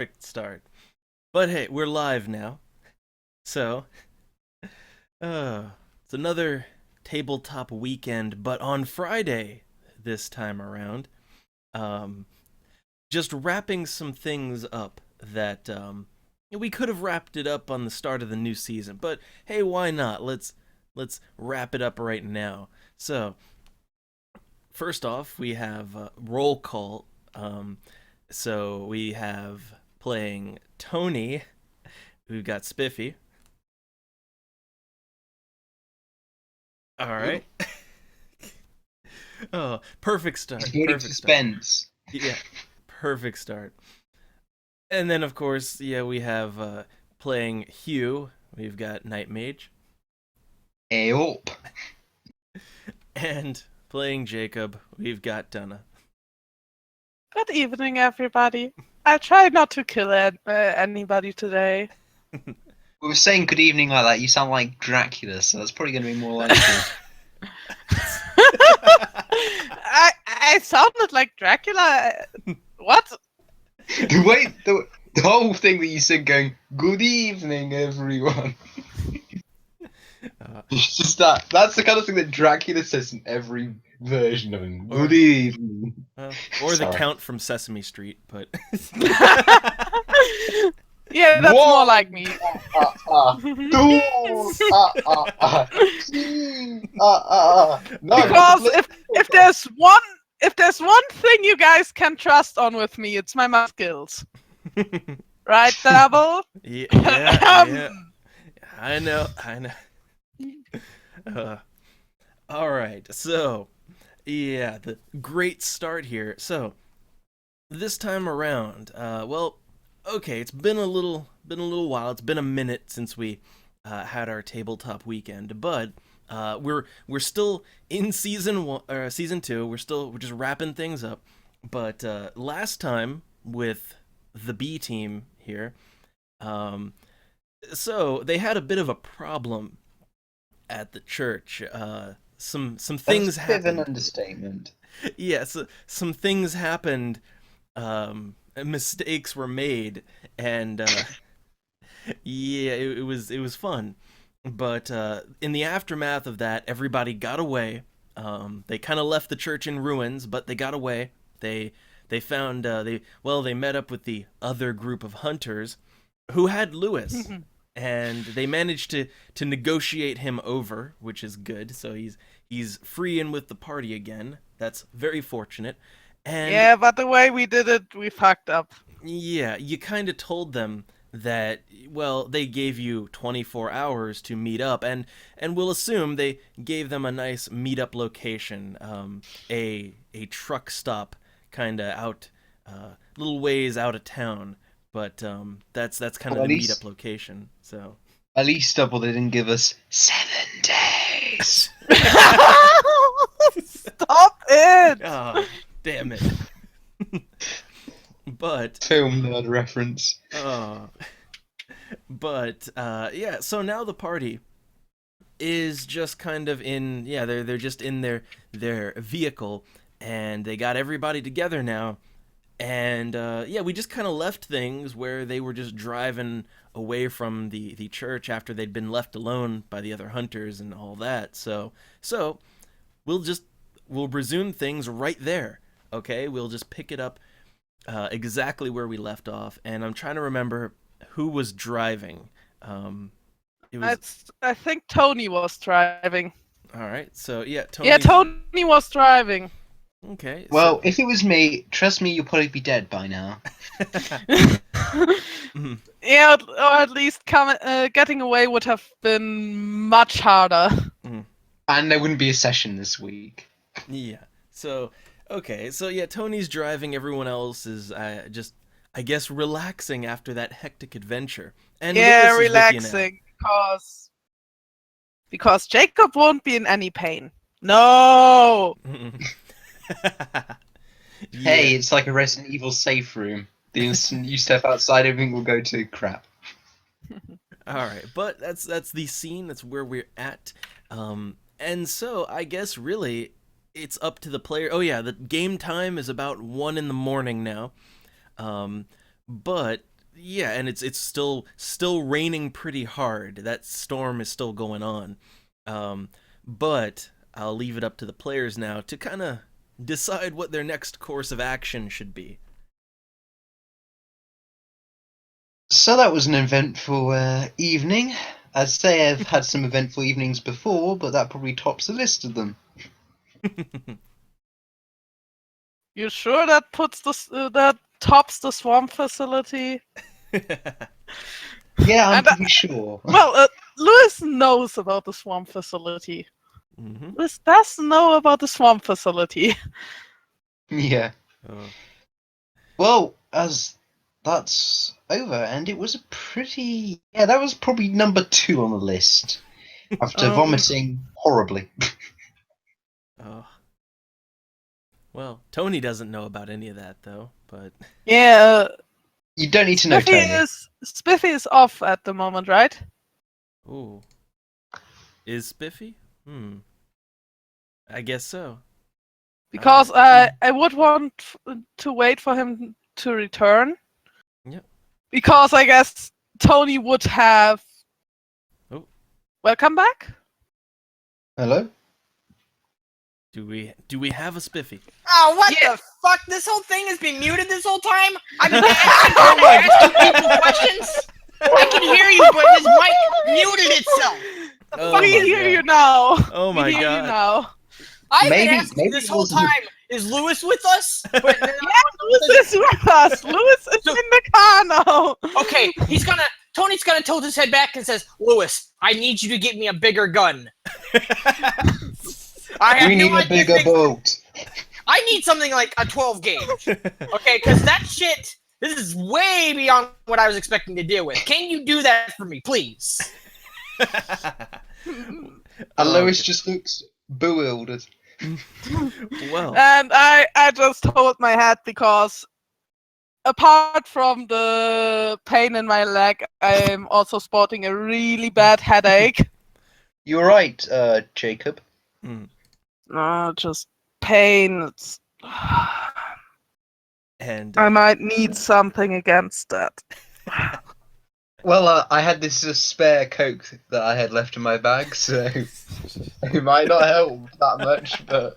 Perfect start. But hey, we're live now. So, it's another tabletop weekend, but on Friday this time around. Um, just wrapping some things up that we could have wrapped it up on the start of the new season, but hey, why not? Let's wrap it up right now. So, first off, we have roll call. Um, so we have playing Tony. We've got Spiffy. All Ooh, right. Oh, perfect start. building Perfect start. suspense. Yeah, perfect start. And then, of course, yeah, we have playing Hugh. We've got Night Mage. Hey up. And playing Jacob, we've got Dunna. Good evening, everybody. I tried not to kill anybody today. We were saying good evening like that. You sound like Dracula, so that's probably going to be more likely. I sounded like Dracula. What? the way the whole thing that you said, going good evening, everyone. It's just that. That's the kind of thing that Dracula says in every version of him. Or- Good evening. or the Sorry. Count from Sesame Street, but Yeah, that's Whoa! more like me. Dude! No, Because let's- if there's one thing you guys can trust on with me, it's my math skills. Right, Double? yeah, yeah. Um, I know. Uh, all right, so yeah, the great start here. So this time around, well, okay, it's been a little while. It's been a minute since we had our tabletop weekend, but we're still in season two. We're just wrapping things up. But last time with the B team here, um, so they had a bit of a problem at the church. Some things That's a bit of an happened. understatement. Yeah, so some things happened. Mistakes were made, and yeah, it was fun. But in the aftermath of that, everybody got away. They kind of left the church in ruins, but they got away. They they found they met up with the other group of hunters who had Lewis, and they managed to negotiate him over, which is good. So he's free and with the party again. That's very fortunate. And yeah, but the way we did it, we fucked up. yeah, you kind of told them that, well, they gave you 24 hours to meet up, and we'll assume they gave them a nice meetup location, a truck stop kind of out, little ways out of town, but that's kind of Well, the meetup location. So at least Double they didn't give us 7 days. Stop it! ah, damn it. But Film nerd reference. yeah, so now the party is just kind of in, yeah, they're just in their vehicle, and they got everybody together now. And yeah, we just kind of left things where they were just driving away from the church after they'd been left alone by the other hunters and all that. So we'll just we'll resume things right there. Okay, we'll just pick it up exactly where we left off. And I'm trying to remember who was driving. It was I think Tony was driving. all right. So yeah, Tony. Yeah, Tony was driving. Okay. Well, if it was me, trust me, you'll probably be dead by now. Yeah, or at least getting away would have been much harder. And there wouldn't be a session this week. Yeah. So okay. So yeah, Tony's driving. Everyone else is just, I guess, relaxing after that hectic adventure. And Yeah, Lewis is with you relaxing because Jacob won't be in any pain. No. now. Hey, Yeah. it's like a Resident Evil safe room. The instant you step outside, everything will go to crap. All right, but that's the scene. That's where we're at. And so I guess really it's up to the player. Oh yeah, the game time is about 1 in the morning now. Um, but yeah, and it's still raining pretty hard. That storm is still going on. But I'll leave it up to the players now to kind of decide what their next course of action should be. So that was an eventful evening. I'd say I've had some eventful evenings before, but that probably tops the list of them. You sure that that tops the swamp facility? Yeah, I'm And, pretty sure. Well, Lewis knows about the swamp facility. Mhm. Lewis does know about the swamp facility. Yeah. Oh. Well, as that's over, and it was a pretty... Yeah, that was probably number 2 on the list. After vomiting horribly. Oh. Well, Tony doesn't know about any of that though, but Yeah, You don't need to know, Tony. Spiffy is off at the moment, right? ooh. Is Spiffy? I guess so. Because I would want to wait for him to return. Yep. Because I guess Tony would have. Oh. Welcome back. Hello? Do we have a Spiffy? Oh, what Yeah. the fuck? This whole thing has been muted this whole time? I've been asking people questions. I can hear you, but this mic muted itself. Oh We my hear God. you now. Oh my we hear God. you now. I've Maybe- been asking maybe this it whole wasn't- time, is Lewis with us? But, Lewis is with us. Lewis is So- in the car now. okay, Tony's gonna tilt his head back and says, Lewis, I need you to get me a bigger gun. I have We no need a idea bigger boat. I need something like a 12 gauge. Okay, because that shit, this is way beyond what I was expecting to deal with. Can you do that for me, please? And Oh, Lois just looks bewildered. well, And I just hold my head because apart from the pain in my leg, I'm also sporting a really bad headache. You're right, Jacob. No, just pain. It's... and I might need something against that. Well, I had this spare Coke that I had left in my bag, so it might not help that much, but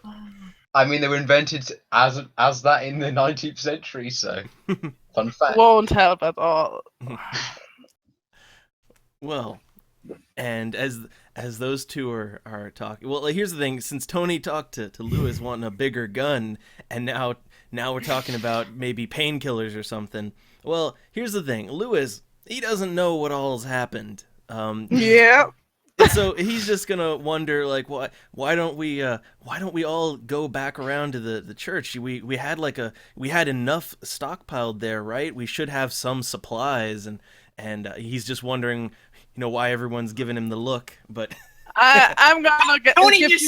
I mean, they were invented as that in the 19th century, so fun fact. Won't help at all. well, and as those two are talking, well, here's the thing: since Tony talked to Lewis wanting a bigger gun, and now we're talking about maybe painkillers or something. Well, here's the thing: Lewis, he doesn't know what all's happened. Yeah. And so he's just gonna wonder, like, why don't we all go back around to the church? We had enough stockpiled there, right? We should have some supplies, and he's just wondering, why everyone's giving him the look. But I'm gonna get. Tony give just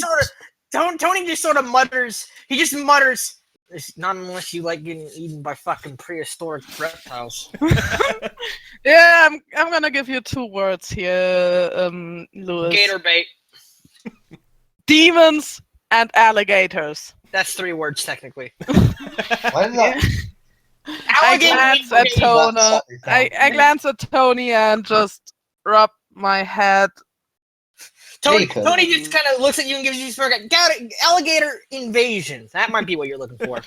you- Tony just sort of mutters. He just mutters. "It's not unless you like getting eaten by fucking prehistoric reptiles." Yeah, I'm gonna give you 2 words here, Lewis. Gator bait. Demons and alligators. That's 3 words technically. Why did that? I Alligator glance at bait. Tony. I glance at Tony and just rub my head. Tony Jacob. just kind of looks at you and gives you this alligator invasion. That might be what you're looking for.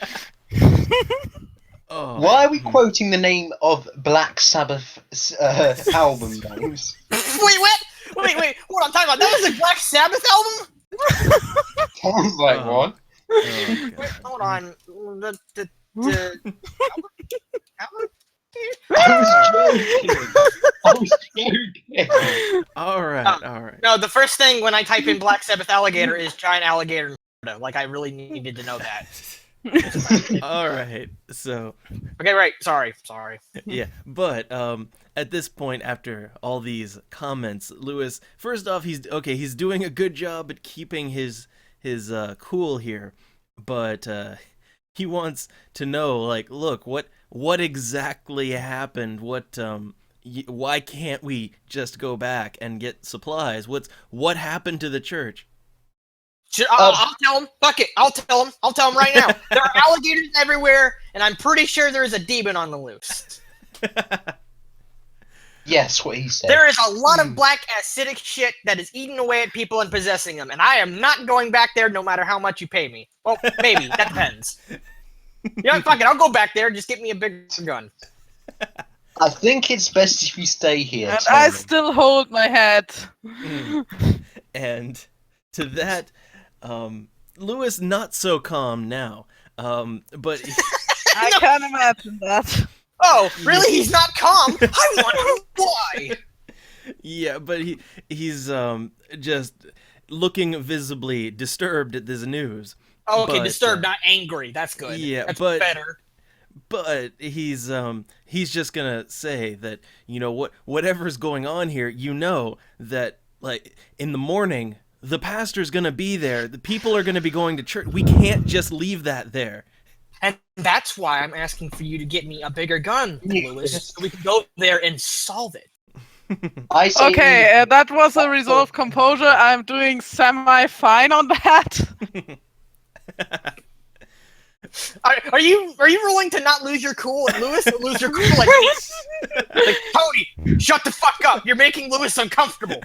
oh, Why are we quoting the name of Black Sabbath album names? Wait, what? Wait, what I'm talking about? That was a Black Sabbath album? Sounds like Oh. one. oh, Wait, hold on. The I was joking. all right. No, the first thing when I type in Black Sabbath alligator is giant alligator. Like, I really needed to know that. All right. So Okay, right. Sorry. yeah, but at this point, after all these comments, Lewis, first off, he's doing a good job at keeping his cool here, but he wants to know, like, look, what exactly happened? Why can't we just go back and get supplies? What happened to the church? I'll tell him. Fuck it. I'll tell him. I'll tell him right now. There are alligators everywhere, and I'm pretty sure there's a demon on the loose. Yes, what he said. There is a lot of black acidic shit that is eating away at people and possessing them, and I am not going back there no matter how much you pay me. Well, maybe. That depends. You know what? Fuck it. I'll go back there. Just get me a bigger gun. I think it's best if you stay here. And Tony. I still hold my head. And to that, Lewis not so calm now. But I can't imagine that. Oh, really? He's not calm? I wonder why. yeah, but he's just looking visibly disturbed at this news. Oh, okay, But, disturbed, not angry. That's good. yeah, That's but- better. But he's just gonna say that, you know, whatever's going on here, you know that, like, in the morning the pastor's gonna be there, the people are gonna be going to church, we can't just leave that there. And that's why I'm asking for you to get me a bigger gun, Lewis, so we can go there and solve it. I say Okay, that was a resolve composure. I'm doing semi-fine on that. Are you willing to not lose your cool and Lewis will lose your cool like me? Like, Tony, shut the fuck up. You're making Lewis uncomfortable.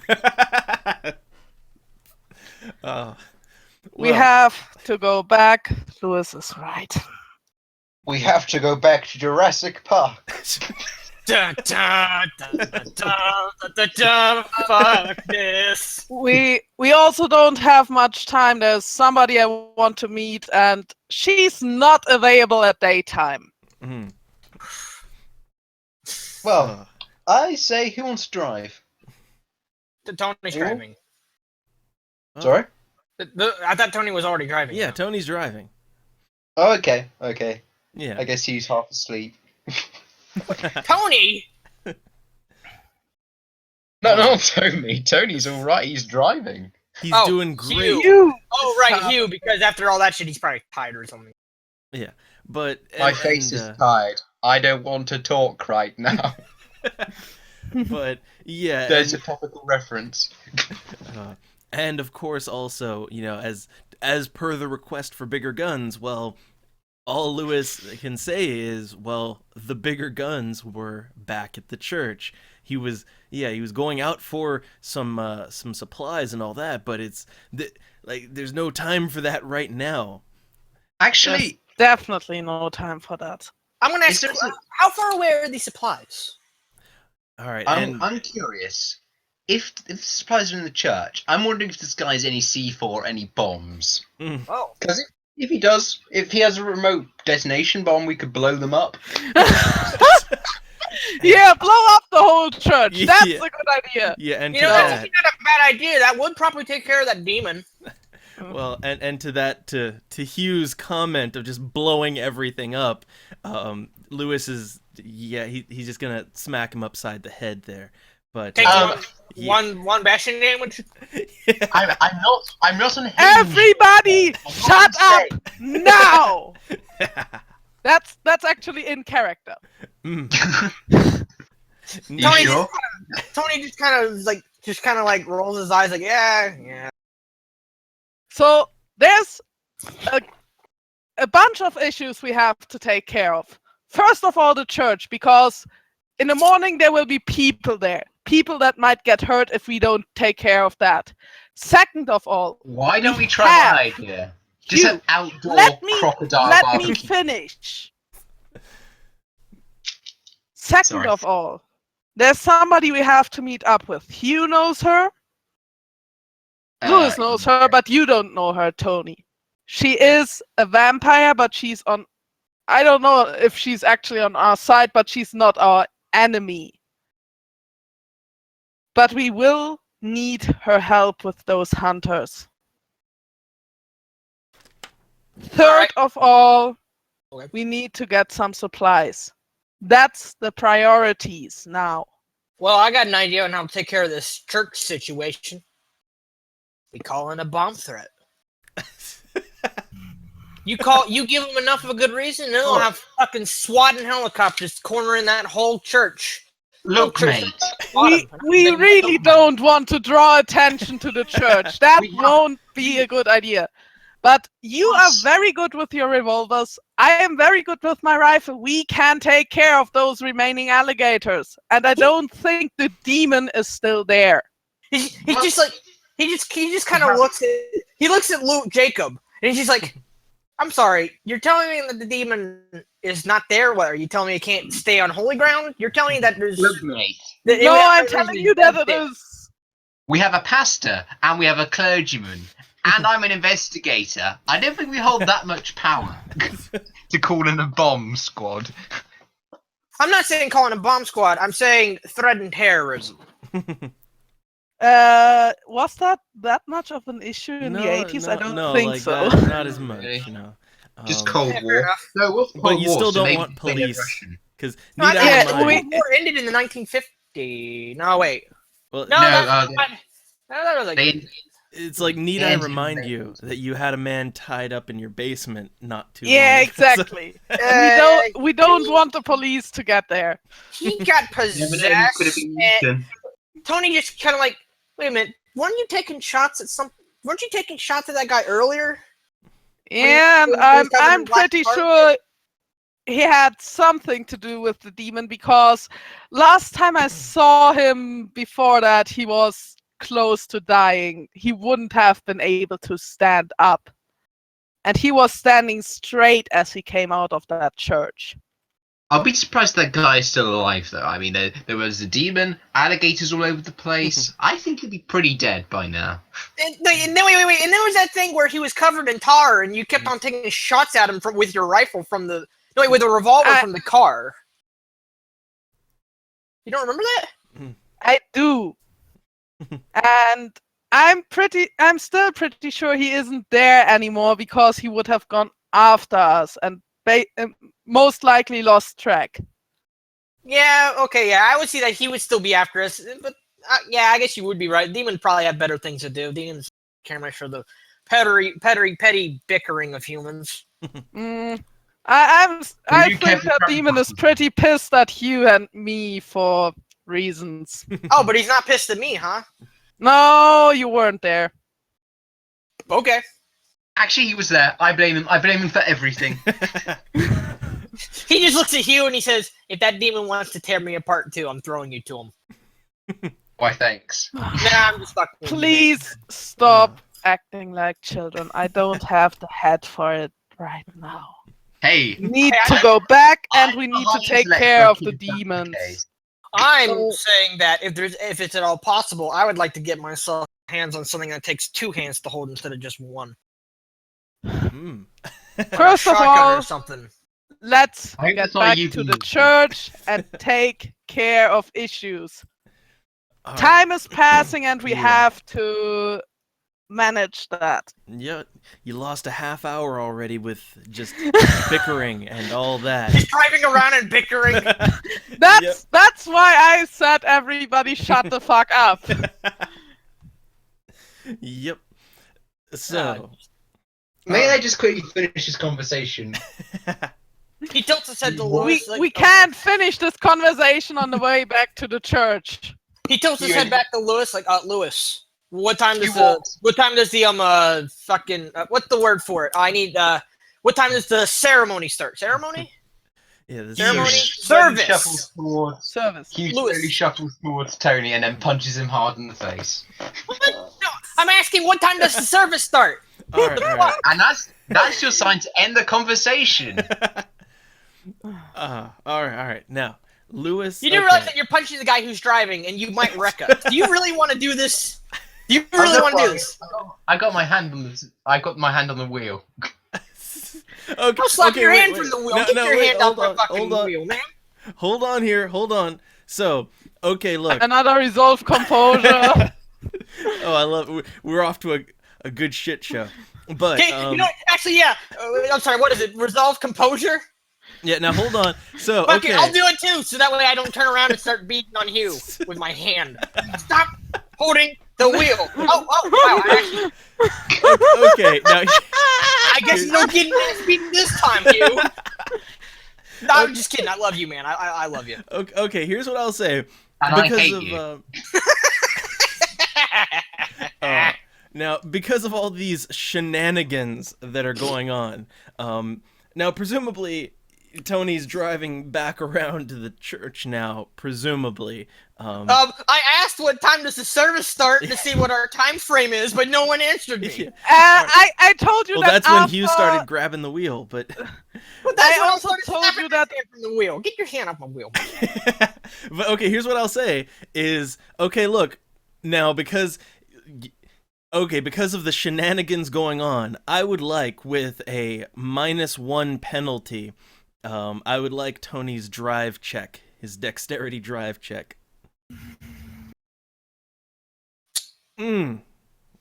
We have to go back. Lewis is right. we have to go back to Jurassic Park. Dun, dun, dun, dun, dun, dun, dun, fuck this. We also don't have much time. There's somebody I want to meet, and she's not available at daytime. Mhm. Well, I say, who wants to drive? Tony's driving. Oh. Sorry? I thought Tony was already driving. Yeah, Tony's driving. Oh, okay. Yeah. I guess he's half asleep. Tony! No, Tony. Tony's alright, he's driving. He's Oh, doing great. You. Oh, right, Hugh, because after all that shit, he's probably tired or something. But My face is and, tired. I don't want to talk right now. but yeah, There's and, a topical reference. and of course also, you know, as per the request for bigger guns, well, all Lewis can say is, well, the bigger guns were back at the church. He was going out for some supplies and all that, but there's no time for that right now. Actually, Definitely no time for that. I'm gonna Is ask, there- how far away are these supplies? All right, I'm curious. If the supplies are in the church, I'm wondering if this guy has any C4, any bombs. Oh. Because if he does, if he has a remote detonation bomb, we could blow them up. Yeah, blow up the whole church. Yeah. That's a good idea. yeah, and You to know, that, that's actually not a bad idea. That would probably take care of that demon. well, and to that, to Hugh's comment of just blowing everything up, Lewis is he's just gonna smack him upside the head there. But Take yeah. one bashing damage. I'm not an Everybody, I'm shut not up now. That's actually in character. Mm. You Tony, sure? Tony just kind of like rolls his eyes like, yeah. So there's a bunch of issues we have to take care of. First of all, the church, because in the morning there will be people there. People that might get hurt if we don't take care of that. Second of all, Why don't we try have- an idea? Just You- an outdoor let me crocodile let barbecue. me finish. Second Sorry. of all, there's somebody we have to meet up with. Hugh knows her. Lewis knows her, but you don't know her, Tony. She is a vampire, but she's on... I don't know if she's actually on our side, but she's not our enemy. But we will need her help with those hunters. Third Alright. of all, Okay. we need to get some supplies. That's the priorities now. Well, I got an idea on how to take care of this church situation. We call in a bomb threat. You give them enough of a good reason, and they'll have fucking SWAT and helicopters cornering that whole church. Look, Church- mate. We really don't want to draw attention to the church. That We have- won't be a good idea. But you are very good with your revolvers. I am very good with my rifle. We can take care of those remaining alligators. And I don't think the demon is still there. He's just like he just kind of looks at Luke Jacob and he's just like, I'm sorry, you're telling me that the demon is not there? What are you telling me it can't stay on holy ground? You're telling me that there's Look, mate. No, I'm telling you that it is. We have a pastor and we have a clergyman, and I'm an investigator. I don't think we hold that much power to call in a bomb squad. I'm not saying calling a bomb squad. I'm saying threaten terrorism. Was that much of an issue in the 80s? I don't think like so. That, not as much, Really? you know. Just Cold Yeah, fair War. enough. No, it was Cold But you War, still so don't maybe want it's been police. Russian. Because No, I need think I Yeah, the remind Cold War ended in the 1950. No, wait. well, No, No, that was like. They, it's like need I And- remind you that you had a man tied up in your basement not too Yeah, long ago. exactly. We don't want the police to get there. He got never know who could have possessed. been And eaten. Tony just kind of like, wait a minute, weren't you taking shots at that guy earlier? And when he was covered I'm in black pretty tar? sure he had something to do with the demon, because last time I saw him before that, he was close to dying. He wouldn't have been able to stand up. And he was standing straight as he came out of that church. I'll be surprised that guy is still alive, though. I mean, there was a demon, alligators all over the place. I think he'd be pretty dead by now. And then wait, and there was that thing where he was covered in tar, and you kept on taking shots at him with your rifle from the with a revolver from the car. You don't remember that? I do. And I'm still pretty sure he isn't there anymore, because he would have gone after us and most likely lost track. Yeah, okay, yeah, I would see that he would still be after us, but yeah, I guess you would be right. Demons probably have better things to do. Demons care much for the petty bickering of humans. I you think careful that from- demon is pretty pissed at you and me for reasons. Oh, but he's not pissed at me, huh? No, you weren't there. Okay. Actually, he was there. I blame him. I blame him for everything. He just looks at you and he says, if that demon wants to tear me apart too, I'm throwing you to him. Why, thanks. Nah, I'm just fucking with you, man. Please stop acting like children. I don't have the head for it right now. Hey, We need Hey, to go back, and I'm we need behind to take Lex care of like the he's done, demons. okay? I'm So- saying that if it's at all possible, I would like to get myself hands on something that takes two hands to hold instead of just one. Hmm. First of Shotgun all, or something. let's I think get that's all back you to can the do. church and take care of issues. All right. Time is passing, and we Yeah. have to manage that. Yeah, you lost a half hour already with just bickering and all that. Just driving around and bickering. That's why I said everybody shut the fuck up. Yep. So, May I just quickly finish this conversation? He tilts his head to We- Lewis. like, We can't finish this conversation on the way back to the church. He tilts his Yeah. head back to Lewis, like, Lewis, what time does You the walked- fucking what's the word for it? I need what time does the ceremony start? Ceremony? yeah, this Ceremony? is Slowly Service. shuffles towards, Service. he Lewis. slowly shuffles towards Tony and then punches him hard in the face. No, I'm asking what time does the service start? all right, all right. And that's your sign to end the conversation. All right. Now, Lewis. You do okay. realize that you're punching the guy who's driving and you might wreck us. Do you really want to do this? Do you really want to do this? I got my hand on the wheel. Okay, Don't slap okay, your wait, hand wait. from the wheel. No, Get no, your wait, hand hold off on, the fucking hold on. wheel, man. Hold on here. Hold on. So, okay, look. Another resolve composure. Oh, I love. We're off to a good shit show. But Okay, you know, actually, yeah. I'm sorry. What is it? Resolve composure. yeah. Now hold on. So Fuck it, okay. I'll do it too, so that way I don't turn around and start beating on you with my hand. Stop holding the wheel. Oh, wow. Okay. Now. I guess you don't get ass beaten this time, Hugh. No, I'm just kidding. I love you, man. I love you. Okay. Here's what I'll say. And I Because hate of you. Now, because of all these shenanigans that are going on, now presumably Tony's driving back around to the church now, presumably. I asked what time does the service start to see what our time frame is, but no one answered me. Yeah. I told you Well, that that's when after... Hugh started grabbing the wheel, but But that's I when also started told snapping you my that- hand from the wheel. Get your hand off my wheel. but okay, here's what I'll say is, okay, look, now because of the shenanigans going on, I would like, with a -1 penalty, I would like Tony's drive check, his dexterity drive check.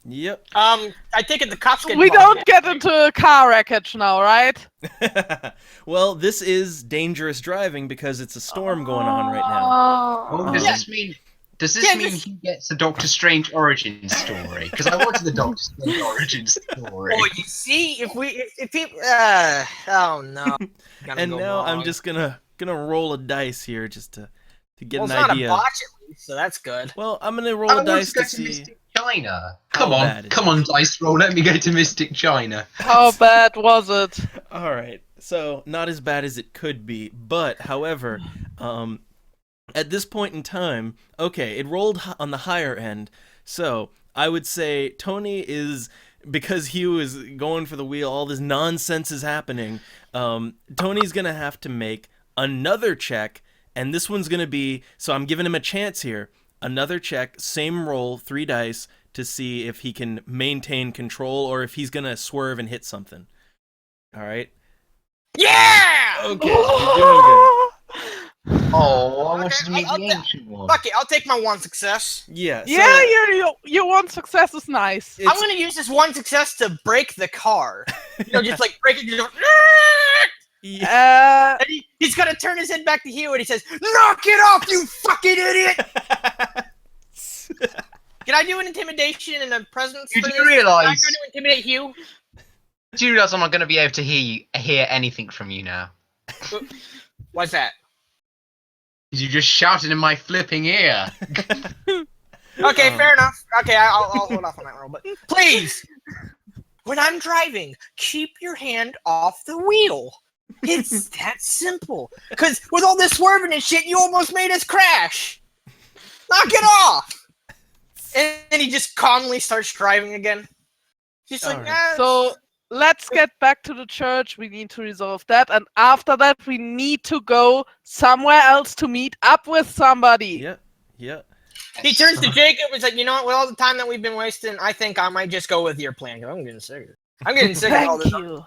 Yep. I take it the cops get We involved. don't get into a car wreckage now, right? Well, this is dangerous driving because it's a storm going on right now. Oh, does Um, this mean? Does this Yeah, mean this- he gets the Doctor Strange origin story? Because I wanted the Doctor Strange origin story. Oh, you see, if he, oh no. Gonna And go now I'm wrong. just gonna roll a dice here just to get Well, it's an not idea. a botch at least, so that's good. Well, I'm gonna roll I a want dice to go to to see. Mystic China. how Come bad on, it come is. on, dice roll. Let me go to Mystic China. How bad was it? All right, so not as bad as it could be, but however, at this point in time, okay, it rolled on the higher end, so I would say Tony is, because Hugh is going for the wheel, all this nonsense is happening. Tony's gonna have to make another check, and this one's gonna be, so I'm giving him a chance here. Another check, same roll, 3 dice, to see if he can maintain control or if he's gonna swerve and hit something. All right. Yeah! Okay, you're doing good. Oh, I wanted Okay, to meet I'll the ta- ancient one. Fuck it, I'll take my one success. Yeah. So, Yeah, your one success is nice. it's- I'm gonna use this one success to break the car. You know, just like break it. Just, yeah. and he's gonna turn his head back to Hugh and he says, "Knock it off, you fucking idiot!" Can I do an intimidation and a presence? You for do this? realise- Am I trying to intimidate Hugh? Do you realise I'm not going to be able to hear anything from you now? What's that? You just shouted in my flipping ear. Okay, Oh. fair enough. Okay, I'll hold off on that roll, but please, when I'm driving, keep your hand off the wheel. It's that simple. Because with all this swerving and shit, you almost made us crash. Knock it off. And then he just calmly starts driving again. Just like, Alright. "Ah, So let's get back to the church. We need to resolve that, and after that, we need to go somewhere else to meet up with somebody. Yep. Yep. He turns to Jacob and is like, you know what, with all the time that we've been wasting, I think I might just go with your plan, 'cause I'm getting sick of it. I'm getting sick of all Thank this. you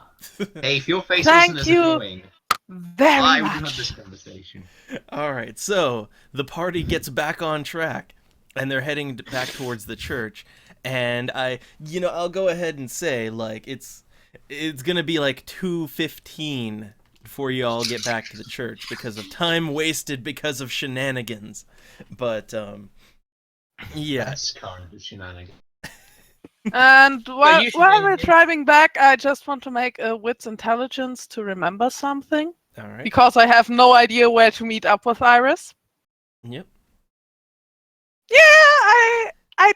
Hey, if your face Thank wasn't as you. annoying, very I would have much. this conversation. All right. So the party gets back on track, and they're heading back towards the church. And I'll go ahead and say, like, it's gonna be like 2:15 before you all get back to the church because of time wasted because of shenanigans. But yeah. That's kind of a shenanigan. And while you should we're maybe- driving back, I just want to make a wits intelligence to remember something All right. because I have no idea where to meet up with Iris. Yep. Yeah, I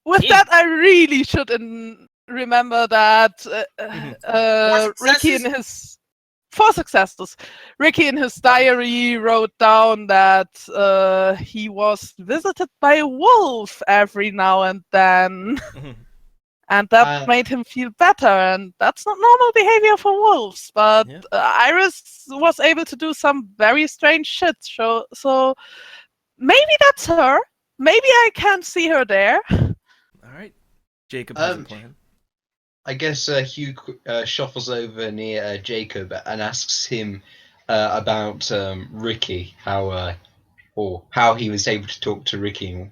with Yeah. that I really should remember that Ricky in his 4 successes. Ricky in his diary wrote down that he was visited by a wolf every now and then, and that made him feel better. And that's not normal behavior for wolves. But Yeah. Iris was able to do some very strange shit. So maybe that's her. Maybe I can see her there. All right. Jacob has a Um, plan. I guess Hugh shuffles over near Jacob and asks him about Ricky, how he was able to talk to Ricky, and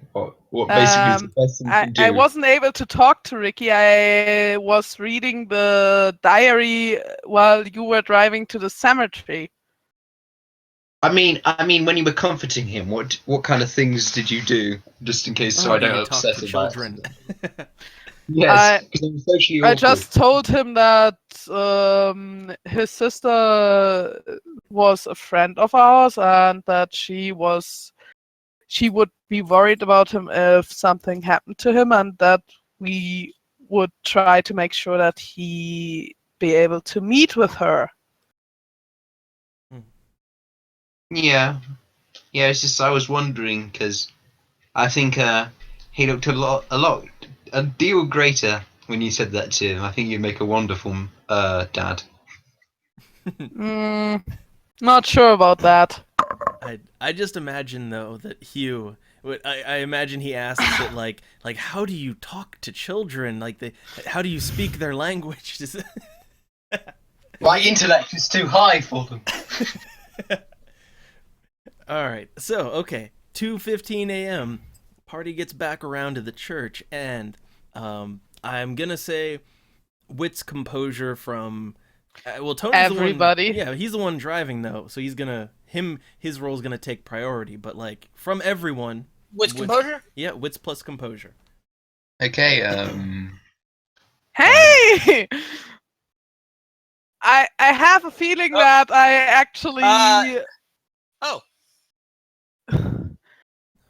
what basically is the best thing you can do. I wasn't able to talk to Ricky. I was reading the diary while you were driving to the cemetery. I mean, when you were comforting him, what kind of things did you do, just in case, so Oh, I don't you talk upset to him? by children. accident? Yes, because I'm socially I awkward. just told him that his sister was a friend of ours and that she would be worried about him if something happened to him, and that we would try to make sure that he be able to meet with her. Yeah, it's just I was wondering because I think he looked a deal greater when you said that to him. I think you'd make a wonderful dad. Not sure about that. I just imagine though that Hugh. I imagine he asks it like how do you talk to children? Like how do you speak their language? My intellect is too high for them. All right. So, okay. 2:15 a.m. Party gets back around to the church, and I'm gonna say Wit's composure from Tony's everybody. The one, yeah, he's the one driving though, so his role is gonna take priority. But like from everyone, Wit's composure? Yeah, Wits plus composure. Okay. Hey! I have a feeling that I actually. Oh.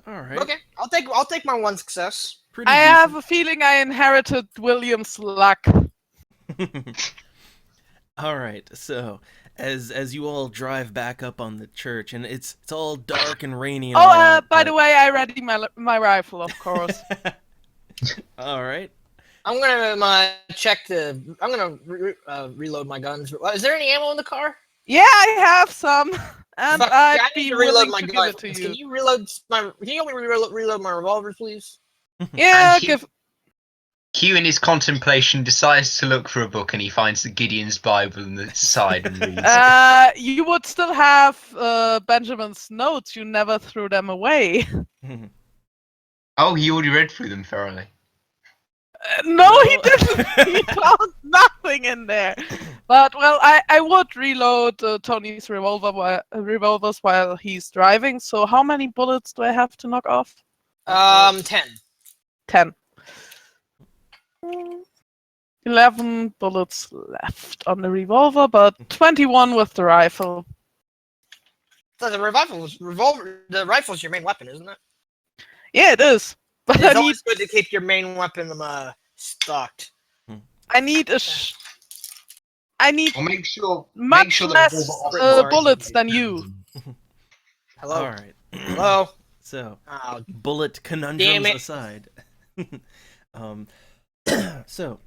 All right. Okay, I'll take my one success. Pretty I decent. have a feeling I inherited William's luck. All right, so as you all drive back up on the church, and it's all dark and rainy. And all that, By the way, I ready my rifle, of course. All right. I'm gonna I'm gonna reload my guns. Is there any ammo in the car? Yeah, I have some, and Fuck, I'd I be need to reload willing my to give guns. it to you. Can you reload my? Can you help me reload my revolver, please? Yeah, And give. Hugh, in his contemplation, decides to look for a book, and he finds the Gideon's Bible on the side and reads. You would still have Benjamin's notes. You never threw them away. Oh, he already read through them thoroughly. No, he didn't. He found nothing in there. But well, I would reload Tony's revolvers while he's driving. So how many bullets do I have to knock off? 10. 10. 11 bullets left on the revolver, but 21 with the rifle. So the rifle's your main weapon, isn't it? Yeah, it is. But It's I need always good to keep your main weapon stocked. I need Well, make sure much the less revolver bullets than you. Hello. All right. Hello. So, Oh, bullet Damn conundrums it. aside. So,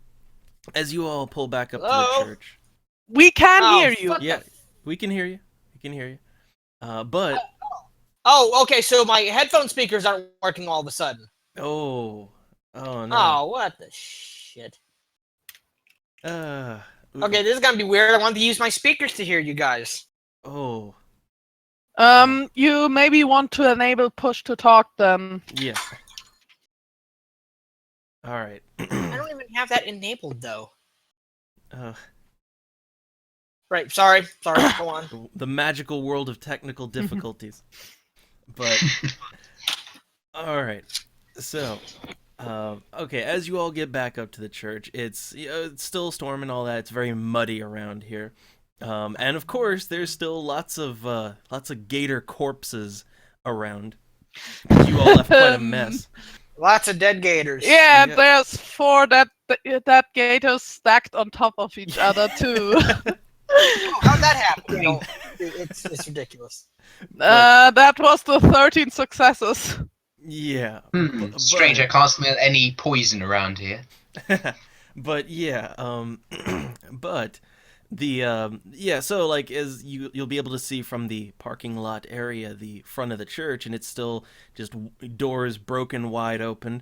as you all pull back up to Hello? the church, We can Oh, hear you. fuck. yeah, we can hear you. We can hear you. But okay. So my headphone speakers aren't working all of a sudden. oh no. Oh, what the shit. Uh, Okay, this is gonna be weird. I wanted to use my speakers to hear you guys. Oh, You maybe want to enable push to talk then. yeah. All right. I don't even have that enabled though. Right. Sorry. Go on. The magical world of technical difficulties. But all right. So, okay, as you all get back up to the church, it's it's still storming, all that. It's very muddy around here, and of course, there's still lots of gator corpses around. You all left quite a mess. Lots of dead gators. Yeah, Yeah. there's 4 that gators stacked on top of each other too. How'd that happen? No, it's ridiculous. That was the 13 successes. Yeah. Strange, I can't smell any poison around here. But yeah, but the yeah, so like as you'll be able to see from the parking lot area, the front of the church, and it's still just doors broken wide open.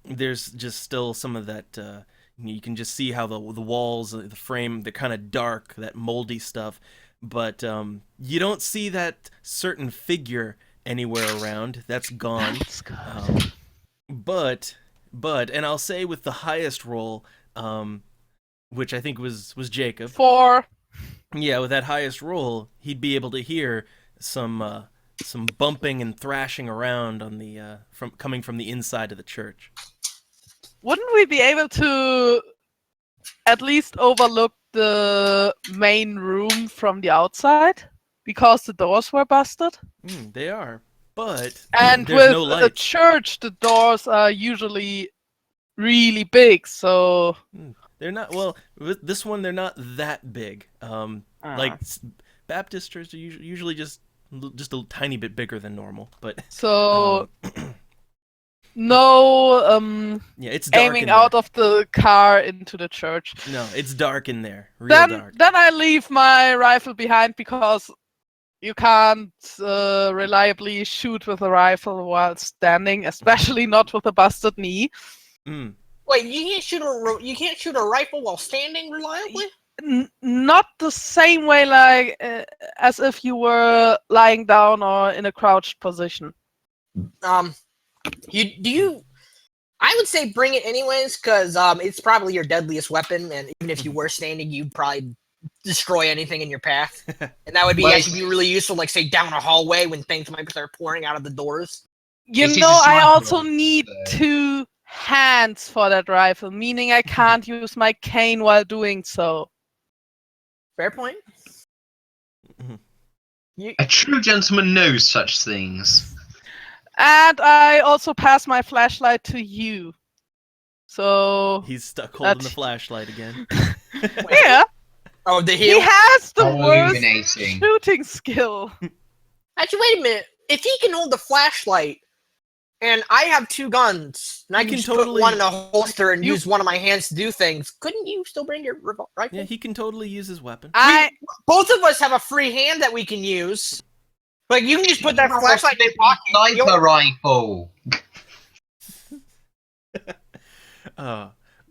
There's just still some of that. You can just see how the walls, the frame, they're kind of dark, that moldy stuff. But you don't see that certain figure anywhere around. That's gone. That's good. But and I'll say with the highest roll, which I think was Jacob. 4. Yeah, with that highest roll, he'd be able to hear some bumping and thrashing around on the coming from the inside of the church. Wouldn't we be able to at least overlook the main room from the outside? Because the doors were busted? They are, but And there's with no the light. church, the doors are usually really big. So They're not, well, with this one, they're not that big. Like, Baptist churches are usually just a tiny bit bigger than normal, but so no yeah, it's dark aiming in there. out of the car into the church. No, it's dark in there, real Then dark. I leave my rifle behind because you can't reliably shoot with a rifle while standing, especially not with a busted knee. Mm. Wait, you can't shoot a rifle while standing reliably? Not the same way like as if you were lying down or in a crouched position. I would say bring it anyways, because it's probably your deadliest weapon, and even if you were standing, you'd probably destroy anything in your path. And that would be Well, actually be really useful, like say down a hallway when things might start pouring out of the doors. You This is know, a I sniper also rifle, need so- 2 hands for that rifle, meaning I can't use my cane while doing so. Fair point. Mhm. A true gentleman knows such things. And I also pass my flashlight to you. So He's stuck holding the That's- flashlight again. yeah, Oh, the he heel. has the How worst illuminating. shooting skill. Actually, wait a minute. If he can hold the flashlight, and I have 2 guns, and I You can can just totally- put one in a holster and You- use one of my hands to do things, couldn't you still bring your rifle? Yeah, he can totally use his weapon. Both of us have a free hand that we can use. Like you can just put that flashlight in your pocket. Sniper rifle.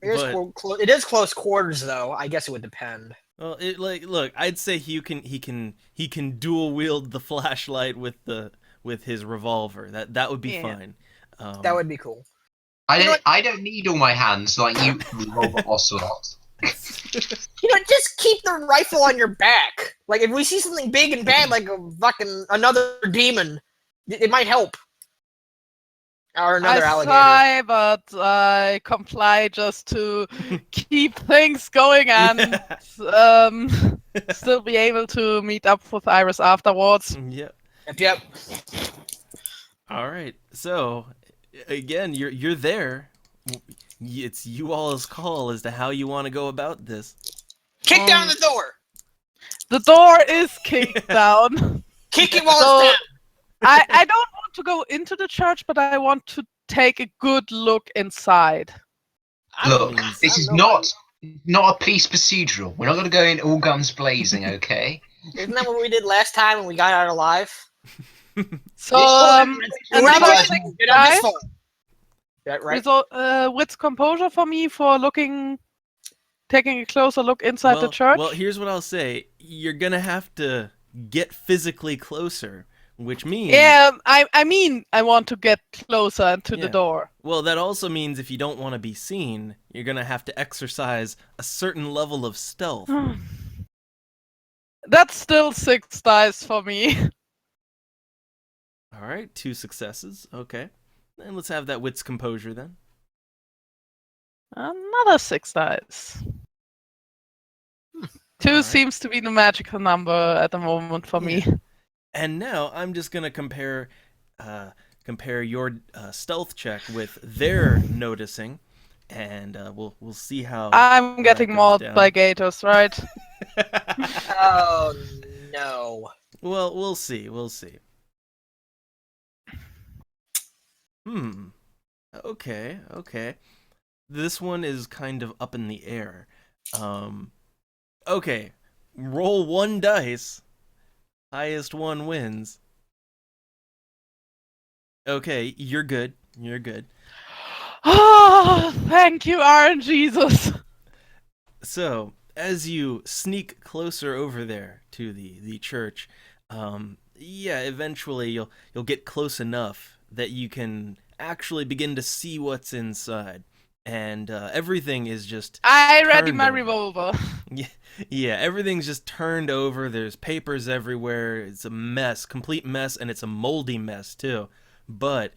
It is close quarters, though. I guess it would depend. Well, look, I'd say he can dual wield the flashlight with his revolver. That would be Yeah. fine. That would be cool. I don't need all my hands like you, Robert Ocelot. Just keep the rifle on your back. Like if we see something big and bad, like a fucking another demon, it might help. Or another I alligator. try, but I comply just to keep things going and still be able to meet up with Iris afterwards. Yep. Yep. All right. So, again, you're there. It's you all's call as to how you want to go about this. Kick down the door. The door is kicked down. Kick it while So- it's down. I don't want to go into the church, but I want to take a good look inside. Look, means- this is not a police procedural. We're not going to go in all guns blazing, okay? Isn't that what we did last time when we got out alive? So Another another thing. thing, Get on this guys. phone. Yeah, right. So, with composure for me for taking a closer look inside the church. Well, here's what I'll say. You're gonna have to get physically closer, which means Yeah, I mean, I want to get closer to Yeah. the door. Well, that also means if you don't want to be seen, you're gonna have to exercise a certain level of stealth. That's still 6 dice for me. All right, 2 successes. Okay, and let's have that wit's composure then. Another 6 dice. 2 Alright. seems to be the magical number at the moment for me. And now I'm just gonna compare your stealth check with their noticing, and we'll see how. I'm getting goes mauled down. by gators, right? Oh no. Well, we'll see. We'll see. Okay. This one is kind of up in the air. Okay. Roll 1 dice. Highest one wins. Okay, you're good. You're good. Oh, thank you, RNGesus. So, as you sneak closer over there to the church, yeah, eventually you'll get close enough that you can actually begin to see what's inside, and everything is just I ready Turned my over. revolver. yeah, everything's just turned over. There's papers everywhere. It's a mess, complete mess, and it's a moldy mess too. But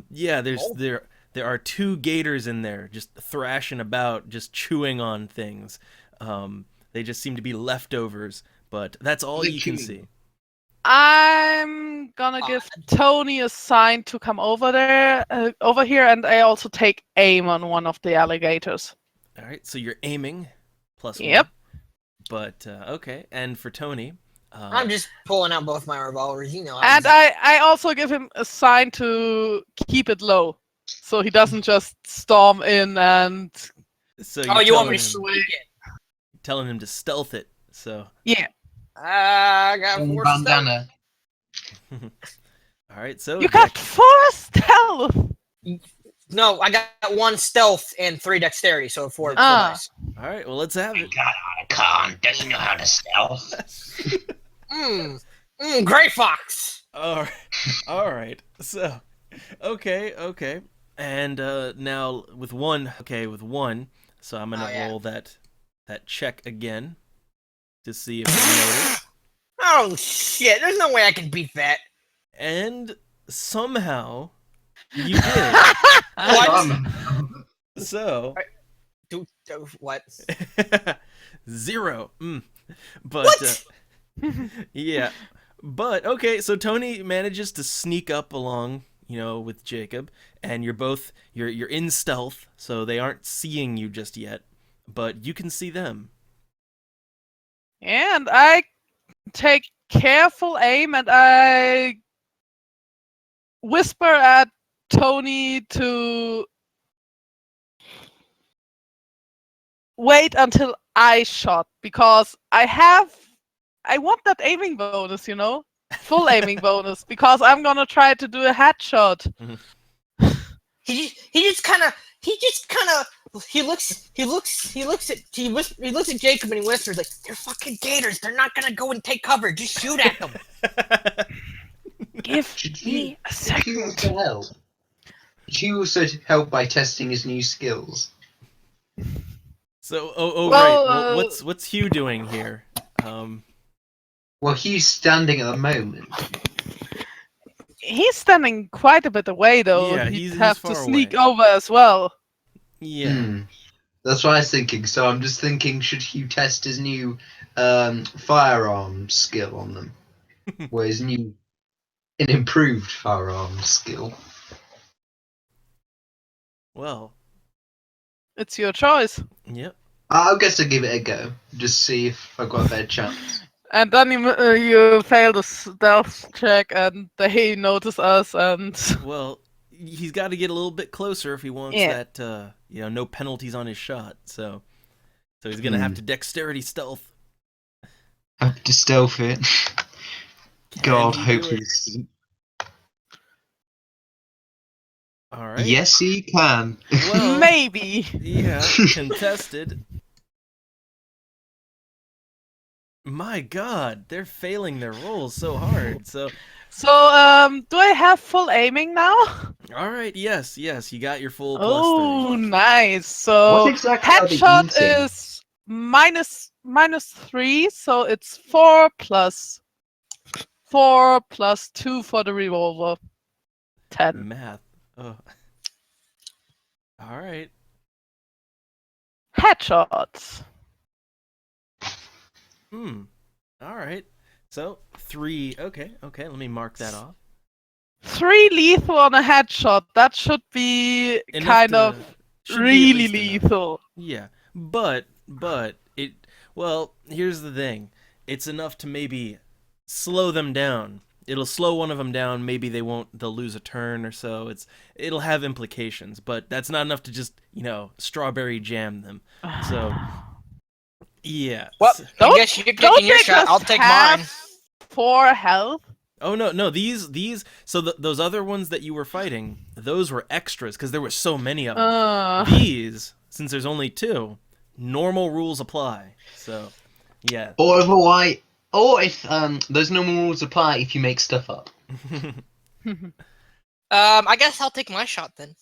yeah, there are 2 gators in there just thrashing about, just chewing on things. They just seem to be leftovers, but that's all you can see. I'm gonna give Tony a sign to come over here, and I also take aim on one of the alligators. All right, so you're aiming plus Yep. 1. But okay, and for Tony, I'm just pulling out both my revolvers. You know. And I also give him a sign to keep it low, so he doesn't just storm in and. so Oh, you're you want me to telling sneak it? telling him to stealth it. So Yeah. I got 4 stealth. Bandana. all right, so You got 4 stealth! No, I got 1 stealth and 3 dexterity, so 4 Ah. dice. all right, well let's have it. Icon, does he know how to stealth? Gray Fox. All right. So, okay, and now with 1. Okay, with 1. So I'm gonna Oh, yeah. roll that check again to see if you notice. Oh shit! There's no way I can beat that. And somehow you did. What? So What? 0. But yeah. But okay, so Tony manages to sneak up along, with Jacob, and you're in stealth, so they aren't seeing you just yet, but you can see them. And I take careful aim, and I whisper at Tony to wait until I shot, because I want that aiming bonus, full aiming bonus, because I'm gonna try to do a headshot. He looks at Jacob and he whispers like, "They're fucking gators. They're not gonna go and take cover. Just shoot at them." Give Should me a Should you second. also help? Should you also help by testing his new skills? So, Well, right. Well, what's Hugh doing here? Well, he's standing at the moment. He's standing quite a bit away, though. Yeah, He'd he's have far to sneak away. over as well. Yeah. That's what I was thinking. So I'm just thinking, should Hugh test his new firearm skill on them? Or his new, an improved firearm skill? Well, It's your choice. yep. I guess I'll give it a go. Just see if I got a better chance. And then you fail the stealth check, and they notice us, and Well, he's got to get a little bit closer if he wants Yeah. that, no penalties on his shot. So he's gonna have to dexterity stealth. Have to stealth it. God, Can he hope do it? he's. All right. Yes, he can. Well, maybe. yeah, contested. My God, they're failing their rolls so hard. So, So, do I have full aiming now? all right, yes, you got your full Oh, plus 3. nice. So, What exactly are they headshot eating? is minus 3, so it's 4 plus 2 for the revolver. 10. Math. Oh. All right. Headshots. All right. So 3. Okay. Let me mark that off. 3 lethal on a headshot. That should be Enough kind to- of should be at really least enough. lethal. Yeah, but it. Well, here's the thing. It's enough to maybe slow them down. It'll slow one of them down. Maybe they'll lose a turn or so. It'll have implications, but that's not enough to just strawberry jam them. So yeah. Well, So- I guess you're taking your shot. I'll take mine. 4 health. oh no. These. So those other ones that you were fighting, those were extras because there were so many of them. These, since there's only 2, normal rules apply. So yeah. Or otherwise, or if those normal rules apply if you make stuff up. I guess I'll take my shot then.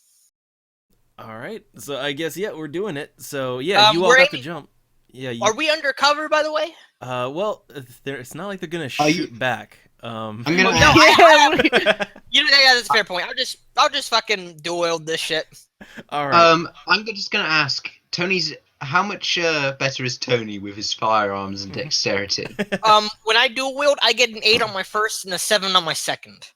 All right. So I guess we're doing it. So yeah, you all we're got to aiming- jump. Yeah. Are we undercover, by the way? Well, it's not like they're gonna Are shoot you- back. I'm gonna. No, You know, yeah, that's a fair point. I'll just fucking dual wield this shit. All right. I'm just gonna ask. Tony's how much better is Tony with his firearms and dexterity? When I dual wield, I get an 8 on my first and a 7 on my second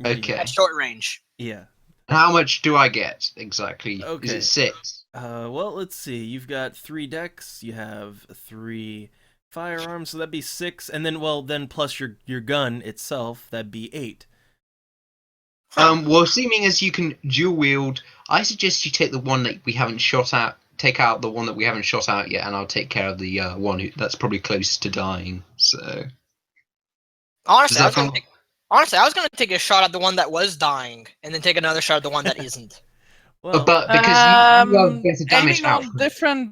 Okay. at short range. Yeah. How much do I get exactly? Is Okay. it 6? Well, let's see. You've got 3 decks. You have 3 firearms, so that'd be 6, and then plus your gun itself, that'd be 8. Well, seeming as you can dual wield, I suggest you take the one that we haven't shot at. Take out the one that we haven't shot out yet, and I'll take care of the one that's probably close to dying. So. Honestly, I was Does that gonna take a shot at the one that was dying, and then take another shot at the one that isn't. Well, But because you have better damage Aiming on output. different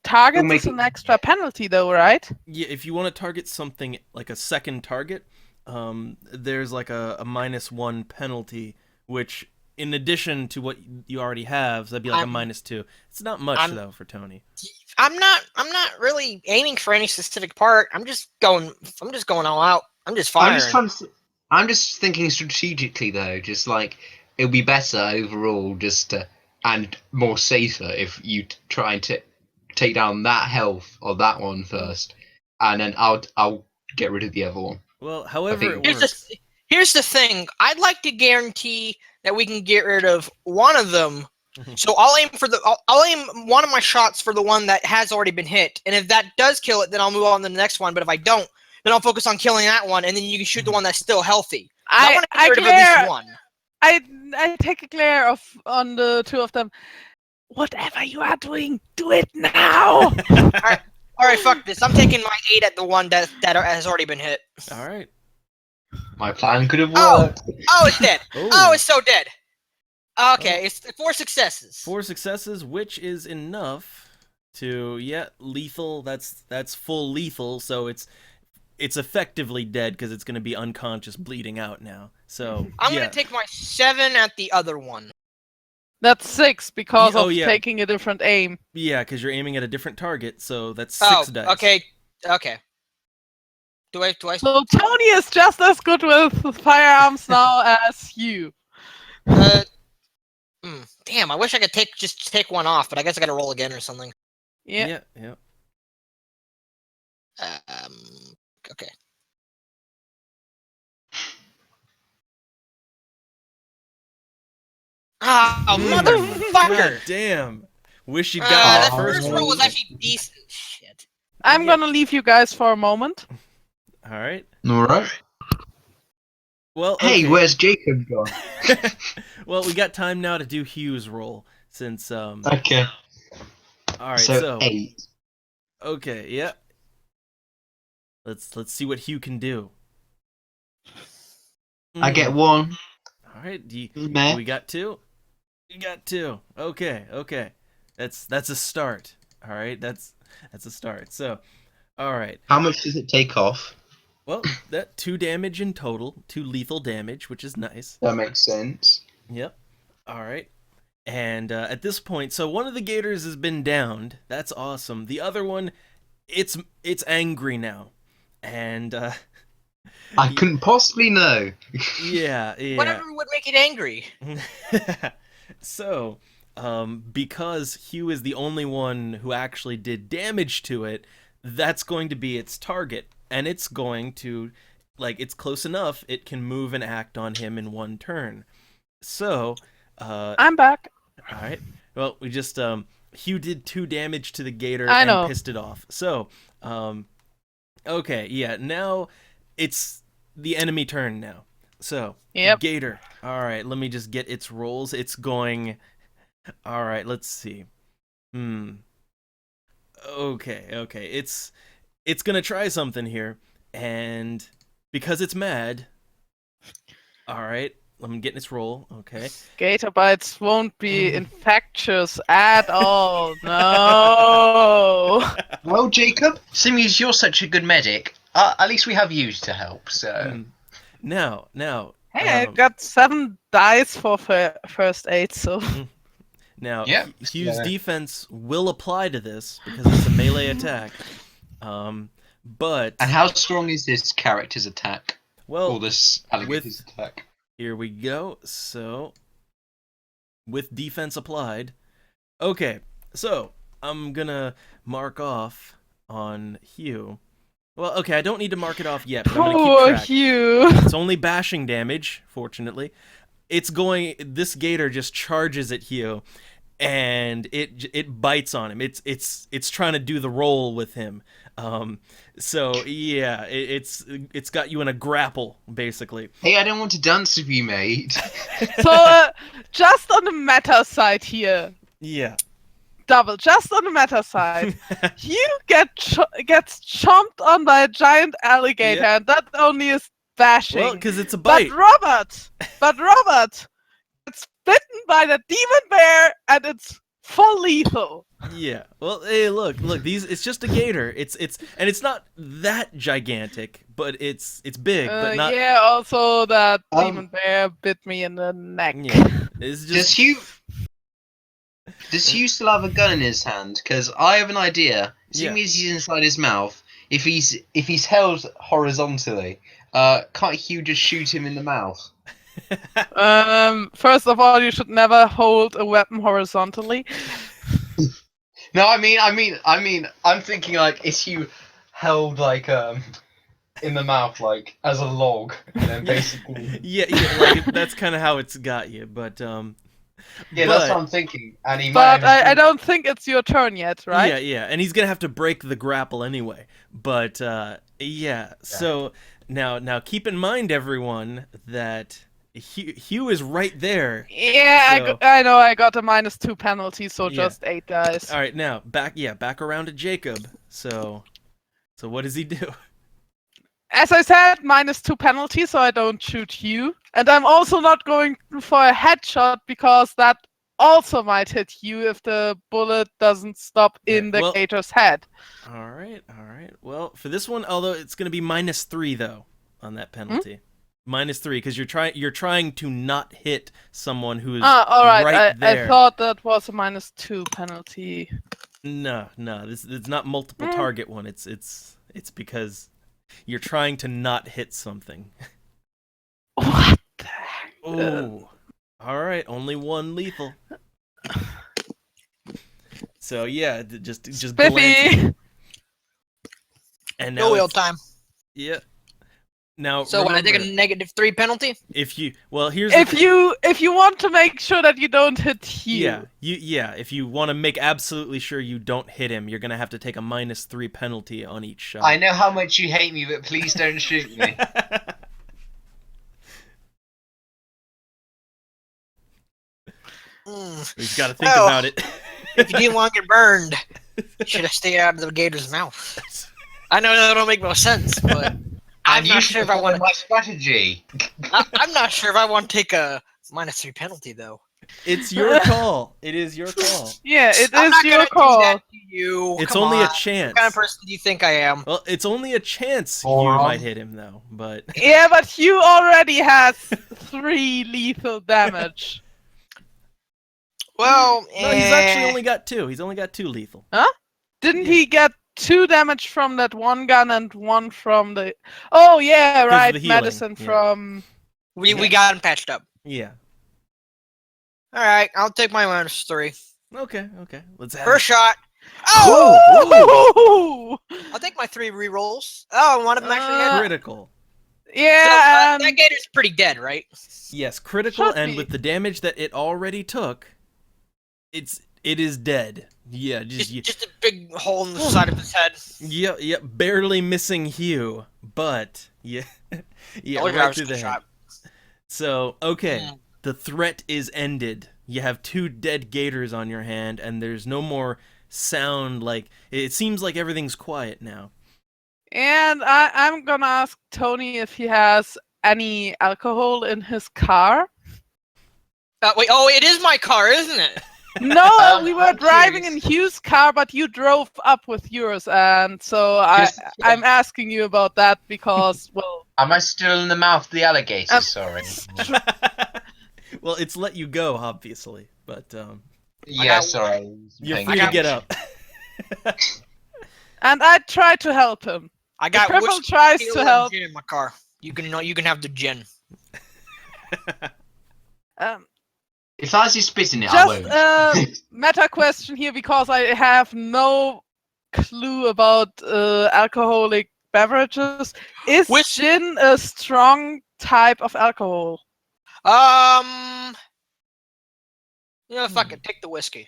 targets make is an it- extra penalty, though, right? yeah, if you want to target something like a second target, there's like a -1 penalty, which in addition to what you already have, so that'd be like a -2. It's not much though for Tony. I'm not really aiming for any specific part. I'm just going all out. I'm just firing. I'm just thinking strategically though. Just like it'll be better overall, and more safer if you try and take down that health of that one first, and then I'll get rid of the other one. Well, however think- it Here's works. Here's the thing. I'd like to guarantee that we can get rid of one of them. So I'll aim one of my shots for the one that has already been hit, and if that does kill it, then I'll move on to the next one. But if I don't, then I'll focus on killing that one, and then you can shoot the one that's still healthy. I want to get rid of at least one. I take a glare on the 2 of them. Whatever you are doing, do it now. All right, fuck this. I'm taking my 8 at the one that has already been hit. All right. My plan could have Oh! worked. Oh, it's dead. Oh. Oh, it's so dead. Okay, it's 4 successes. 4 successes, which is enough to lethal. That's full lethal, so it's effectively dead because it's going to be unconscious, bleeding out now. So I'm gonna take my 7 at the other one. That's 6 because Oh, of yeah. taking a different aim. yeah, because you're aiming at a different target, so that's 6 dice. Okay. Do I? So Tony is just as good with firearms now as you. Damn, I wish I could take one off, but I guess I gotta roll again or something. Yeah. Yeah. Okay. Oh, motherfucker! God damn. Wish you'd gotten that That first first one. roll was actually decent. Shit. I'm gonna leave you guys for a moment. All right. All right. Well, Hey, okay. where's Jacob gone? Well, we got time now to do Hugh's roll since Okay. all right, so 8. okay, yeah. Let's see what Hugh can do. I get 1. All right, Meh. we got 2. You got 2. Okay. That's a start. All right, that's a start. So, all right. How much does it take off? Well, that 2 damage in total, 2 lethal damage, which is nice. That makes sense. Yep. All right. And at this point, so one of the gators has been downed. That's awesome. The other one, it's angry now, and I couldn't possibly know. yeah. Whatever would make it angry. So, because Hugh is the only one who actually did damage to it, that's going to be its target, and it's going to, it's close enough, it can move and act on him in one turn. So, I'm back. all right. Well, we just Hugh did 2 damage to the gator I and know. pissed it off. So, okay, yeah. Now it's the enemy turn now. So, Yep. gator. All right, let me just get its rolls. It's going. All right, let's see. Okay. It's gonna try something here, and because it's mad. All right. I'm getting its roll. Okay. Gator bites won't be infectious at all. No. Well, Jacob, seeing as you're such a good medic, at least we have you to help, so... Now. Hey, I got 7 dice for first aid, so. Now, Yeah. Hugh's defense will apply to this because it's a melee attack. But And how strong is this character's attack? well, Or this alligator's attack? here we go. So, with defense applied. Okay, so I'm gonna mark off on Hugh. Well, okay, I don't need to mark it off yet, but I'm gonna keep Poor track. Hugh. It's only bashing damage, fortunately. This gator just charges at Hugh, and it bites on him. It's trying to do the roll with him. So yeah, it's got you in a grapple basically. Hey, I don't want to dance with you, mate. So, just on the meta side here, Yeah. double, just on the meta side, Hugh gets chomped on by a giant alligator, Yeah. and that only is bashing. Well, because it's a bite. But Robert gets bitten by the demon bear, and it's full lethal. Yeah. Well, hey, look, it's just a gator. And it's not that gigantic, but it's big, but not. Yeah, also that Um, demon bear bit me in the neck. Yeah. It's Does just. Hugh still have a gun in his hand? Because I have an idea. Seeing Yeah. as he's inside his mouth, if he's held horizontally, can't Hugh just shoot him in the mouth? First of all, you should never hold a weapon horizontally. No, I'm thinking like, is Hugh held like in the mouth like as a log, and then basically. Yeah, like that's kind of how it's got you, but Yeah, that's but- what I'm thinking. And he might But have I don't think it's your turn yet, right? Yeah, and he's gonna have to break the grapple anyway. But yeah. So now keep in mind, everyone, that Hugh is right there. Yeah, So- I know I got a -2 penalty, so Yeah. just 8 guys. All right, now back around to Jacob. So what does he do? As I said, -2 penalty, so I don't shoot you. And I'm also not going for a headshot because that also might hit you if the bullet doesn't stop in Yeah, the well- gator's head. All right. Well, for this one, although it's gonna be -3 though on that penalty. -3 because you're trying to not hit someone who is All right. right I there. thought that was a -2 penalty. No, this it's not multiple Mm. target one. It's because you're trying to not hit something. What the heck? Oh, all right, only one lethal. So yeah, just glance, Spiffy! and No now wheel it's- time. yeah. Now So when I take a remember, -3 penalty, if you here's If the, you want to make sure that you don't hit Hugh, if you want to make absolutely sure you don't hit him, you're gonna have to take a -3 penalty on each shot. I know how much you hate me, but please don't shoot me. We've got to think Well, about it. if you didn't want to get burned, you should have stayed out of the gator's mouth. I know that don't make no sense, but I'm And you not should sure if I follow want. my strategy. I'm not sure if I want to take a -3 penalty though. It's your call. It is your call. yeah, it I'm is not your gonna call. do that to you. It's Come only on. a chance. What kind of person do you think I am? Well, it's only a chance you Moron. might hit him though, but Yeah, but Hugh already has 3 lethal damage. Well, no, he's actually only got 2. He's only got 2 lethal. Didn't he get 2 damage from that one gun and 1 from the? Oh yeah, of right, the healing, medicine yeah. from. we got him patched up. Yeah. All right, I'll take my -3. Okay. Let's have First it. shot. Oh! Ooh! I'll take my 3 rerolls. Oh, one of them actually hit. Critical. Yeah, that gator's pretty dead, right? Yes, critical, Should and be. with the damage that it already took, it is dead. Yeah, Just a big hole in the side of his head. yeah, barely missing Hugh, but yeah, Only right driver's through the shot. head. So okay, Mm. the threat is ended. You have 2 dead gators on your hand, and there's no more sound. Like it seems like everything's quiet now. and I'm gonna ask Tony if he has any alcohol in his car. Wait, oh, it is my car, isn't it? No, we were I'm driving curious. in Hugh's car, but you drove up with yours, and so Just- I'm asking you about that because, well, Am I still in the mouth of the alligator? Um, Sorry. Well, it's let you go, obviously, but Yeah, got sorry. you're Thank free you. to get up. and I tried to help him. I The got cripple whiskey, tries tequila, to and help. gin in my car. You can have the gin. Um, If I see spit in it, I Just won't. meta question here because I have no clue about alcoholic beverages. Is Whis- gin a strong type of alcohol? Fuck it, take the whiskey.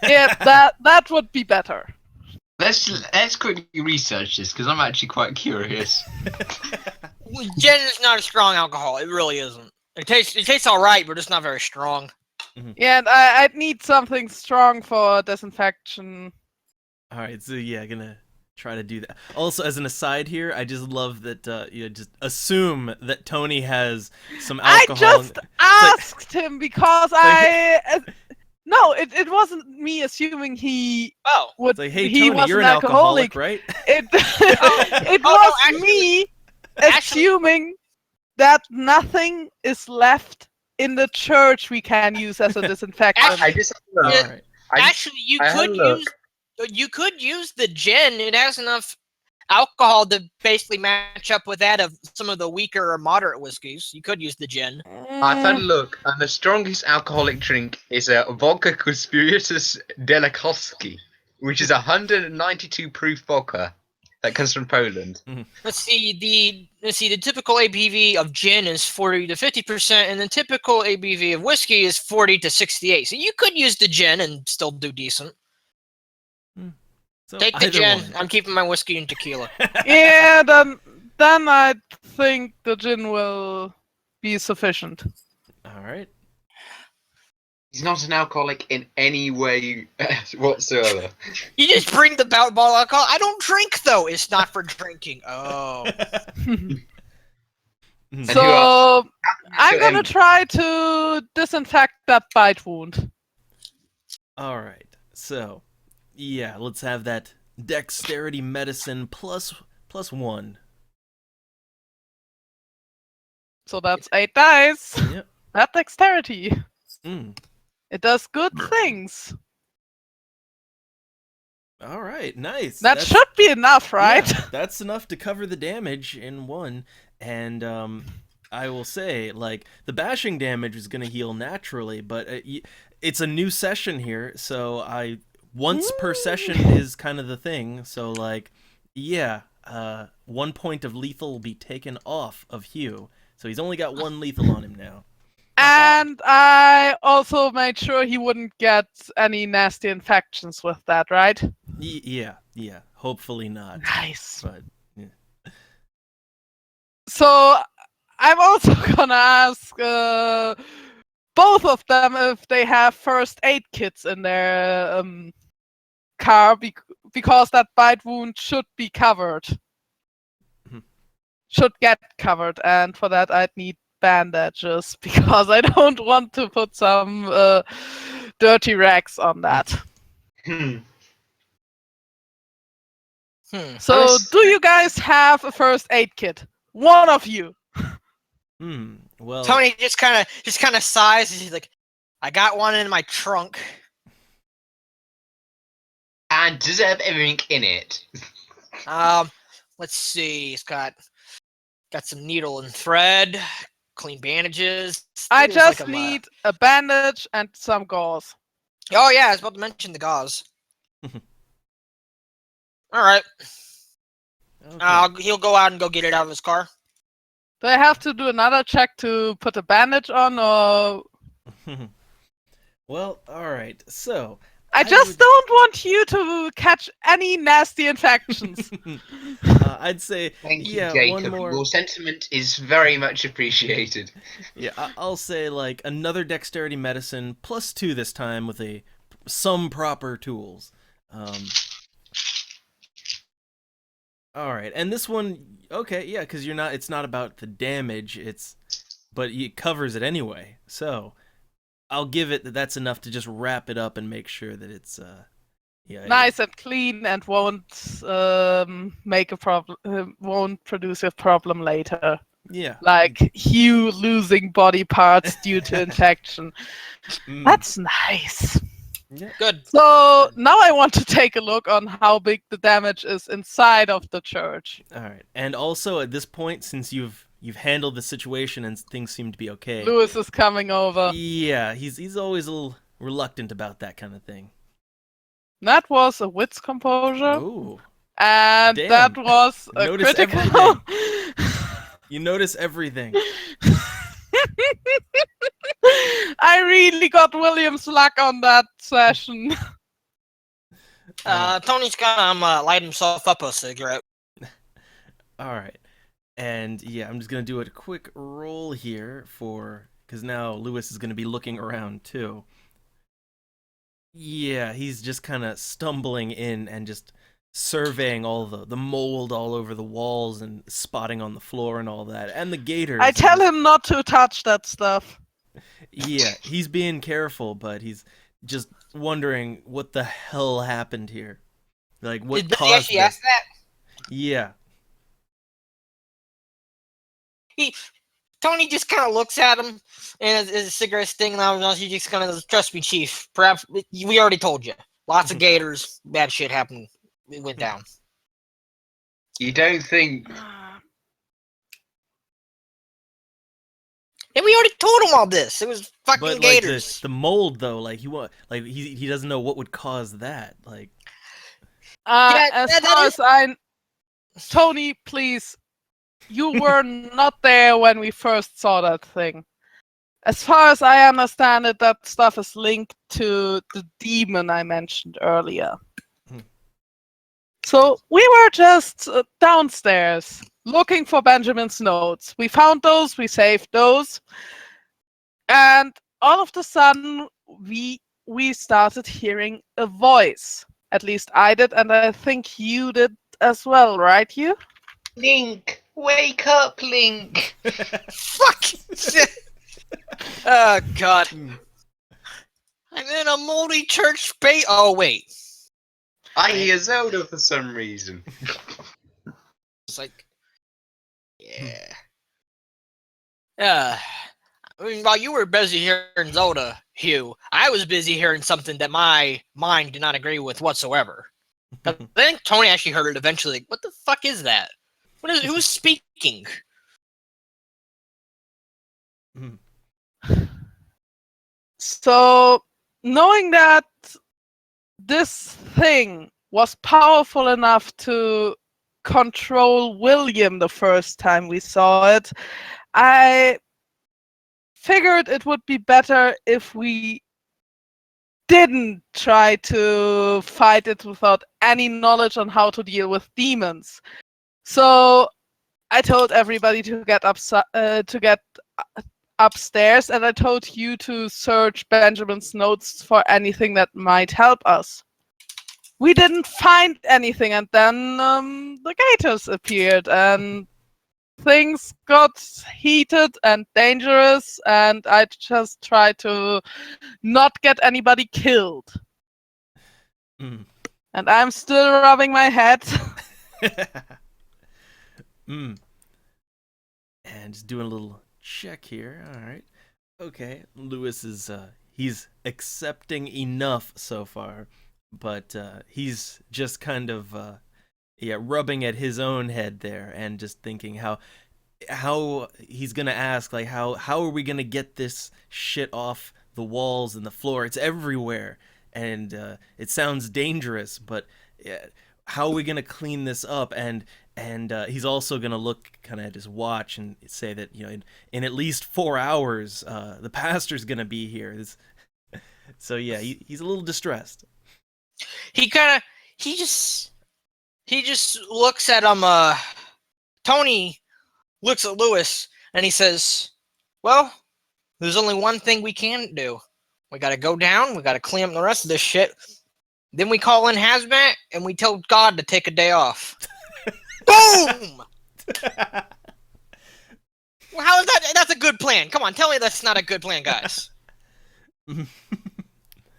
Yeah, that would be better. Let's quickly research this because I'm actually quite curious. Gin is not a strong alcohol. It really isn't. It tastes all right, but it's not very strong. Yeah, and I'd need something strong for disinfection. All right, so yeah, gonna try to do that. Also, as an aside here, I just love that you just assume that Tony has some alcohol. I just asked him because no, it wasn't me assuming he Oh. would. It's like, hey, he Tony, was you're an an alcoholic, right? It it Oh, no, was actually- me actually- assuming that nothing is left in the church we can use as a disinfectant. I just All Yeah. right. Actually, you I had a look. could use the gin. It has enough alcohol to basically match up with that of some of the weaker or moderate whiskeys. You could use the gin. I've had a look, and the strongest alcoholic drink is a vodka Spiritus Delakoski, which is 192 proof vodka that comes from Poland. Let's see. The typical ABV of gin is 40 to 50%, and the typical ABV of whiskey is 40 to 68. So you could use the gin and still do decent. So Take the either gin. one. I'm keeping my whiskey and tequila. Yeah, then I think the gin will be sufficient. All right. He's not an alcoholic in any way whatsoever. You just bring the bottle of alcohol. I don't drink though. It's not for drinking. Oh. And So I'm So, gonna try to disinfect that bite wound. All right. So, yeah, let's have that dexterity medicine plus 1. So that's 8 dice. Yep. That dexterity. Mm. It does good things. All right. Nice. That That's- should be enough, right? Yeah, that's enough to cover the damage in 1. And I will say, like, the bashing damage is going to heal naturally, but it's a new session here, so once per session is kind of the thing. So, like, yeah, 1 point of lethal will be taken off of Hugh. So he's only got 1 lethal on him now. And I also made sure he wouldn't get any nasty infections with that, right? Yeah. Hopefully not. Nice. But So I'm also gonna ask both of them if they have first aid kits in their car because that bite wound should be covered. Mhm. Should get covered, and for that I'd need bandages because I don't want to put some dirty rags on that. So Alice- do you guys have a first aid kit? One of you. well, Tony just kind of sighs and he's like, "I got one in my trunk." And does it have everything in it? Let's see. It's got some needle and thread, clean bandages. I There's like just need a bandage and some gauze. Oh yeah, I was about to mention the gauze. All right. okay. He'll go out and go get it out of his car. Do I have to do another check to put a bandage on, or Well, all right. So I just would- don't want you to catch any nasty infections. I'd say Thank you, yeah, Jacob. one more. Your sentiment is very much appreciated. Yeah, I'll say like another dexterity medicine plus 2 this time with some proper tools. All right, and this one, okay, yeah, because it's not about the damage, but it covers it anyway. So I'll give it that's enough to just wrap it up and make sure that it's yeah. Nice and clean and won't make a problem. Won't produce a problem later, Yeah. like Hugh losing body parts due to infection. Mm, That's nice. yeah. Good. So now I want to take a look on how big the damage is inside of the church. All right, and also at this point, since you've you've handled the situation and things seem to be okay. Lewis is coming over. Yeah, he's always a little reluctant about that kind of thing. That was a wits composure. Ooh, And Damn. that was a Notice critical. you notice everything. I really got William's luck on that session. Tony's gonna light himself up a cigarette. All right, and yeah, I'm just gonna do a quick roll here because now Lewis is gonna be looking around too. Yeah, he's just kind of stumbling in and just surveying all the mold all over the walls and spotting on the floor and all that, and the gators. I tell him not to touch that stuff. Yeah, he's being careful, but he's just wondering what the hell happened here. Like, what Did he caused actually this? ask that? Yeah. Tony just kind of looks at him and his cigarette stinging out. And he just kind of, trust me, Chief. Perhaps we already told you. Lots of gators. Bad shit happened. It went down. You don't think? And we already told him all this. It was fucking But like gators. the mold though, like he doesn't know what would cause that. Like, Yeah, As that far is- as I, Tony, please, you were not there when we first saw that thing. As far as I understand it, that stuff is linked to the demon I mentioned earlier. Hmm. So we were just downstairs looking for Benjamin's notes. We found those, we saved those, and all of a sudden we started hearing a voice. At least I did, and I think you did as well, right? You? Link, wake up, Link. Fuck. Oh god. Hmm. I'm in a multi-church space. Oh wait. I hear Zelda for some reason. It's like, yeah. I mean, while you were busy hearing Zelda, Hugh, I was busy hearing something that my mind did not agree with whatsoever. But I think Tony actually heard it eventually. Like, what the fuck is that? Who's speaking? Hmm. So, knowing that this thing was powerful enough to control William the first time we saw it, I figured it would be better if we didn't try to fight it without any knowledge on how to deal with demons. So I told everybody to get upstairs, and I told you to search Benjamin's notes for anything that might help us. We didn't find anything, and then the gators appeared, and things got heated and dangerous, and I just tried to not get anybody killed. Hmm. And I'm still rubbing my head. And just doing a little check here. All right. Okay. Lewis is he's accepting enough so far, but he's just kind of rubbing at his own head there and just thinking how he's gonna ask, like, how are we gonna get this shit off the walls and the floor? It's everywhere, and it sounds dangerous, but how are we gonna clean this up? And he's also gonna look kind of at his watch and say that, you know, in at least 4 hours the pastor's gonna be here. So yeah, he's a little distressed. He just looks at him. Tony looks at Lewis and he says, "Well, there's only one thing we can do. We gotta go down. We gotta clean up the rest of this shit. Then we call in hazmat and we tell God to take a day off." Boom! Well, how is that? That's a good plan. Come on, tell me that's not a good plan, guys.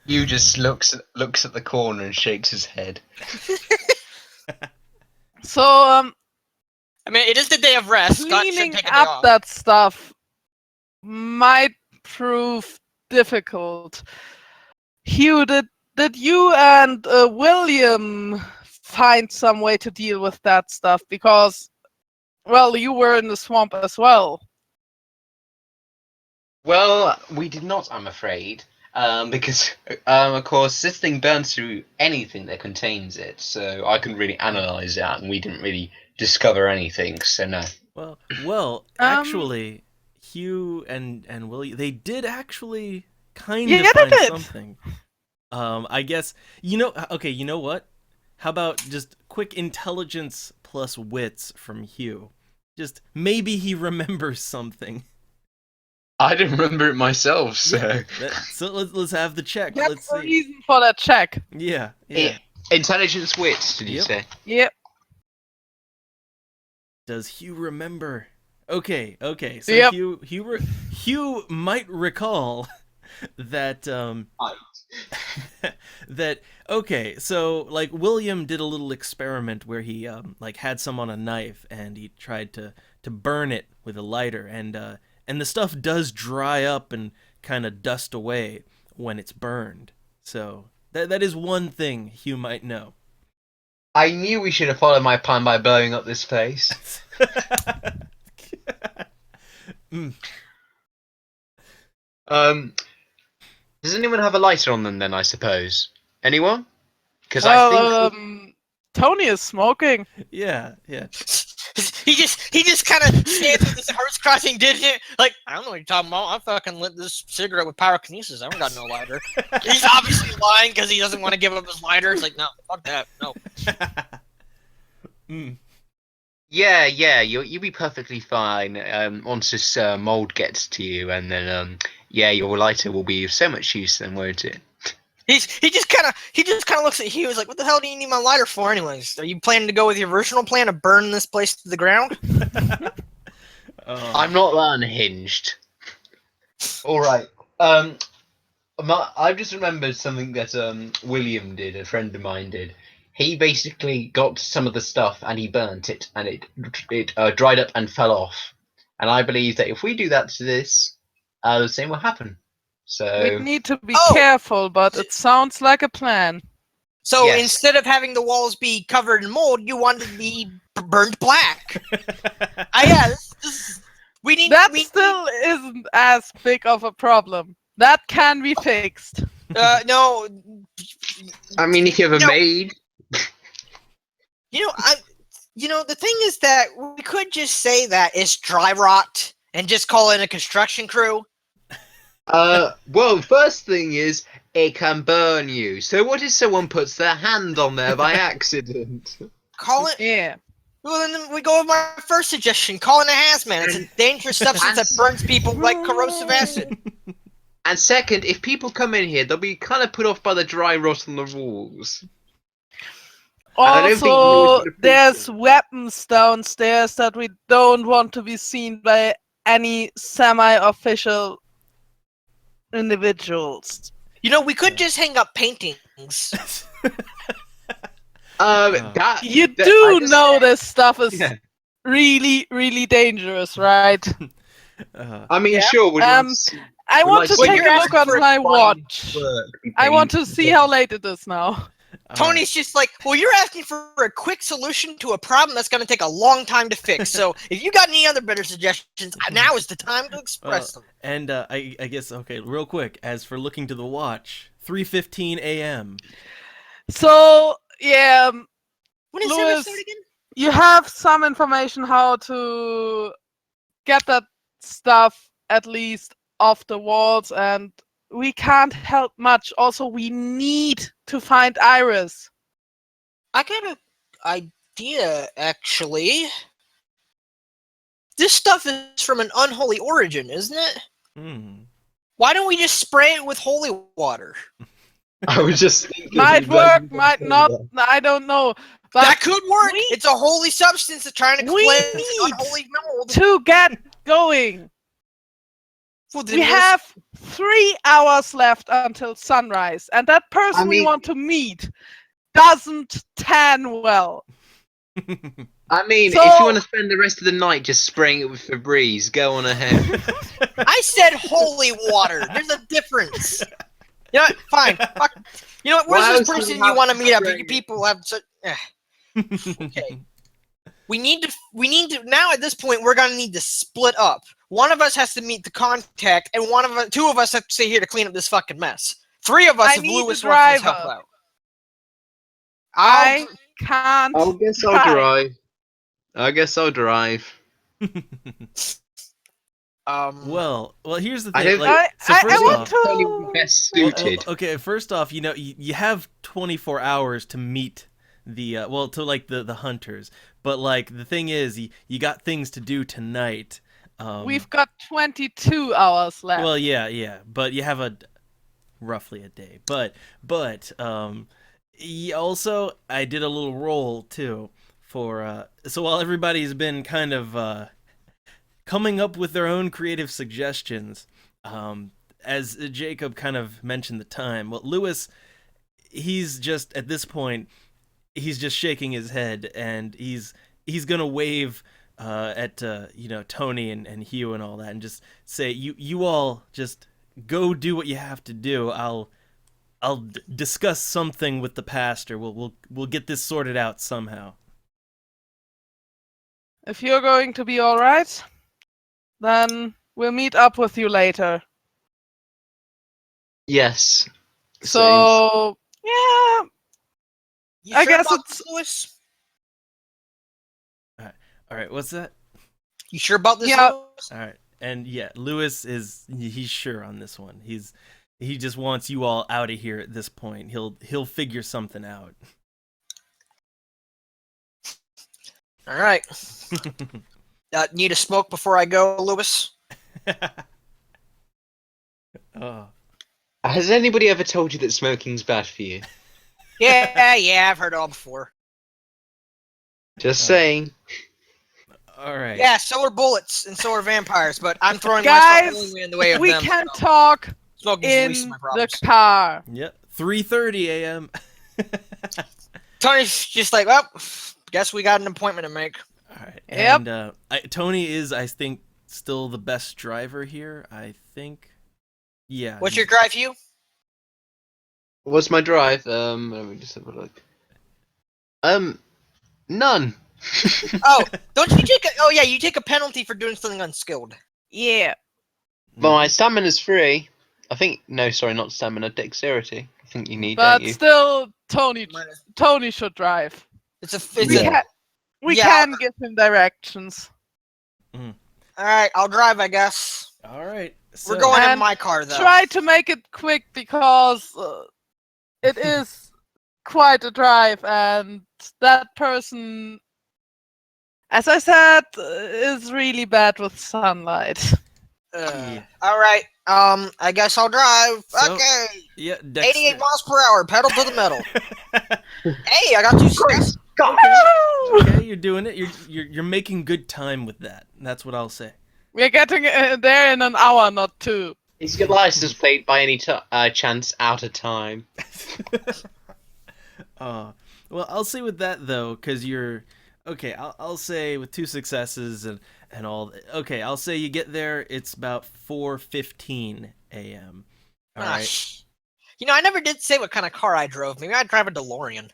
You just looks at the corner and shakes his head. So, I mean, it is the day of rest. God should cleaning take a day up off. that stuff might prove difficult. Hugh, did you and William find some way to deal with that stuff? Because Well, you were in the swamp as well. Well, we did not, I'm afraid, because of course this thing burns through anything that contains it. So I couldn't really analyze that, and we didn't really discover anything. So no. Well, actually, Hugh and Willie, they did actually kind of Yeah, they find did. something. I guess okay, you know what? How about just quick intelligence plus wits from Hugh? Just maybe he remembers something. I didn't remember it myself, so. So let's have the check. That's Let's the see. reason for that check. Yeah. Intelligence wits, did you Yep. say? Yep. Does Hugh remember? Okay. So Yep. Hugh might recall that that okay, so like William did a little experiment where he like had some on a knife and he tried to burn it with a lighter, and the stuff does dry up and kind of dust away when it's burned. So that is one thing Hugh might know. I knew we should have followed my plan by blowing up this place. Does anyone have a lighter on them then, I suppose? Anyone? Because I think... Tony is smoking. Yeah. He just kind of stands with his arms crossing, did it? Like, I don't know what you're talking about. I fucking lit this cigarette with pyrokinesis. I don't got no lighter. He's obviously lying because he doesn't want to give up his lighter. It's like, no, fuck that, no. Yeah, you'll be perfectly fine once this mold gets to you, and then yeah, your lighter will be of so much use then, won't it? He just kind of looks at Hugh. He's like, "What the hell do you need my lighter for, anyways? Are you planning to go with your original plan of burning this place to the ground?" I'm not that unhinged. All right. I've just remembered something that William did. A friend of mine did. He basically got some of the stuff and he burnt it, and it dried up and fell off. And I believe that if we do that to this, the same will happen. So We need to be careful, but it sounds like a plan. So Yes. instead of having the walls be covered in mold, you want it to be burned black. Yeah, we need. That we, still isn't as big of a problem. That can be fixed. no. I mean, if you have a No. maid. The thing is that we could just say that it's dry rot and just call in a construction crew. Well, first thing is, it can burn you. So what if someone puts their hand on there by accident? Call it. Yeah. Well, then we go with my first suggestion. Call in a hazmat. It's a dangerous substance that burns people like corrosive acid. And second, if people come in here, they'll be kind of put off by the dry rot on the walls. I don't think we Also, would there's weapons downstairs that we don't want to be seen by any semi-official individuals. We could just hang up paintings. You do know this stuff is really, really dangerous, right? I mean, sure. We'd I want to like- take Well, a you're look on asking for my fine watch. I want to see how late it is now. Tony's just like, well, you're asking for a quick solution to a problem that's going to take a long time to fix. So if you got any other better suggestions, now is the time to express them. And I guess, okay, real quick, as for looking to the watch, 3:15 a.m. So, yeah, When is Louis, start again? you have some information how to get that stuff at least off the walls, and we can't help much. Also, we need to find Iris. I got an idea, actually. This stuff is from an unholy origin, isn't it? Why don't we just spray it with holy water? I was just thinking Might work, might not. I don't know. But That could work. we- It's a holy substance that's trying to We cleanse need unholy mold. to get going. Well, then We let's- have 3 hours left until sunrise, and that person we mean- want to meet doesn't tan well. I mean, So- if you want to spend the rest of the night just spraying it with Febreze, go on ahead. I said holy water. There's a difference. You know what? Fine. Fuck. You know what? Why Where's else this would person you you want to have meet up? spray- You people have such. Okay. We need to now at this point we're gonna need to split up. One of us has to meet the contact, and two of us have to stay here to clean up this fucking mess. Three of us I if need Lewis a wants to help driver. out. I can't. I guess I'll drive. I guess I'll drive. well, here's the I thing. don't- Like, so I first want off, Tell you to. best well, suited. okay, first off, you have 24 hours to meet the to like the hunters, but like the thing is, you got things to do tonight. We've got 22 hours left. Well, yeah, but you have roughly a day. But also I did a little roll too for so while everybody's been kind of coming up with their own creative suggestions, as Jacob kind of mentioned the time. Well, Lewis, he's just at this point, he's just shaking his head, and he's gonna wave at Tony and Hugh and all that, and just say, you all just go do what you have to do. I'll discuss something with the pastor. We'll get this sorted out somehow. If you're going to be all right, then we'll meet up with you later. Yes. So yeah, You I sure guess about it's- this, Lewis? All right, what's that? You sure about this? Yeah. Lewis? All right, and yeah, Lewis he's sure on this one. He just wants you all out of here at this point. He'll figure something out. All right. Need a smoke before I go, Lewis? Oh. Has anybody ever told you that smoking's bad for you? Yeah, I've heard it all before. Just saying. All right. Yeah, so are bullets and so are vampires, but I'm throwing Guys, myself in the way of we them. can so talk smoking's the in least of my the problems. car. Yep. 3:30 a.m. Tony's just like, well, guess we got an appointment to make. All right. Yep. And Tony is, I think, still the best driver here. I think. Yeah. What's your drive, Hugh? What's my drive? Let me just have a look. None. Oh, don't you take a? Oh yeah, you take a penalty for doing something unskilled. Yeah. Well, my stamina's free. I think no, sorry, not stamina, dexterity. I think you need, But don't you? still, Tony Minus- should drive. It's a. We, It's Yeah. a. can, we Yeah. can give him directions. All right, I'll drive, I guess. All right. We're So, going in And my car though. Try to make it quick because it is quite a drive, and that person, as I said, is really bad with sunlight. Yeah. All right. I guess I'll drive. So- Okay. Yeah. 88 miles per hour, pedal to the metal. Hey, I got 2 steps. Okay, you're doing it. You're making good time with that. That's what I'll say. We're getting there in an hour, not 2. Is your license plate by any chance out of time? Well, I'll say with that though, because you're okay. I'll say with 2 successes and all. Okay, I'll say you get there. It's about 4:15 a.m. All Ah, right. You know, I never did say what kind of car I drove. Maybe I'd drive a DeLorean.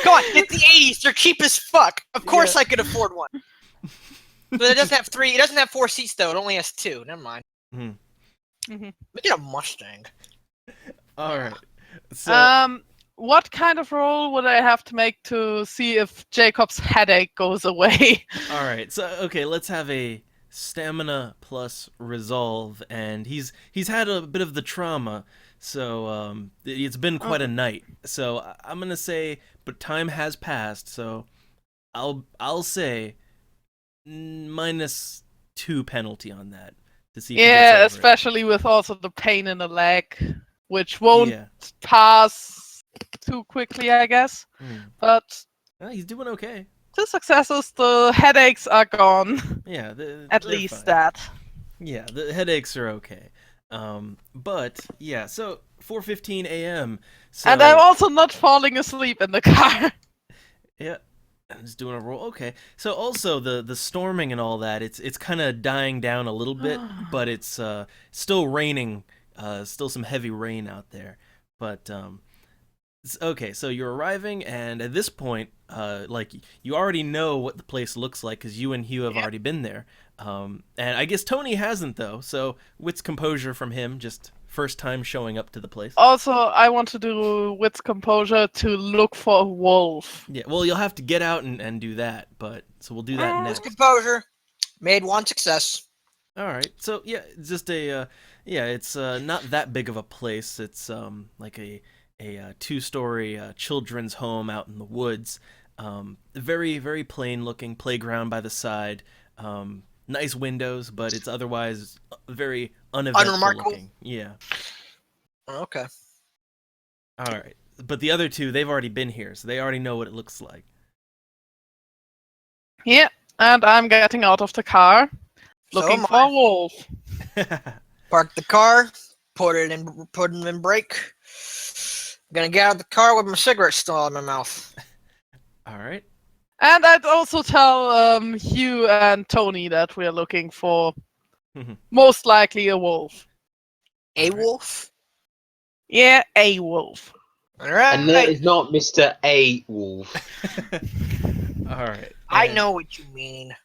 Come on, it's the 80s. They're cheap as fuck. Of course Yeah. I could afford one. But it doesn't have 3. It doesn't have 4 seats though. It only has 2. Never mind. Mhm. Make it a Mustang. All right. So What kind of roll would I have to make to see if Jacob's headache goes away? all right. So okay, let's have a stamina plus resolve, and he's had a bit of the trauma, so it's been quite a night. So I'm gonna say, but time has passed, so I'll say -2 penalty on that to see. If he Yeah, gets over it. especially with also the pain in the leg, which won't Yeah. pass too quickly, I guess. Hmm. But He's doing okay. 2 successes, the headaches are gone. Yeah. At they're least fine. that. Yeah, the headaches are okay. But yeah, so 4:15 a.m. So, And I'm also not falling asleep in the car. yeah, I'm just doing a roll. Okay, so also the storming and all that, it's kind of dying down a little bit, but it's still raining, still some heavy rain out there. But okay, so you're arriving, and at this point, like you already know what the place looks like because you and Hugh have already been there. And I guess Tony hasn't though. So wits composure from him, just first time showing up to the place. Also, I want to do wits composure to look for a wolf. Yeah, well, you'll have to get out and do that, but so we'll do that His next. composure made one success. All right, so yeah, it's just a yeah, it's not that big of a place. It's like a two-story children's home out in the woods. Very very plain looking playground by the side. Nice windows, but it's otherwise very uneventful Unremarkable? looking. Yeah. Okay. All right, but the other two, they've already been here, so they already know what it looks like. Yeah, and I'm getting out of the car, looking am for a wolf. Park the car, put it in brake. Gonna get out of the car with my cigarette still in my mouth. All right. And I'd also tell Hugh and Tony that we're looking for most likely a wolf. A wolf? Yeah, a wolf. Alright. And that is not Mr. A Wolf. All right. I and- know what you mean.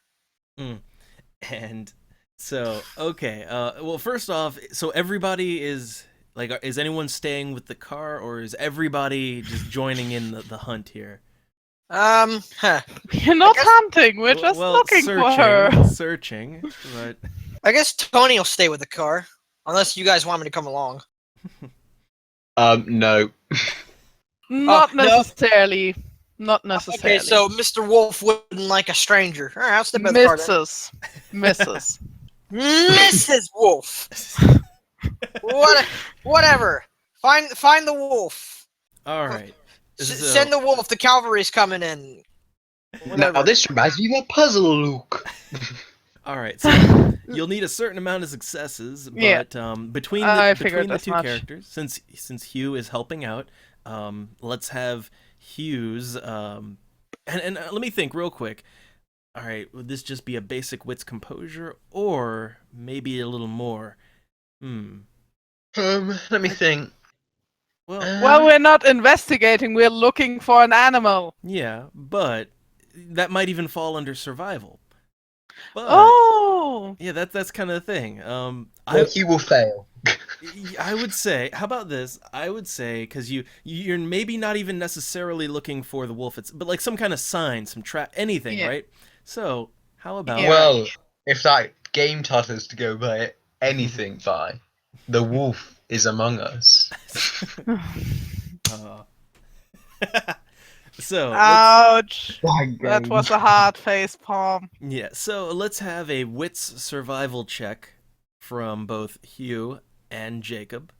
And so, okay. Well, first off, so everybody is like, is anyone staying with the car, or is everybody just joining in the hunt here? Huh. We're not guess- hunting, we're just Well, looking for her. Searching, but I guess Tony will stay with the car. Unless you guys want me to come along. No. Not no. necessarily. Not necessarily. Okay, so Mr. Wolf wouldn't like a stranger. Alright, I'll step in the car then. Mrs. Mrs. Mrs. Wolf. Whatever. Find the wolf. all right. So- Send the wolf. The cavalry's coming in. Now this reminds me of a puzzle, Luke. All right, so you'll need a certain amount of successes, but Yeah. between I the figured between the as two much. characters, since Hugh is helping out, let's have Hugh's and let me think real quick. All right, would this just be a basic wits composure, or maybe a little more? Let me think. Well, Well, we're not investigating, we're looking for an animal. yeah, but that might even fall under survival. But Oh! yeah, that's kind of the thing. He will fail. I would say, how about this? I would say, because you're maybe not even necessarily looking for the wolf, but like some kind of sign, some trap, anything, Yeah. right? So how about Yeah. Well, if that game taught us to go by anything by, the wolf is among us. uh, so Ouch! That was a hard face palm. yeah, so let's have a wits survival check from both Hugh and Jacob.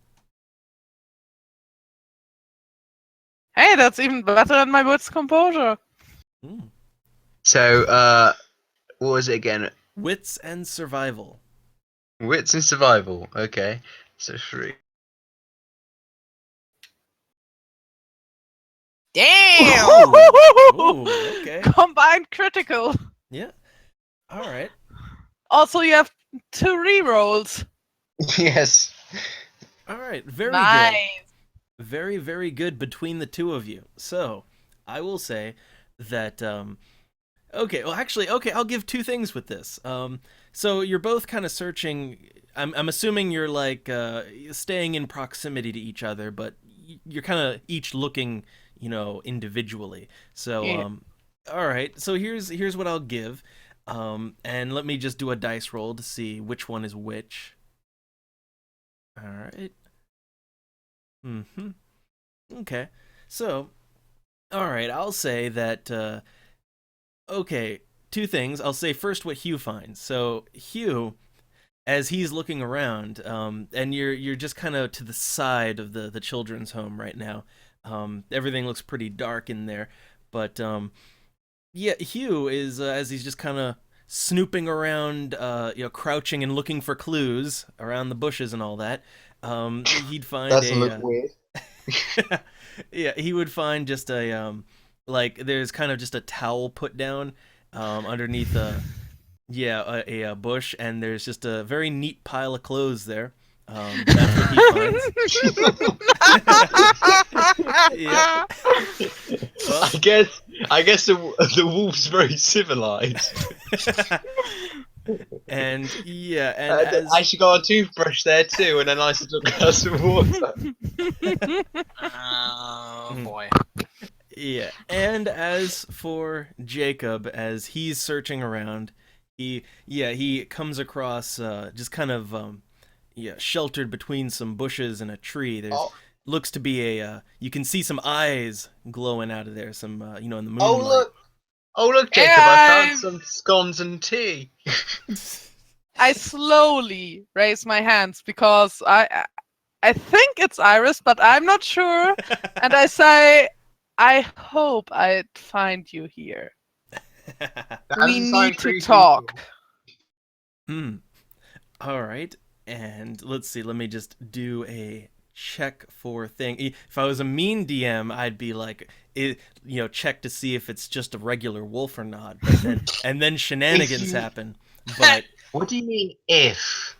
Hey, that's even better than my wits composure. Hmm. So, what was it again? Wits and survival. Wits and survival. Okay, so 3. Damn! Ooh, okay. Combined critical. Yeah. All right. Also, you have 2 rerolls. Yes. All right. Very Nice. good. Very, very good between the two of you. So, I will say that okay, well actually, okay, I'll give 2 things with this. So you're both kind of searching. I'm assuming you're like staying in proximity to each other, but you're kind of each looking, individually. So Yeah. all right. So here's what I'll give. And let me just do a dice roll to see which one is which. All right. Okay. So, all right, I'll say that okay, 2 things. I'll say first what Hugh finds. So, Hugh, as he's looking around, and you're just kind of to the side of the children's home right now. Everything looks pretty dark in there, but yeah, Hugh is as he's just kind of snooping around, crouching and looking for clues around the bushes and all that. He'd find weird. yeah, he would find just a like there's kind of just a towel put down underneath a bush, and there's just a very neat pile of clothes there. That's what he finds. Yeah. Well, I guess I guess the wolf's very civilized. And yeah, and as I should got a toothbrush there too, and a nice little glass of water. Oh boy. yeah, and as for Jacob, as he's searching around, he comes across just kind of sheltered between some bushes and a tree. There's Oh. looks to be you can see some eyes glowing out of there, some in the moonlight. Oh look, Jacob! I found some scones and tea. I slowly raise my hands because I think it's Iris, but I'm not sure. And I say, I hope I find you here. That We doesn't sound need to creepy. talk. All right, and let's see. Let me just do a check for thing. If I was a mean DM, I'd be like, check to see if it's just a regular wolf or not. But then, and then shenanigans happen. But What do you mean if?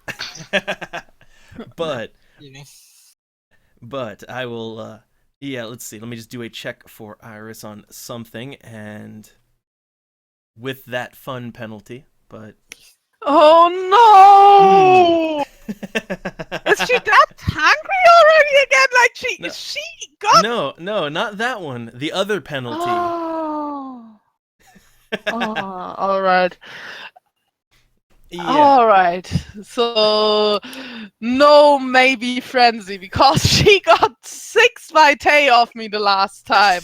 but I will. Let's see. Let me just do a check for Iris on something, and with that fun penalty. But Oh no! Is she that hungry already again? Like No. she got. no, not that one. The other penalty. Oh. All right. Yeah. All right. So no maybe frenzy because she got 6 vitae off me the last time.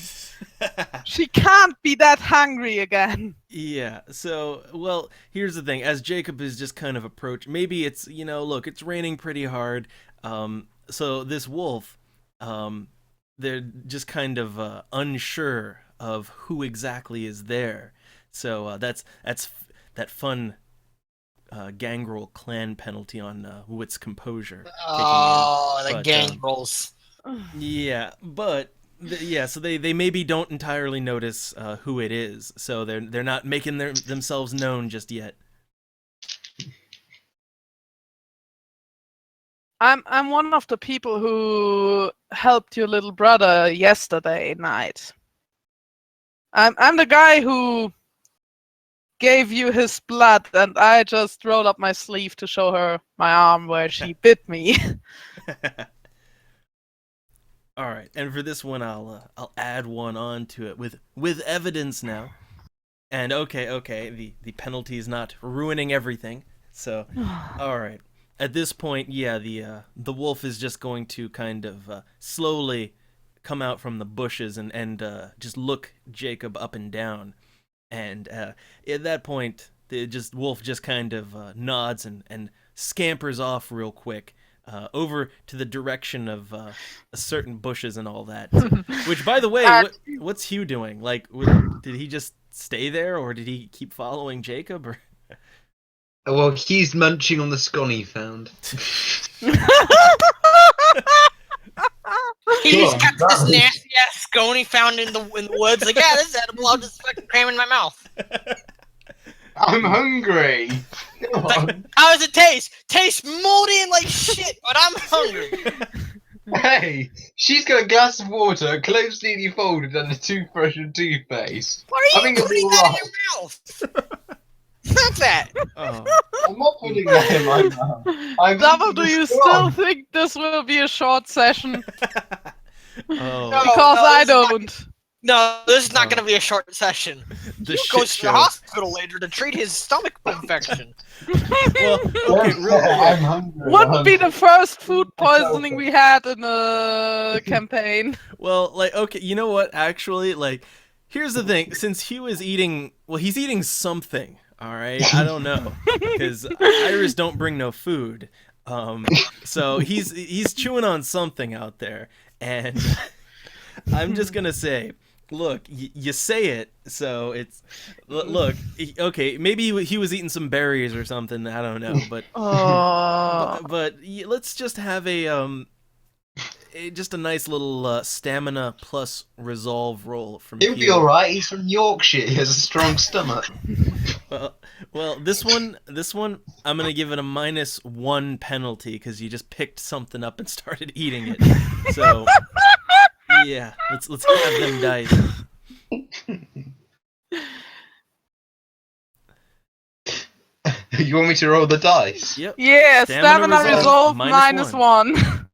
She can't be that hungry again. Yeah, so, well, here's the thing. As Jacob is just kind of maybe it's, look, it's raining pretty hard. So this wolf, they're just kind of unsure of who exactly is there. So that's that fun gangrel clan penalty on Wit's composure. kicking in. Oh, the But, gangrels. Yeah, but so they maybe don't entirely notice who it is, so they're not making themselves known just yet. I'm one of the people who helped your little brother yesterday night. I'm the guy who gave you his blood, and I just rolled up my sleeve to show her my arm where she bit me. All right, and for this one, I'll add one on to it with evidence now. And okay, the penalty is not ruining everything. So, all right. At this point, yeah, the wolf is just going to kind of slowly come out from the bushes and just look Jacob up and down. And at that point, the wolf just kind of nods and scampers off real quick. Over to the direction of certain bushes and all that. Which, by the way, what's Hugh doing? Like, did he just stay there, or did he keep following Jacob? Or Well, he's munching on the scone he found. He Go just on, got that this was- nasty ass scone he found in the woods. Like, yeah, this is edible. I'll just fucking cram it in my mouth. I'm hungry. Come on. How does it taste? Tastes moldy and like shit, but I'm hungry. Hey, she's got a glass of water, close neatly folded, and a toothbrush and toothpaste. Why are I you think it'll be putting that in alright. your mouth? Stop that. oh, I'm not putting that in my mouth. I'm Double, eating do the you scone. still think this will be a short session? oh, No. Because I this is not- don't. No, this is not Oh. going to be a short session. the He shit goes to the show. hospital later to treat his stomach infection. Well, okay, real I'm quick. hungry. Wouldn't be the first food Myself. poisoning we had in a campaign. Well, like, okay, you know what? Actually, like, here's the thing. Since Hugh is eating, well, he's eating something. All right, I don't know, because Iris don't bring no food. So he's chewing on something out there, and I'm just gonna say, look, you say it, so it's look. Okay, maybe he was eating some berries or something. I don't know, but Oh. but let's just have just a nice little stamina plus resolve roll from He'll be Hugh. alright, he's from Yorkshire, he has a strong stomach. Well, this one, I'm gonna give it a -1 penalty because you just picked something up and started eating it. So, yeah, let's have them dice. You want me to roll the dice? Yep. Yeah, stamina resolve, resolve minus -1.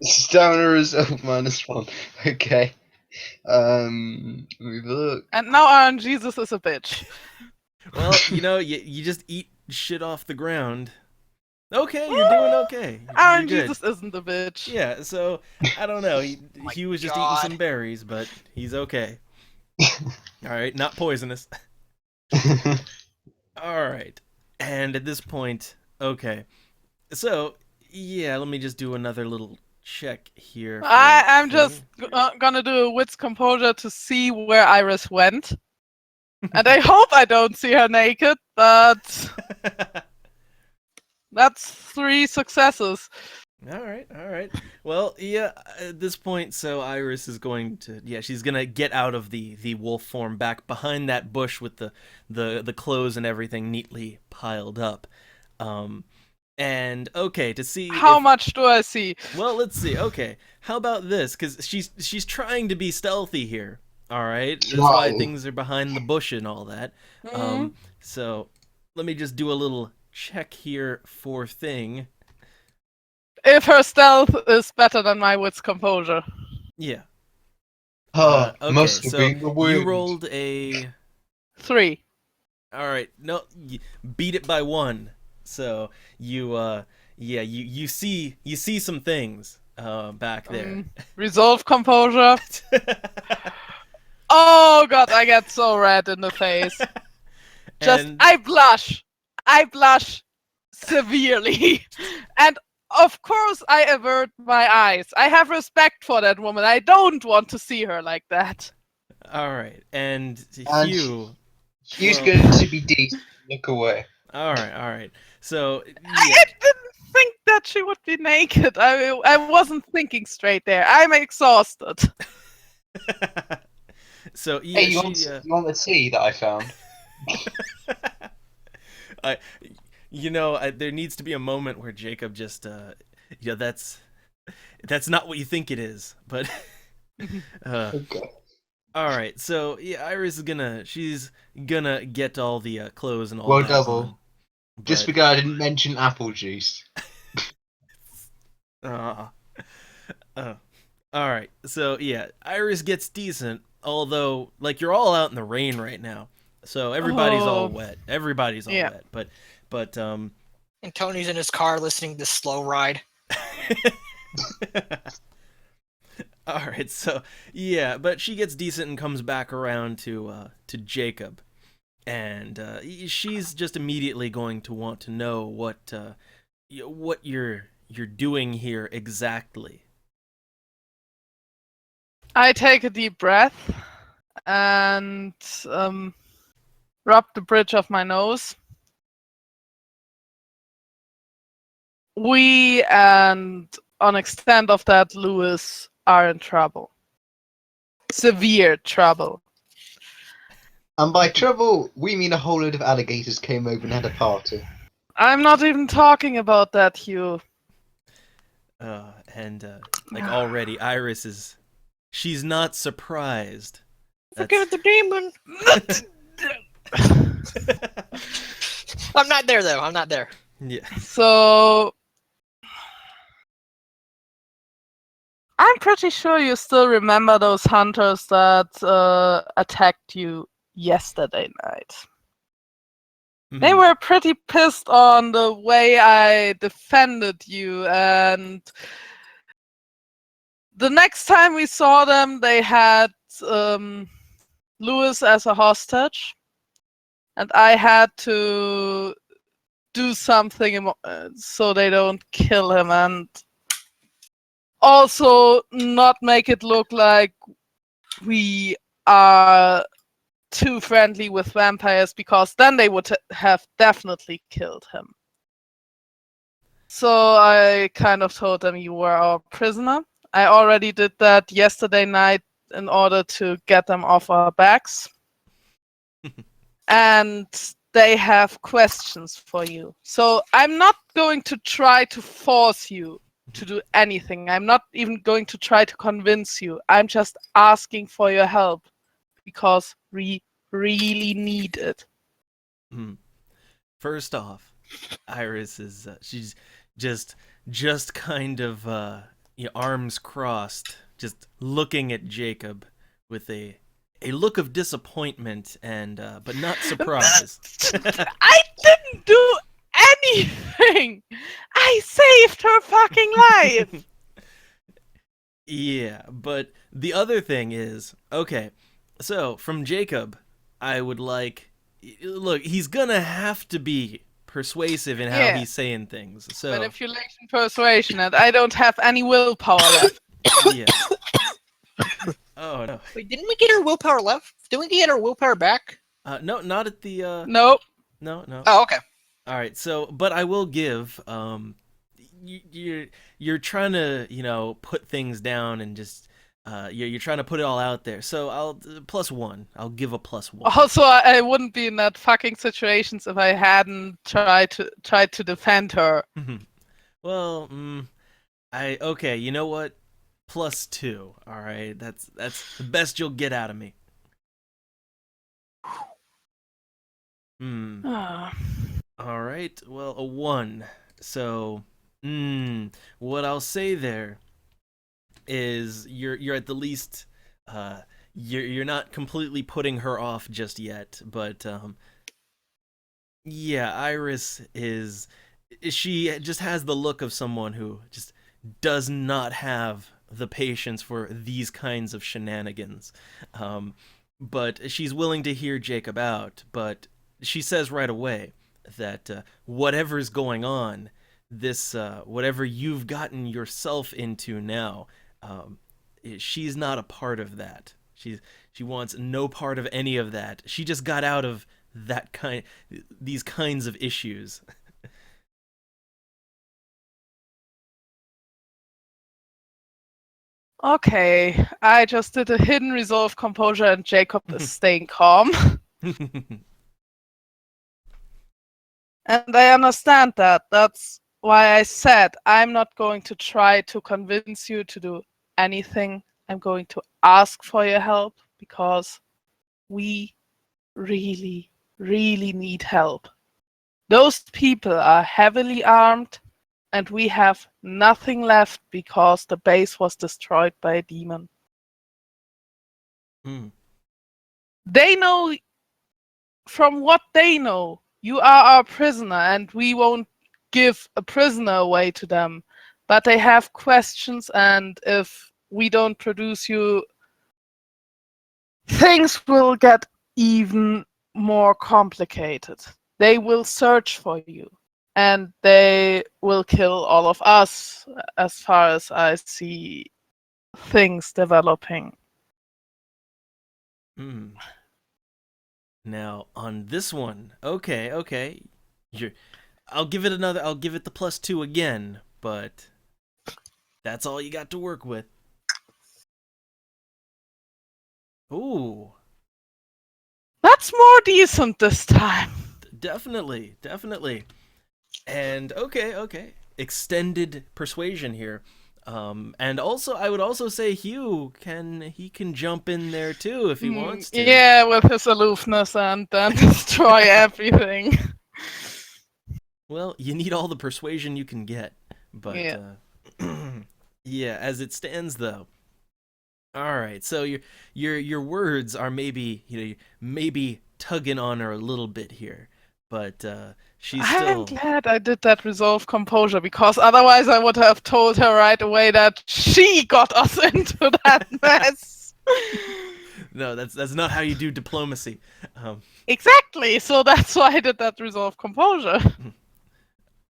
Stamina resolve -1. Okay. Let me look. And now Iron Jesus is a bitch. Well, you just eat shit off the ground. Okay, you're doing okay. You're Iron good. Jesus isn't a bitch. Yeah, so I don't know. He was just eating God. some berries, but he's okay. All right, not poisonous. All right. And at this point, okay. So, yeah, let me just do another little check here. I'm just gonna do a wits composure to see where Iris went. And I hope I don't see her naked, but that's 3 successes. All right. Well, yeah, at this point, so Iris is going to, she's gonna get out of the wolf form back behind that bush with the clothes and everything neatly piled up. And okay, to see How much do I see? Well, let's see. Okay, how about this? Because she's trying to be stealthy here. All right, that's why things are behind the bush and all that. So let me just do a little check here for thing. If her stealth is better than my wits composure. Yeah. Okay, must have so been the wind. you rolled a 3. All right, no, beat it by 1. So you you see some things back there. Resolve composure. Oh god, I get so red in the face. I blush severely. And of course I avert my eyes. I have respect for that woman. I don't want to see her like that. All right, and Hugh. Hugh's going to be decent. Look away. All right. So I didn't think that she would be naked. I wasn't thinking straight there. I'm exhausted. So yeah, hey, you want the tea that I found? There needs to be a moment where Jacob just, that's not what you think it is, but. Okay. All right, so yeah, Iris is she's gonna get all the clothes and all Well, that. double. Just because I didn't mention apple juice. All right, so yeah, Iris gets decent, although like you're all out in the rain right now, so everybody's all wet. Everybody's all wet, but And Tony's in his car listening to Slow Ride. All right, so yeah, but she gets decent and comes back around to Jacob, and she's just immediately going to want to know what you're doing here exactly. I take a deep breath and rub the bridge of my nose. We and on extent of that, Lewis are in trouble. Severe trouble. And by trouble, we mean a whole load of alligators came over and had a party. I'm not even talking about that, Hugh. Like already, Iris she's not surprised. Forget the demon. I'm not there though. I'm not there. Yeah. So I'm pretty sure you still remember those hunters that attacked you yesterday night. Mm-hmm. They were pretty pissed on the way I defended you, and the next time we saw them, they had Lewis as a hostage, and I had to do something so they don't kill him, and also not make it look like we are too friendly with vampires, because then they would have definitely killed him. So I kind of told them you were our prisoner. I already did that yesterday night in order to get them off our backs. And they have questions for you. So I'm not going to try to force you to do anything. I'm not even going to try to convince you. I'm just asking for your help because we really need it. First off, Iris is she's just kind of arms crossed, just looking at Jacob with a look of disappointment and but not surprise. I didn't do anything. I saved her fucking life. Yeah, but the other thing is, okay, so from Jacob, I would like, look, he's gonna have to be persuasive in how Yeah. he's saying things. So Manipulation, persuasion, and I don't have any willpower left. yeah. Oh no. Wait, didn't we get our willpower left? Didn't we get our willpower back? No, not at the Nope. no. Oh, okay. All right, so but I will give you're trying to put things down and just you're trying to put it all out there. So I'll +1. I'll give a +1. Also, I wouldn't be in that fucking situations if I hadn't tried to defend her. Well, okay. You know what? +2. All right, that's the best you'll get out of me. All right. Well, a 1. So, what I'll say there is you're at the least you're not completely putting her off just yet, but yeah, Iris she just has the look of someone who just does not have the patience for these kinds of shenanigans. But she's willing to hear Jacob out, but she says right away that whatever's going on, this whatever you've gotten yourself into now, she's not a part of that. She wants no part of any of that. She just got out of these kinds of issues. Okay, I just did a hidden resolve composure and Jacob is staying calm. And I understand that. That's why I said I'm not going to try to convince you to do anything. I'm going to ask for your help because we really, really need help. Those people are heavily armed and we have nothing left because the base was destroyed by a demon. They know, from what they know, you are our prisoner and we won't give a prisoner away to them. But they have questions, and if we don't produce you, things will get even more complicated. They will search for you. And they will kill all of us, as far as I see things developing. Now on this one, okay, I'll give it the +2 again, but that's all you got to work with. Ooh, that's more decent this time. Definitely. And okay, extended persuasion here. And also, I would also say Hugh can jump in there too if he wants to. Yeah, with his aloofness and then destroy everything. Well, you need all the persuasion you can get, but yeah, as it stands though. All right, so your words are maybe maybe tugging on her a little bit here, but she's still. I'm glad I did that resolve composure because otherwise I would have told her right away that she got us into that mess. No, that's not how you do diplomacy. Exactly, so that's why I did that resolve composure.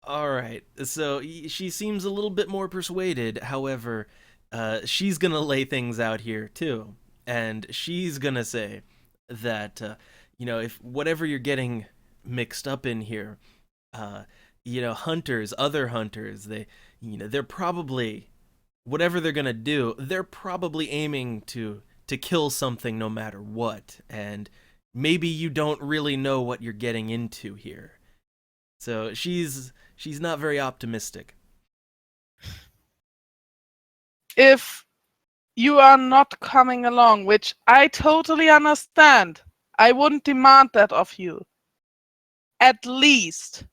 All right, so she seems a little bit more persuaded. However, she's gonna lay things out here too, and she's gonna say that if whatever you're getting mixed up in here, other hunters, they're probably, whatever they're gonna do, they're probably aiming to kill something no matter what, and maybe you don't really know what you're getting into here. So she's not very optimistic. If you are not coming along, which I totally understand, I wouldn't demand that of you. At least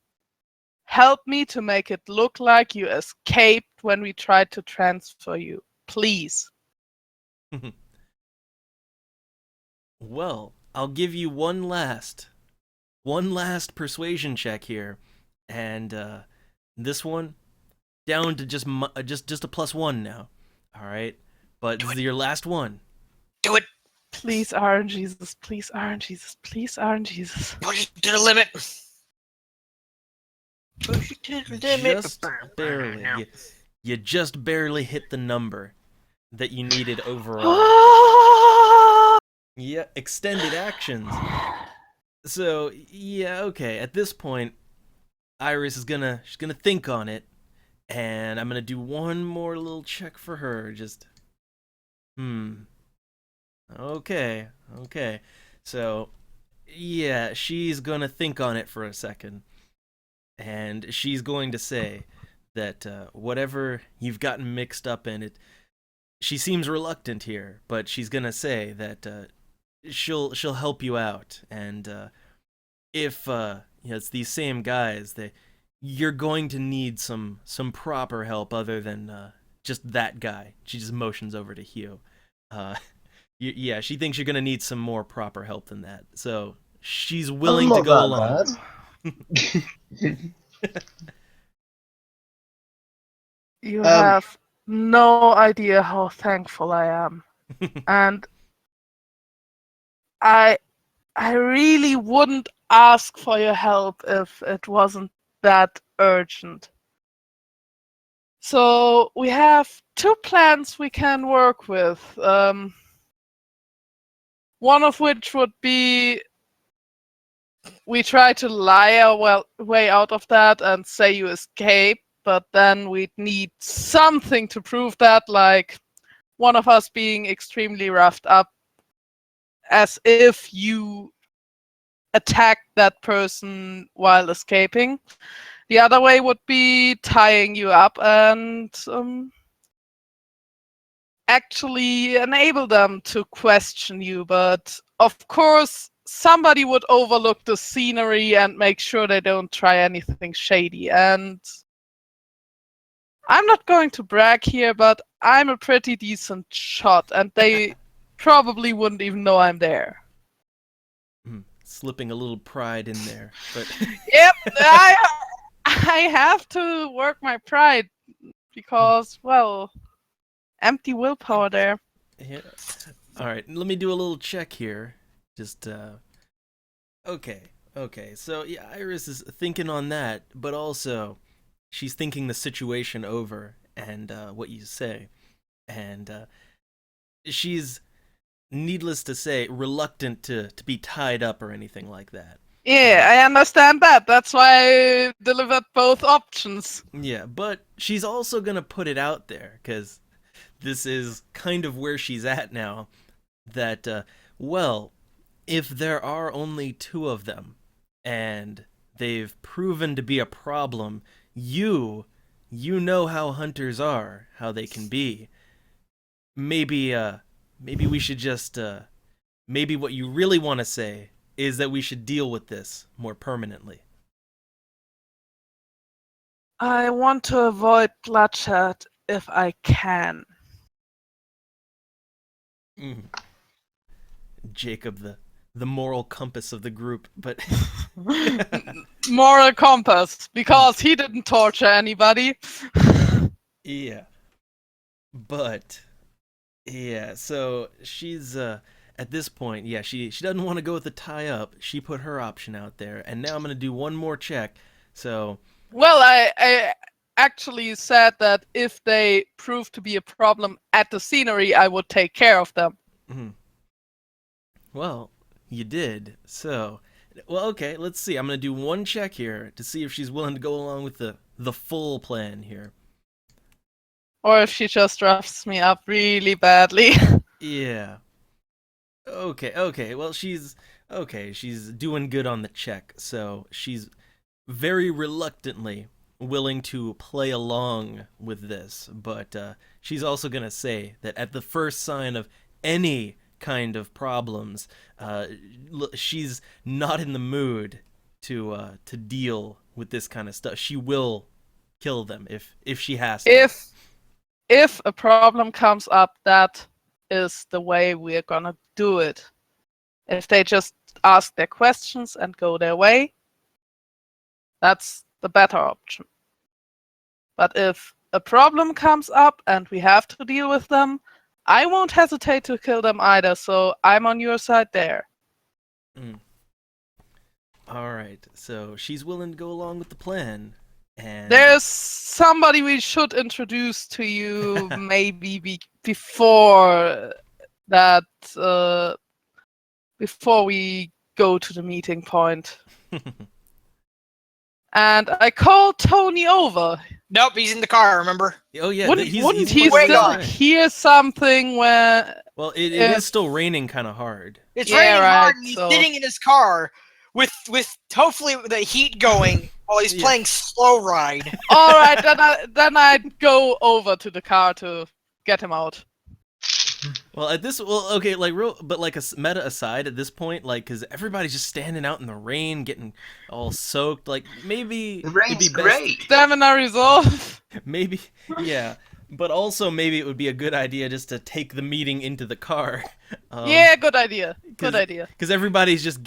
help me to make it look like you escaped when we tried to transfer you. Please. Well, I'll give you one last persuasion check here, and this one down to just a +1 now. All right, but this is your last one. Do it. Please, Iron Jesus. Please, Iron Jesus. Please, Iron Jesus. Push it to the limit. Push it to the limit. Just barely. You just barely hit the number that you needed overall. Yeah, extended actions. So, yeah, okay. At this point, Iris is she's gonna think on it, and I'm gonna do one more little check for her. Just, Okay. So, yeah, she's gonna think on it for a second, and she's going to say that whatever you've gotten mixed up in it, she seems reluctant here, but she's gonna say that she'll help you out, and if it's these same guys, you're going to need some proper help other than just that guy. She just motions over to Hugh. Yeah, she thinks you're gonna need some more proper help than that, so she's willing to go along. You have no idea how thankful I am. And I really wouldn't ask for your help if it wasn't that urgent. So we have 2 plans we can work with. One of which would be we try to lie our way out of that and say you escaped, but then we'd need something to prove that, like one of us being extremely roughed up as if you attacked that person while escaping. The other way would be tying you up and actually enable them to question you, but of course somebody would overlook the scenery and make sure they don't try anything shady. And I'm not going to brag here, but I'm a pretty decent shot, and they probably wouldn't even know I'm there. Slipping a little pride in there, but Yep, I have to work my pride because, well, empty willpower there. Yeah. All right, let me do a little check here. Just okay. So yeah, Iris is thinking on that, but also she's thinking the situation over and what you say, and she's, needless to say, reluctant to be tied up or anything like that. Yeah, I understand that. That's why I delivered both options. Yeah, but she's also gonna put it out there, because this is kind of where she's at now, that, well, if there are only 2 of them, and they've proven to be a problem, you know how hunters are, how they can be. Maybe we should just, maybe what you really want to say is that we should deal with this more permanently. I want to avoid bloodshed if I can. Jacob, the moral compass of the group, but Moral compass, because he didn't torture anybody. yeah. But yeah, so she's at this point, yeah, she doesn't want to go with the tie up. She put her option out there, and now I'm gonna do one more check. So, well, I actually said that if they prove to be a problem at the scenery, I would take care of them. Well, you did. So, well, okay, let's see. I'm gonna do one check here to see if she's willing to go along with the full plan here. Or if she just roughs me up really badly. Yeah. Okay. Well, she's doing good on the check. So she's very reluctantly willing to play along with this, but she's also gonna say that at the first sign of any kind of problems, she's not in the mood to deal with this kind of stuff. She will kill them if she has to. If a problem comes up, that is the way we're gonna do it. If they just ask their questions and go their way, that's the better option. But if a problem comes up and we have to deal with them, I won't hesitate to kill them either, so I'm on your side there. All right, so she's willing to go along with the plan. And There's somebody we should introduce to you maybe before that, before we go to the meeting point. And I called Tony over. Nope, he's in the car. Remember? Oh yeah, Wouldn't he's he way still gone. hear something when... Well, it Yeah. is still raining kind of hard. It's Yeah, raining right, hard, and he's so- sitting in his car with hopefully the heat going while he's Yeah. playing Slow Ride. All right, then I'd go over to the car to get him out. Well, okay, like but like a meta aside at this point, like, because everybody's just standing out in the rain, getting all soaked. Like, maybe The it'd rain's be best, great. Stamina resolve. maybe, yeah, but also maybe it would be a good idea just to take the meeting into the car. Yeah, good idea. 'cause- Good idea. Because everybody's just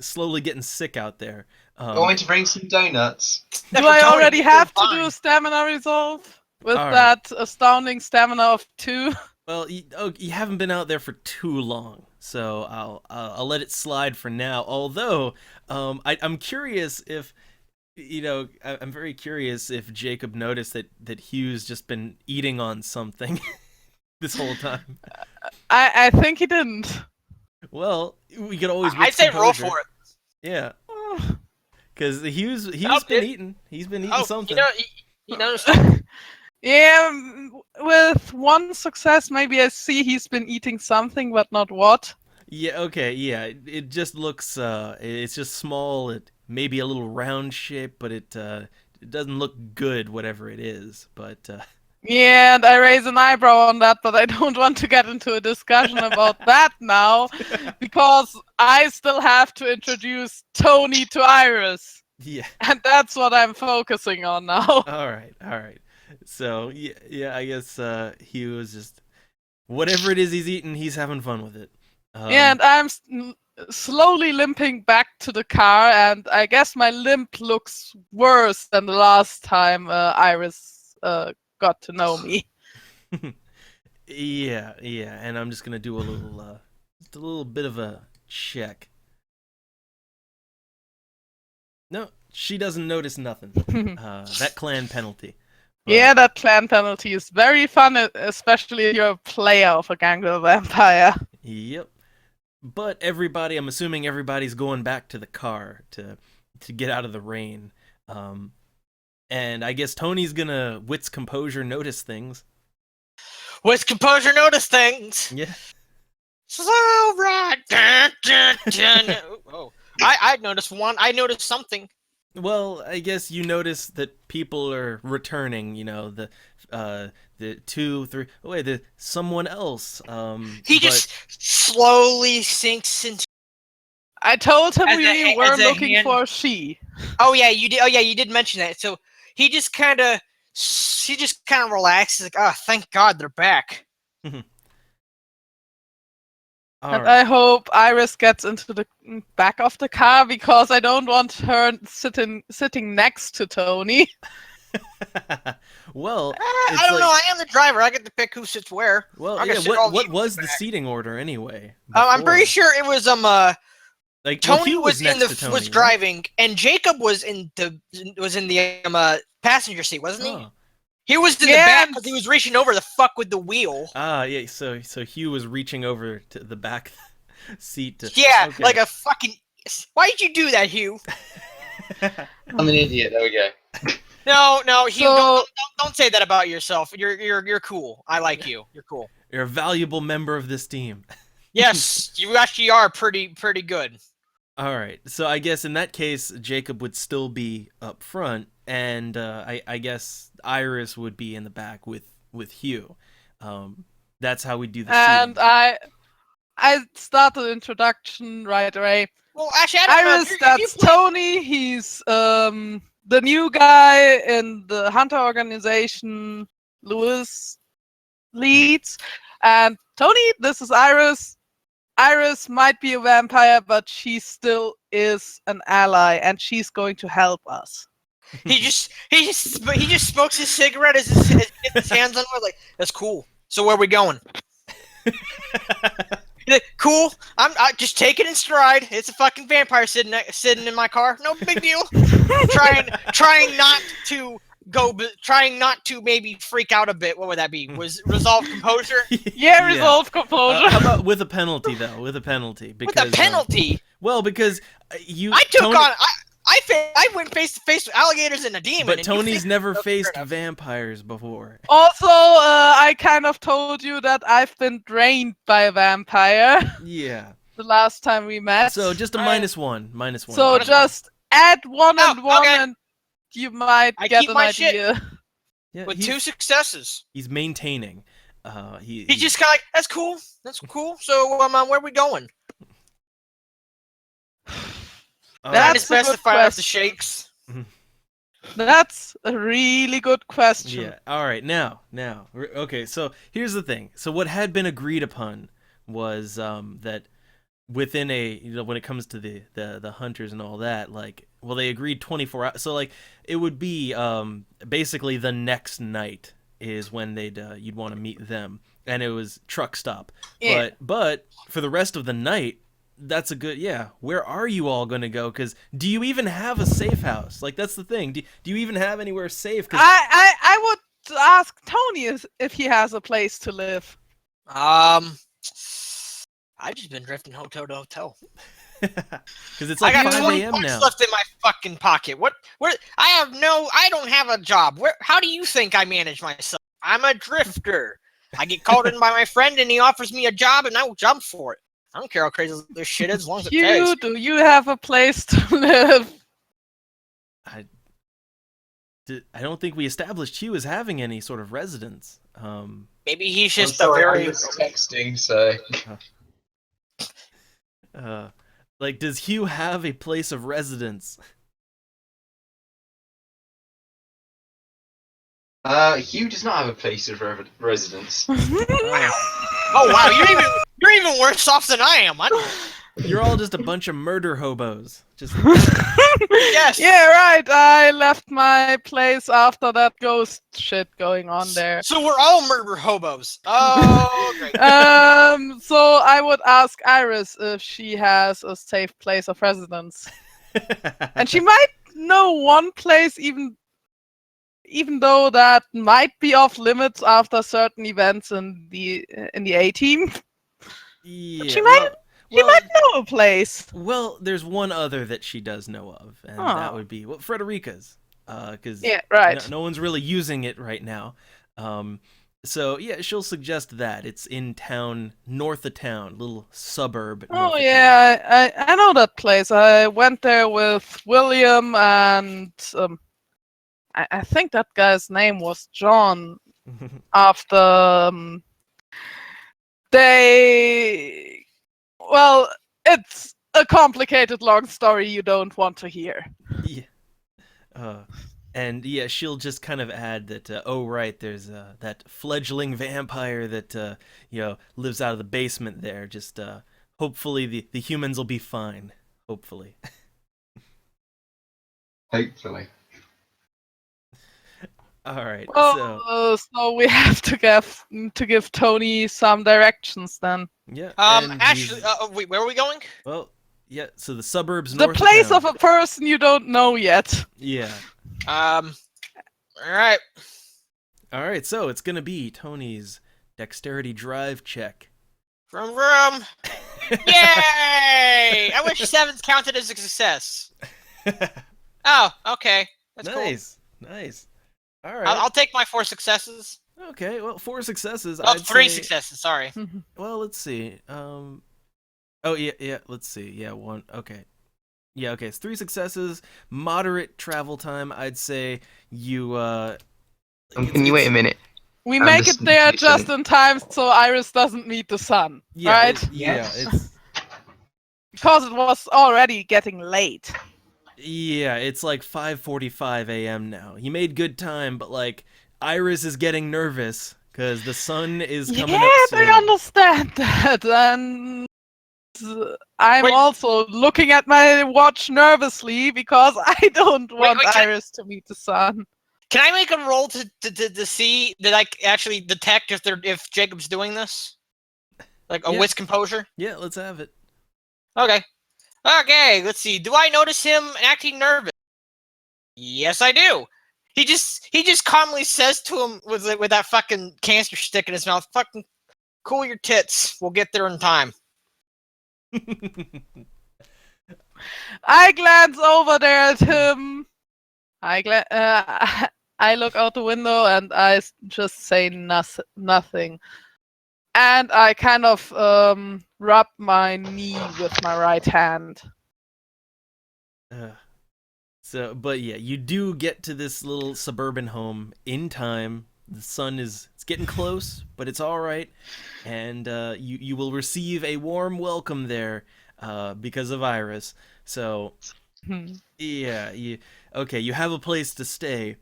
slowly getting sick out there. Going to bring some donuts. Do For I Tony, already he's have to fine. do stamina resolve with All right. that astounding stamina of 2? Well, you haven't been out there for too long, so I'll let it slide for now. Although, I'm curious if, I'm very curious if Jacob noticed that Hugh's just been eating on something this whole time. I think he didn't. Well, we could always. I'd say roll for it. Yeah, Oh. because Hugh's Oh, been it- eating. He's been eating Oh, something. he knows. Yeah, with one success, maybe I see he's been eating something, but not what. Yeah, okay, yeah. It just looks it's just small, it maybe a little round shape, but it doesn't look good whatever it is. But Yeah, and I raise an eyebrow on that, but I don't want to get into a discussion about that now, because I still have to introduce Tony to Iris, yeah. and that's what I'm focusing on now. All right. So, yeah, I guess Hugh is just whatever it is he's eating, he's having fun with it. Yeah, and I'm slowly limping back to the car, and I guess my limp looks worse than the last time Iris got to know me. yeah, and I'm just going to do just a little bit of a check. No, she doesn't notice nothing. That clan penalty. But- Yeah, that clan penalty is very fun, especially if you're a player of a Gangrel Vampire. Yep. But I'm assuming everybody's going back to the car to get out of the rain. And I guess Tony's gonna wits composure notice things. With composure, notice things. Yeah. Slow Ride. Dun, dun, dun. Oh, I noticed one. I noticed something. Well, I guess you notice that people are returning, the 2, 3 someone else. He just slowly sinks into. I told him As we a- were as a looking hand- for she. Oh yeah, you did. Oh yeah, you did mention that. So he just kind of relaxes, like, oh, thank God they're back. All And right. I hope Iris gets into the back of the car because I don't want her sitting next to Tony. Well, I it's don't know. like- I am the driver. I get to pick who sits where. well, I yeah. can sit all What you was the back. seating order anyway? I'm pretty before? sure it was Like well, Tony Hugh was in next the to Tony, was right? driving, and Jacob was in the passenger seat, wasn't he? Oh. He was in the Yeah, back and- because he was reaching over to fuck with the wheel. Ah, yeah. So Hugh was reaching over to the back seat. Yeah, okay. like a fucking. Why'd you do that, Hugh? I'm an idiot. There we go. No, Hugh, So- don't say that about yourself. You're cool. I like you. You're cool. You're a valuable member of this team. Yes, you actually are pretty good. All right. So I guess in that case, Jacob would still be up front, and I guess Iris would be in the back with Hugh. That's how we do the And seating. I start the introduction right away. Well, actually, I don't know. Iris, that's Tony. He's the new guy in the hunter organization, Lewis, leads. And Tony, this is Iris. Iris might be a vampire, but she still is an ally, and she's going to help us. He just smokes his cigarette as gets his hands on it. Like, that's cool. So where are we going? Cool. I just take it in stride. It's a fucking vampire sitting in my car. No big deal. trying not to maybe freak out a bit. What would that be? Was resolve composure? Yeah, resolve composure. How about with a penalty though? With a penalty, because With a penalty? well, because you. I took Tony, on. I went face to face with alligators and a demon. But and you Tony's think- never Oh, faced fair enough. vampires before. Also, I kind of told you that I've been drained by a vampire Yeah. the last time we met. So just a Alright. -1. -1. So Minus just add one Oh, and one, okay. and you might I get keep an my shit. idea. yeah, With he's, 2 successes. he's maintaining. He's just kind of like, that's cool. That's cool. So, where are we going? all That's Trying right. his a best good to find out the question. shakes. That's a really good question. Yeah. All right. Now. Okay. So here's the thing. So what had been agreed upon was that within when it comes to the hunters and all that, like, well, they agreed 24 hours. So like it would be basically the next night is when you'd want to meet them, and it was truck stop. Yeah. But for the rest of the night, that's a good, yeah. Where are you all going to go? Because do you even have a safe house? Like, that's the thing. Do you even have anywhere safe? 'Cause I would ask Tony if he has a place to live. I've just been drifting hotel to hotel. because it's I like got 5 20 a.m. bucks now. left in my fucking pocket. Where? I don't have a job. How do you think I manage myself? I'm a drifter. I get called in by my friend and he offers me a job and I will jump for it. I don't care how crazy this shit is as long as it pays. Do you have a place to live? I don't think we established Hugh as having any sort of residence. Maybe he's I'm just a sorry, very. I'm just texting, so Like, does Hugh have a place of residence? Hugh does not have a place of residence. Oh wow, you're even worse off than I am. You're all just a bunch of murder hobos. Just Yes. Yeah, right. I left my place after that ghost shit going on there. So we're all murder hobos. Oh, great. So I would ask Iris if she has a safe place of residence, and she might know one place, even though that might be off limits after certain events in the A team. yeah, She might- She might know a place. Well, there's one other that she does know of, and that Oh. would be Frederica's. Because Yeah, right. no one's really using it right now. So yeah, she'll suggest that it's in town, north of town, little suburb. north Oh of yeah, I know that place. I went there with William and I think that guy's name was John. town. After well, it's a complicated long story you don't want to hear. Yeah. And yeah, she'll just kind of add that, oh right, there's that fledgling vampire that lives out of the basement there. Just hopefully the humans will be fine. Hopefully. Hopefully. All right. So So we have to give Tony some directions then. yeah. and Actually, he's- wait, where are we going? well, yeah. So the suburbs The north place town. of a person you don't know yet. Yeah. All right. All right. So it's gonna be Tony's dexterity drive check. Vroom vroom. Yay! I wish 7's counted as a success. Oh, okay. That's cool. Nice. All right. I'll take my 4 successes. Okay. Well, 4 successes. Oh, I'd 3 say- successes. Sorry. Well, let's see. Oh yeah. Let's see. Yeah, 1. Okay. Yeah. Okay. It's 3 successes. Moderate travel time. I'd say you. Can you wait a minute? We I'm make it listening there to you, just Sonny. in time so Iris doesn't meet the sun, Yeah. right? Yeah. Yes. It's Because it was already getting late. Yeah, it's like 5:45 a.m. now. He made good time, but like Iris is getting nervous because the sun is Yeah, coming up I soon. understand that, and I'm Wait. also looking at my watch nervously because I don't want wait, can- Iris to meet the sun. Can I make a roll to see that I actually detect if Jacob's doing this? Like a Yeah. wit's composure? Yeah, let's have it. Okay. Okay, let's see. Do I notice him acting nervous? Yes, I do. He just calmly says to him with that fucking cancer stick in his mouth, "Fucking cool your tits. We'll get there in time." I glance over there at him. I look out the window and just say nothing. And I kind of rub my knee with my right hand. But yeah, you do get to this little suburban home in time. The sun it's getting close, but it's all right, and you will receive a warm welcome there because of Iris. So yeah, you have a place to stay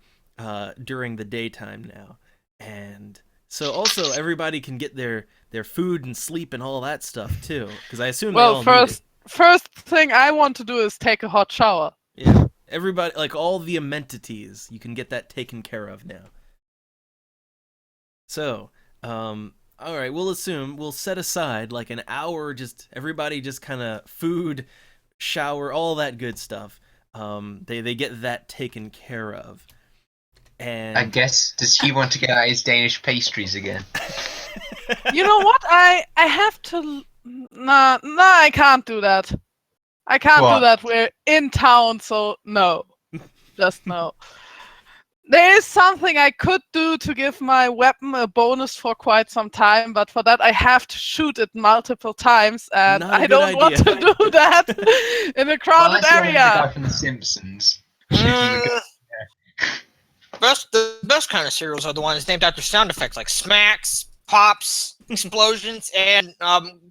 during the daytime now, and so also everybody can get their food and sleep and all that stuff too, because I assume they all Well, need it. first thing I want to do is take a hot shower. Yeah, everybody, like all the amenities, you can get that taken care of now. So, all right, we'll set aside like an hour, just everybody just kind of food, shower, all that good stuff. They get that taken care of. And I guess, does he want to get out his Danish pastries again? You know what? I have to. Nah, I can't do that. I can't What? do that. We're in town, so no. Just no. There is something I could do to give my weapon a bonus for quite some time, but for that I have to shoot it multiple times, and Not a I good don't want idea. to do that in a Well, crowded that's the guy area. from The Simpsons. Shooting the The best kind of cereals are the ones named after sound effects like smacks, pops, explosions, and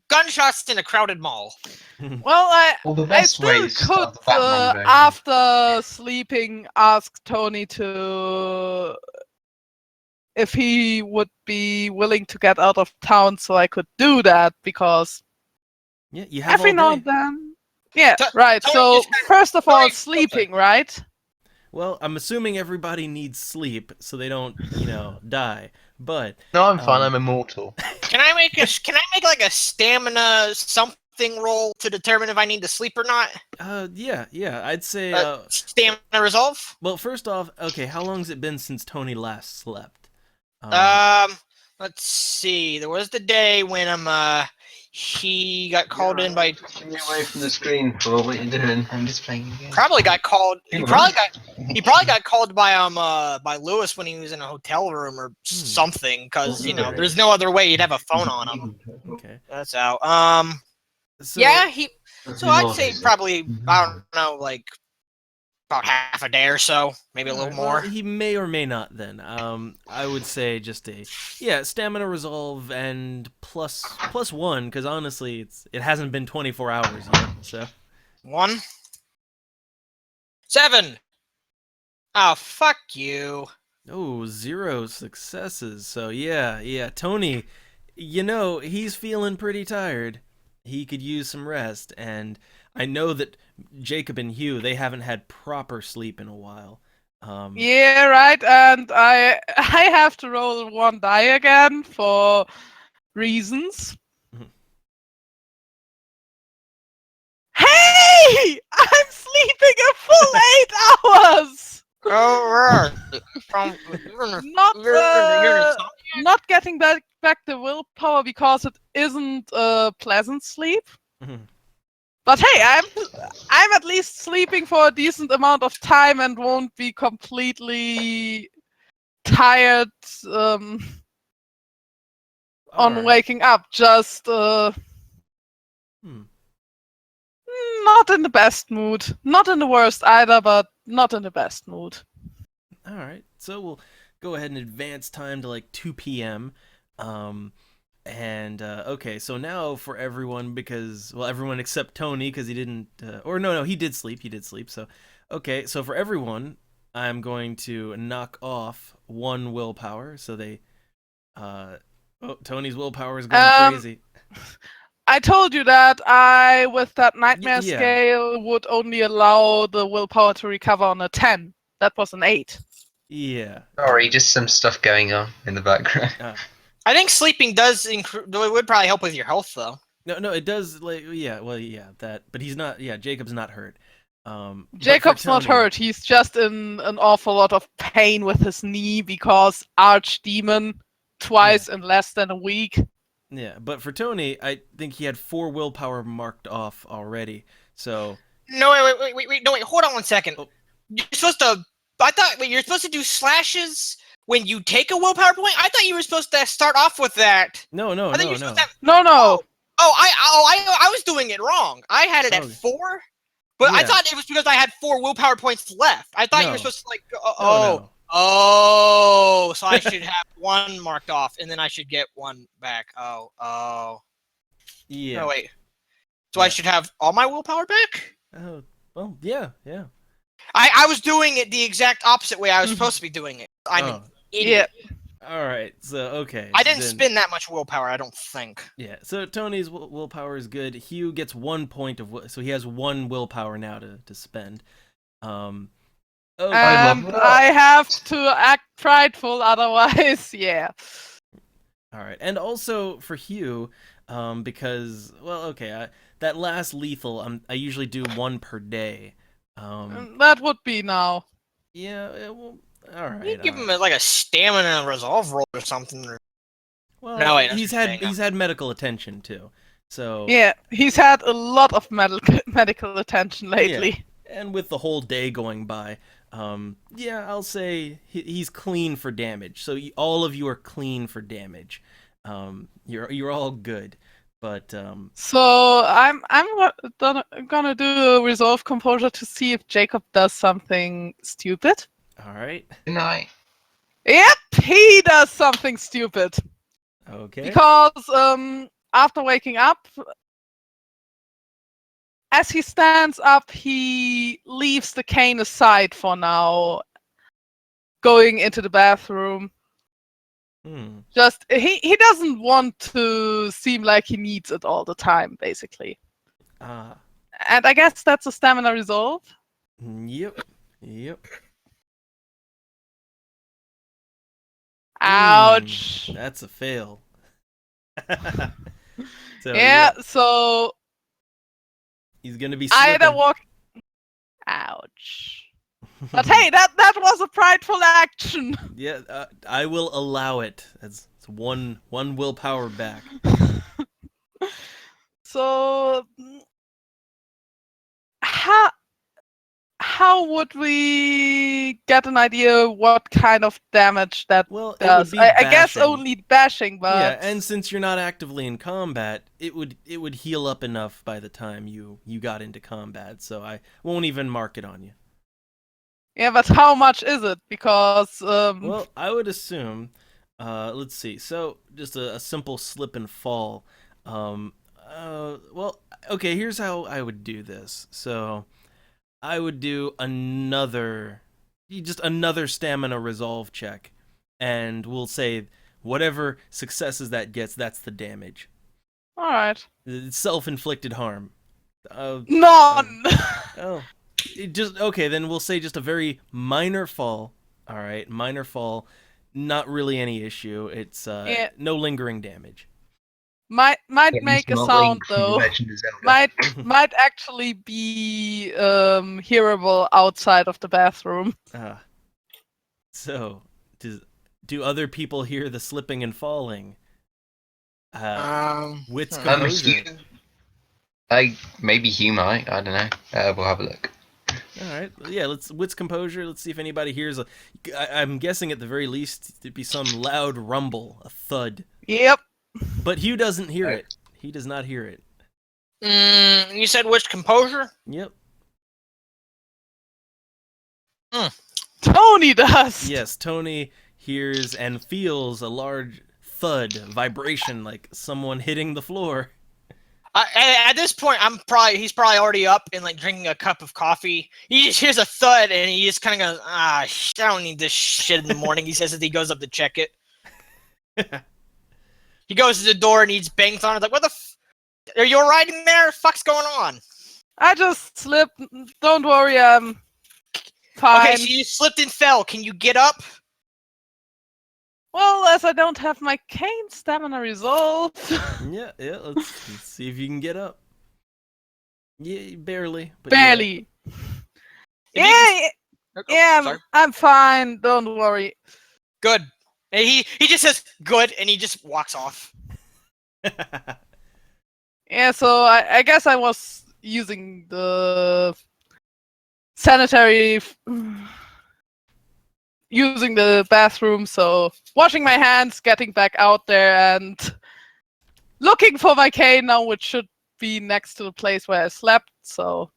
gunshots in a crowded mall. Well, Well, the I best way still is to could, start the Batman version. after sleeping, ask Tony to if he would be willing to get out of town so I could do that, because yeah, you have every all now day. and then. Yeah, T- right. Tony, So, just kinda- first of all, Tony, sleeping, right? Well, I'm assuming everybody needs sleep so they don't, die. But No, I'm fine. um, I'm immortal. Can I make like a stamina something roll to determine if I need to sleep or not? yeah, I'd say. Stamina resolve. Well, first off, okay, how long's it been since Tony last slept? Let's see. There was the day when he got called in by Pushing me away from the screen for what you're doing. I'm just playing a game. probably got called. He Hang on. probably got called by Lewis when he was in a hotel room or something, because there's no other way you'd have a phone on him. Okay. That's out. So, Yeah, So I'd say probably, I don't know, like about half a day or so, maybe a little well, more. he may or may not then. I would say just stamina resolve and plus 1, because honestly, it hasn't been 24 hours yet. So 1, 7. Oh, fuck you. oh, 0 successes. So yeah, Tony, he's feeling pretty tired. He could use some rest, and I know that Jacob and Hugh, they haven't had proper sleep in a while. Yeah, right. And I have to roll one die again for reasons. Mhm. Hey! I'm sleeping a full 8 hours! Oh, Not getting back the willpower because it isn't a pleasant sleep. Mhm. But hey, I'm at least sleeping for a decent amount of time and won't be completely tired on Alright. waking up. Just Hmm. not in the best mood. Not in the worst either, but not in the best mood. All right, so we'll go ahead and advance time to like 2 p.m. Okay, so now for everyone, because everyone except Tony, because he didn't, or no, he did sleep. So Okay, so for everyone, I'm going to knock off 1 willpower. So they, Tony's willpower is going crazy. I told you that I, with that nightmare yeah. scale, would only allow the willpower to recover on a 10. That was an 8. Yeah. Sorry, just some stuff going on in the background. I think sleeping does it would probably help with your health though. No, it does. Like, yeah, well, yeah, that. But he's not. Yeah, Jacob's not hurt. But for Jacob's not Tony- hurt. He's just in an awful lot of pain with his knee because Archdemon twice in less than a week. Yeah, but for Tony, I think he had 4 willpower marked off already. So No, wait, no, wait, hold on one second. Oh. You're supposed to. I thought you're supposed to do slashes when you take a willpower point. I thought you were supposed to start off with that. no. I thought you were supposed to have- No. I was doing it wrong. I had it at Okay. 4, but I Yeah. thought it was because I had 4 willpower points left. I thought you No. were supposed to like. No. So I should have 1 marked off, and then I should get 1 back. Oh. Yeah. No, wait. So Yeah. I should have all my willpower back? Oh, well, yeah. I was doing it the exact opposite way I was supposed to be doing it. I'm an Oh, idiot. all right. So okay. I didn't then- spend that much willpower, I don't think. Yeah. So Tony's willpower is good. Hugh gets 1 point of so he has 1 willpower now to spend. Okay. love And that. I have to act prideful, otherwise, yeah. All right, and also for Hugh, because that last lethal, I usually do 1 per day. That would be now. Yeah, well, all right. You give all him right. like a stamina and resolve roll or something. Well, No, wait, that's he's what you're saying, he's had medical attention too, so Yeah, he's had a lot of medical attention lately. and with the whole day going by, I'll say he's clean for damage. So all of you are clean for damage. You're all good, but So I'm gonna do a resolve composure to see if Jacob does something stupid. all right, Good night. Yep, he does something stupid. okay. Because after waking up, as he stands up, he leaves the cane aside for now, going into the bathroom. Just he doesn't want to seem like he needs it all the time, basically. And I guess that's a stamina resolve. Yep. Ouch. That's a fail. So Yeah, so he's gonna be either slipping. walk. Ouch. But hey, that was a prideful action. Yeah, I will allow it. It's one willpower back. So how would we get an idea what kind of damage that Well, it does? would be I guess bashing. only bashing, but Yeah, and since you're not actively in combat, it would heal up enough by the time you got into combat. So I won't even mark it on you. yeah, but how much is it? Because Well, I would assume. Let's see. So just a simple slip and fall. Well, okay. Here's how I would do this. So I would do another stamina resolve check, and we'll say whatever successes that gets, that's the damage. all right, It's self-inflicted harm. none. Oh, okay. Then we'll say just a very minor fall. All right, minor fall. Not really any issue. It's Yeah. no lingering damage. might At least make a not sound Link from The though. Legend of Zelda. Might actually be hearable outside of the bathroom. So, do other people hear the slipping and falling? Wits hmm. composure. Hugh. Maybe Hugh might. I don't know. We'll have a look. All right, yeah. Let's wits composure. Let's see if anybody hears. I'm guessing at the very least it'd be some loud rumble, a thud. Yep. But Hugh doesn't hear it. He does not hear it. You said which composure? Yep. Tony does. Yes, Tony hears and feels a large thud, vibration, like someone hitting the floor. At this point, he's probably already up and like drinking a cup of coffee. He just hears a thud and he just kind of goes, I don't need this shit in the morning. He says as he goes up to check it. He goes to the door and he just bangs on it like, what the are you alright in there? Fuck's going on? I just slipped. Don't worry, I'm fine. Okay, so you slipped and fell. Can you get up? Well, as I don't have my cane stamina resolved. Yeah, let's see if you can get up. Yeah, barely. But Barely. If you Yeah, sorry. I'm fine. Don't worry. Good. And he just says good and he just walks off. Yeah. Yeah, so I guess I was using the sanitary, using the bathroom, so washing my hands, getting back out there, and looking for my cane now, which should be next to the place where I slept, so...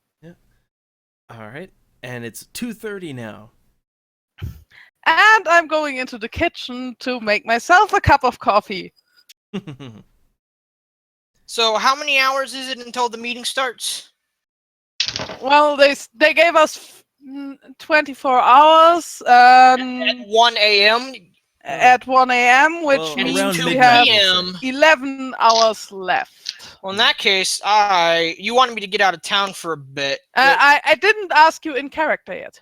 All right, and it's 2:30 now. And I'm going into the kitchen to make myself a cup of coffee. So how many hours is it until the meeting starts? Well, they gave us 24 hours At 1 a.m. at 1 a.m., which Well, means around we midnight, have we'll say. 11 hours left. Well, in that case, you wanted me to get out of town for a bit. I didn't ask you in character yet.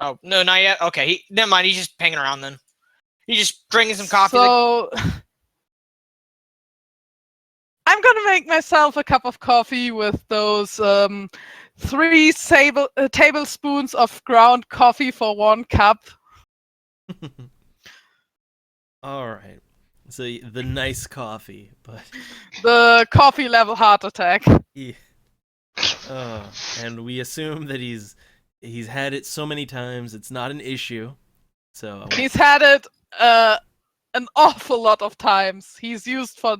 Oh, no, not yet? Okay, never mind. He's just hanging around then. He's just drinking some coffee. So I'm gonna make myself a cup of coffee with those 3 tablespoons of ground coffee for 1 cup. All right. So the nice coffee, but The coffee level heart attack. yeah. And we assume that he's had it so many times it's not an issue. So He's had it an awful lot of times. He's used for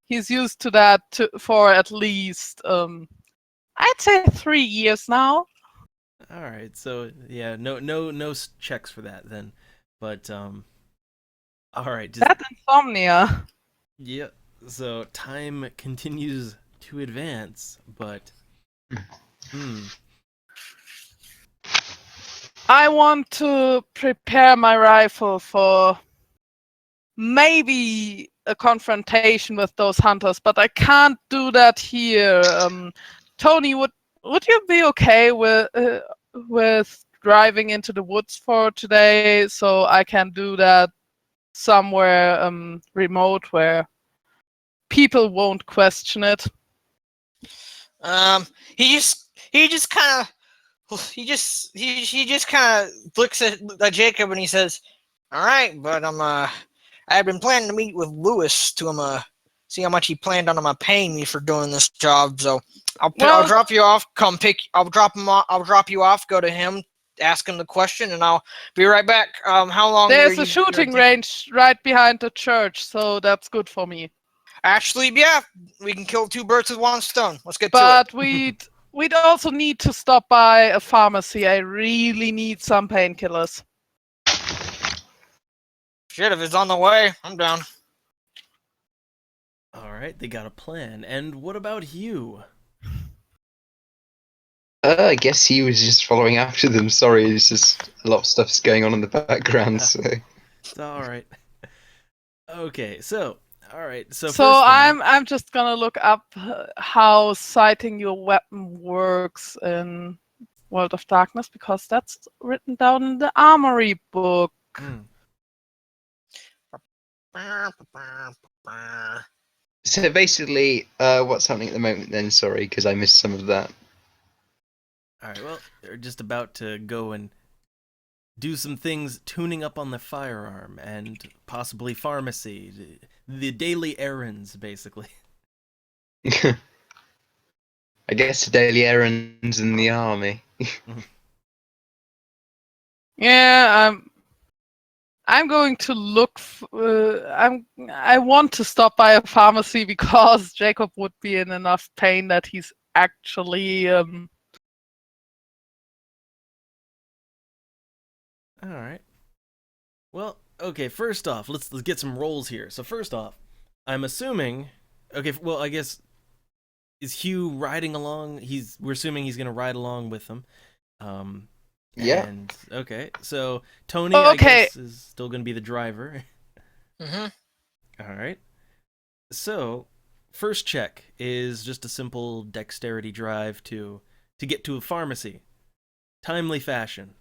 he's used to that for at least I'd say 3 years now. all right. So yeah, no checks for that then. But all right. Just That insomnia. yeah. So time continues to advance, but I want to prepare my rifle for maybe a confrontation with those hunters, but I can't do that here. Tony, would you be okay with driving into the woods for today, so I can do that somewhere remote where people won't question it? He just kind of looks at Jacob and he says, "All right, but I've been planning to meet with Lewis to see how much he planned on paying me for doing this job. So I'll drop you off. I'll drop you off. Go to him, ask him the question, and I'll be right back. How long? There's a shooting range right behind the church, so that's good for me. Actually, yeah, we can kill 2 birds with 1 stone. Let's get to But it. we'd also need to stop by a pharmacy. I really need some painkillers. Shit, if it's on the way, I'm down. all right. They got a plan. And what about you? I guess he was just following after them. Sorry, it's just a lot of stuff's going on in the background. So It's all right. Okay. So all right. So So first thing- I'm just gonna look up how sighting your weapon works in World of Darkness, because that's written down in the armory book. Hmm. so basically, what's happening at the moment then? Sorry, because I missed some of that. All right. Well, they're just about to go and do some things, tuning up on the firearm and possibly pharmacy, the daily errands, basically. I guess daily errands in the army. Yeah, I'm going to look. I want to stop by a pharmacy because Jacob would be in enough pain that he's actually All right. Well, okay. First off, let's get some rolls here. So first off, I'm assuming. Okay. Well, I guess is Hugh riding along? We're assuming he's gonna ride along with them. Um, Yeah. And okay, so Tony, I Okay. guess, is still gonna be the driver. Mm-hmm. All right. So, first check is just a simple dexterity drive to get to a pharmacy, timely fashion.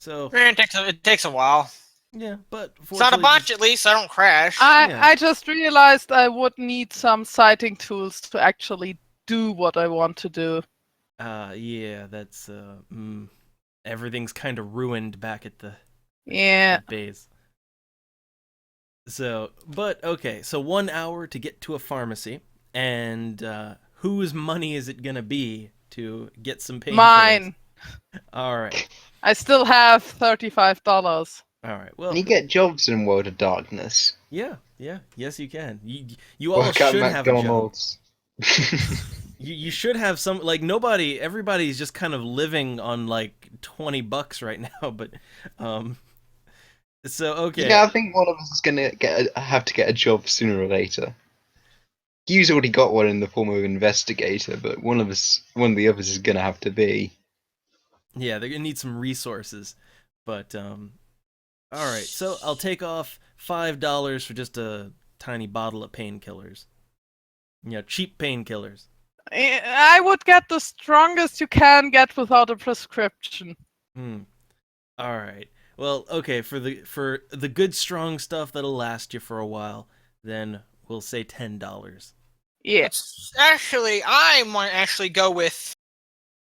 So It takes a while. yeah, but It's not a fortunately, bunch, at least. I don't crash. Yeah. I just realized I would need some sighting tools to actually do what I want to do. Yeah, that's everything's kind of ruined back at the Yeah. base. So, but okay, so 1 hour to get to a pharmacy, and whose money is it gonna be to get some painkillers? Mine. All right, I still have $35. all right. Well, Can you get jobs in World of Darkness? yeah, yes, you can. You all Work at should have a job. McDonald's. You should have some, like, everybody's just kind of living on like $20 right now, but so okay. Yeah, I think one of us is gonna have to get a job sooner or later. Hugh's already got one in the form of investigator, but one of the others is gonna have to be. Yeah, they're gonna need some resources, but all right. So I'll take off $5 for just a tiny bottle of painkillers. Cheap painkillers. I would get the strongest you can get without a prescription. All right. Well, okay, for the good strong stuff that'll last you for a while, then we'll say $10. Yeah. Actually, I might actually go with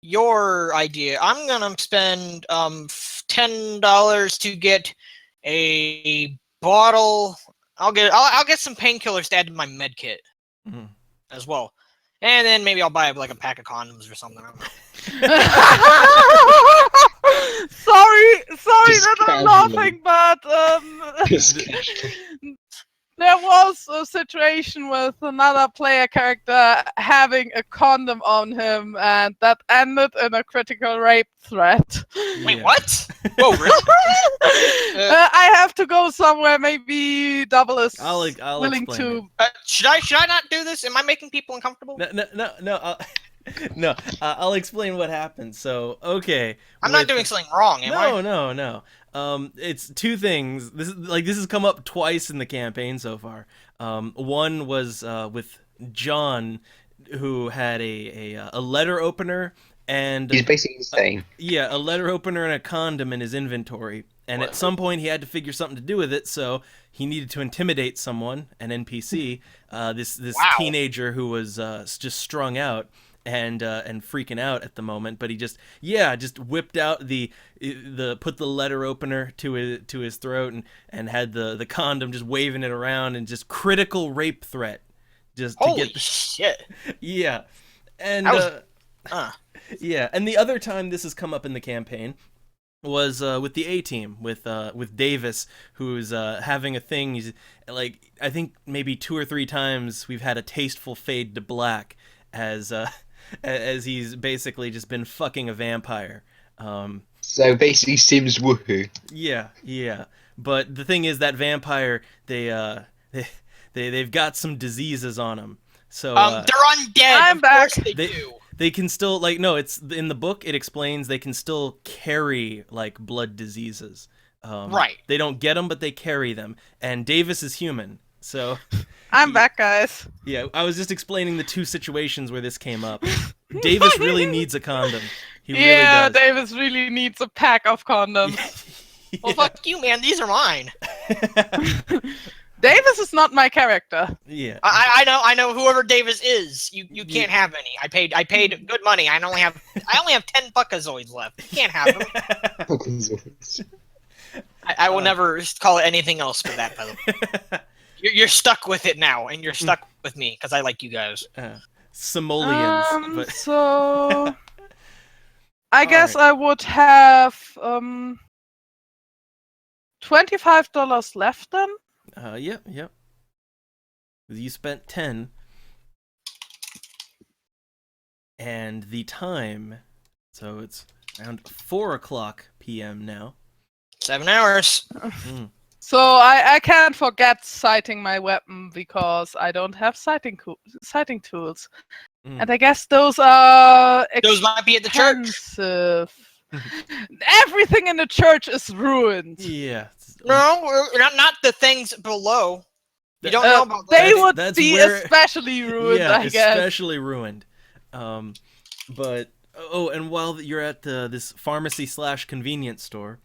your idea. I'm gonna spend $10 to get a bottle. I'll get some painkillers to add to my med kit as well, and then maybe I'll buy like a pack of condoms or something. I don't know. sorry that I'm casually. laughing, but there was a situation with another player character having a condom on him, and that ended in a critical rape threat. Wait, Yeah. what? Whoa, really? I have to go somewhere. Maybe Double is I'll willing explain to. Should I not do this? Am I making people uncomfortable? No. No, I'll explain what happened. So, okay. I'm not doing something wrong, am I? No. It's two things. This has come up twice in the campaign so far. One was with John, who had a letter opener and He's basically insane. a letter opener and a condom in his inventory. And at some point, he had to figure something to do with it, so he needed to intimidate someone, an NPC, this Wow. teenager who was just strung out and freaking out at the moment. But he just whipped out put the letter opener to his throat and had the condom, just waving it around, and just critical rape threat, just Holy to get shit! yeah. And That was- yeah, and the other time this has come up in the campaign was with the A team with Davis, who's having a thing. He's like, I think maybe 2 or 3 times we've had a tasteful fade to black as he's basically just been fucking a vampire. So basically, Sims woohoo. Yeah. But the thing is that vampire, they've got some diseases on them. So they're undead. I'm of back. course they They- do. they can still, like, no, it's in the book. It explains they can still carry like blood diseases. Right. They don't get them, but they carry them. And Davis is human, so I'm back, guys. yeah. I was just explaining the two situations where this came up. Davis really needs a condom. He Yeah, really does. Davis really needs a pack of condoms. Well, fuck you, man. These are mine. Davis is not my character. Yeah. I know whoever Davis is. You can't have any. I paid good money. I only have 10 Buckazoids left. You can't have them. I will never call it anything else but that. By the way, you're stuck with it now, and you're stuck with me because I like you guys. Simoleons. But So I guess Alright. I would have $25 left then. Yep. You spent 10. And the time, so it's around 4 o'clock p.m. now. 7 hours. So I can't forget sighting my weapon because I don't have sighting tools. Mm. And I guess those are Those might be at the church. expensive. Everything in the church is ruined. Yeah. No, not the things below. You don't Uh, know about they those. would that's be where- especially ruined, Yeah, I guess. especially ruined. But and while you're at this pharmacy/convenience store,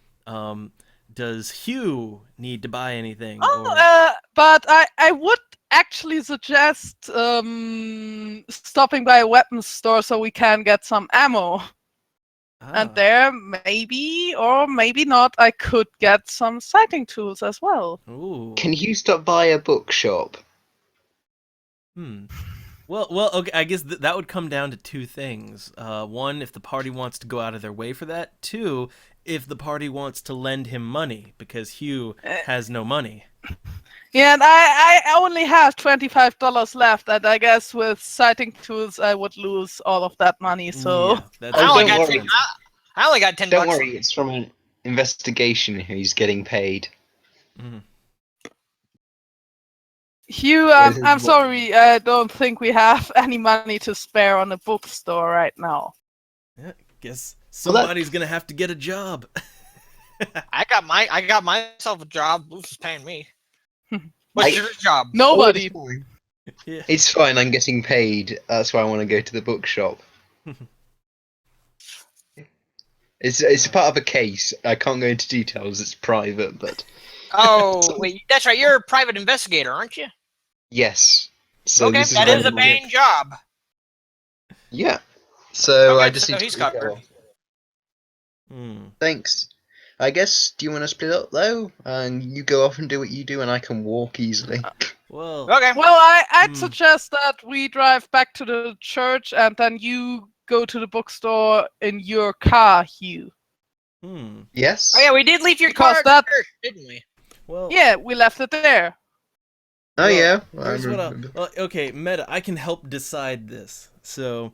does Hugh need to buy anything? But I would actually suggest stopping by a weapons store so we can get some ammo. And there, maybe or maybe not, I could get some sighting tools as well. Ooh. Can you stop by a bookshop? Well, okay. I guess that would come down to two things. One, if the party wants to go out of their way for that. Two, if the party wants to lend him money, because Hugh has no money. Yeah, and I only have $25 left, and I guess with sighting tools I would lose all of that money. So Yeah, that's I only don't got worry. I only got $10. Don't worry, it's from an investigation who's getting paid. Hugh, This is I'm what- sorry, I don't think we have any money to spare on a bookstore right now. Yeah, guess Well, that- somebody's gonna have to get a job. I got myself a job. Luke's paying me. I- What's your job? Nobody. Oh, it's fine. Yeah. It's fine, I'm getting paid. That's why I want to go to the bookshop. It's part of a case. I can't go into details, it's private, but Oh, wait, that's right. You're a private investigator, aren't you? yes. So Okay, this that is a random- paying job. Yeah. So I Okay, just so need he's to covered. go. Hmm. Thanks. I guess, do you want to split up though? And you go off and do what you do, and I can walk easily. Well, Okay. Well, I'd Hmm. suggest that we drive back to the church and then you go to the bookstore in your car, Hugh. Yes? Oh yeah, we did leave your Because car at that- the church, didn't we? well. Yeah, we left it there. Oh, Well, yeah. I Here's what remember. well, okay, Meta, I can help decide this. So,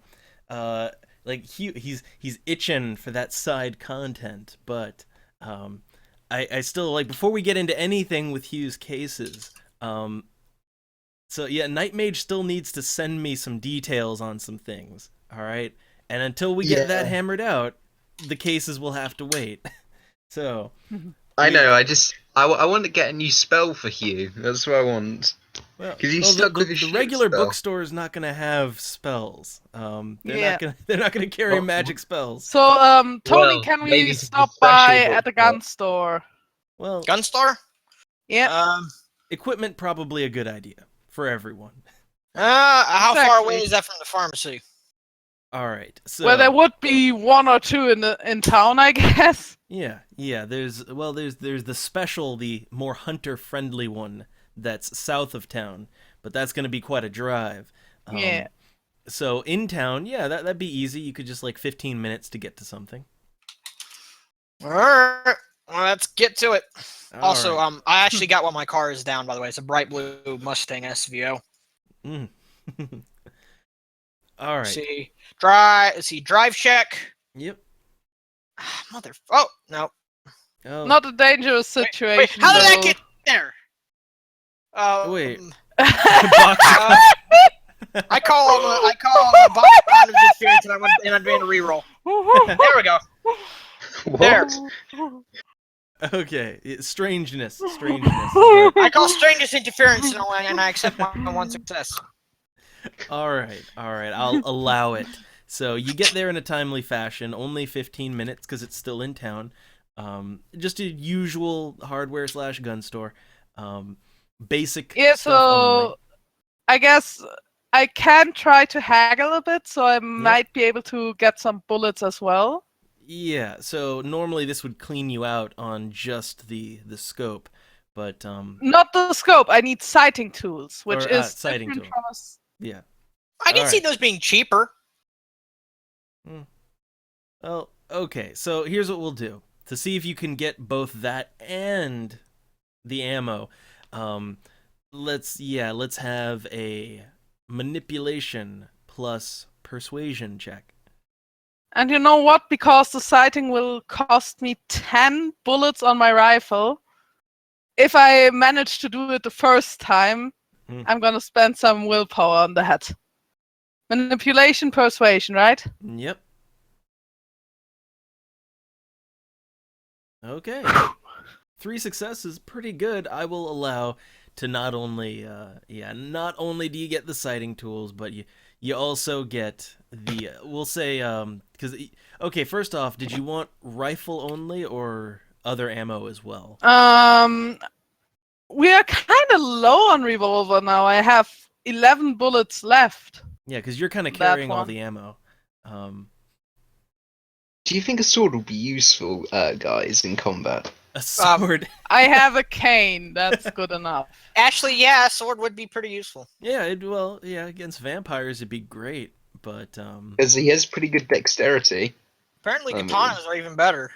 like he's itching for that side content, but I still like before we get into anything with Hugh's cases. So yeah, Night Mage still needs to send me some details on some things. All right, and until we get that Yeah. hammered out, the cases will have to wait. So. I know, I want to get a new spell for Hugh. That's what I want. Well, 'Cause he's stuck with his the shit regular spell. bookstore is not gonna have spells. Yeah. They're not gonna carry Well, magic spells. So, Tony, Well, can we maybe it's a stop special by at the bookstore. gun store? Well, Gun store? Yeah. equipment probably a good idea for everyone. How far Exactly. away is that from the pharmacy? All right, so Well, there would be one or two in town, I guess. yeah. There's the special, the more hunter friendly one that's south of town, but that's gonna be quite a drive. Yeah. So in town, yeah, that'd be easy. You could just like 15 minutes to get to something. Alright, well, let's get to it. All Also, right. I actually got one of my cars down, by the way. It's a bright blue Mustang SVO. Mm. All right. Let's see, drive check. Yep. Oh, no. Oh. Not a dangerous situation. Wait, how did that though. get there? Wait. Um, Box- I call the box of interference and I'm doing a reroll. There we go. What? There. Okay, strangeness. I call strangest interference and I accept my one success. All right, I'll allow it. So you get there in a timely fashion, only 15 minutes because it's still in town. Just a usual hardware/gun store. Basic. Yeah, stuff only. so I guess I can try to haggle a bit, so I might be able to get some bullets as well. Yeah, so normally this would clean you out on just the scope, but Not the scope. I need sighting tools, which Or, is sighting different tool. from a s- yeah. I can All see right. those being cheaper. Well, okay. So here's what we'll do to see if you can get both that and the ammo. Let's have a manipulation plus persuasion check. And you know what? Because the sighting will cost me 10 bullets on my rifle, if I manage to do it the first time, Hmm. I'm gonna spend some willpower on that. Manipulation, persuasion, right? Yep. Okay. 3 successes, pretty good. I will allow to not only not only do you get the sighting tools, but you also get the we'll say cuz okay, first off, did you want rifle only or other ammo as well? We are kind of low on revolver now. I have 11 bullets left. Yeah, cuz you're kind of That carrying all one. the ammo. Um Do you think a sword will be useful, guys, in combat? a sword. I have a cane. That's good enough. Actually, yeah, a sword would be pretty useful. Yeah, against vampires it'd be great, but Because he has pretty good dexterity. Apparently, I mean- katanas are even better.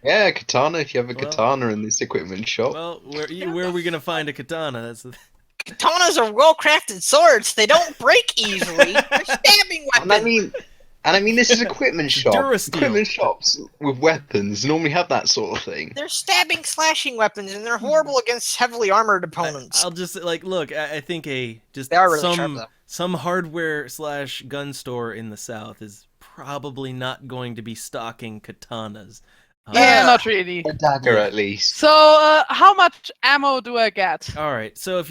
Yeah, katana. If you have a Well- katana in this equipment shop. well, where are we going to find a katana? That's the Katanas are well-crafted swords. They don't break easily. They're stabbing and weapons. I mean, this is equipment shop. Durasteel. Equipment shops with weapons normally have that sort of thing. They're stabbing, slashing weapons, and they're horrible against heavily armored opponents. I'll just like look. I think just They are really sharp, though. some hardware / gun store in the South is probably not going to be stocking katanas. Yeah, not really. A dagger, at least. So, how much ammo do I get? All right. So if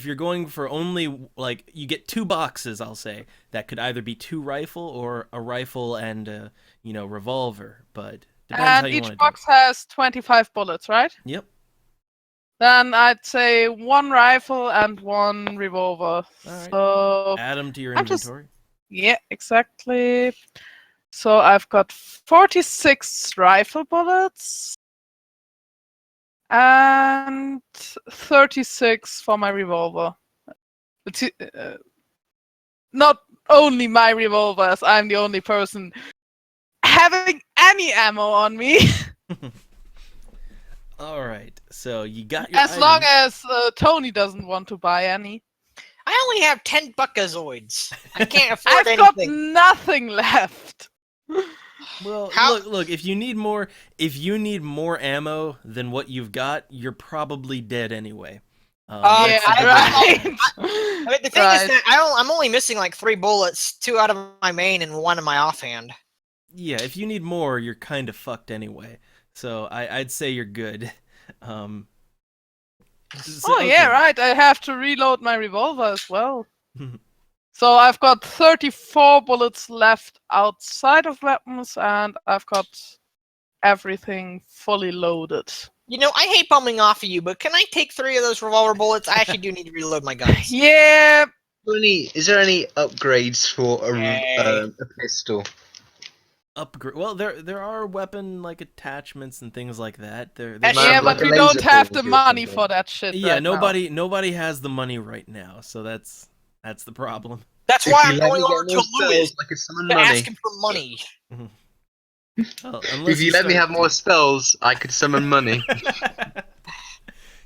you're going for only like you get 2 boxes, I'll say that could either be 2 rifle or a rifle and revolver, but depends how And you each want to box has 25 bullets, right? do it. Yep. Then I'd say 1 rifle and 1 revolver. Alright. So, Add them to your I'm just- inventory. yeah, exactly. So I've got 46 rifle bullets and 36 for my revolver. Not only my revolvers, I'm the only person having any ammo on me. All right. So you got your As long items. as Tony doesn't want to buy any. I only have 10 buckazoids. I can't afford I've got anything. nothing left. Well, How- look. If you need more ammo than what you've got, you're probably dead anyway. Yeah, that's the good right. news. I mean, the thing Right. is that I'm only missing like 3 bullets, 2 out of my main and 1 in my offhand. Yeah, if you need more, you're kind of fucked anyway. So I'd say you're good. So- Oh yeah, okay. right. I have to reload my revolver as well. So I've got 34 bullets left outside of weapons, and I've got everything fully loaded. You know, I hate bumming off of you, but can I take 3 of those revolver bullets? I actually do need to reload my guns. Yeah, Is there any upgrades for Yay. a pistol? Upgrade. Well, there are weapon like attachments and things like that. There. That's- yeah, Like but a we don't laser have pointer the or money something. for that shit. Yeah, right now. nobody has the money right now, so that's the problem. That's If why you I'm let going me get over to more Lewis spells, I could summon to money. ask him for money. Well, unless If you let me start- have more spells, I could summon money.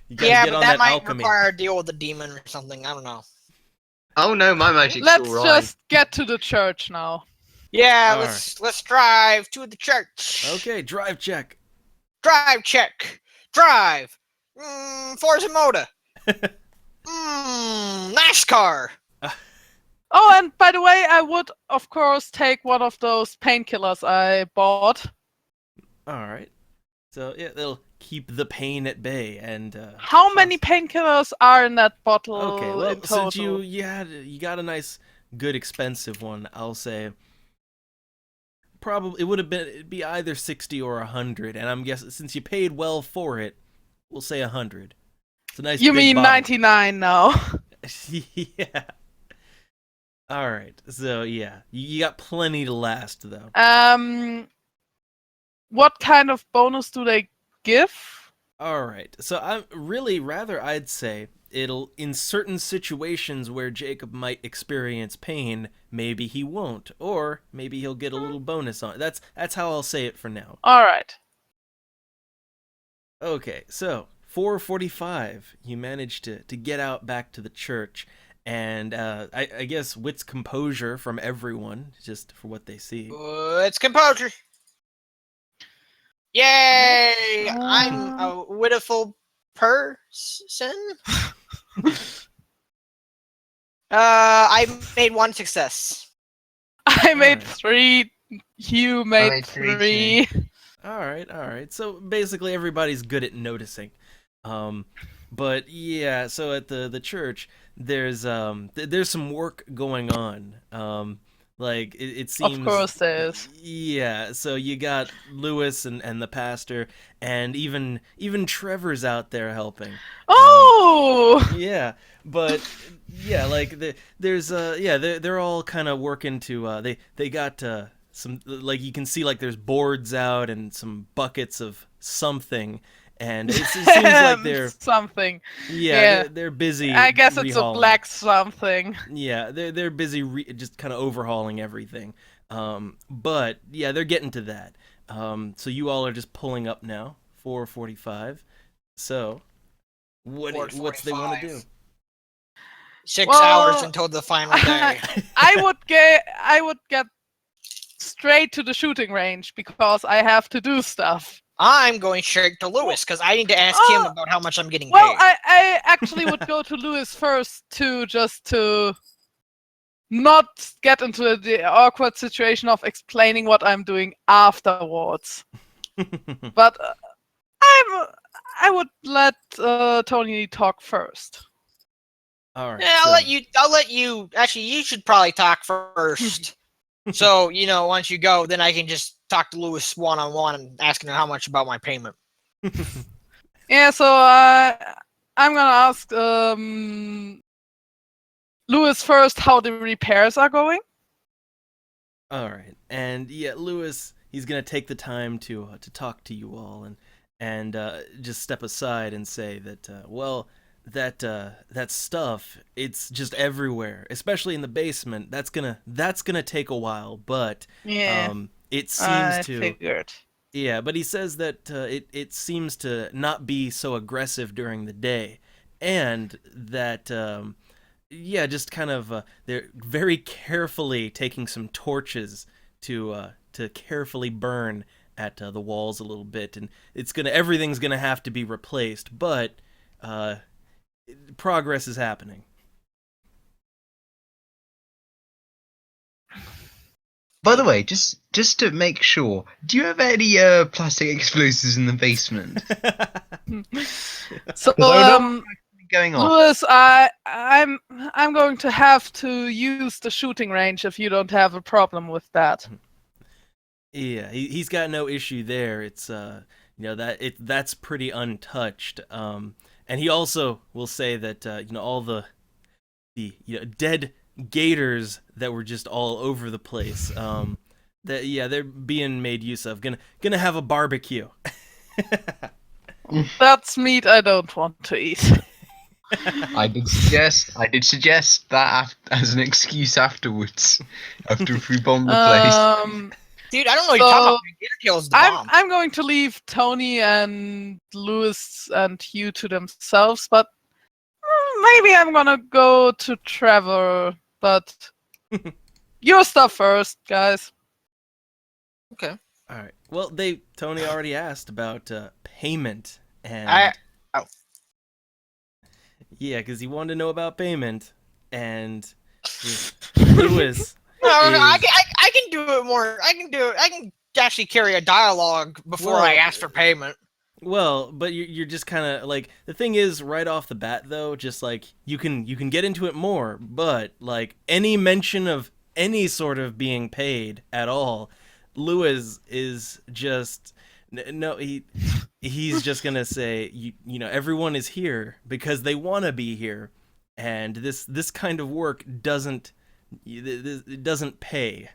you gotta Yeah, get but on that might alchemy. require a deal with the demon or something. I don't know. Oh no, my magic's Let's alright. just get to the church now. Yeah, All let's drive to the church. Okay, drive check. Drive check. Drive. Forza Moda. NASCAR. Oh, and by the way, I would, of course, take one of those painkillers I bought. All right. So yeah, they'll keep the pain at bay. And How many painkillers are in that bottle okay, well, in total? since you got a nice, good, expensive one, I'll say. Probably it'd be either 60 or 100, and I'm guessing since you paid well for it, we'll say 100. It's a nice. You big mean bottle. 99 now? Yeah. All right. So yeah, you got plenty to last though. What kind of bonus do they give? All right. So I'm really rather I'd say it'll in certain situations where Jacob might experience pain, maybe he won't, or maybe he'll get a little bonus on it. That's how I'll say it for now. All right. Okay. So 4:45, you managed to get out back to the church, and I guess Wit's composure from everyone, just for what they see. It's composure. Yay! I'm a wittiful person. I made 1 success. I made Alright. 3. You made made three, 3. All right. So basically, everybody's good at noticing. But yeah, so at the church, there's some work going on. Like it Of seems. course there is. Yeah, so you got Lewis and the pastor, and even Trevor's out there helping. Oh! Yeah, but yeah, like they're all kind of working to they got some, like, you can see, like, there's boards out and some buckets of something, and it seems like they're something. yeah, they're busy. I guess it's a rehauling. black something. Yeah, they're busy just kind of overhauling everything. But yeah, they're getting to that. So you all are just pulling up now, 4:45. So what's they want to do? 6 Well, hours until the final day. I would get straight to the shooting range because I have to do stuff. I'm going straight to Lewis because I need to ask him Oh, about how much I'm getting Well, paid. I actually would go to Lewis first too, just to not get into the awkward situation of explaining what I'm doing afterwards. But I would let Tony talk first. All right. Yeah, so- I'll let you. Actually, you should probably talk first. So once you go, then I can just talk to Lewis one-on-one and ask him how much about my payment. Yeah, so I'm gonna ask Lewis first how the repairs are going. All right, and yeah, Lewis, he's gonna take the time to talk to you all and just step aside and say that well, that stuff, it's just everywhere, especially in the basement. That's gonna take a while, but Yeah, it I seems to. figured. Yeah, but he says that it seems to not be so aggressive during the day, and that yeah, just kind of they're very carefully taking some torches to carefully burn at the walls a little bit, and everything's gonna have to be replaced, but progress is happening. By the way, just to make sure, do you have any plastic explosives in the basement? So Going on. Lewis, I'm going to have to use the shooting range if you don't have a problem with that. Yeah, he's got no issue there. It's that's pretty untouched. And he also will say that all the dead gators that were just all over the place. That they're being made use of. Gonna have a barbecue. That's meat I don't want to eat. I did suggest that as an excuse afterwards, after we bombed the place. Dude, I don't know what you're talking about. Gator kills the bomb. I'm going to leave Tony and Lewis and you to themselves, but maybe I'm gonna go to Trevor. But your stuff first, guys. Okay. All right. Well, Tony already asked about payment, and yeah, because he wanted to know about payment, and Lewis. No, I can do it more. I can actually carry a dialogue before I ask for payment. Well, but you're just kind of like, the thing is, right off the bat though, just like you can get into it more, but like any mention of any sort of being paid at all, Lewis is just no, he's just gonna say everyone is here because they want to be here, and this kind of work doesn't pay.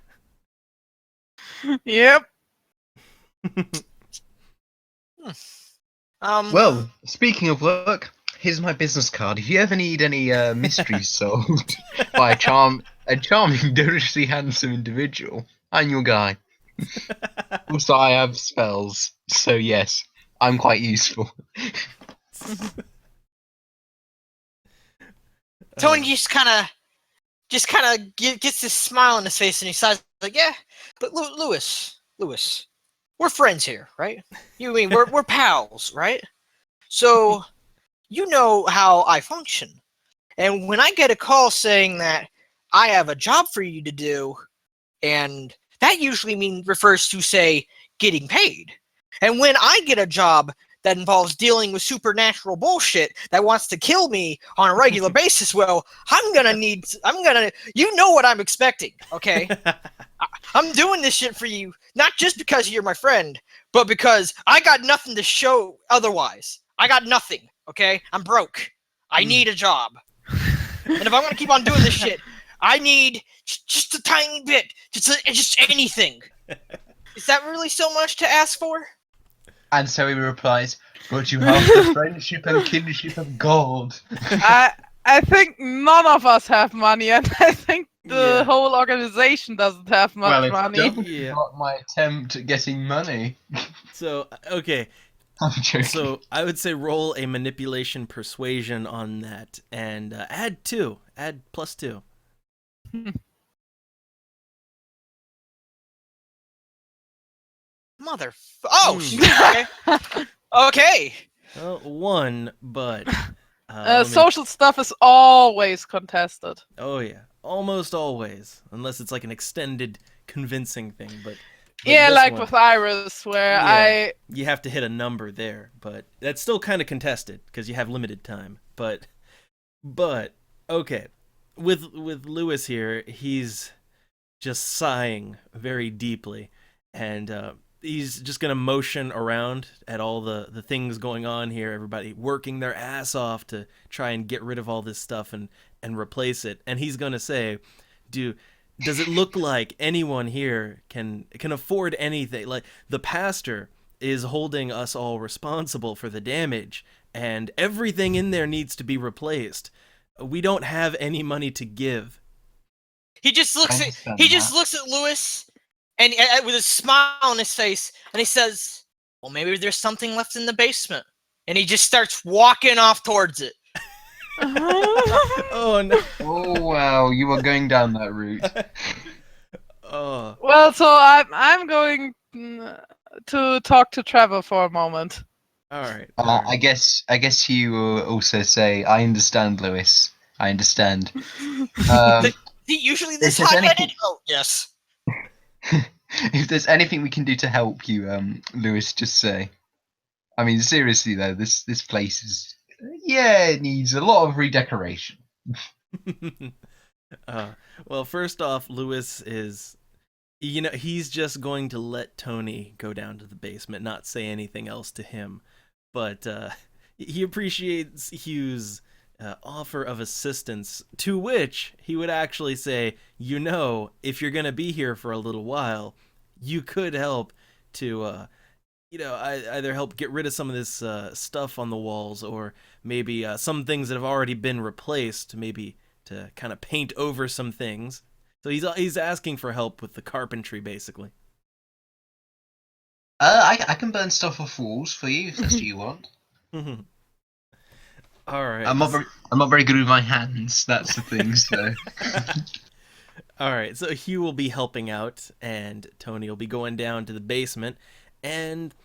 Yep. Well, speaking of work, here's my business card. If you ever need any mysteries solved by a charming, deliciously handsome individual, I'm your guy. Also, I have spells, so yes, I'm quite useful. Tony just kind of gets this smile on his face, and he sighs like, "Yeah, but Lewis, we're friends here, right? You mean we're pals, right? So you know how I function. And when I get a call saying that I have a job for you to do, and that usually refers to, say, getting paid. And when I get a job that involves dealing with supernatural bullshit that wants to kill me on a regular basis, well, you know what I'm expecting, okay? I'm doing this shit for you, not just because you're my friend, but because I got nothing to show otherwise. I got nothing, okay? I'm broke. I need a job. And if I'm gonna keep on doing this shit, I need just a tiny bit, just anything. Is that really so much to ask for? And so he replies, "But you have the friendship and kinship of gold." I think none of us have money, and I think the Yeah. whole organization doesn't have much Well, it's money. definitely Yeah. not my attempt at getting money. So, okay. I'm joking. So I would say roll a manipulation persuasion on that, and add 2. Add +2. Oh, okay. Okay. Well, 1, but let me- Social stuff is always contested. Oh yeah, almost always, unless it's like an extended convincing thing. But Yeah, this like one, with Iris, where Yeah. you have to hit a number there, but that's still kind of contested because you have limited time. But okay, with Lewis here, he's just sighing very deeply, and he's just gonna motion around at all the things going on here. Everybody working their ass off to try and get rid of all this stuff and replace it. And he's gonna say, does it look like anyone here can afford anything? Like, the pastor is holding us all responsible for the damage, and everything in there needs to be replaced. We don't have any money to give. He just looks I at understand Lewis, and with a smile on his face, and he says, "Well, maybe there's something left in the basement." And he just starts walking off towards it. Oh no. Oh wow, you were going down that route. Oh. Well, so I'm going to talk to Trevor for a moment. All right. I guess you also say, "I understand, Lewis. I understand." Is he usually this If there's hot-headed? anything- Oh, yes. If there's anything we can do to help you, Lewis, just say. I mean, seriously though, this place is, it needs a lot of redecoration. Well, first off, Lewis is, he's just going to let Tony go down to the basement, not say anything else to him. But he appreciates Hugh's offer of assistance, to which he would actually say, if you're going to be here for a little while, you could help to, either help get rid of some of this stuff on the walls, or maybe some things that have already been replaced, maybe to kind of paint over some things. So he's asking for help with the carpentry, basically. I can burn stuff off walls for you if that's what you want. All right. I'm not very good with my hands. That's the thing. So. All right. So Hugh will be helping out, and Tony will be going down to the basement, and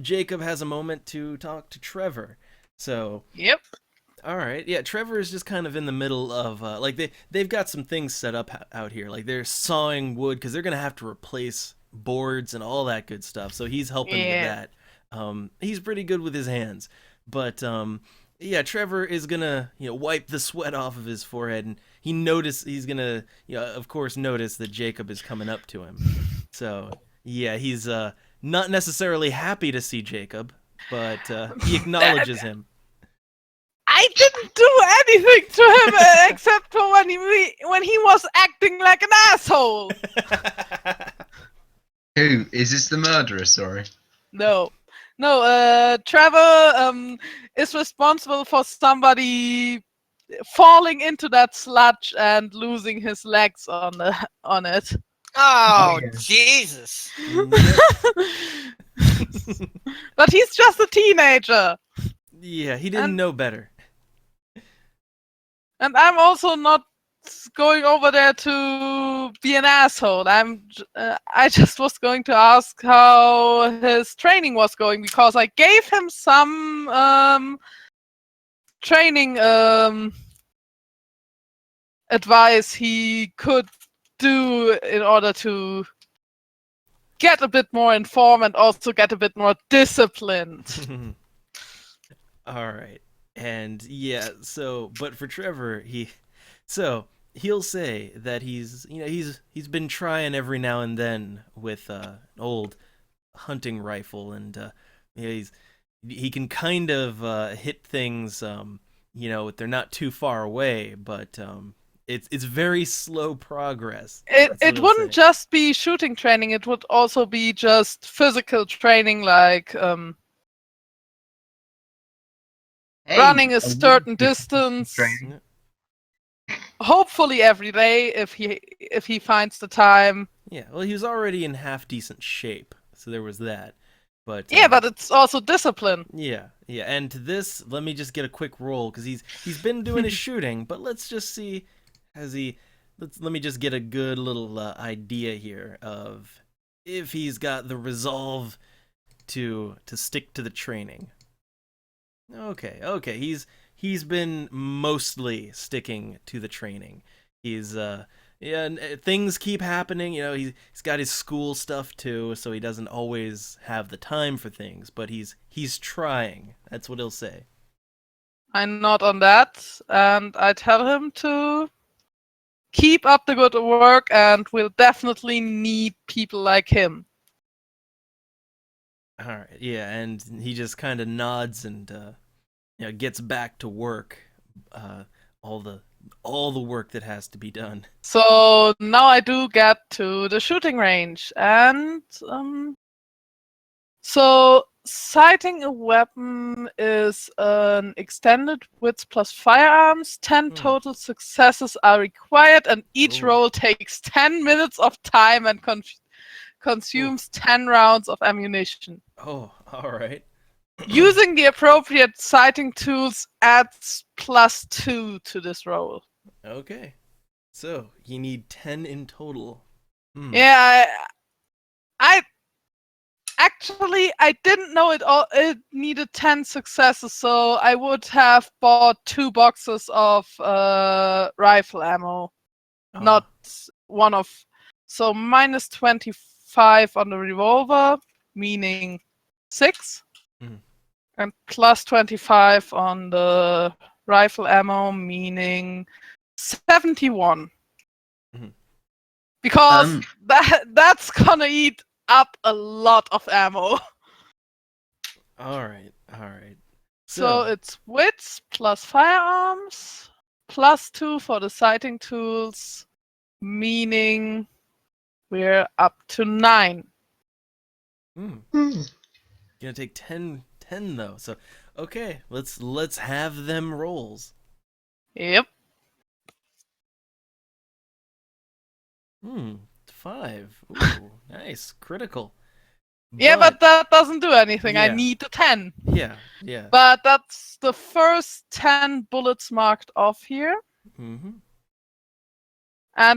Jacob has a moment to talk to Trevor. So. Yep. All right. Yeah, Trevor is just kind of in the middle of they've got some things set up out here. Like, they're sawing wood because they're gonna have to replace boards and all that good stuff. So he's helping with that. He's pretty good with his hands, but yeah, Trevor is gonna wipe the sweat off of his forehead, and he's gonna of course notice that Jacob is coming up to him. So yeah, he's not necessarily happy to see Jacob, but he acknowledges him. I didn't do anything to him except for when he was acting like an asshole. Who is this? The murderer? Sorry. No, Trevor is responsible for somebody falling into that sludge and losing his legs on it. Oh, yeah. Jesus. But he's just a teenager, Yeah, he didn't And- know better. and I'm also not going over there to be an asshole. I just was going to ask how his training was going because I gave him some training advice he could do in order to get a bit more informed and also get a bit more disciplined. All right. And yeah, so but for Trevor, he'll say that he's been trying every now and then with an old hunting rifle, and he can kind of hit things, they're not too far away, but it's very slow progress. That's what It he'll wouldn't say. just be shooting training, it would also be just physical training like Hey, running a I certain love distance. training. Hopefully every day if he finds the time. Yeah, well, he was already in half decent shape, so there was that. But Yeah, but it's also discipline. yeah, and to this, let me just get a quick roll because he's been doing his shooting, but let's just see, let me just get a good little idea here of if he's got the resolve to stick to the training. Okay, he's been mostly sticking to the training. He's yeah, and things keep happening. He's got his school stuff too, so he doesn't always have the time for things. But he's trying. That's what he'll say. I nod on that and I tell him to keep up the good work and we'll definitely need people like him. All right, yeah, and he just kind of nods and gets back to work. All the work that has to be done. So now I do get to the shooting range and so sighting a weapon is an extended width plus firearms. 10 total successes are required and each Ooh. roll takes 10 minutes of time and consumes 10 rounds of ammunition. Oh, all right. Using the appropriate sighting tools adds +2 to this roll. Okay, so you need 10 in total. Yeah, I actually I didn't know it needed 10 successes, so I would have bought 2 boxes of rifle ammo, not one of. So -25 on the revolver, meaning 6, and +25 on the rifle ammo, meaning 71. Because that's gonna eat up a lot of ammo. All right. So it's wits plus firearms +2 for the sighting tools, meaning we're up to 9. Gonna take 10 though. So okay, let's have them rolls. Yep. 5. Ooh, nice. Critical. Yeah, but that doesn't do anything. I Yeah. need the 10. Yeah. But that's the first 10 bullets marked off here. And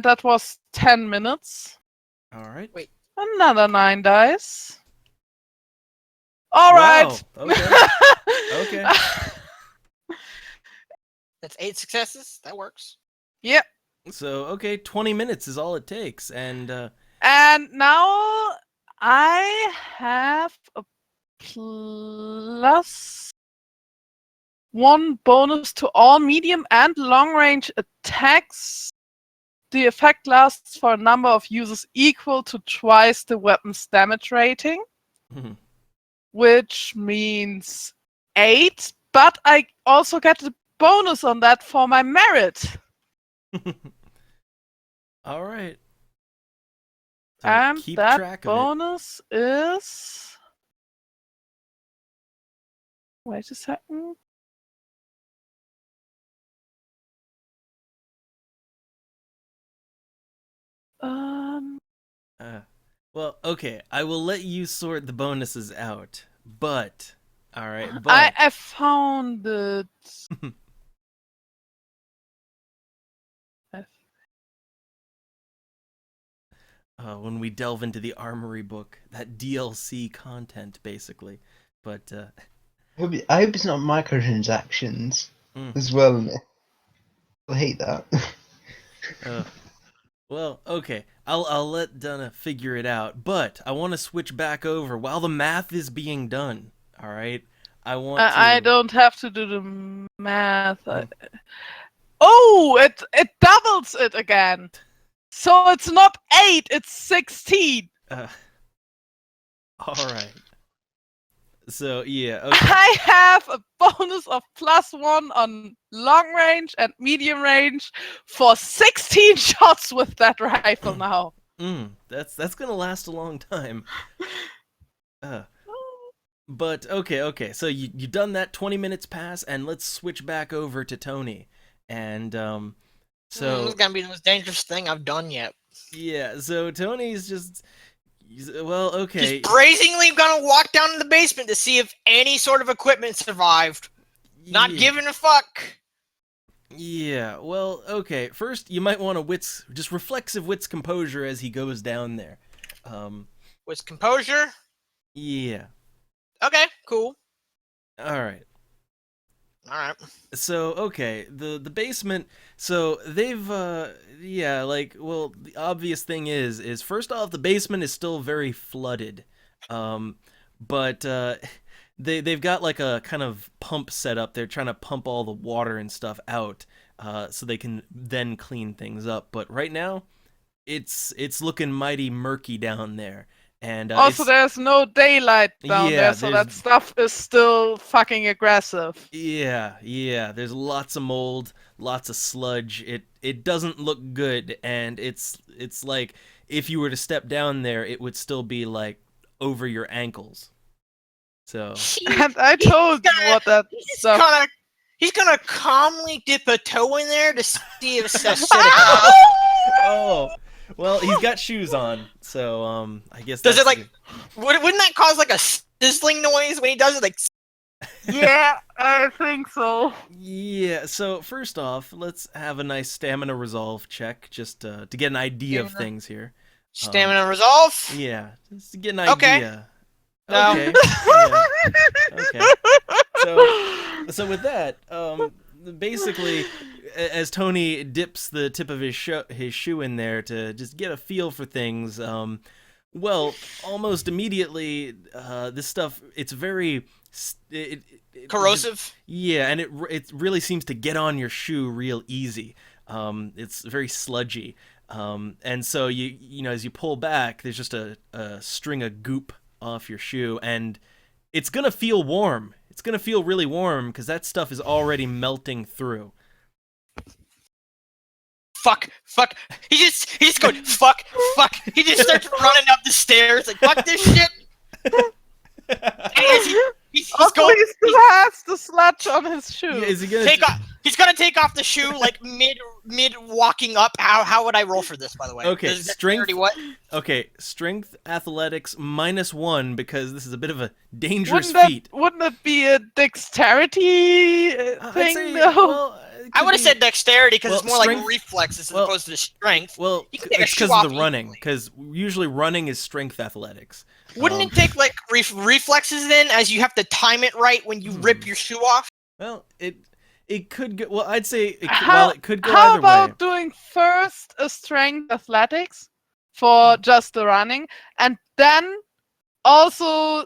that was 10 minutes. All right. Wait. Another 9 dice. All right. Wow. Okay. That's 8 successes. That works. Yep. So, okay, 20 minutes is all it takes. And And now I have a +1 bonus to all medium and long range attacks. The effect lasts for a number of uses equal to twice the weapon's damage rating, which means 8, but I also get a bonus on that for my merit. all right. So And keep that track of it. bonus is... Wait a second. Well, okay, I will let you sort the bonuses out, but all right, but I found it. I when we delve into the Armory book, that DLC content basically. But I hope it's not microtransactions Mm. as well. I hate that. Well, okay, I'll let Donna figure it out, but I want to switch back over while the math is being done. All right, I want to. I don't have to do the math. Mm. Oh, it doubles it again. So it's not 8, it's 16. All right. So yeah, okay. I have a bonus of +1 on long range and medium range for 16 shots with that rifle now. That's gonna last a long time. But okay. So you done that. 20 minutes pass, and let's switch back over to Tony. And This is gonna be the most dangerous thing I've done yet. yeah. So Tony's well, okay. Just brazenly gonna walk down to the basement to see if any sort of equipment survived. Not Yeah. giving a fuck. Yeah, well, okay. First, you might want to just reflexive wits composure as he goes down there. With composure. Yeah. Okay, cool. All right. Alright. So, okay, the basement. So they've yeah, like, well, the obvious thing is first off, the basement is still very flooded. But they've got like a kind of pump set up. They're trying to pump all the water and stuff out, so they can then clean things up. But right now, it's looking mighty murky down there. And Also, there's no daylight down Yeah, there, so that there's- stuff is still fucking aggressive. yeah, there's lots of mold, lots of sludge. It doesn't look good, and it's like if you were to step down there, it would still be like over your ankles. So And I told you what that stuff. He's gonna calmly dip a toe in there to see if it's acidic. oh, well, he's got shoes on, so I guess. Does that's it like? Wouldn't that cause like a sizzling noise when he does it? Like, Yeah, I think so. Yeah. So first off, let's have a nice stamina resolve check, just to get an idea of Stamina. things here. stamina resolve. Yeah, just to get an Okay. idea. No. Okay. Yeah. Okay. So with that, basically, as Tony dips the tip of his shoe in there to just get a feel for things, well, almost immediately, this stuff, it's very Corrosive. yeah, and it really seems to get on your shoe real easy. It's very sludgy, and so you know, as you pull back, there's just a string of goop off your shoe, and it's gonna feel warm. It's gonna feel really warm because that stuff is already melting through. Fuck. He's going fuck. He just starts running up the stairs like fuck this shit. And he's Also, going. he still has the sludge on his shoe. Yeah, is he gonna Take off. He's gonna take off the shoe like mid walking up. How would I roll for this, by the way? Okay, Is that strength- 30 what? Okay, strength, athletics -1 because this is a bit of a dangerous Wouldn't feat. it be a dexterity I'd thing say, though? well, it I could would have be- said dexterity because it's well, more strength- like reflexes as well- opposed to strength. Well, You can take a it's shoe because off of the running. easily. Because usually running is strength athletics. Wouldn't it take like reflexes then, as you have to time it right when you rip your shoe off? Well, it could go. Well, I'd say How- it could go How either about way. doing first a strength athletics for just the running, and then also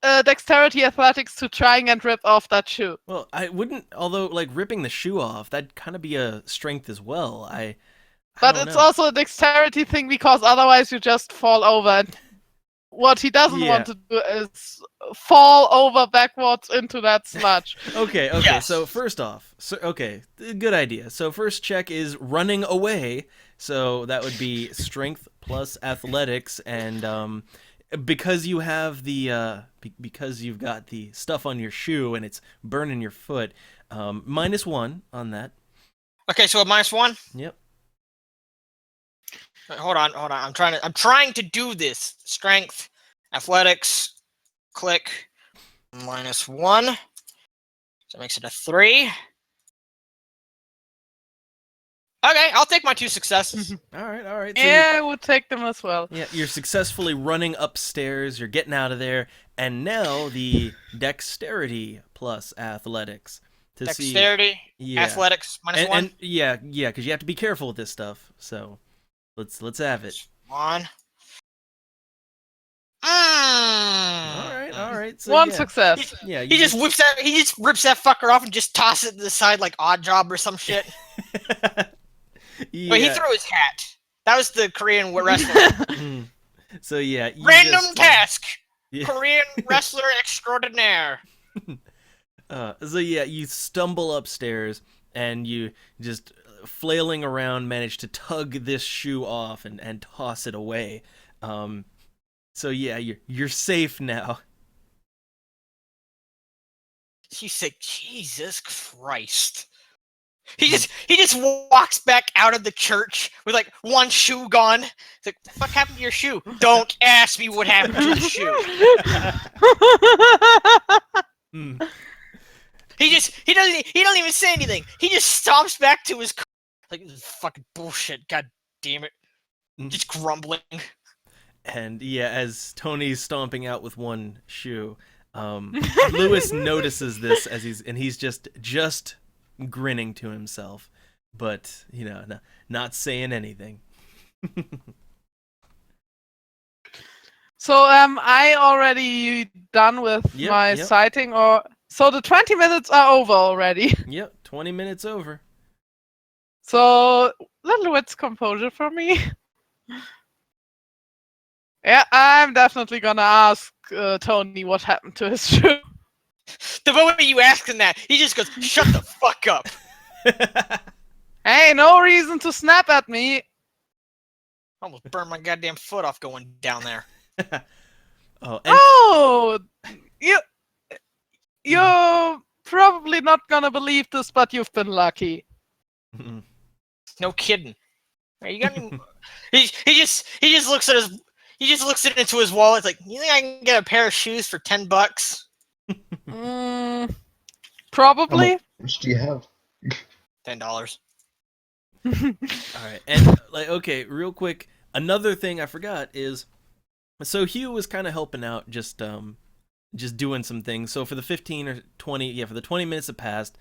dexterity athletics to try and rip off that shoe? Well, I wouldn't. Although, like ripping the shoe off, that'd kind of be a strength as well. I But don't it's know. also a dexterity thing because otherwise you just fall over. And what he doesn't Yeah. want to do is fall over backwards into that sludge. Okay. Yes. So first off, good idea. So first check is running away. So that would be strength plus athletics, and because you have the because you've got the stuff on your shoe and it's burning your foot, -1 on that. Okay, so a -1. Yep. Wait, hold on. I'm trying to do this. Strength, athletics, click, -1. So that makes it a 3. Okay, I'll take my 2 successes. All right. So Yeah, I would take them as well. yeah, you're successfully running upstairs. You're getting out of there, and now the dexterity plus athletics to Dexterity, see. Yeah, athletics, -1. and yeah, because you have to be careful with this stuff. So let's have it. 1. All right. So One yeah. success. Yeah, He just whips that. He just rips that fucker off and just tosses it to the side like Odd Job or some shit. yeah. But he threw his hat. That was the Korean wrestler. Mm. So yeah, you Random just, task. yeah. Korean wrestler extraordinaire. So yeah, you stumble upstairs and you just flailing around manage to tug this shoe off and toss it away. So yeah, you're safe now. She said, "Jesus Christ." He just walks back out of the church with like one shoe gone. He's like, "What the fuck happened to your shoe?" Don't ask me what happened to the shoe. Hmm. He doesn't even say anything. He just stomps back to his car. Like, this is fucking bullshit. God damn it. Just grumbling. And yeah, as Tony's stomping out with one shoe, Lewis notices this as he's just grinning to himself, but not saying anything. So I already done with my Yep. sighting, or so the 20 minutes are over already. Yep, 20 minutes over. So little bit composure for me. Yeah, I'm definitely gonna ask Tony what happened to his shoe. The moment you ask him that, he just goes, "Shut the fuck up." Hey, no reason to snap at me. Almost burned my goddamn foot off going down there. Oh, and Oh, you're probably not gonna believe this, but you've been lucky. No kidding. Are you got any... he just looks at into his wallet like, "You think I can get a pair of shoes for $10? Probably. How much do you have? $10. all right, and okay, real quick, another thing I forgot is, so Hugh was kind of helping out, just doing some things. So for the 15 or 20, for the 20 minutes that passed,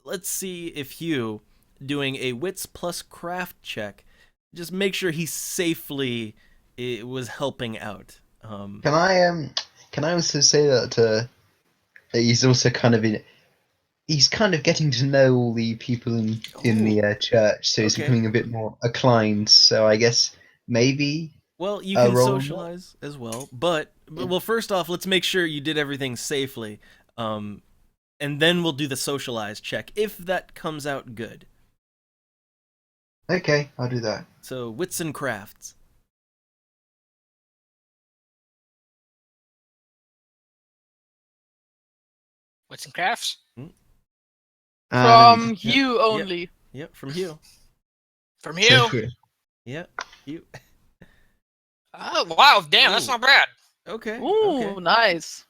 let's see if Hugh, doing a wits plus craft check, just make sure he safely was helping out. Can I also say that he's also he's kind of getting to know all the people in the church, so he's Okay. becoming a bit more inclined. So I guess maybe. Well, you A can roll? socialize as well, but well, first off, let's make sure you did everything safely, and then we'll do the socialize check if that comes out good. Okay, I'll do that. So wits and crafts. Wits and crafts? From yeah, you only. Yep, from Hugh. From So you? Yep, Hugh. Oh, wow, damn, that's Ooh. not bad. Okay. Ooh, Okay. nice.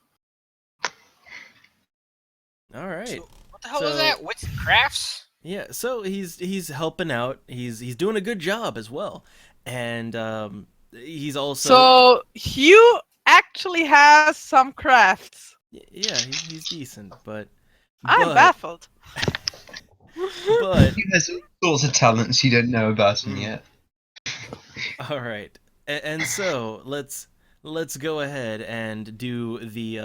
All right. So, what the hell was So- that? Wits and crafts? Yeah. So he's helping out. He's doing a good job as well, and he's also So Hugh actually has some crafts. yeah, he's decent, but I'm baffled. but He has all sorts of talents you don't know about him yet. all right, and so let's go ahead and do the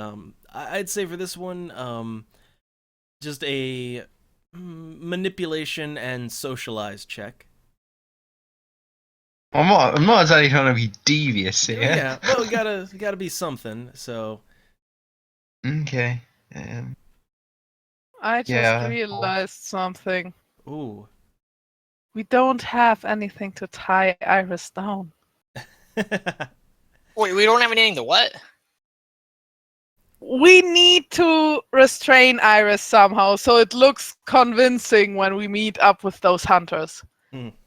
I'd say for this one just a manipulation and socialize check. I'm not exactly trying to be devious here. Yeah, well, gotta be something. So Okay. I just Yeah. realized something. ooh. We don't have anything to tie Iris down. Wait, we don't have anything to what? We need to restrain Iris somehow so it looks convincing when we meet up with those hunters.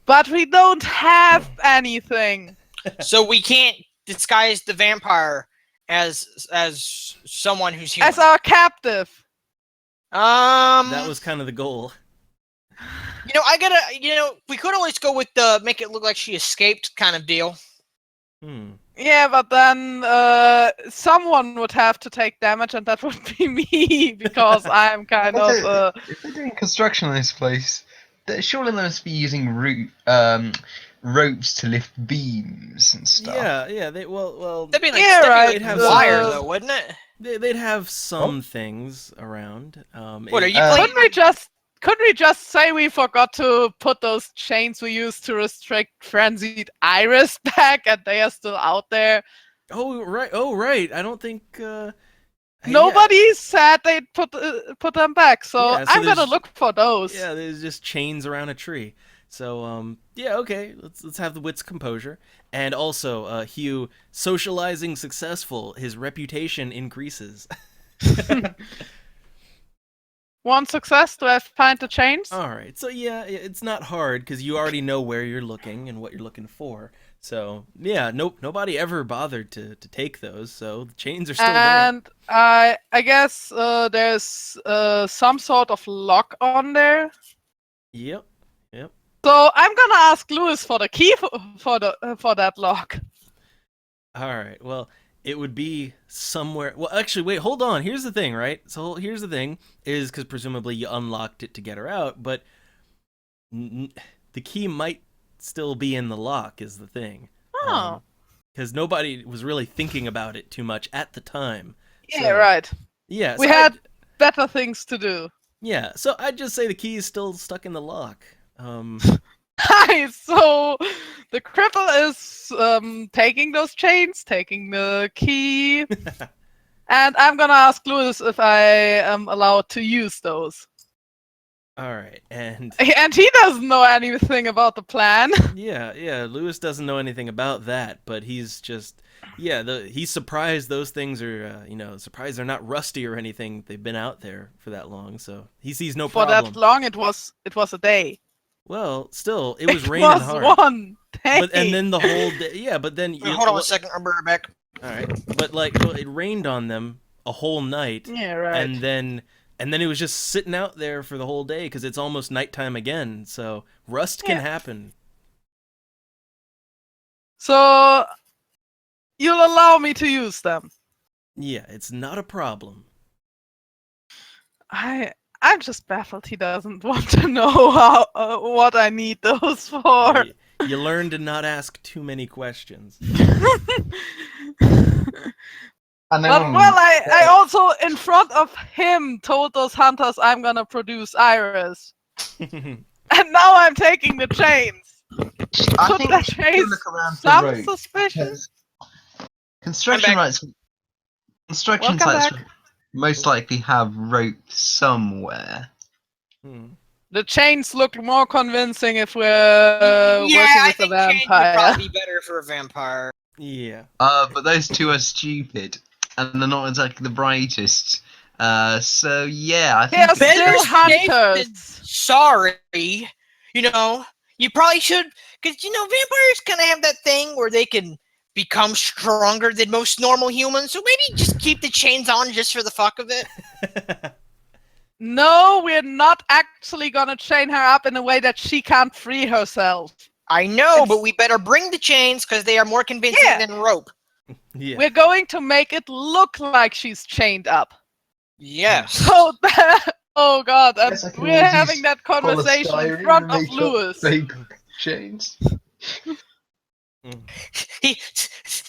But we don't have anything. So we can't disguise the vampire as someone who's human. As our captive. That was kind of the goal. I gotta. We could always go with the make it look like she escaped kind of deal. Yeah, but then someone would have to take damage, and that would be me because I'm kind of. If they're doing construction on this place, surely they must be using ropes to lift beams and stuff. Yeah. Well, That'd be like Yeah, right, stipulated have wire, some- though, wouldn't it? they'd have some things around. What are you Uh, playing? Couldn't we just say we forgot to put those chains we used to restrict Frenzied Iris back, and they are still out there? Oh right. I don't think. Nobody said they'd put them back, so Yeah, so I'm gonna there's- look for those. Yeah, there's just chains around a tree. So yeah, okay. Let's have the wit's composure, and also Hugh socializing successful. His reputation increases. One success. Do I find the chains? All right. So yeah, it's not hard because you already know where you're looking and what you're looking for. So yeah, nobody ever bothered to take those. So the chains are still there. And I guess there's some sort of lock on there. Yep. So I'm gonna ask Lewis for the key for that lock. All right. Well, it would be somewhere. Well, actually, wait. Hold on. Here's the thing, right? So here's the thing: is because presumably you unlocked it to get her out, but the key might still be in the lock. Is the thing. Oh. Because nobody was really thinking about it too much at the time. Yeah, right. Yeah. We so had better things to do. Yeah. So I'd just say the key is still stuck in the lock. Nice. So the cripple is taking those chains, taking the key, and I'm gonna ask Lewis if I am allowed to use those. All right. And he doesn't know anything about the plan. yeah. Lewis doesn't know anything about that, but he's just he's surprised those things are surprised they're not rusty or anything. They've been out there for that long, so he sees no For problem. that long, it was a day. Well, still, it was It raining was hard. one day. And then the whole day, yeah. But then Hold on a second. I'll be right back. All right, but it rained on them a whole night, Yeah, right. and then it was just sitting out there for the whole day because it's almost nighttime again. So rust can happen. So you'll allow me to use them. Yeah, it's not a problem. I'm just baffled he doesn't want to know how what I need those for. You learn to not ask too many questions. And But I also in front of him told those hunters I'm gonna produce Iris. And now I'm taking the chains. I Could think that we should raise look around for some ropes, suspicion? because construction I'm back. rights. Construction Welcome sites back. would most likely have ropes somewhere. The chains look more convincing if we're Yeah, working I with a think chains would vampire. probably be better for a vampire. Yeah. But those two are stupid, and they're not exactly the brightest. So yeah, I They think are Better still safe hunters. than sorry. You probably should, because vampires kind of have that thing where they can become stronger than most normal humans. So maybe just keep the chains on just for the fuck of it. No, we're not actually gonna chain her up in a way that she can't free herself. I know, but we better bring the chains because they are more convincing Yeah. than rope. Yeah. We're going to make it look like she's chained up. Yes. So oh god, and Yes, I can we're always having use that conversation in polystyrene front to of make up Lewis. fake chains.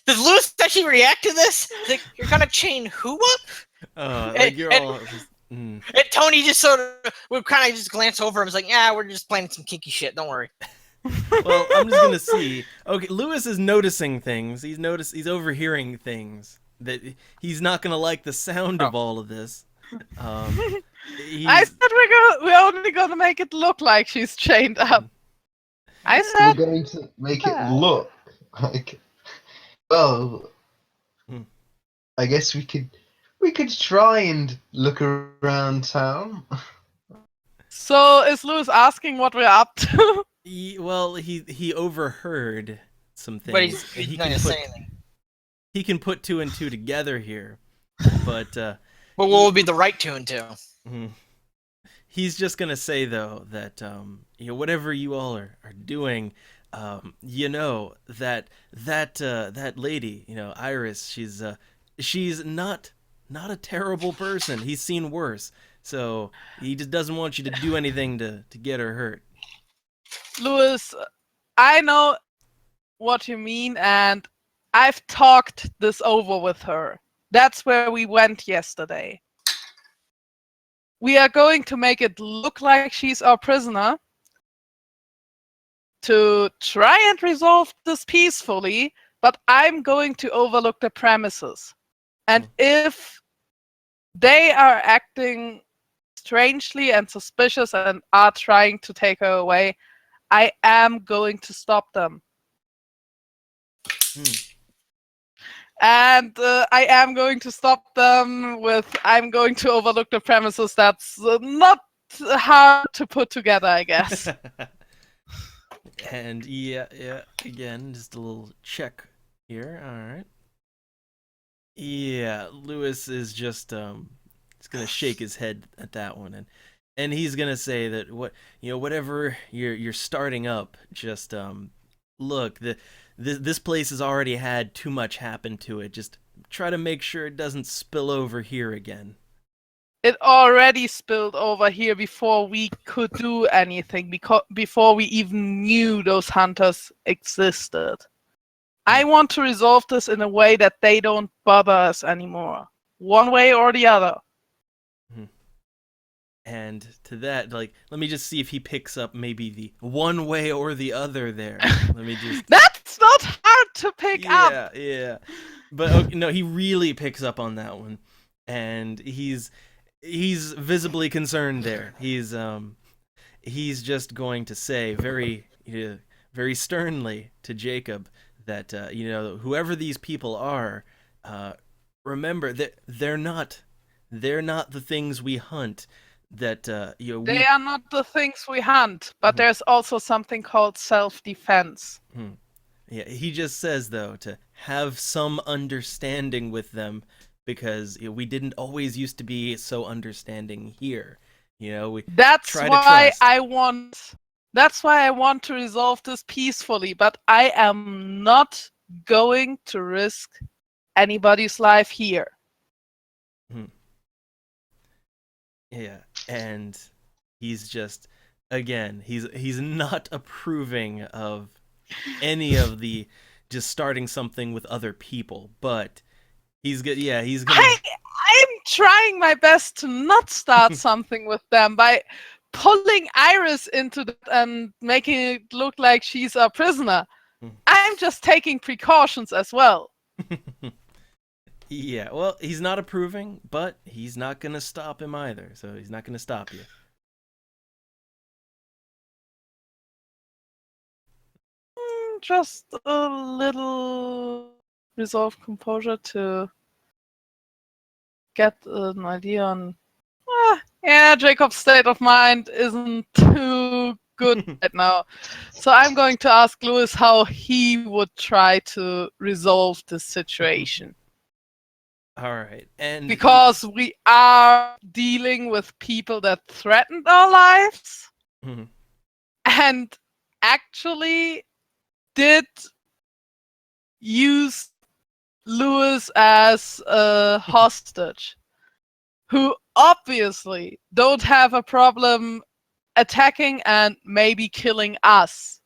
Does Lewis actually react to this? Like, you're gonna chain who up? Like you're and- all. Mm. And Tony just sort of would kind of just glance over and was like, "Yeah, we're just playing some kinky shit. Don't worry." Well, I'm just gonna see. Okay, Lewis is noticing things. He's overhearing things that he's not gonna like the sound of all of this. He's, I said we're only gonna make it look like she's chained up. I We're said going to make it Yeah. look like. Well, Hmm. I guess we could try and look around town. so. Is Lewis asking what we're up to? he overheard some things. But he's and not gonna say anything. he can put two and two together here, but But what would be the right tune to? mhm. he's just gonna say though that whatever you all are doing, that lady, Iris, she's not a terrible person. He's seen worse, so he just doesn't want you to do anything to get her hurt. Lewis, I know what you mean, and I've talked this over with her. That's where we went yesterday. We are going to make it look like she's our prisoner to try and resolve this peacefully, but I'm going to overlook the premises. And if they are acting strangely and suspicious and are trying to take her away, I am going to stop them. And I am going to stop them with, I'm going to overlook the premises. That's not hard to put together, I guess. And yeah, again, just a little check here. All right. Yeah, Lewis is just he's gonna shake his head at that one, and he's gonna say that whatever you're starting up, just look, this place has already had too much happen to it. Just try to make sure it doesn't spill over here again. It already spilled over here before we could do anything, before we even knew those hunters existed. I want to resolve this in a way that they don't bother us anymore. One way or the other. And to that, let me just see if he picks up maybe the one way or the other there. Let me just... That's not hard to pick up! Yeah. But okay, no, he really picks up on that one. And he's visibly concerned there. He's just going to say very sternly to Jacob that whoever these people are, remember that they're not the things we hunt. That they are not the things we hunt, but there's also something called self-defense. Yeah, he just says though to have some understanding with them, because we didn't always used to be so understanding here. That's why I want to resolve this peacefully, but I am not going to risk anybody's life here. Yeah, and he's just, again, he's not approving of any of the just starting something with other people, but he's good. Yeah, he's gonna. I'm trying my best to not start something with them by pulling Iris into it and making it look like she's a prisoner. I'm just taking precautions as well. Yeah, well, he's not approving, but he's not gonna stop him either, so he's not gonna stop you. Just a little resolve composure to get an idea on... Jacob's state of mind isn't too good right now. So I'm going to ask Lewis how he would try to resolve this situation. All right, and because we are dealing with people that threatened our lives, and actually did use Lewis as a hostage, who obviously don't have a problem attacking and maybe killing us.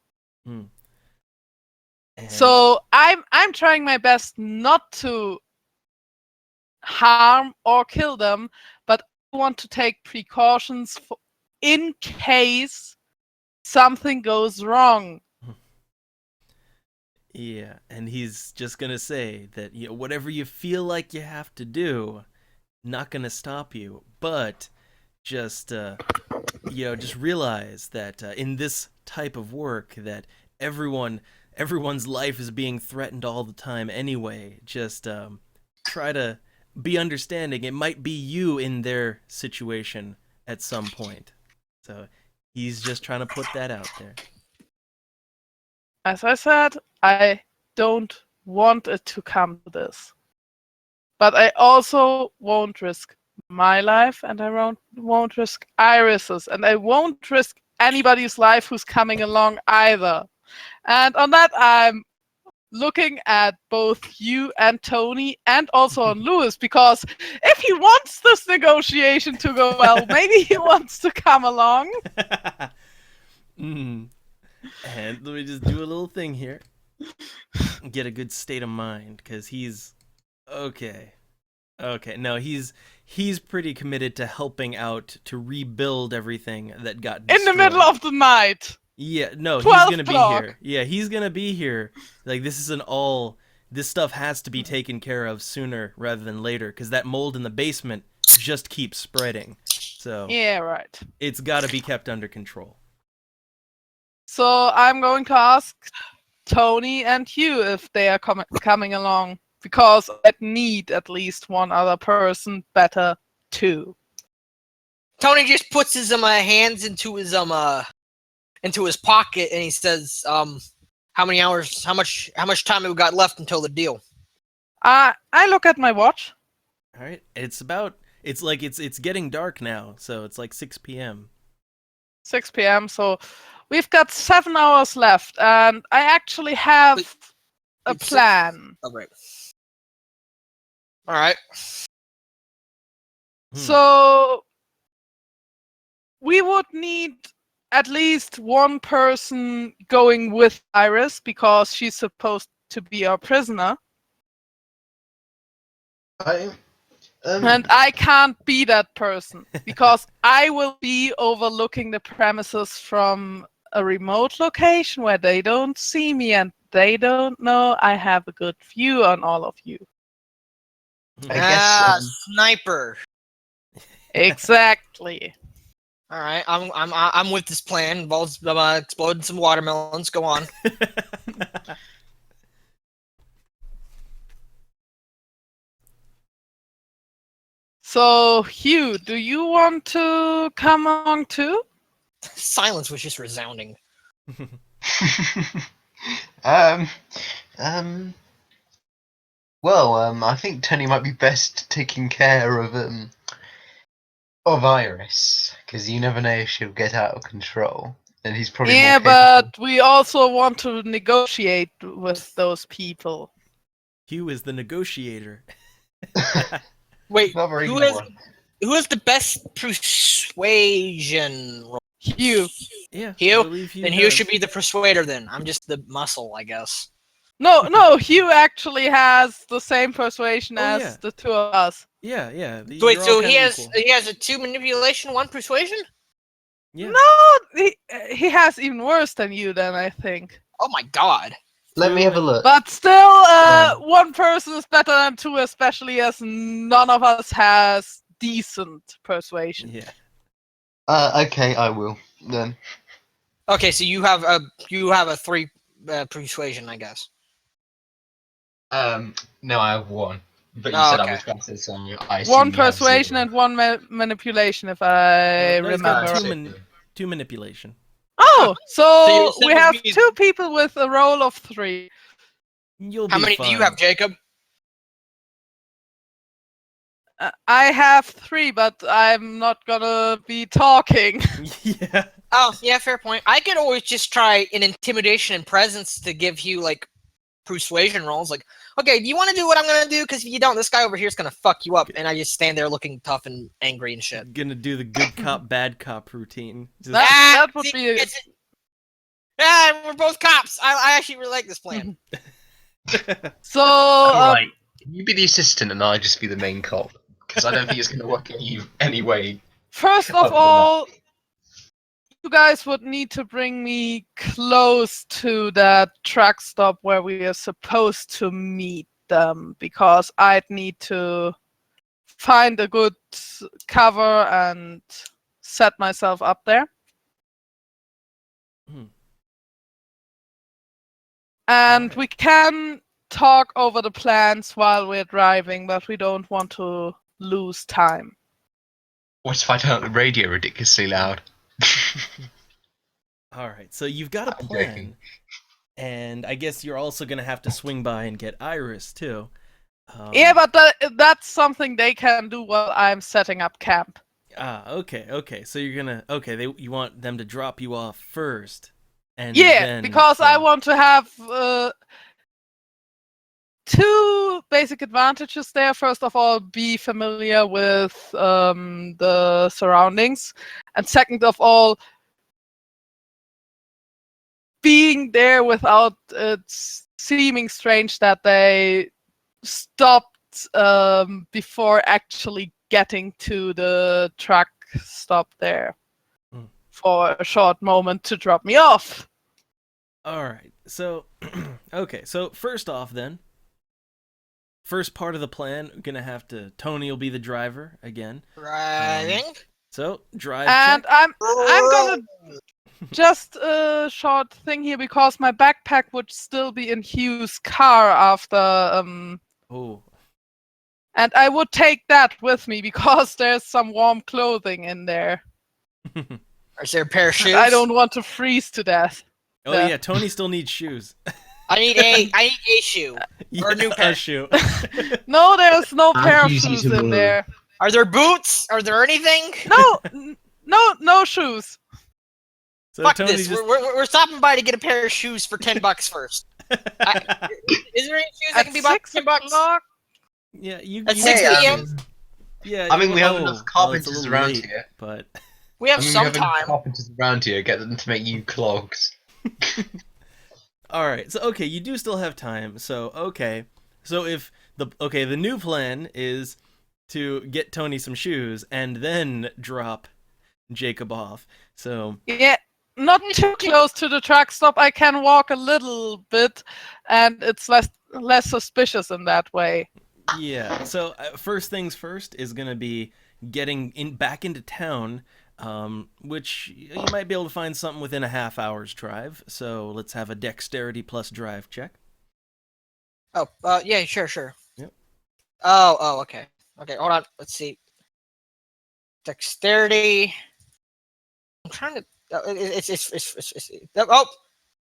So I'm trying my best not to harm or kill them, but I want to take precautions in case something goes wrong. Yeah, and he's just gonna say that whatever you feel like you have to do, not gonna stop you, but just just realize that in this type of work that everyone's life is being threatened all the time anyway. Just try to be understanding. It might be you in their situation at some point. So he's just trying to put that out there. As I said, I don't want it to come to this. But I also won't risk my life, and I won't risk Iris's, and I won't risk anybody's life who's coming along either. And on that, I'm looking at both you and Tony, and also on Lewis, because if he wants this negotiation to go well, maybe he wants to come along. And let me just do a little thing here. Get a good state of mind, because he's okay. No, he's pretty committed to helping out to rebuild everything that got destroyed. In the middle of the night. Yeah, no, he's 12 gonna be o'clock. here. Yeah, he's gonna be here. Like, this stuff has to be taken care of sooner rather than later, because that mold in the basement just keeps spreading. So Yeah, right. it's got to be kept under control. So I'm going to ask Tony and Hugh if they are coming along, because I need at least one other person, better two. Tony just puts his hands into his pocket and he says, how many hours, how much time have we got left until the deal? I look at my watch. All right, it's getting dark now, so it's like 6 p.m. 6 p.m. So we've got 7 hours left, and I actually have a it's plan. Oh, right. All right. So we would need at least one person going with Iris, because she's supposed to be our prisoner. And I can't be that person, because I will be overlooking the premises from a remote location where they don't see me and they don't know I have a good view on all of you. I guess, sniper. Exactly. All right, I'm with this plan. Involves exploding some watermelons. Go on. So, Hugh, do you want to come along too? Silence was just resounding. Well, I think Tony might be best taking care of Iris, because you never know if she'll get out of control, and he's probably Yeah, more but we also want to negotiate with those people. Hugh is the negotiator. Wait, Not very who good is one. who is the best persuasion? Hugh. Yeah, Hugh? I believe Then Hugh does. should be the persuader. Then I'm just the muscle, I guess. No, Hugh actually has the same persuasion Oh, as yeah. the two of us. Yeah. Wait, you're all so kinda equal. he has a 2 manipulation, 1 persuasion? Yeah. No, he has even worse than you, then, I think. Oh my god. Let me have a look. But still, one person is better than two, especially as none of us has decent persuasion. Yeah. Okay, I will then. Okay, so you have a 3 persuasion, I guess. No, I have 1. But you Oh, said okay. I was better, so I assume One you have persuasion 0. and one manipulation, if I No, he's remember got right. two manipulation. Oh, So so you're we saying have we- 2 people with a roll of 3. You'll How be many fine. do you have, Jacob? I have 3, but I'm not gonna be talking. Yeah. Oh, yeah, fair point. I could always just try an intimidation and presence to give you, like, persuasion rolls. Like, okay, do you want to do what I'm going to do? Because if you don't, this guy over here is going to fuck you up. And I just stand there looking tough and angry and shit. Gonna do the good cop, bad cop routine. Just- That would see, be a- Yeah, we're both cops. I actually really like this plan. So, Alright, can you be the assistant and I just be the main cop? Because I don't think it's going to work anyway. first Other of than all, you guys would need to bring me close to that truck stop where we are supposed to meet them, because I'd need to find a good cover and set myself up there. Hmm. And Alright. we can talk over the plans while we're driving, but we don't want to lose time. What if I turn up the radio ridiculously loud? All right, so you've got a I'm plan, joking. and I guess you're also gonna have to swing by and get Iris too. Yeah, but that's something they can do while I'm setting up camp. Okay. So you're gonna you want them to drop you off first, and Yeah, then because I want to have two basic advantages there. First of all, be familiar with the surroundings, and second of all, being there without it seeming strange that they stopped before actually getting to the truck stop there for a short moment to drop me off. All right. So, okay. So first off, then, first part of the plan, Tony will be the driver again. Driving. So drive. And check. I'm gonna just a short thing here because my backpack would still be in Hugh's car after Oh. and I would take that with me because there's some warm clothing in there. Is there a pair of shoes? I don't want to freeze to death. Oh yeah, Tony still needs shoes. I need a shoe. Or a new pair. A shoe. No, there's no I'll pair of use shoes these in there. Are there boots? Are there anything? No shoes. So Fuck Tony this. just... We're stopping by to get a pair of shoes for $10 first. Is there any shoes that At can be bought for 6 $10? o'clock? Yeah, you. At you- 6 Hey, p.m.? Yeah. I mean, we have oh, enough well, it's carpenters a little around late, here. but We have I mean, some we have enough time. carpenters around here. Get them to make you clogs. all right. So okay, you do still have time. So okay. So if the new plan is to get Tony some shoes and then drop Jacob off. So Yeah, not too close to the truck stop. I can walk a little bit, and it's less suspicious in that way. yeah. So first things first is gonna be getting back into town, which you might be able to find something within a half hour's drive. So let's have a dexterity plus drive check. Oh, yeah, sure. Yep. Oh, okay. Okay, hold on. Let's see. Dexterity. I'm trying to.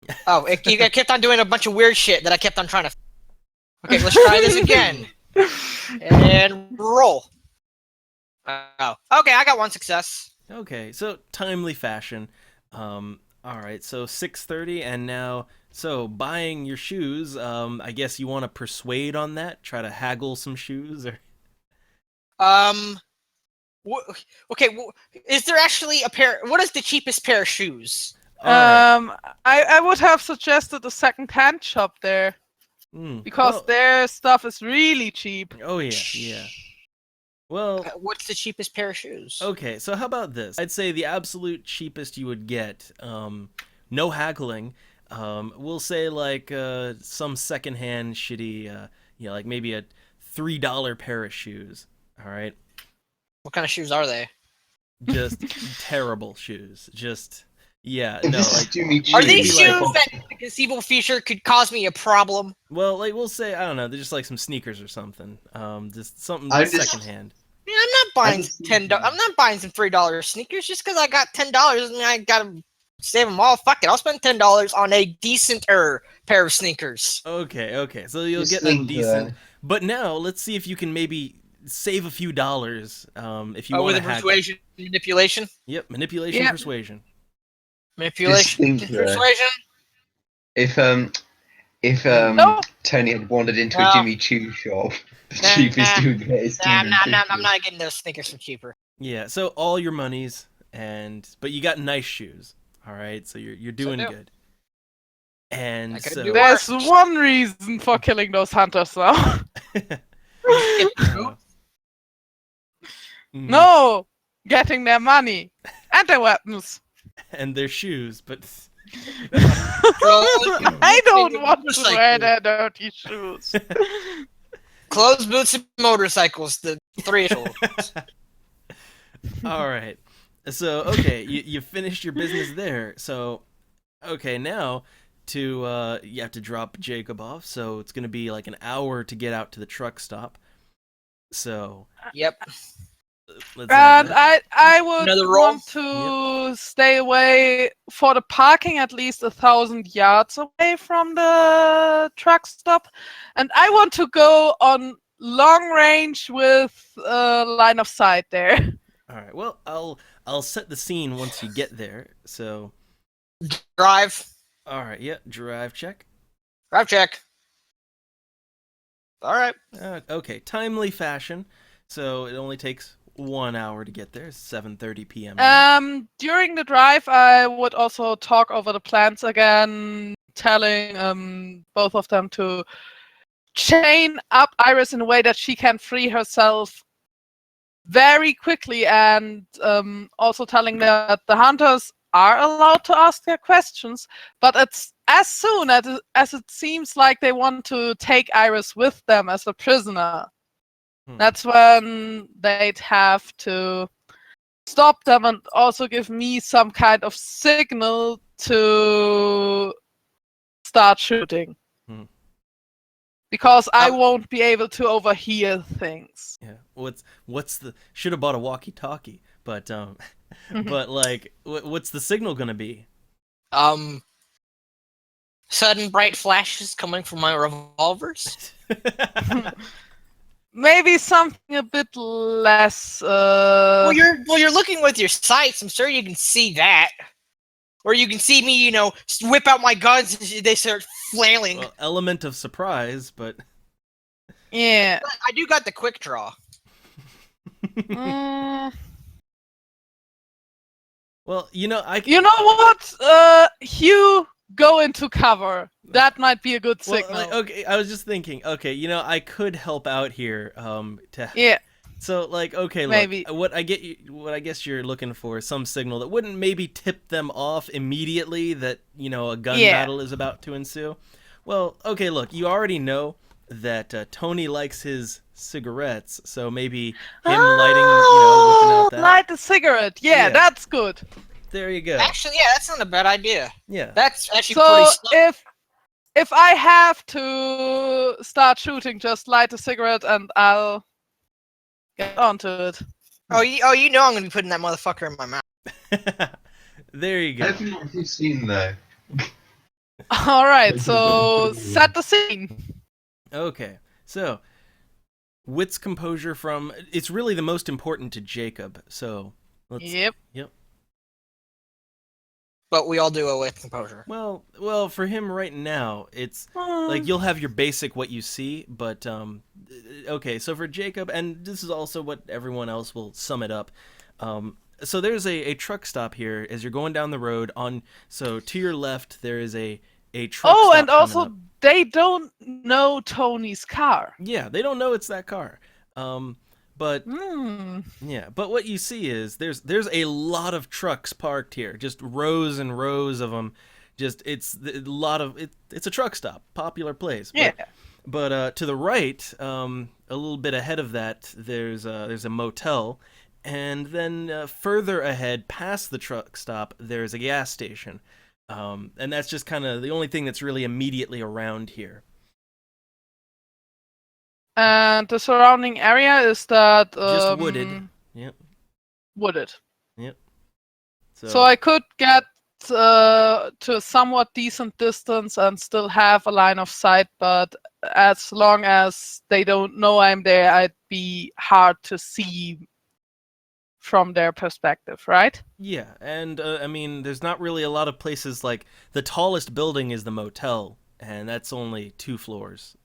It kept on doing a bunch of weird shit that I kept on trying to. Okay, let's try this again. And roll. Oh, okay, I got one success. Okay, so timely fashion. All right, so 6:30, and now so buying your shoes. I guess you want to persuade on that. Try to haggle some shoes, or Okay, is there actually a pair? What is the cheapest pair of shoes? all right. I would have suggested a second-hand shop there because well, their stuff is really cheap. oh yeah. Well, What's the cheapest pair of shoes? okay, so how about this? I'd say the absolute cheapest you would get, no haggling. We'll say like some secondhand shitty, like maybe a $3 pair of shoes. All right, What kind of shoes are they? just terrible shoes. Just no, This is like Jimmy Are Choo. these like- shoes that in the conceivable future could cause me a problem? well, like we'll say I don't know, they're just like some sneakers or something. Just something I just- secondhand. Yeah, I'm not buying just- I'm not buying some $3 sneakers just because I got $10. I mean, I gotta save them all. Fuck it, I'll spend $10 on a decent pair of sneakers. Okay, so you'll Just get a think, decent. But now let's see if you can maybe save a few dollars. If you Oh, want with to a persuasion, manipulation, Yep, manipulation, Yeah. persuasion. manipulation, think, persuasion. If No. Tony had wandered into No. a Jimmy Choo shop, the Nah, cheapest nah. he would get is Nah, I'm not. $250. I'm not getting those sneakers for cheaper. Yeah, so all your monies but you got nice shoes. All right, so you're doing do. good. And I could've so do There's one reason for killing those hunters now. No, getting their money and their weapons. and their shoes, but I don't want to wear their dirty shoes. Clothes, boots, and motorcycles. The three tools. all right. So okay, you finished your business there. So okay, now you have to drop Jacob off. So it's gonna be like an hour to get out to the truck stop. So Yep. let's add And that. I would Another roll? want to stay away for the parking at least 1,000 yards away from the truck stop. And I want to go on long range with line of sight there. All right. Well, I'll set the scene once you get there. So, Drive. all right. Yeah. Drive check. Drive check. All right. Okay. Timely fashion. So it only takes 1 hour to get there. 7:30 p.m. now. During the drive, I would also talk over the plans again, telling both of them to chain up Iris in a way that she can free herself very quickly, and also telling them that the hunters are allowed to ask their questions, but it's as soon as it seems like they want to take Iris with them as a prisoner. That's when they'd have to stop them and also give me some kind of signal to start shooting. Because I won't be able to overhear things. Yeah. What's the should have bought a walkie-talkie, but but like what's the signal gonna be? Sudden bright flashes coming from my revolvers. Maybe something a bit less. Well, you're looking with your sights. I'm sure you can see that, or you can see me, whip out my guns and they start flailing. Well, element of surprise, but Yeah. I do got the quick draw. well, You know what? Hugh, go into cover. That might be a good signal. Well, okay, I was just thinking. Okay, I could help out here. Yeah. So okay, look, Maybe. what I guess you're looking for is some signal that wouldn't maybe tip them off immediately that a gun battle is about to ensue. Well, okay, look, you already know that Tony likes his cigarettes, so maybe him lighting, whipping out that. Light a cigarette. Yeah, that's good. There you go. Actually, yeah, that's not a bad idea. Yeah. That's actually So pretty smart. if I have to start shooting, just light a cigarette and I'll get onto it. Oh, you know I'm gonna be putting that motherfucker in my mouth. There you go. I've not seen though. All right, so set the scene. Okay, so Wit's composure it's really the most important to Jacob. So let's. Yep. But we all do it with composure. Well, for him right now, it's like you'll have your basic what you see, but okay. So for Jacob, and this is also what everyone else will sum it up. So there's a truck stop here as you're going down the road. So to your left there is a truck. Oh, stop and coming also up. they don't know Tony's car. Yeah, they don't know it's that car. But Hmm. yeah, but what you see is there's a lot of trucks parked here, just rows and rows of them. It's a truck stop, popular place. Yeah. But to the right, a little bit ahead of that, there's a motel, and then further ahead, past the truck stop, there's a gas station, and that's just kind of the only thing that's really immediately around here. And the surrounding area is that Just wooded. Yep. Wooded. Yep. So I could get to a somewhat decent distance and still have a line of sight, but as long as they don't know I'm there, I'd be hard to see from their perspective, right? Yeah, and I mean, there's not really a lot of places like the tallest building is the motel, and that's only 2 stories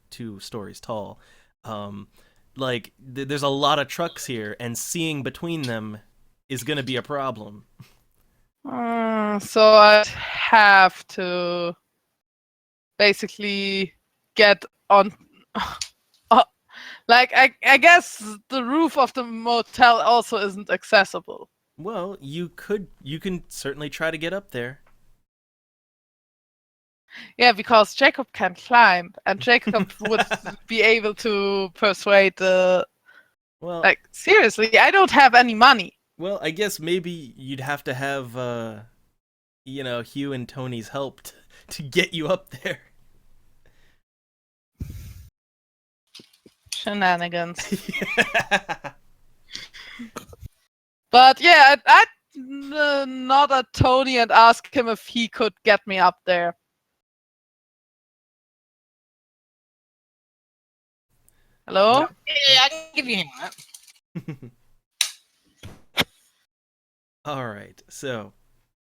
tall. There's a lot of trucks here, and seeing between them is going to be a problem. So I'd have to basically get on. I guess the roof of the motel also isn't accessible. Well, you can certainly try to get up there. Yeah, because Jacob can climb, and Jacob would be able to persuade the. Well, seriously, I don't have any money. Well, I guess maybe you'd have to have, Hugh and Tony's help to get you up there. Shenanigans. But yeah, I'd nod at Tony and ask him if he could get me up there. Hello? Yeah, I can give you a hand on that. All right. So,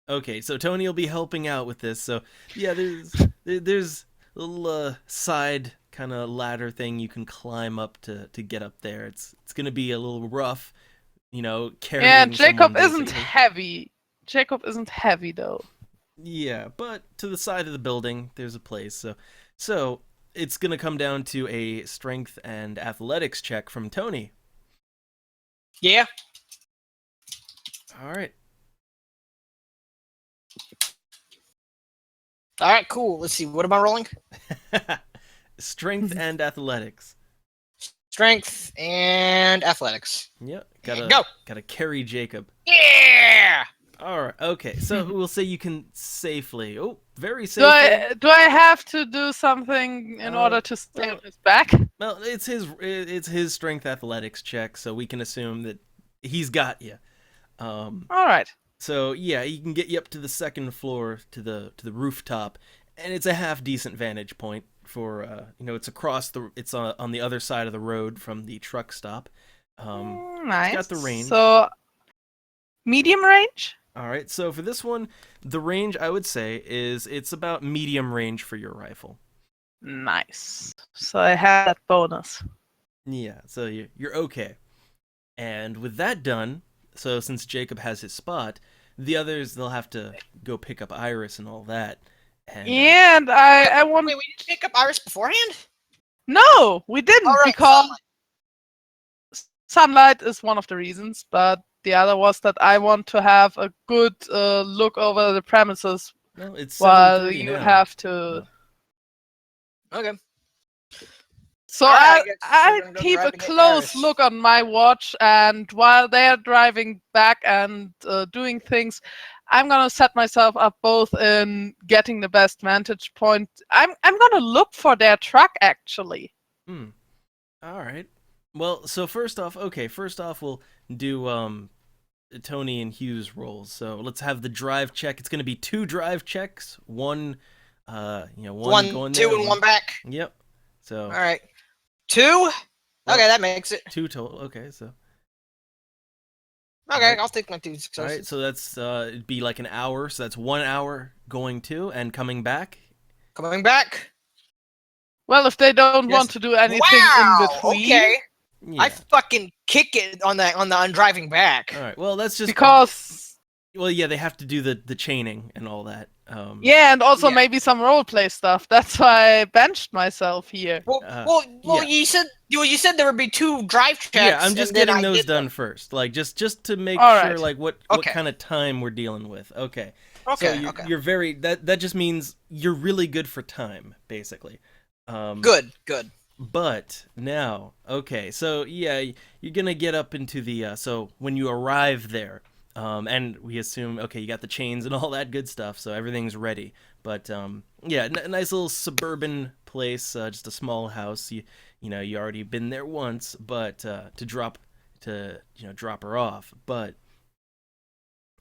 okay. So Tony will be helping out with this. So yeah, there's a little side kind of ladder thing you can climb up to get up there. It's gonna be a little rough, carrying Yeah, Jacob someone isn't basically. heavy. Jacob isn't heavy though. Yeah, but to the side of the building, there's a place. So it's gonna come down to a strength and athletics check from Tony. Yeah. All right. All right, cool. Let's see. What am I rolling? Strength and athletics. Strength and athletics. Yep. Go. Gotta carry Jacob. Yeah. All right. Okay. So we'll say you can safely. Oh, very Do safely. I have to do something in order to stay on his back? Well, it's his strength athletics check, so we can assume that he's got you. All right. So yeah, he can get you up to the second floor to the rooftop, and it's a half decent vantage point for it's it's on the other side of the road from the truck stop. Nice. got the range. So, medium range? All right, so for this one, the range I would say it's about medium range for your rifle. Nice. So I have that bonus. Yeah, so you're okay. And with that done, so since Jacob has his spot, the others they'll have to go pick up Iris and all that. And Yeah, and I want. Wait, we didn't pick up Iris beforehand? No, we didn't All right, because Sunlight. sunlight is one of the reasons, but the other was that I want to have a good look over the premises well, it's while 7:30 you now. have to. Okay. So Alright, I guess I we're gonna go keep a driving at close Paris. look on my watch, and while they're driving back and doing things, I'm gonna set myself up both in getting the best vantage point. I'm gonna look for their truck actually. Hmm. All right. Well, so first off, we'll do Tony and Hugh's rolls. So let's have the drive check. It's going to be 2 drive checks. One one going Two, there, and one back. Yep. So All right. 2? Okay, that makes it. 2 total. Okay, so Okay, Alright. I'll take my 2 all successes. right, so that's it'd be like an hour. So that's 1 hour going to and coming back. Coming back. Well, if they don't Yes. want to do anything Wow. in between, Okay. Yeah. I fucking kick it on driving back. All right. Well, that's just because well, yeah, they have to do the chaining and all that. yeah, and also Yeah. maybe some roleplay stuff. That's why I benched myself here. Well, yeah. you said there would be 2 drive checks. Yeah, I'm just and then getting I those did done first, like just to make All sure right. like what Okay. kind of time we're dealing with. Okay. Okay. So Okay. you're very that just means you're really good for time, basically. Good. But now, okay, so yeah, you're gonna get up into the so when you arrive there, and we assume okay, you got the chains and all that good stuff, so everything's ready. But yeah, a nice little suburban place, just a small house. You already been there once, but to drop her off. But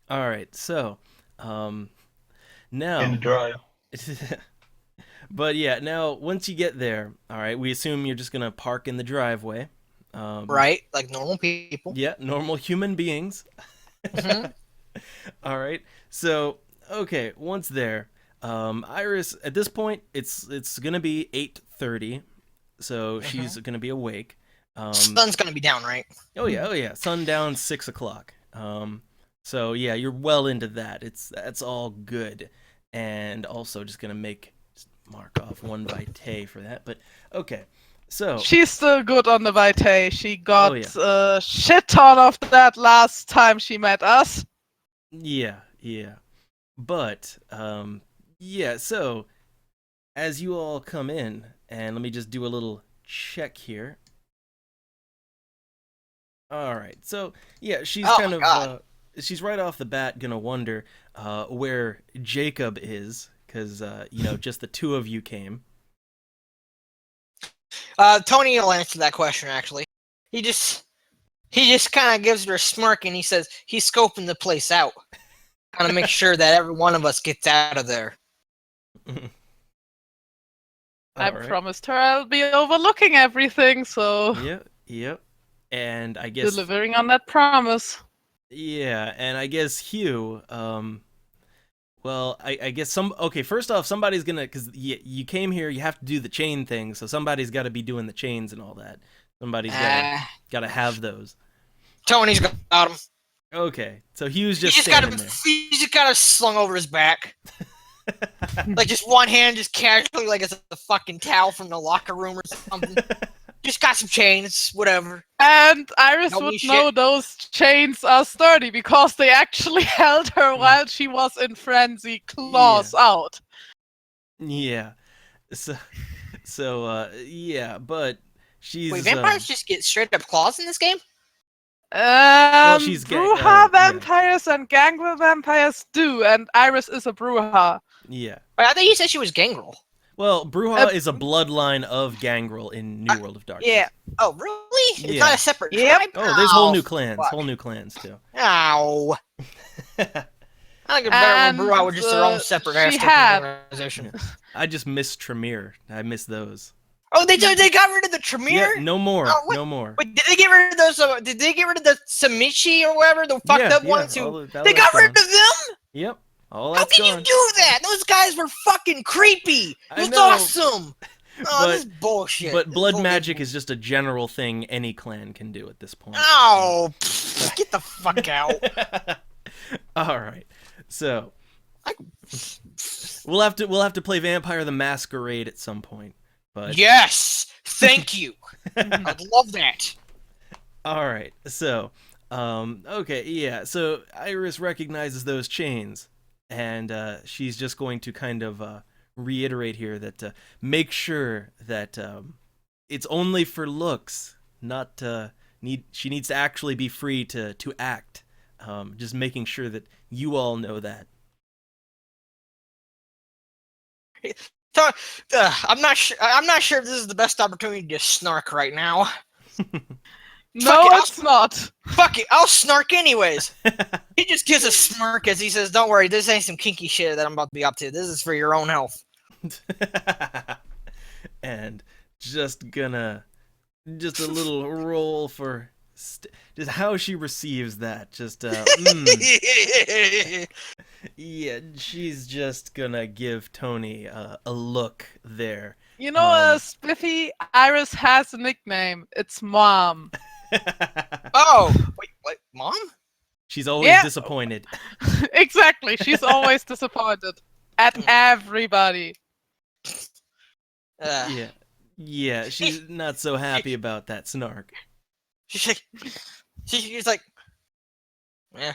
all right, so now. In the drive. But yeah, now once you get there, all right, we assume you're just gonna park in the driveway. Right, like normal people. Yeah, normal human beings. Mhm. All right. So okay, once there, Iris. At this point, it's gonna be 8:30, so she's gonna be awake. Sun's gonna be down, right? Oh yeah. Sundown 6 o'clock. So yeah, you're well into that. That's all good, and also just gonna mark off 1 vitae for that. But okay, so She's still good on the vitae. She got Oh, yeah. a shit ton of that last time she met us. yeah. But yeah. So as you all come in, and let me just do a little check here. All right. So yeah, she's Oh, kind my of God. she's right off the bat gonna wonder where Jacob is, because just the 2 of you came. Tony will answer that question. Actually, he just kind of gives her a smirk and he says he's scoping the place out, kind of make sure that every one of us gets out of there. I All right. promised her I'll be overlooking everything, so Yep. And I guess delivering on that promise. yeah, and I guess Hugh, well, I guess first off, somebody's gonna, because you came here, you have to do the chain thing, so somebody's got to be doing the chains and all that. Somebody's gotta have those. Tony's got him. Okay, so Hugh's He just just got standing him. there. He just got him slung over his back, like just one hand, just casually, like it's a fucking towel from the locker room or something. Just got some chains, whatever. And Iris Holy would shit. know those chains are sturdy because they actually held her while she was in frenzy, claws out. Yeah, yeah, but she's Wait, vampires just get straight up claws in this game? she's Bruja yeah. vampires and gangrel vampires do, and Iris is a Bruja. Yeah. Wait, I think you said she was gangrel. Well, Bruja is a bloodline of Gangrel in New World of Darkness. Yeah. Oh, really? It's Yeah. not a separate Yep. tribe? Oh, there's whole new fuck. too. Ow. I think it's better when Bruja were just their own And, separate she ass had- organization. I just miss Tremere. I miss those. Oh, they got rid of the Tremere? Yeah, no more. Oh, wait. No more. Wait, did they get rid of those? Did they get rid of the Samichi or whatever, the fucked up ones who? They got rid of them? Yep. All How that's can gone. you do that? Those guys were fucking creepy. I It was know. awesome. Oh, this is bullshit. But blood Bullshit. magic is just a general thing any clan can do at this point. Oh, pfft, get the fuck out. All right. So we'll have to play Vampire the Masquerade at some point. But Yes, thank you. I'd love that. all right. So okay, yeah. So Iris recognizes those chains, and she's just going to kind of reiterate here that make sure that it's only for looks, not she needs to actually be free to act. Just making sure that you all know that. So, I'm not sure. I'm not sure if this is the best opportunity to snark right now. No, Fuck it, it's not. Fuck it, I'll snark anyways. He just gives a smirk as he says, "Don't worry, this ain't some kinky shit that I'm about to be up to. This is for your own health." And just a little roll for just how she receives that. Just yeah, she's just gonna give Tony a look there. You know, Spiffy, Iris has a nickname. It's Mom. Oh, wait, what? Mom? She's always Yeah. disappointed. Exactly. She's always disappointed at everybody. Yeah, she's not so happy about that snark. She's like, yeah.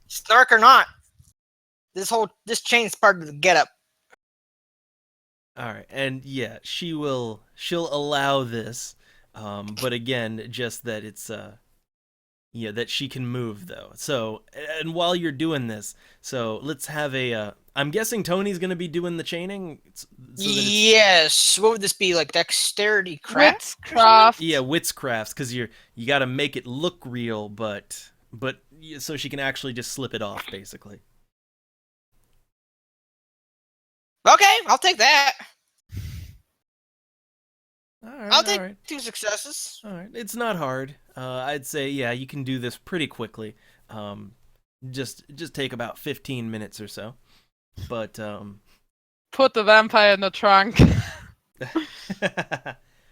Snark or not, this chain's part of the getup. All right, and yeah, she'll allow this, but again, just that it's that she can move though. So, and while you're doing this, so let's have I'm guessing Tony's gonna be doing the chaining. Yes. What would this be, like dexterity craft? Witchcraft. Yeah, witscrafts, because you got to make it look real, but so she can actually just slip it off, basically. Okay, I'll take that. All right, I'll take all right. 2 successes. All right, it's not hard. I'd say you can do this pretty quickly. Just take about 15 minutes or so. But Put the vampire in the trunk.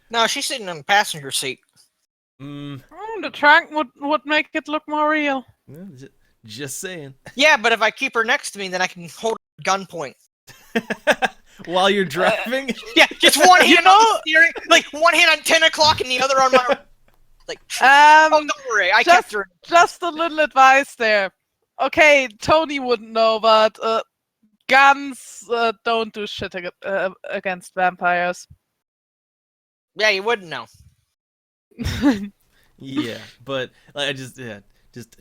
No, she's sitting in the passenger seat. The trunk would make it look more real. Just saying. Yeah, but if I keep her next to me, then I can hold her at gunpoint. While you're driving. Yeah, just one hand on the steering, like one hand on 10 o'clock and the other on my. Like, oh, don't worry, I kept her. Just a little advice there. Okay, Tony wouldn't know, but guns don't do shit against vampires. Yeah, you wouldn't know. Yeah, but I just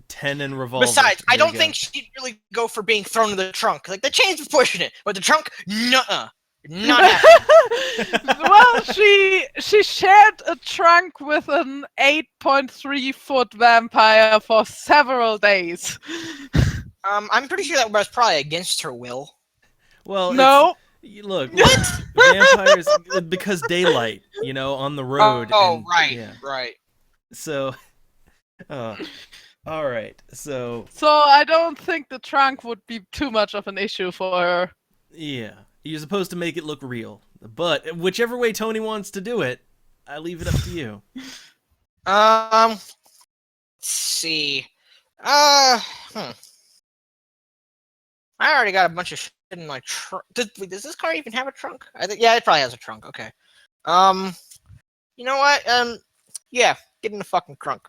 10 and revolver. Besides, I There don't you think she'd really go for being thrown in the trunk. Like, the chains were pushing it, but the trunk, nuh-uh. Not happening. Well, she shared a trunk with an 8.3 foot vampire for several days. I'm pretty sure that was probably against her will. Well, No, Look, vampires because daylight, on the road. Oh, and, right, yeah. right. So, uh, all right. So, So I don't think the trunk would be too much of an issue for her. yeah, you're supposed to make it look real, but whichever way Tony wants to do it, I leave it up to you. Let's see. I already got a bunch of shit in my trunk. Does this car even have a trunk? I think yeah, it probably has a trunk. Okay. You know what? Yeah, get in the fucking trunk.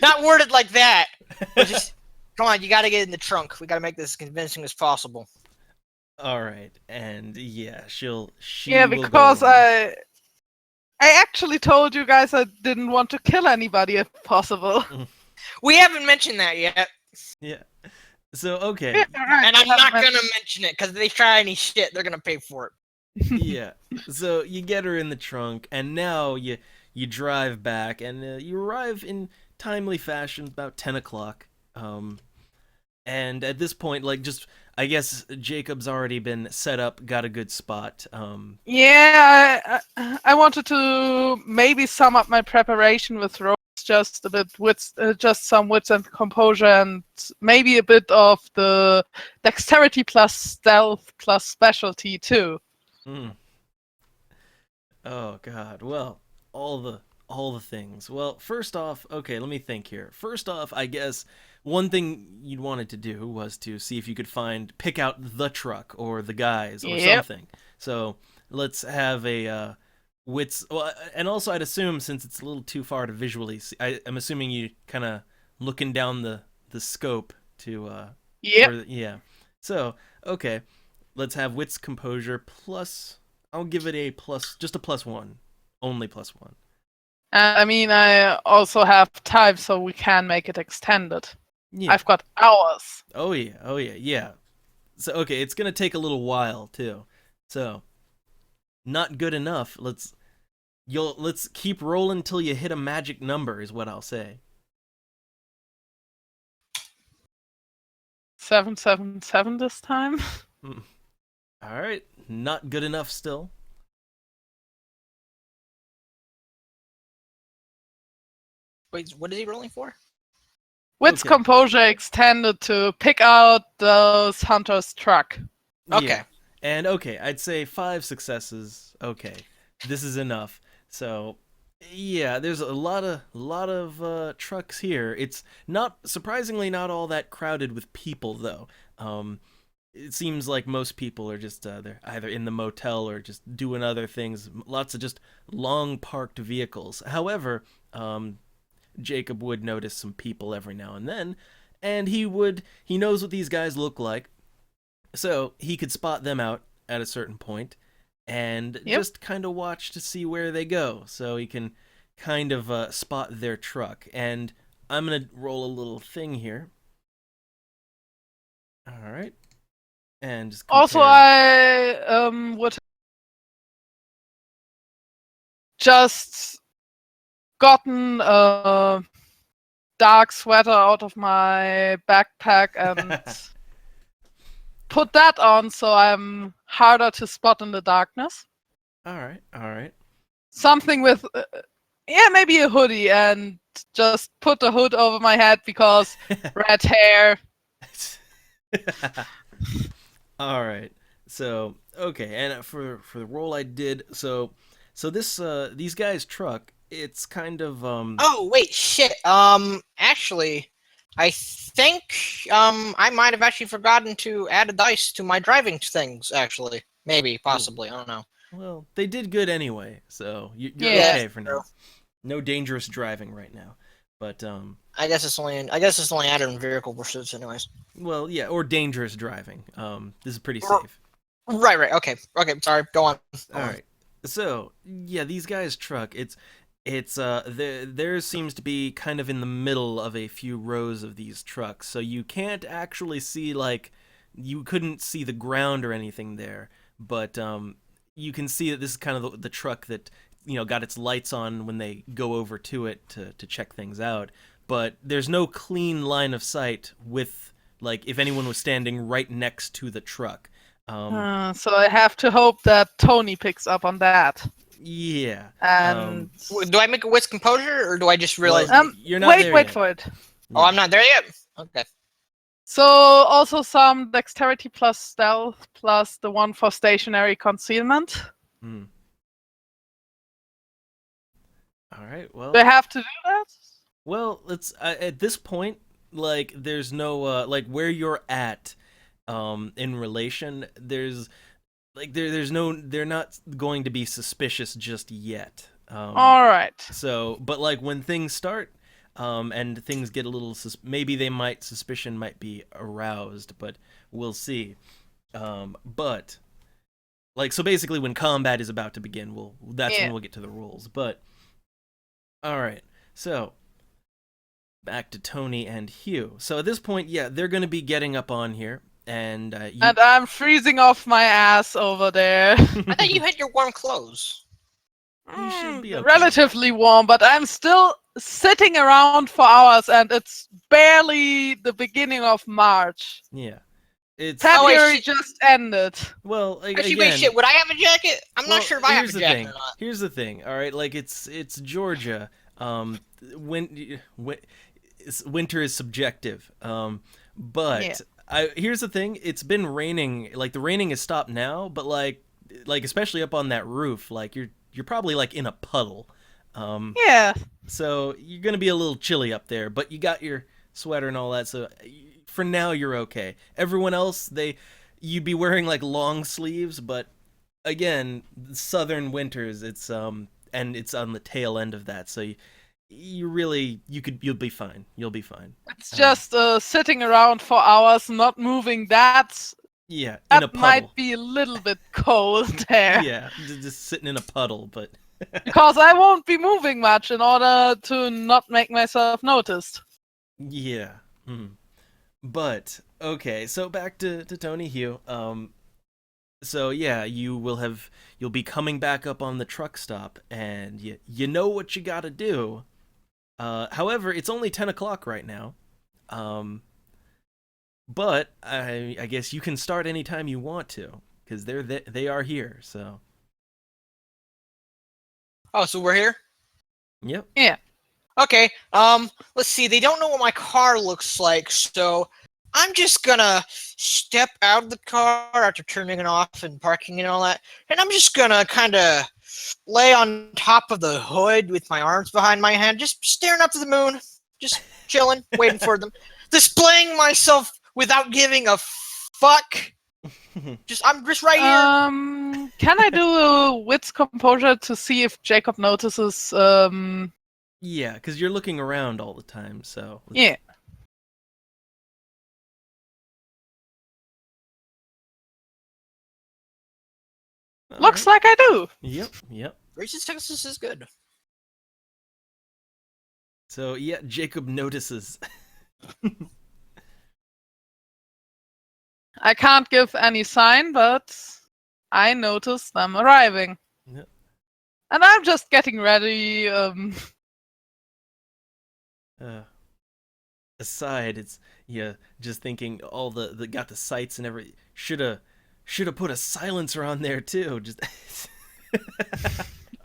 Not worded like that. But just come on, you gotta get in the trunk. We gotta make this as convincing as possible. All right, and yeah, she Yeah, will because go in. I actually told you guys I didn't want to kill anybody if possible. We haven't mentioned that yet, Yeah. So okay, and I'm not gonna mention it because if they try any shit, they're gonna pay for it. yeah. So you get her in the trunk, and now you drive back, and you arrive in timely fashion, about 10 o'clock. And at this point, like, just I guess Jacob's already been set up, got a good spot. Yeah, I wanted to maybe sum up my preparation with Rose just a bit with just some wits and composure, and maybe a bit of the dexterity plus stealth plus specialty too. Mm. Oh God. Well, all the things. Well, first off, okay, let me think here. First off, I guess one thing you'd wanted to do was to see if you could pick out the truck or the guys or Yep. something. So let's have a wits. Well, and also I'd assume since it's a little too far to visually see, I'm assuming you kind of looking down the scope to Yep. yeah. So okay, let's have wits composure plus. I'll give it a plus, just a +1, only +1. I mean, I also have time, so we can make it extended. Yeah. I've got hours. Oh yeah. So okay, it's gonna take a little while too. So not good enough. Let's keep rolling till you hit a magic number is what I'll say. 777 this time. All right, not good enough still. Wait, what is he rolling for? Wits Okay. composure extended to pick out those hunters' truck. Okay. Yeah. And okay, I'd say 5 successes. Okay, this is enough. So yeah, there's a lot of trucks here. It's not surprisingly not all that crowded with people though. It seems like most people are just they're either in the motel or just doing other things. Lots of just long parked vehicles. However, Jacob would notice some people every now and then, and he knows what these guys look like, so he could spot them out at a certain point and Yep. just kind of watch to see where they go, so he can kind of spot their truck. And I'm gonna roll a little thing here. All right. And just Also, compare. I would just gotten a dark sweater out of my backpack and put that on, so I'm harder to spot in the darkness. All right. Something with, yeah, maybe a hoodie, and just put the hood over my head because red hair. All right. So okay, and for the role I did, so this these guys' truck, it's kind of Oh wait, shit. Actually, I think I might have actually forgotten to add a dice to my driving things. Actually, maybe, possibly, I don't know. well, they did good anyway, so you're Yeah. okay for True. now. No dangerous driving right now, but I guess it's only added in vehicle pursuits, anyways. well, yeah, or dangerous driving. This is pretty Or- safe. Right. Okay. Sorry. Go on. All right. So yeah, these guys' truck. It's theirs seems to be kind of in the middle of a few rows of these trucks, so you can't actually see you couldn't see the ground or anything there, but you can see that this is kind of the truck that got its lights on when they go over to it to check things out. But there's no clean line of sight with if anyone was standing right next to the truck. So I have to hope that Tony picks up on that. Yeah. And Do I make a whisk composure, or do I just realize? Well, you're not wait, there wait yet. for it. Oh, I'm not there yet. Okay. So also some dexterity plus stealth plus the one for stationary concealment. Hmm. All right. Well. Do I have to do that? Well, let's at this point, like, there's no like where you're at, in relation. There's like there's no, they're not going to be suspicious just yet. All right. So, but like when things start, and things get a little maybe suspicion might be aroused, but we'll see. But like, so basically, when combat is about to begin, that's when we'll get to the rules. But all right, so back to Tony and Hugh. So at this point, yeah, they're going to be getting up on here, and And I'm freezing off my ass over there. I thought you had your warm clothes. You should be okay. Relatively warm, but I'm still sitting around for hours, and it's barely the beginning of March. Yeah, it's Oh, wait, February shit. just ended. well, Actually, again, wait, shit. Would I have a jacket? I'm well, not sure if I have a here's the jacket thing. or not. Here's the thing. All right, like it's Georgia. Winter is subjective. But Yeah. here's the thing. It's been raining. Like, the raining has stopped now, but like especially up on that roof, like you're probably like in a puddle. Yeah. So you're gonna be a little chilly up there, but you got your sweater and all that. So for now, you're okay. Everyone else, you'd be wearing like long sleeves, but again, southern winters, it's and it's on the tail end of that. So you'll be fine. You'll be fine. It's just sitting around for hours, not moving. Yeah, in a That puddle. might be a little bit cold there. Yeah, just sitting in a puddle, but Because I won't be moving much in order to not make myself noticed. yeah. But okay, so back to Tony Hugh. So yeah, you'll be coming back up on the truck stop, and you know what you got to do. However, it's only 10 o'clock right now. But I guess you can start anytime you want to, because they are here. So Oh, so we're here? yep. Okay, let's see. They don't know what my car looks like, so I'm just gonna step out of the car after turning it off and parking and all that, and I'm just gonna kind of lay on top of the hood with my arms behind my head, just staring up to the moon, just chilling, waiting for them, displaying myself without giving a fuck. I'm just right here. Can I do a wits composure to see if Jacob notices? Yeah, because you're looking around all the time. So Yeah. Looks like I do. Yep. Racist Texas is good. So yeah, Jacob notices. I can't give any sign, but I notice them arriving. Yep. And I'm just getting ready. Aside, it's just thinking all the got the sights and everything. Shoulda put a silencer on there too. Just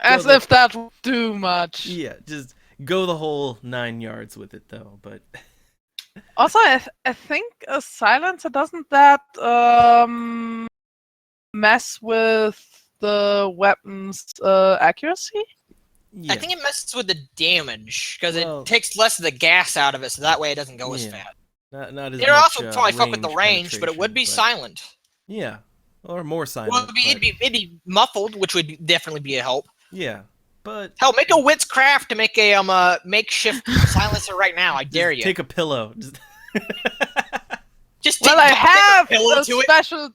As if that would do much. yeah, just go the whole 9 yards with it though. But Also, I think a silencer doesn't that mess with the weapon's accuracy? yeah, I think it messes with the damage because Well- it takes less of the gas out of it, so that way it doesn't go as Yeah. fast. not as It'll much, also probably fuck with the range, but it would be penetration, silent. but- Yeah, or more silent. Well, it'd be muffled, which would definitely be a help. yeah, but Hell, make a wits craft to make a makeshift silencer right now. I dare you. take a pillow. Just Well, take I a have pillow a to it. special.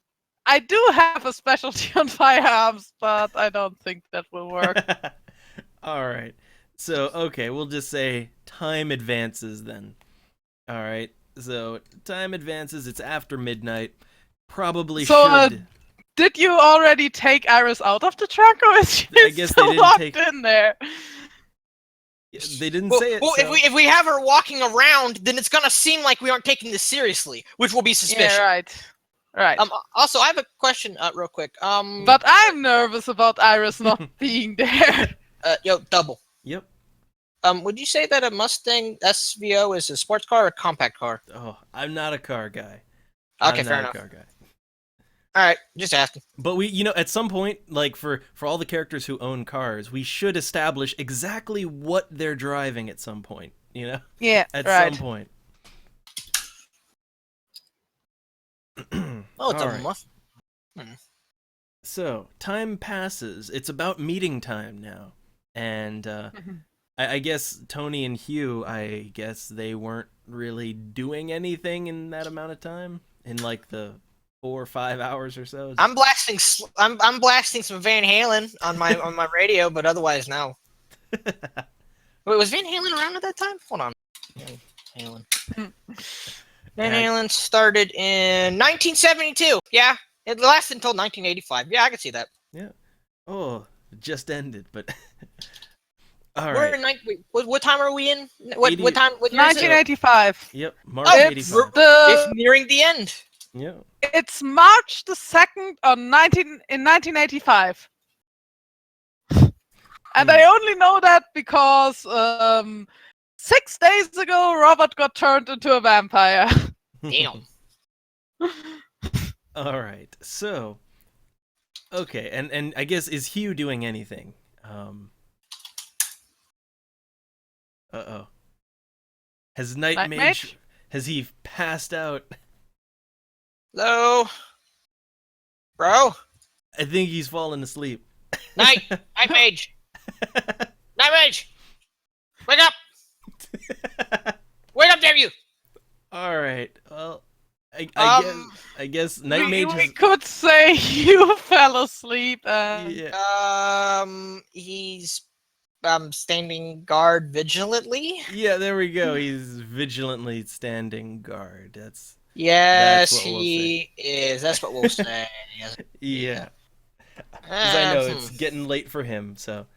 I do have a specialty on firearms, but I don't think that will work. All right. So, okay, we'll just say time advances then. All right. So, time advances. It's after midnight. Probably So, should. Did you already take Iris out of the trunk, or is she I guess they still didn't locked take- in there? They didn't Well, say it. well, so- if we have her walking around, then it's gonna seem like we aren't taking this seriously, which will be suspicious. Yeah, right. Right. Also, I have a question, real quick. But I'm nervous about Iris not being there. Yo, double. Yep. Would you say that a Mustang SVO is a sports car or a compact car? Oh, I'm not a car guy. Okay, I'm fair not enough. a car guy. All right, just asking. But we, at some point, like for all the characters who own cars, we should establish exactly what they're driving at some point. Yeah, At right. some point. Oh, it's All a right. Mustang. So, time passes. It's about meeting time now. And I guess Tony and Hugh, I guess they weren't really doing anything in that amount of time? In like the 4 or 5 hours or so? I'm blasting. I'm blasting some Van Halen on my radio, but otherwise no. Wait, was Van Halen around at that time? Hold on. Van Halen. Van Halen started in 1972. Yeah, it lasted until 1985. Yeah, I can see that. Yeah. Oh, it just ended, but... All We're right. in wait, what time are we in? What 80 time? What year is it? 1985. Yep, March Oh, It's 85. It's nearing the end. Yeah. It's March the 2nd in 1985. And I only know that because 6 days ago Robert got turned into a vampire. Damn. All right. So, okay, and I guess is Hugh doing anything? Uh-oh. Has Night Night Mage, Mage? has he passed out? Hello, bro. I think he's fallen asleep. Night Mage. Night Mage. Wake up. Wake up, damn you. All right. Well, I guess Night we Mage is... could say you fell asleep and Yeah. He's standing guard vigilantly. Yeah, there we go. He's vigilantly standing guard. That's Yes, what we'll he is. That's what we'll say. Yes. yeah. 'Cause I know it's getting late for him, so.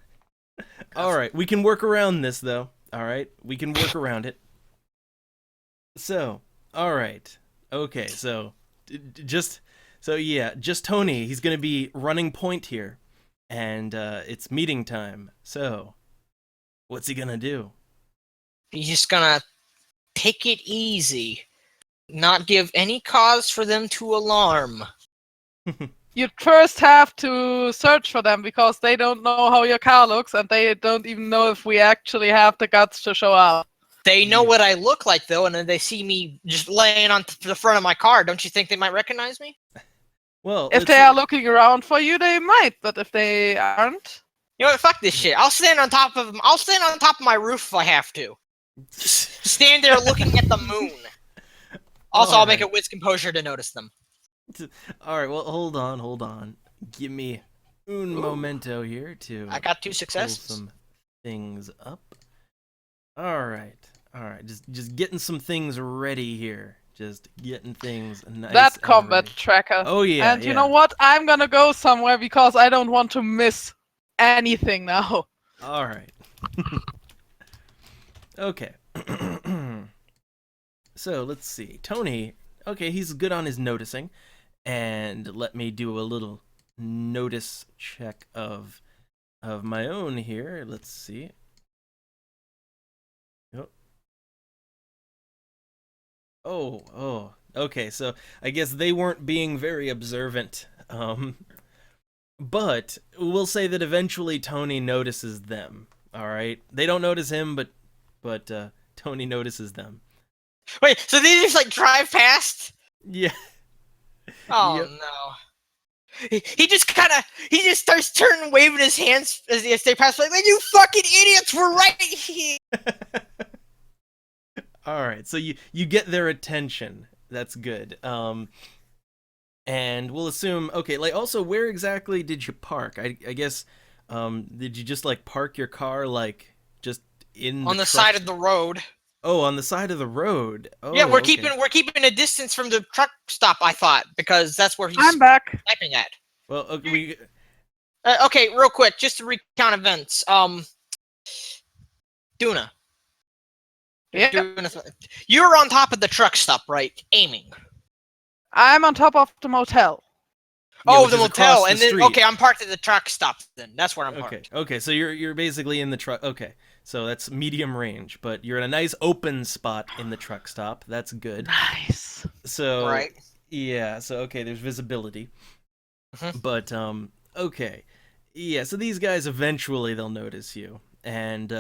All right, we can work around this though. All right, we can work around it. So, all right, okay. So, just Tony. He's gonna be running point here, and it's meeting time. So, what's he gonna do? He's just gonna take it easy, not give any cause for them to alarm. you'd first have to search for them because they don't know how your car looks and they don't even know if we actually have the guts to show up. They know what I look like though, and then they see me just laying on the front of my car. Don't you think they might recognize me? Well, If they are looking around for you, they might, but if they aren't, You know what? Fuck this shit. I'll stand on top of my roof if I have to. Stand there looking at the moon. Also, I'll make it with composure to notice them. All right. Well, hold on. Give me un momento here to. I got 2 pull successes. some things up. All right. Just getting some things ready here. Just getting things nice. that and combat ready. tracker. Oh yeah. And you know what? I'm gonna go somewhere because I don't want to miss anything now. All right. Okay. So let's see. Tony. Okay, he's good on his noticing, and let me do a little notice check of my own here. Let's see. Yep. Oh. Okay, so I guess they weren't being very observant. But we'll say that eventually Tony notices them. All right, they don't notice him, but Tony notices them. Wait, so they just like drive past? Yeah. Oh Yep. no. He just starts turning, waving his hands as they pass. Like, you fucking idiots, we're right here. All right, so you get their attention. That's good. And we'll assume, okay, like also where exactly did you park? I guess did you just like park your car like just in On the truck? side of the road. Oh, on the side of the road. Oh, Yeah, we're okay. keeping a distance from the truck stop. I thought because that's where he's I'm back. sniping at. Well, okay, Okay, real quick, just to recount events. Duna. Yeah. Duna, you were on top of the truck stop, right? Aiming. I'm on top of the motel. Oh, which the is across motel, the and then street. okay, I'm parked at the truck stop. Then that's where I'm Okay. parked. Okay. So you're basically in the truck. Okay. So that's medium range, but you're in a nice open spot in the truck stop. That's good. Nice. So Right. yeah. So okay, there's visibility. Mhm. But okay. Yeah. So these guys eventually they'll notice you, and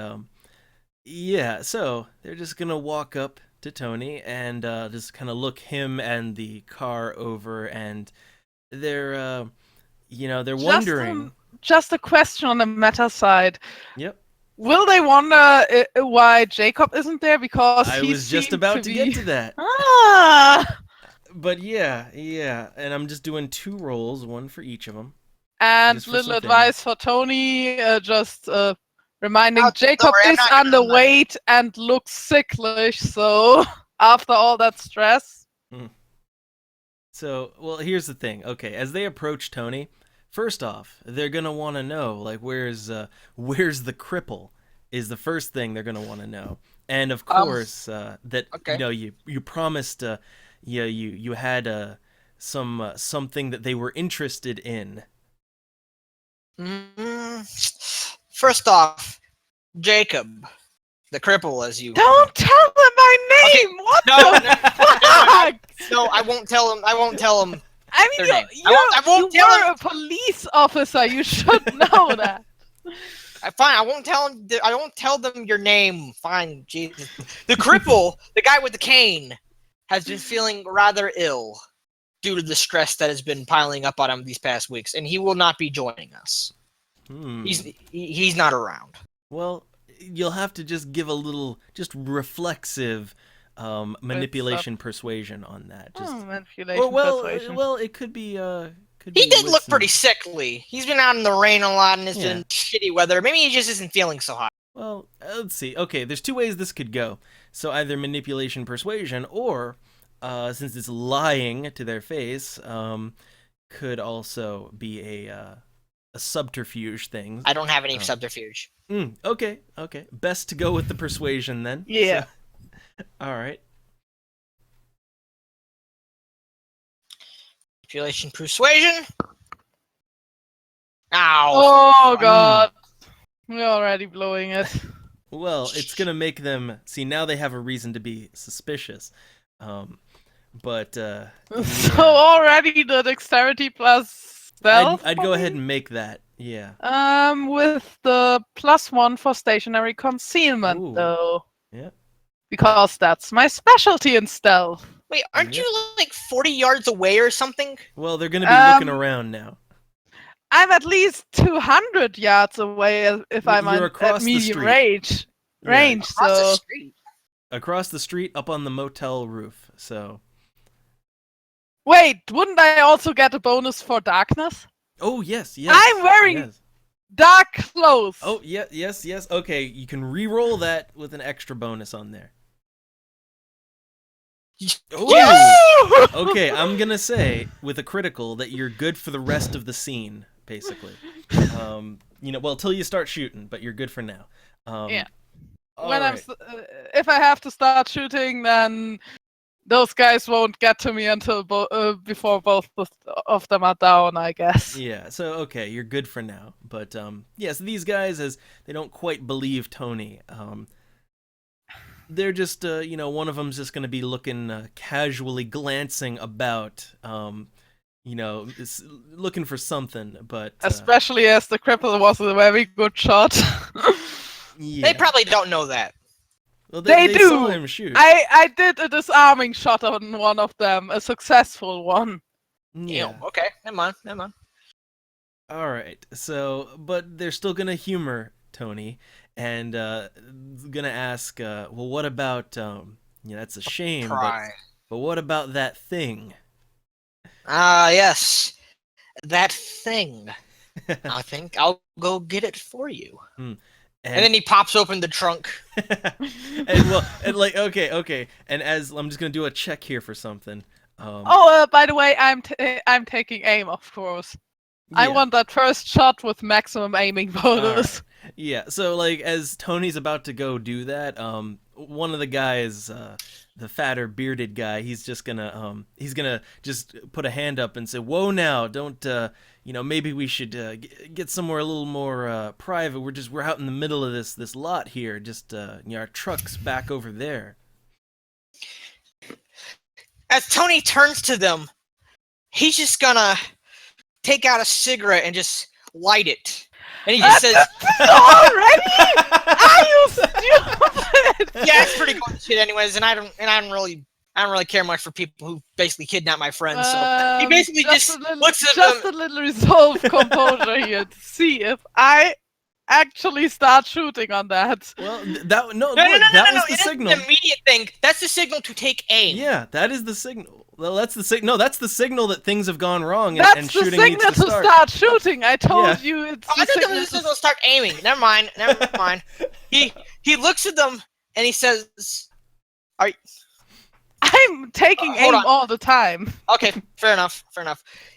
yeah. So they're just gonna walk up to Tony and just kind of look him and the car over, and they're they're wondering. Just a question on the meta side. Yep. Will they wonder why Jacob isn't there? Because I he was just seemed about to be... get to that. Ah! But yeah, and I'm just doing 2 rolls, one for each of them. And Just for little some advice for Tony, just reminding Oh, Jacob sorry, I'm is not gonna- underweight and looks sicklish, so after all that stress. So, well, here's the thing. Okay, as they approach Tony, first off, they're gonna want to know, like, where's the cripple? Is the first thing they're gonna want to know, and of course, that okay. you promised, you had something that they were interested in. First off, Jacob, the cripple, as you. Don't tell them my Okay, name! What no, the no, fuck? No, I won't tell him. I won't tell him. I their mean, name. I won't you tell were them. a police officer. You should know that. Fine, I won't tell him. I won't tell them your name. Fine, Jesus. The cripple, the guy with the cane, has been feeling rather ill due to the stress that has been piling up on him these past weeks, and he will not be joining us. He's not around. Well, you'll have to just give a little, just reflexive manipulation persuasion on that. Just, Manipulation, persuasion. well, it could be. He did look pretty sickly. He's been out in the rain a lot, and it's Yeah. been shitty weather. Maybe he just isn't feeling so hot. Well, let's see. Okay, there's 2 ways this could go. So either manipulation, persuasion, or since it's lying to their face, could also be a subterfuge thing. I don't have any subterfuge. Okay. Best to go with the persuasion then. Yeah. So, all right. Manipulation, persuasion. Ow. Oh god. We're already blowing it. Well, it's gonna make them see now. They have a reason to be suspicious. But So already the dexterity plus stealth. I'd go ahead and make that. Yeah. With the +1 for stationary concealment, Ooh. though. Yeah. Because that's my specialty in stealth. Wait, aren't Yep. you like 40 yards away or something? Well, they're gonna be looking around now. I'm at least 200 yards away if I'm You're across at the medium street. range. Yeah. Range, Across the so street. Across the street, up on the motel roof. So. wait, wouldn't I also get a bonus for darkness? Oh yes, yes. I'm wearing Yes. dark clothes. Oh yeah, yes. Okay, you can re-roll that with an extra bonus on there. Oh. Woo! Okay, I'm gonna say with a critical that you're good for the rest of the scene, basically. Well, till you start shooting, but you're good for now. Yeah. all When right. if I have to start shooting, then those guys won't get to me until before both of them are down, I guess. Yeah, so okay, you're good for now. But so these guys, as they don't quite believe Tony, they're just one of them's just gonna be looking casually glancing about, looking for something, but Especially as the cripple was a very good shot. yeah. They probably don't know that. Well, They do. saw him shoot. I did a disarming shot on one of them, a successful one. Yeah. Ew, okay, never mind. All right. So, but they're still gonna humor Tony and gonna ask, well, what about that's a shame, Try. but what about that thing? Ah, yes. That thing. I think I'll go get it for you. And then he pops open the trunk. okay. And as I'm just gonna do a check here for something. By the way, I'm taking aim, of course. I yeah. want that first shot with maximum aiming bonus. Yeah, so like as Tony's about to go do that, one of the guys, the fatter bearded guy, he's gonna just put a hand up and say, "Whoa, now, don't maybe we should get somewhere a little more private. We're out in the middle of this lot here. Just our truck's back over there." As Tony turns to them, he's just gonna take out a cigarette and just light it. And he just says, Already? Are you stupid? "Yeah, it's pretty cool shit, anyways." And I don't really care much for people who basically kidnap my friends. So he basically just looks at just them. a little resolve composure here to see if I actually start shooting on that. Well, No, that was the it isn't signal. the immediate thing. That's the signal to take aim. Yeah, that is the signal. Well, that's the signal. No, that's the signal that things have gone wrong and, That's and the shooting signal needs to to start. start shooting. I told Yeah. you it's Oh, I the thought that signal was the to signal to start aiming. Never mind. He looks at them and he says, I'm taking Hold aim on. all the time. "Okay, fair enough.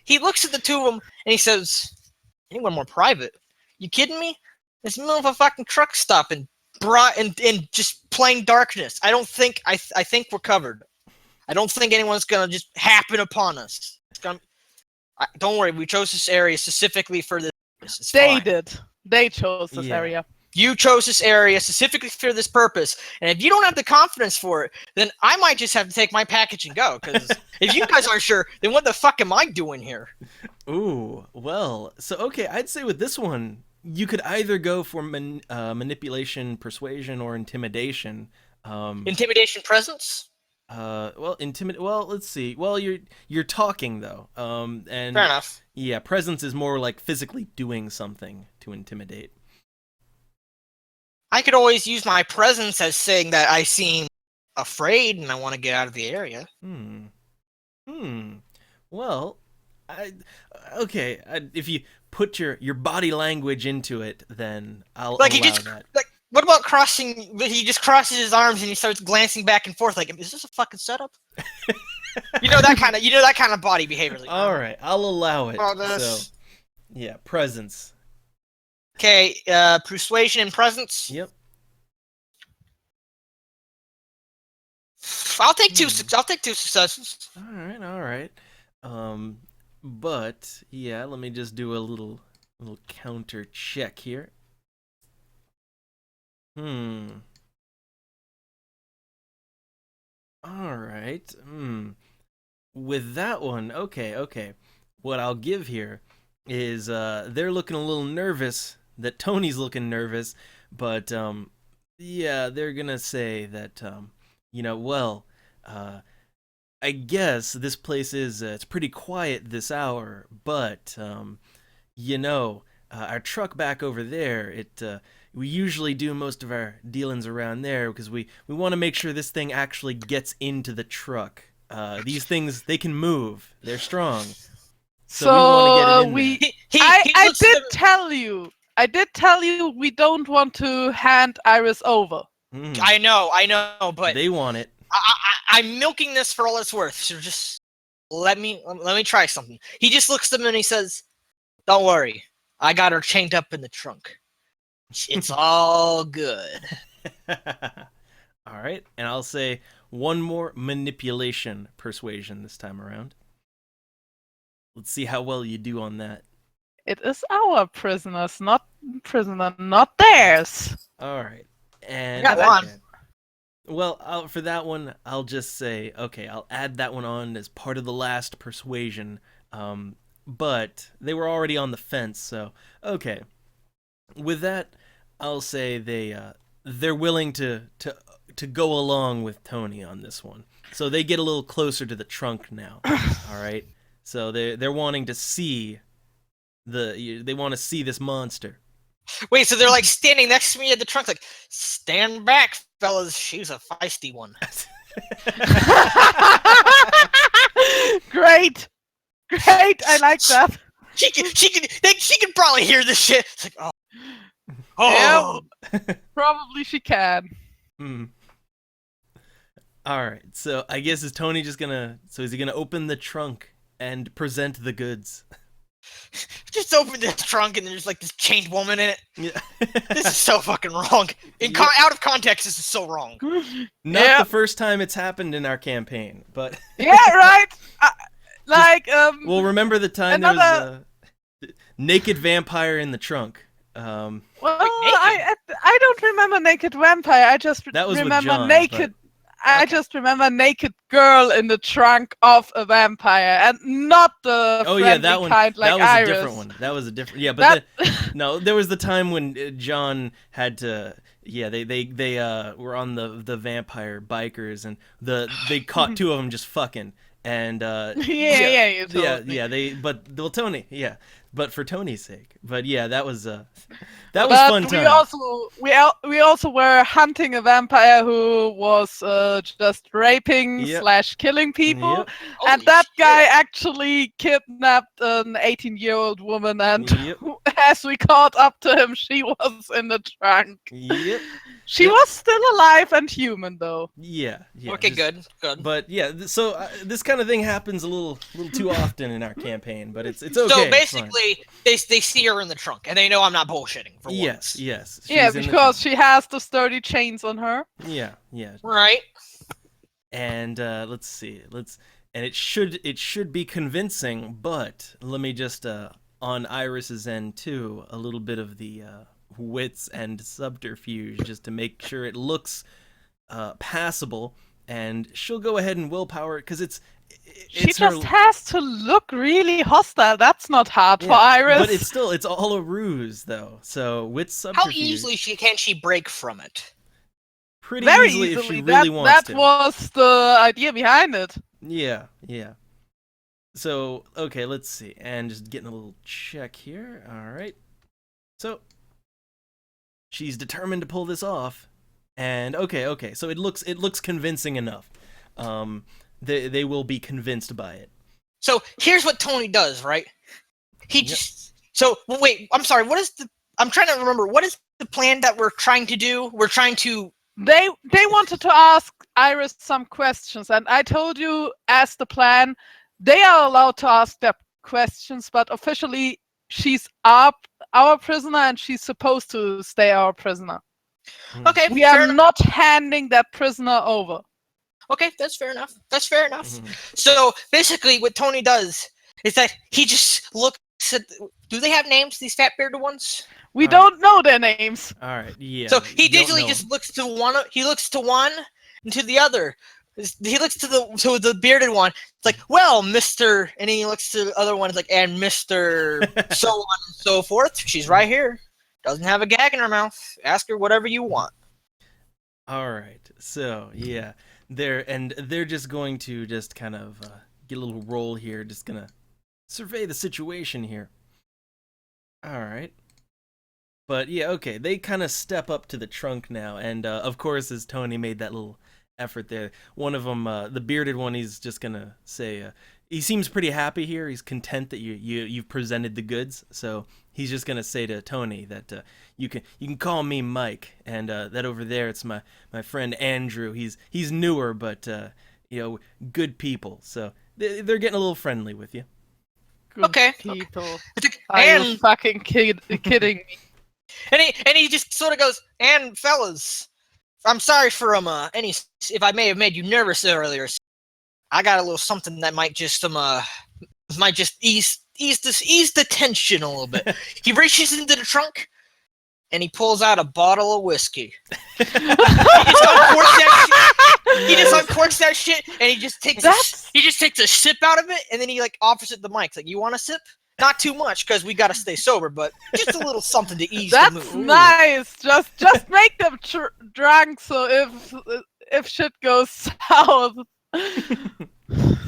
He looks at the two of them and he says, "Anyone more private? You kidding me? It's the middle of a fucking truck stop and just plain darkness. I think we're covered. I don't think anyone's gonna just happen upon us. Don't worry, we chose this area specifically for this. It's They fine. did. They chose this Yeah. area. You chose this area specifically for this purpose, and if you don't have the confidence for it, then I might just have to take my package and go. Because if you guys aren't sure, then what the fuck am I doing here?" Ooh, well, so okay, I'd say with this one, you could either go for manipulation, persuasion, or intimidation. Intimidation, presence. Well, Well, let's see. Well, you're talking though. And Fair enough. yeah, presence is more like physically doing something to intimidate. I could always use my presence as saying that I seem afraid and I want to get out of the area. Well, if you put your body language into it, then I'll Like allow he just that. like, what about crossing? He just crosses his arms and he starts glancing back and forth. Like, is this a fucking setup? You know that kind of body behavior. Like, All right, I'll allow it. Oh, this. So, yeah, presence. Okay, persuasion and presence. Yep. I'll take two. I'll take two successes. All right. But yeah, let me just do a little counter check here. All right. With that one, okay. What I'll give here is they're looking a little nervous. That Tony's looking nervous, but yeah, they're gonna say that I guess this place is it's pretty quiet this hour, but our truck back over there, we usually do most of our dealings around there because we want to make sure this thing actually gets into the truck. These things, they can move. They're strong. So we want to get it in there. He I looks at did them- tell you. I did tell you we don't want to hand Iris over. I know, but They want it. I'm milking this for all it's worth. So just let me try something. He just looks at them and he says, "Don't worry, I got her chained up in the trunk. It's all good." All right, and I'll say one more manipulation persuasion this time around. Let's see how well you do on that. It is our prisoners, not theirs. All right, and Got one. okay. Well, for that one, I'll just say, okay, I'll add that one on as part of the last persuasion. But they were already on the fence, so okay. With that, I'll say they're willing to go along with Tony on this one. So they get a little closer to the trunk now. All right. So they're wanting to see they want to see this monster. Wait, so they're like standing next to me at the trunk, like, "Stand back, fellas. She's a feisty one." Great. I like that. She can probably hear this shit. It's like, oh. Probably she can. All right. So I guess is Tony just gonna? So is he gonna open the trunk and present the goods? Just open this trunk and there's like this chained woman in it. Yeah. This is so fucking wrong. Out of context, this is so wrong. Not Yeah. the first time it's happened in our campaign, but Yeah, right. well, remember the time there was Another- a naked vampire in the trunk. Well, naked? I don't remember naked vampire. I just That was with remember John, naked. I just remember naked girl in the trunk of a vampire, and not the Oh yeah, friendly that one. kind like that was Iris. a different one. That was a different. Yeah, but That- no, there was the time when John had to. Yeah, they were on the vampire bikers, and they caught two of them just fucking, and yeah, you told me. Well, Tony, yeah, but for Tony's sake, but yeah, that was that was But fun we time. we also were hunting a vampire who was just raping Yep. / killing people, Yep. and Holy that shit. guy actually kidnapped an 18-year-old woman, and Yep. as we caught up to him, she was in the trunk. Yep. She Yep. was still alive and human, though. Yeah. Okay, just- good. But yeah, so this kind of thing happens a little too often in our campaign, but it's okay. So it's fine. basically, they see her in the trunk, and they know I'm not bullshitting. For Yes, once. yes. Yeah, she's in the because trunk. she has the sturdy chains on her. Yeah, yeah. Right. And let's see, and it should be convincing, but let me just on Iris's end too, a little bit of the wits and subterfuge just to make sure it looks passable, and she'll go ahead and willpower it because She it's her- just has to look really hostile. That's not hard for Yeah, Iris. but it's all a ruse though. So with How subterfuge, easily can she break from it? pretty very easily, easily. if she really wants that to. was the idea behind it. Yeah, yeah. So, okay, let's see. And just getting a little check here. All right. So, she's determined to pull this off. And okay. So it looks convincing enough. They will be convinced by it. So here's what Tony does, right? He Yep. just. So wait, I'm sorry. What is the? I'm trying to remember. What is the plan that we're trying to do? We're trying to. They wanted to ask Iris some questions, and I told you as the plan, they are allowed to ask their questions, but officially she's our prisoner, and she's supposed to stay our prisoner. Okay, We fair are enough. not handing that prisoner over. Okay, that's fair enough. That's fair enough. Mhm. So basically, what Tony does is that he just looks at. Do they have names? These fat bearded ones. We Alright. don't know their names. All right. Yeah. So he you don't digitally know. just looks to one. He looks to one and to the other. He looks to the bearded one. It's like, well, Mister, and then he looks to the other one. It's like, and Mister, so on and so forth. She's right here. Doesn't have a gag in her mouth. Ask her whatever you want. All right. So yeah, they're just going to just kind of get a little roll here. Just gonna survey the situation here. All right. But yeah, okay. They kind of step up to the trunk now, and of course, as Tony made that little effort there, one of them, the bearded one, he's just gonna say, he seems pretty happy here. He's content that you've presented the goods, so he's just gonna say to Tony that you can call me Mike, and that over there it's my friend Andrew. He's newer, but good people. So they're getting a little friendly with you. Good Okay. people. It's like, Are you and fucking kidding me? and he just sort of goes, and fellas, I'm sorry for any if I may have made you nervous earlier. I got a little something that might just ease the tension a little bit. He reaches into the trunk and he pulls out a bottle of whiskey. He just uncorks that shit and he just takes a sip out of it, and then he like offers it the mic. Like, you want a sip? Not too much, because we gotta stay sober, but just a little something to ease the That's mood. nice. Just make them drunk, so if shit goes south.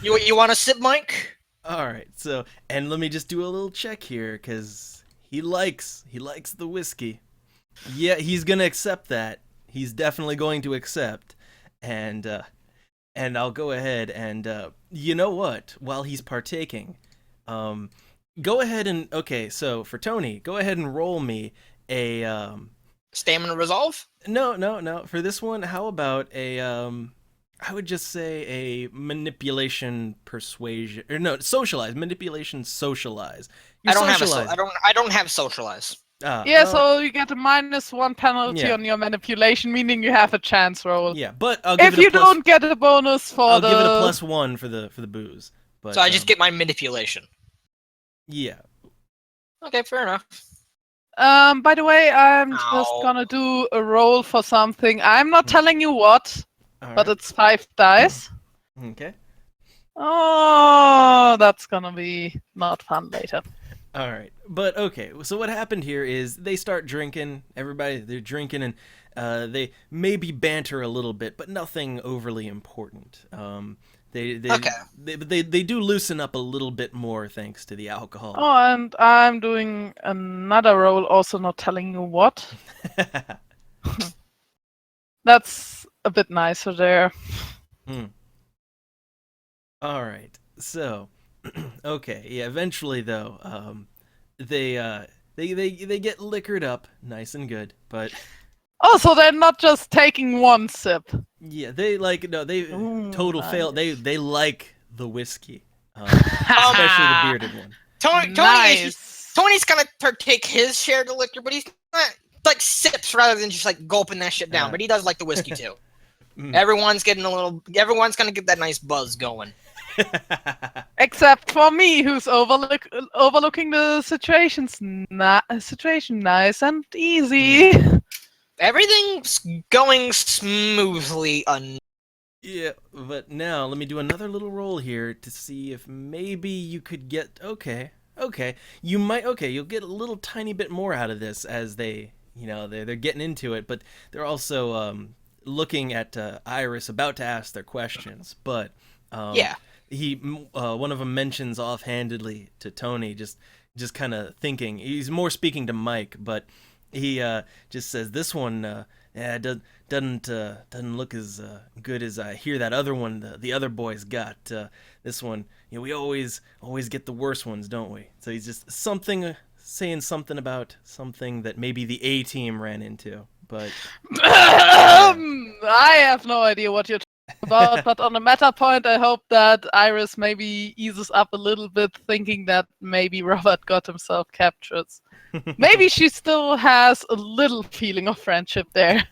You want a sip, Mike? All right. So, and let me just do a little check here, because he likes the whiskey. Yeah, he's gonna accept that. He's definitely going to accept, and I'll go ahead and you know what? While he's partaking, go ahead and So for Tony, go ahead and roll me a Stamina resolve? No. For this one, how about I would just say a manipulation, persuasion, or no, socialize, manipulation, socialize. You I don't have socialize. I don't have socialize. Ah, Yeah, well, so you get a -1 penalty Yeah. on your manipulation, meaning you have a chance roll. yeah, but I'll give If it you a plus. don't get a bonus for I'll the give it a +1 for the booze. But So I just get my manipulation. yeah. Okay, fair enough. By the way, I'm just Ow. gonna do a roll for something. I'm not Hmm. telling you what, All but right. it's 5 dice. Okay. Oh, that's gonna be not fun later. All right, but okay. So what happened here is they start drinking. They're drinking, and they maybe banter a little bit, but nothing overly important. Okay. They do loosen up a little bit more thanks to the alcohol. Oh, and I'm doing another roll, also not telling you what. That's a bit nicer there. All right. So, okay. Yeah. Eventually, though, they get liquored up, nice and good. But Oh, so they're not just taking one sip. yeah, they Ooh, total fail. nice. They like the whiskey, especially the bearded one. Tony's gonna take his share of the liquor, but he's not like sips rather than just like gulping that shit down. Yeah. But he does like the whiskey too. Mm. Everyone's gonna get that nice buzz going. Except for me, who's overlooking the situation nice and easy. Everything's going smoothly. Yeah, but now let me do another little roll here to see if maybe you could get okay. You'll get a little tiny bit more out of this as they're getting into it, but they're also looking at Iris about to ask their questions, but Yeah. one of them mentions offhandedly to Tony, just kind of thinking. He's more speaking to Mike, but he just says this one doesn't look as good as I hear that other one the other boys got. This one, we always get the worst ones, don't we? So he's just saying something about something that maybe the A team ran into, but I have no idea what you're talking about, but on a meta point, I hope that Iris maybe eases up a little bit, thinking that maybe Robert got himself captured. Maybe she still has a little feeling of friendship there.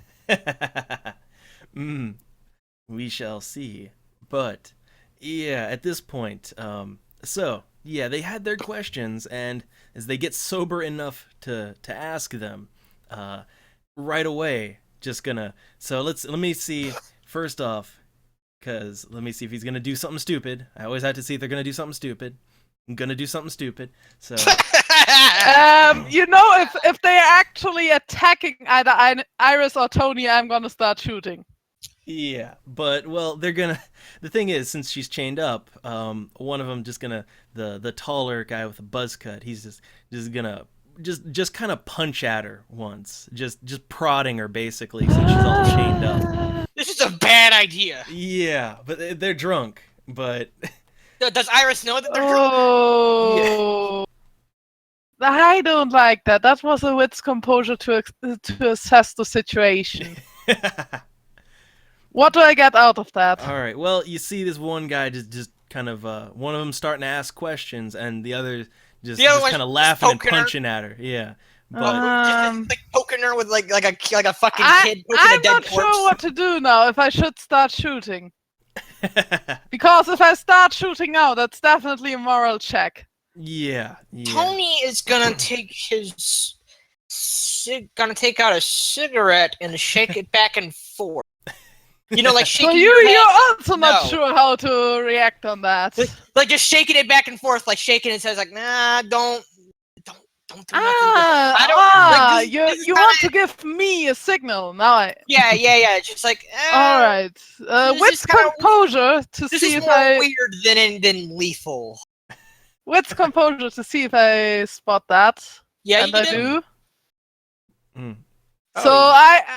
We shall see. But yeah, at this point, so yeah, they had their questions, and as they get sober enough to ask them, right away, just gonna. So let me see. First off, because let me see if he's gonna do something stupid. I always have to see if they're gonna do something stupid. I'm gonna do something stupid. So If they're actually attacking either Iris or Tony, I'm gonna start shooting. yeah, but well, they're gonna. The thing is, since she's chained up, one of them just gonna the taller guy with the buzz cut. He's just gonna just kind of punch at her once, just prodding her basically since she's all chained up. This is a bad idea. Yeah, but they're drunk. But Does Iris know that they're drunk? Oh, I don't like that. That was a wit's composure to assess the situation. What do I get out of that? all right. Well, you see this one guy just kind of one of them starting to ask questions, and the other The other one's kind of laughing and poking her. punching at her. Yeah, but Just, like poking her with like a fucking kid poking I'm a dead not corpse. sure what to do now. If I should start shooting, because if I start shooting now, that's definitely a moral check. yeah. Tony is gonna take gonna take out a cigarette and shake it back and forth. Like So shaking your you're head. also not No. sure how to react on that. Like just shaking it back and forth, like shaking his head, like nah, don't do nothing. Ah, I don't- like, this you is want to give me a signal now? Yeah. It's just like All right. this Wits is kinda- composure to This see is if more I weird than lethal. wits composure to see if I spot that. Yeah, And you I do. do. Mm. So Oh,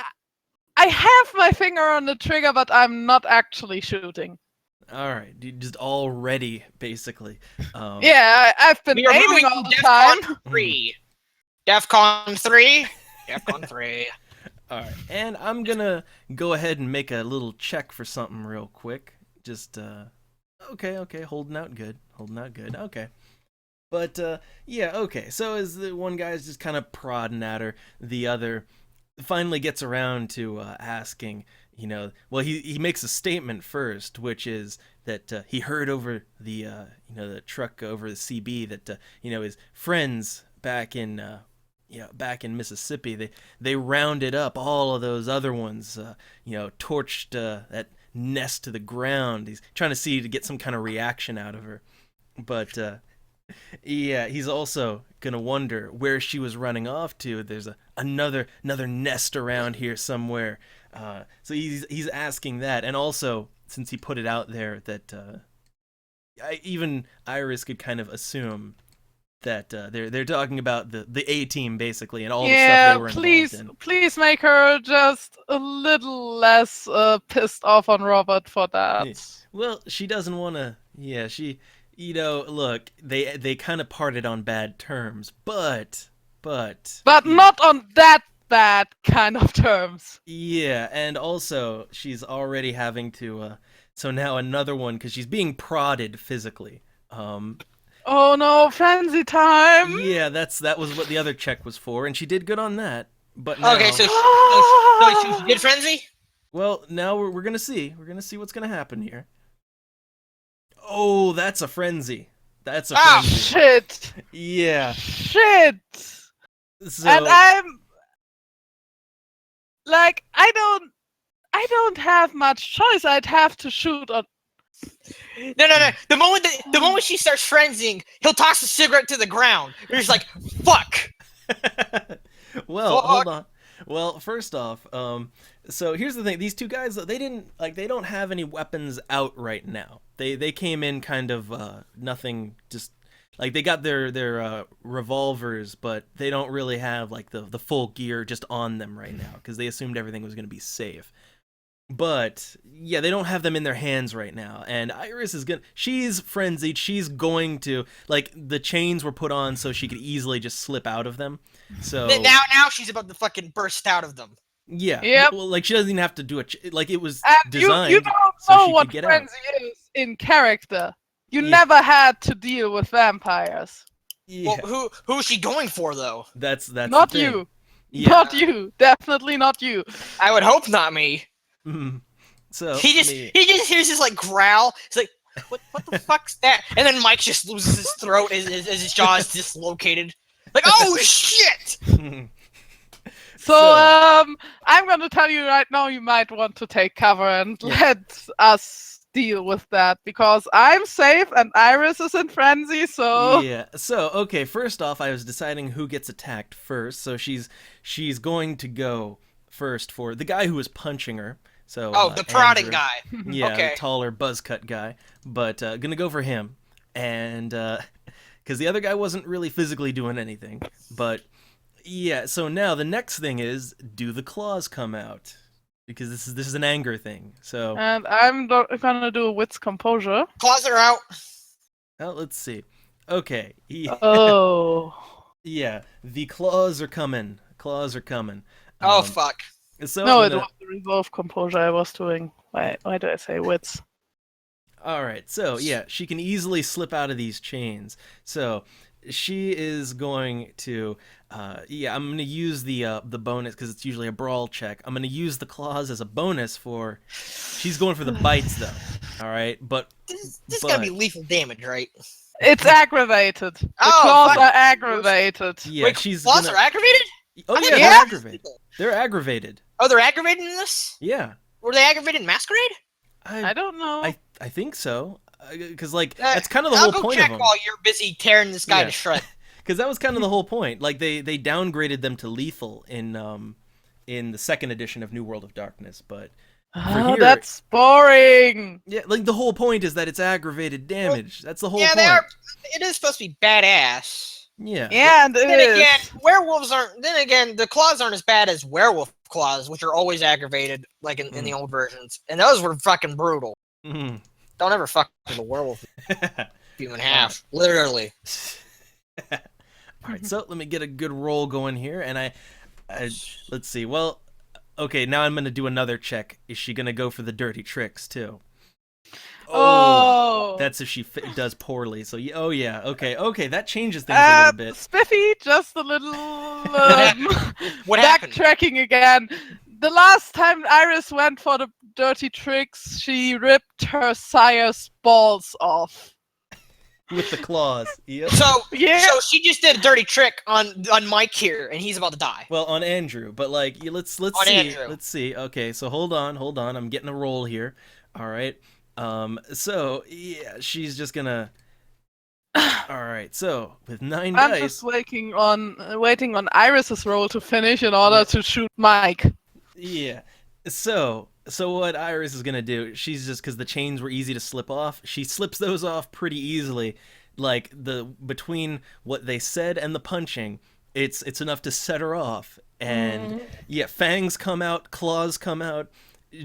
I have my finger on the trigger, but I'm not actually shooting. All right, dude, just all ready, basically. Yeah, I've been we are aiming moving all to the time. DEFCON 3. DEFCON 3. DEFCON 3. All right, and I'm gonna go ahead and make a little check for something real quick. Just okay, holding out good, Okay, but yeah, okay. So as the one guy's just kind of prodding at her, the other finally gets around to asking. Well, he makes a statement first, which is that he heard over the the truck over the CB that his friends back in Mississippi, they rounded up all of those other ones, torched that nest to the ground. He's trying to see to get some kind of reaction out of her, but yeah, he's also gonna wonder where she was running off to. There's another nest around here somewhere, so he's asking that, and also since he put it out there that even Iris could kind of assume that they're talking about the A team basically and all the stuff they were involved in. Please make her just a little less pissed off on Robert for that. Yeah. Well, she doesn't want to. Yeah, she. Look, they kind of parted on bad terms, but not on that bad kind of terms. Yeah, and also she's already having to. So now another one because she's being prodded physically. Oh no, frenzy time! Yeah, that was what the other check was for, and she did good on that. But now, Okay, so she did frenzy? well, now we're gonna see. We're gonna see what's gonna happen here. Oh, that's a frenzy. That's a Ah, frenzy. Shit! Yeah. Shit! So, And I'm like, I don't have much choice. I'd have to shoot on. No. The moment she starts frenzying, he'll toss the cigarette to the ground. You're just like, fuck. well, Fuck. hold on. Well, first off, so here's the thing: these two guys, they don't have any weapons out right now. They came in kind of nothing, just like they got their revolvers, but they don't really have like the full gear just on them right now because they assumed everything was gonna be safe. But yeah, they don't have them in their hands right now, and Iris she's frenzied. She's going to, like, the chains were put on so she could easily just slip out of them. So Now she's about to fucking burst out of them. yeah, Yep. well, like she doesn't even have to do it. Like it was And designed you don't so know she what could get out. frenzy is in character. You Yeah. never had to deal with vampires. Yeah, Well, who's she going for though? that's Not the thing. you. Yeah. Not you. Definitely not you. I would hope not me. Mhm. So He just hears this like growl. He's like, what the fuck's that? And then Mike just loses his throat as his jaw is dislocated. Like, oh shit! So, I'm gonna tell you right now, you might want to take cover and let us deal with that because I'm safe and Iris is in frenzy. So yeah. So okay, first off, I was deciding who gets attacked first. So she's going to go first for the guy who was punching her. So The prodding Andrew. guy. Yeah, Okay. the taller buzz cut guy, but gonna go for him, and because the other guy wasn't really physically doing anything, but yeah. So now the next thing is, do the claws come out? Because this is an anger thing. So and I'm gonna do a wits composure. Claws are out. well, let's see. Okay, yeah, Oh. yeah, the claws are coming. Claws are coming. Oh Um, fuck. So No, I'm it gonna- was the resolve composure I was doing. Why do I say wits? All right, so yeah, she can easily slip out of these chains. So she is going to, I'm going to use the bonus because it's usually a brawl check. I'm going to use the claws as a bonus for. She's going for the bites though. All right, but This is gonna be lethal damage, right? It's aggravated. The Oh, claws fuck. are aggravated. yeah, Wait, she's claws gonna. are aggravated? Oh I yeah, thought they're they were aggravated. They're aggravated. Oh, they're aggravated in this? Yeah, Were they aggravated in Masquerade? I don't know. I think so. Because like that's kind of the I'll whole go point check of them. while you're busy tearing this guy Yeah. to shreds. Because that was kind of the whole point. Like they downgraded them to lethal in the second edition of New World of Darkness, but here- That's boring. yeah, like the whole point is that it's aggravated damage. That's the whole Yeah, point. they are. It is supposed to be badass. Yeah. Yeah, and it Then is. again, werewolves aren't. Then again, the claws aren't as bad as werewolf claws, which are always aggravated, like in the old versions. And those were fucking brutal. Mhm. Don't ever fuck with a werewolf you in half, literally. All right, so let me get a good roll going here, and I let's see. Well, Okay, now I'm gonna do another check. Is she gonna go for the dirty tricks too? Oh. That's if she does poorly. So oh yeah, okay, that changes things a little bit. Spiffy, just a little What happened? backtracking again. The last time Iris went for the dirty tricks, she ripped her sire's balls off. With the claws. Yep. So Yeah. so she just did a dirty trick on Mike here, and he's about to die. Well, on Andrew, but like let's see. Andrew. Let's see. Okay, so hold on. I'm getting a roll here. All right. So yeah, she's just gonna. All right. So with 9 I'm dice. just waiting on Iris's roll to finish in order to shoot Mike. Yeah. So what Iris is gonna do? She's just because the chains were easy to slip off. She slips those off pretty easily. Like between what they said and the punching, it's enough to set her off. And yeah, fangs come out, claws come out.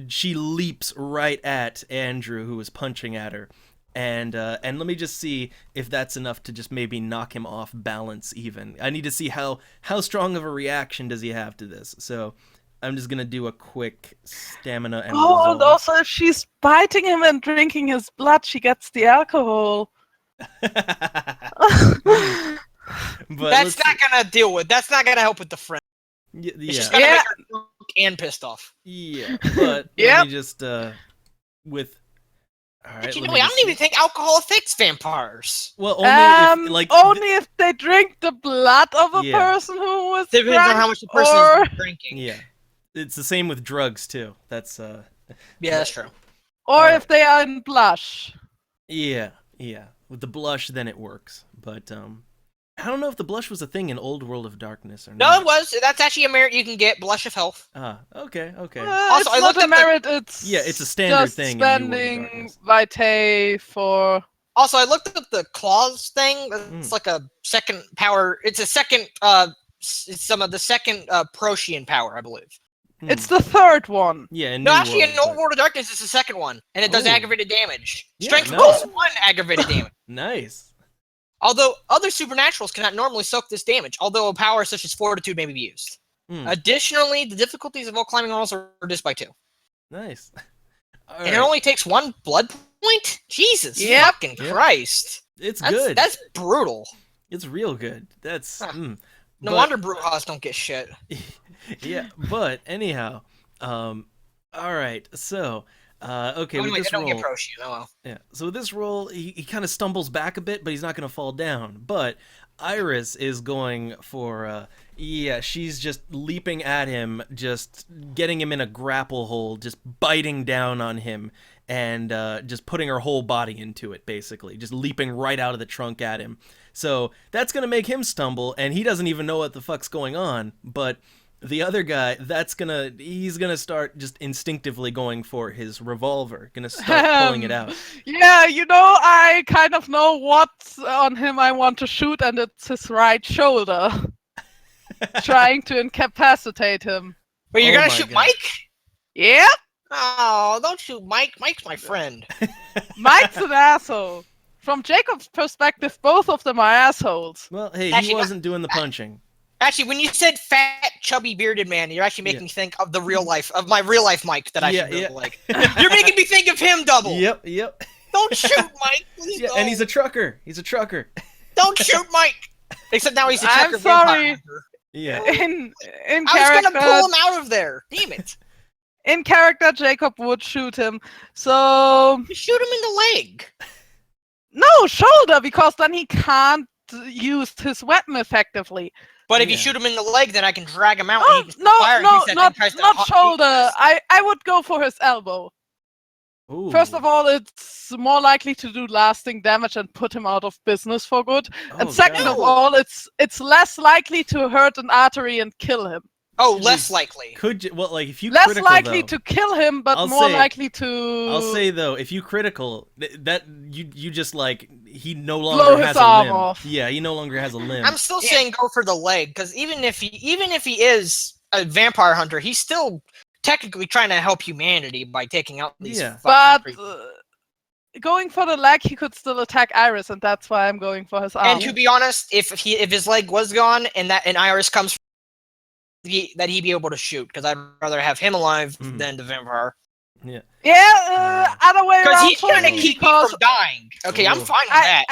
She leaps right at Andrew, who was punching at her. And let me just see if that's enough to just maybe knock him off balance even. I need to see how strong of a reaction does he have to this. So I'm just going to do a quick stamina and And resolve. also if she's biting him and drinking his blood, she gets the alcohol. But That's not gonna deal with. That's not gonna help with the friend. It's yeah, just gonna make her drunk and pissed off. yeah. But let Yep. me just with. All right. Actually, let no, me wait, I just don't even think alcohol affects vampires. Well, only if like only if they drink the blood of a Yeah. person who was Depends on drunk, how much the person or, is drinking. yeah. It's the same with drugs too. That's Yeah, that's true. or if they are in blush. yeah. With the blush, then it works. But I don't know if the blush was a thing in Old World of Darkness or No, not. it was. That's actually a merit you can get. Blush of health. Ah, okay. Also, Also, I it's looked not a up the- merit. It's Yeah, it's a standard just thing in New World of spending Darkness. vitae for. Also, I looked up the claws thing. Mm. It's like a second power. It's a second. It's some of the second Protean power, I believe. Hmm. It's the third one. Yeah. In No, New actually, World in of Old World of Darkness, it's the second one, and it does Oh. aggravated damage. Yeah, Strength nice. plus 1 aggravated damage. Nice. Although other supernaturals cannot normally soak this damage, although a power such as Fortitude may be used. Hmm. Additionally, the difficulties of all climbing walls are reduced by 2. Nice. All And it right. only takes 1 blood point? Jesus Yep. fucking Yep. Christ. It's That's, good. That's brutal. It's real good. That's. Huh. Mm. No But- wonder Brujas don't get shit. Yeah, but anyhow, all right. So, okay, Oh, with wait, this they don't roll, get Protean. Oh well. yeah. So with this roll, he kind of stumbles back a bit, but he's not gonna fall down. But Iris is going for, yeah, she's just leaping at him, just getting him in a grapple hold, just biting down on him, and just putting her whole body into it, basically, just leaping right out of the trunk at him. So that's gonna make him stumble, and he doesn't even know what the fuck's going on, but. The other guy, he's gonna start just instinctively going for his revolver, gonna start pulling it out. Yeah, I kind of know what's on him I want to shoot, and it's his right shoulder. Trying to incapacitate him. Wait, you're Oh gonna my shoot God. Mike? Yep, Oh, don't shoot Mike. Mike's my friend. Mike's an asshole. From Jacob's perspective, both of them are assholes. Well, hey, Actually, he no- wasn't doing the punching. Actually, when you said fat, chubby, bearded man, you're actually making Yeah. me think of the real life, of my real life Mike that I Yeah, should really yeah. like. You're making me think of him double. Yep. Don't shoot Mike. Please Yeah, don't. and he's a trucker. He's a trucker. Don't shoot Mike. Except now he's a I'm trucker vampire sorry. hunter. Yeah. In I was character, gonna pull him out of there. Damn it. in character, Jacob would shoot him. So You shoot him in the leg. no shoulder, because then he can't use his weapon effectively. But if you Yeah. shoot him in the leg, then I can drag him out. Oh and he can no, fire in no, case that not thing tries to not hot- shoulder. I would go for his elbow. Ooh. First of all, it's more likely to do lasting damage and put him out of business for good. And Oh, second God. of all, it's less likely to hurt an artery and kill him. Oh, less likely. Could you? Well, like if you Less critical, likely though, to kill him, but I'll more say- likely to I'll say though, if you critical, that you just like he no Blow longer his has a arm limb. off. Yeah, he no longer has a limb. I'm still saying go for the leg because even if he is a vampire hunter, he's still technically trying to help humanity by taking out these. Yeah. But fucking creatures. going for the leg, he could still attack Iris, and that's why I'm going for his arm. And to be honest, if his leg was gone and Iris comes, he be able to shoot, because I'd rather have him alive Mhm. than the vampire. Yeah, other way Because around he's for gonna me, keep me because from dying. Okay, I'm Ooh. fine with that.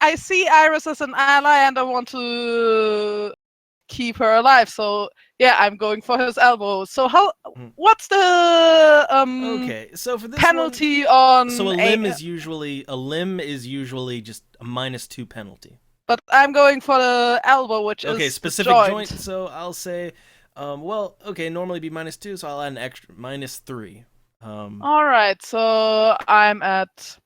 I see Iris as an ally, and I want to keep her alive. So yeah, I'm going for his elbow. So Mm. what's the Okay, so for this penalty on? one, so a limb is usually just a -2 penalty. But I'm going for the elbow, which Okay, is specific the joint. So I'll say, well, okay, normally be -2, so I'll add an extra -3. All right, so I'm at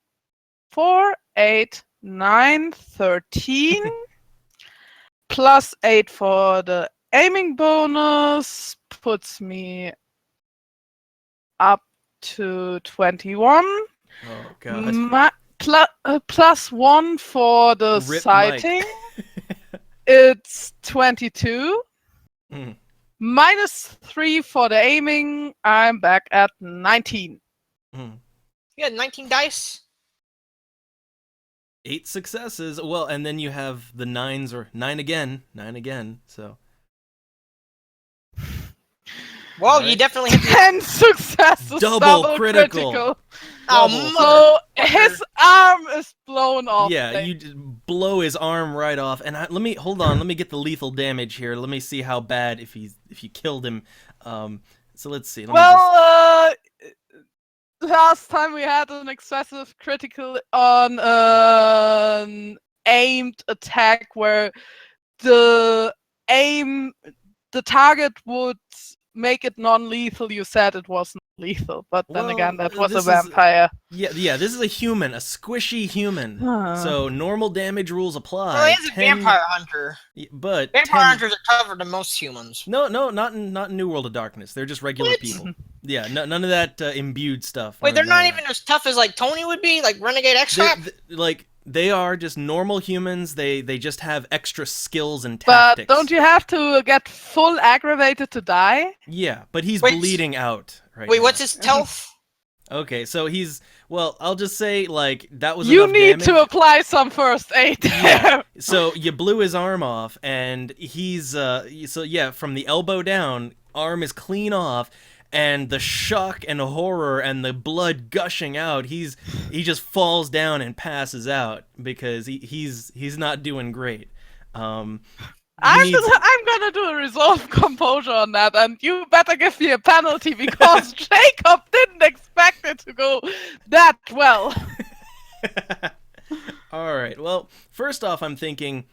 4, 8, 9, 13, plus 8 for the aiming bonus puts me up to 21. Oh god. Plus 1 for the Rip sighting. Mike. It's 22. Mm. -3 for the aiming. I'm back at 19. Mm. You had 19 dice? 8 successes. Well, and then you have the 9s, or 9 again, so. Well, Alright. you definitely hit the... 10 successes. Double critical. Oh, So motherfucker. his arm is blown off. Yeah, you blow his arm right off, and let me get the lethal damage here. Let me see how bad if you killed him. So let's see. Let me Well, last time we had an excessive critical on an aimed attack where the target would make it non-lethal. You said it was non-lethal, but then Well, again, that was a this is- vampire. yeah. This is a human, a squishy human. So normal damage rules apply. Well, he is a 10 vampire hunter. but Vampire 10 hunters are tougher than most humans. No, not in New World of Darkness. They're just regular What? people. Yeah, none of that imbued stuff. Wait, they're None of not that. even as tough as like Tony would be, like Renegade They're- X-Trap? like they are just normal humans. They just have extra skills and But tactics. don't you have to get full aggravated to die? Yeah, but he's Wait, bleeding out right Wait, now. what's his health? Okay, so he's I'll just say like that was You enough need damage. to apply some first aid. Yeah. So you blew his arm off, and he's from the elbow down, arm is clean off, and the shock and horror and the blood gushing out, he just falls down and passes out because he's not doing great. I'm gonna do a resolve composure on that, and you better give me a penalty because Jacob didn't expect it to go that well. All right. Well, first off, I'm thinking,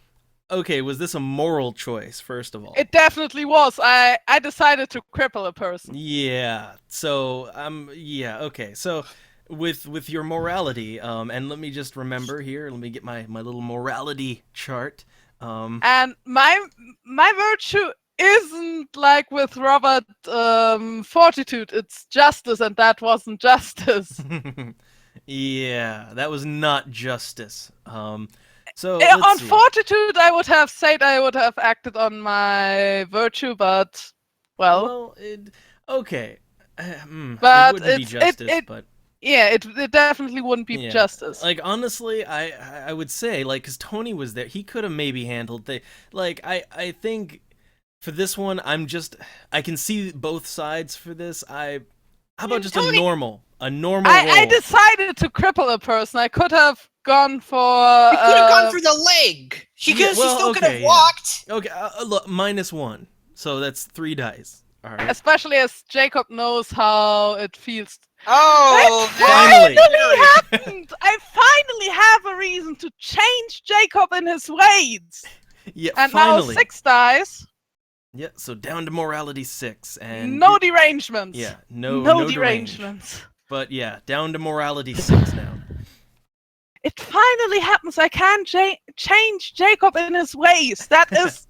okay, was this a moral choice? First of all, It definitely was. I decided to cripple a person. yeah. So yeah. Okay. So with your morality, and let me just remember here. Let me get my little morality chart. And my virtue isn't like with Robert fortitude. It's justice, and that wasn't justice. Yeah, that was not justice. So On let's see. fortitude, I would have said I would have acted on my virtue, but well, okay. But it wouldn't be justice, but yeah, it definitely wouldn't be yeah. justice. Like honestly, I would say like because Tony was there, he could have maybe handled the like I think for this one I can see both sides for this. How about just Tony- a normal I roll? decided to cripple a person. I could have gone for. You could have gone for the leg. She yeah, well, still could okay, have yeah. walked. Okay, look, -1, so that's 3 dice. All right. Especially as Jacob knows how it feels. Oh, Finally. happened! I finally have a reason to change Jacob in his ways. Yeah, And finally. now 6 dice. Yeah, so down to morality 6 and No derangements. yeah, no derange. derangements. But yeah, down to morality 6 now. It finally happens. I can change Jacob in his ways. That is.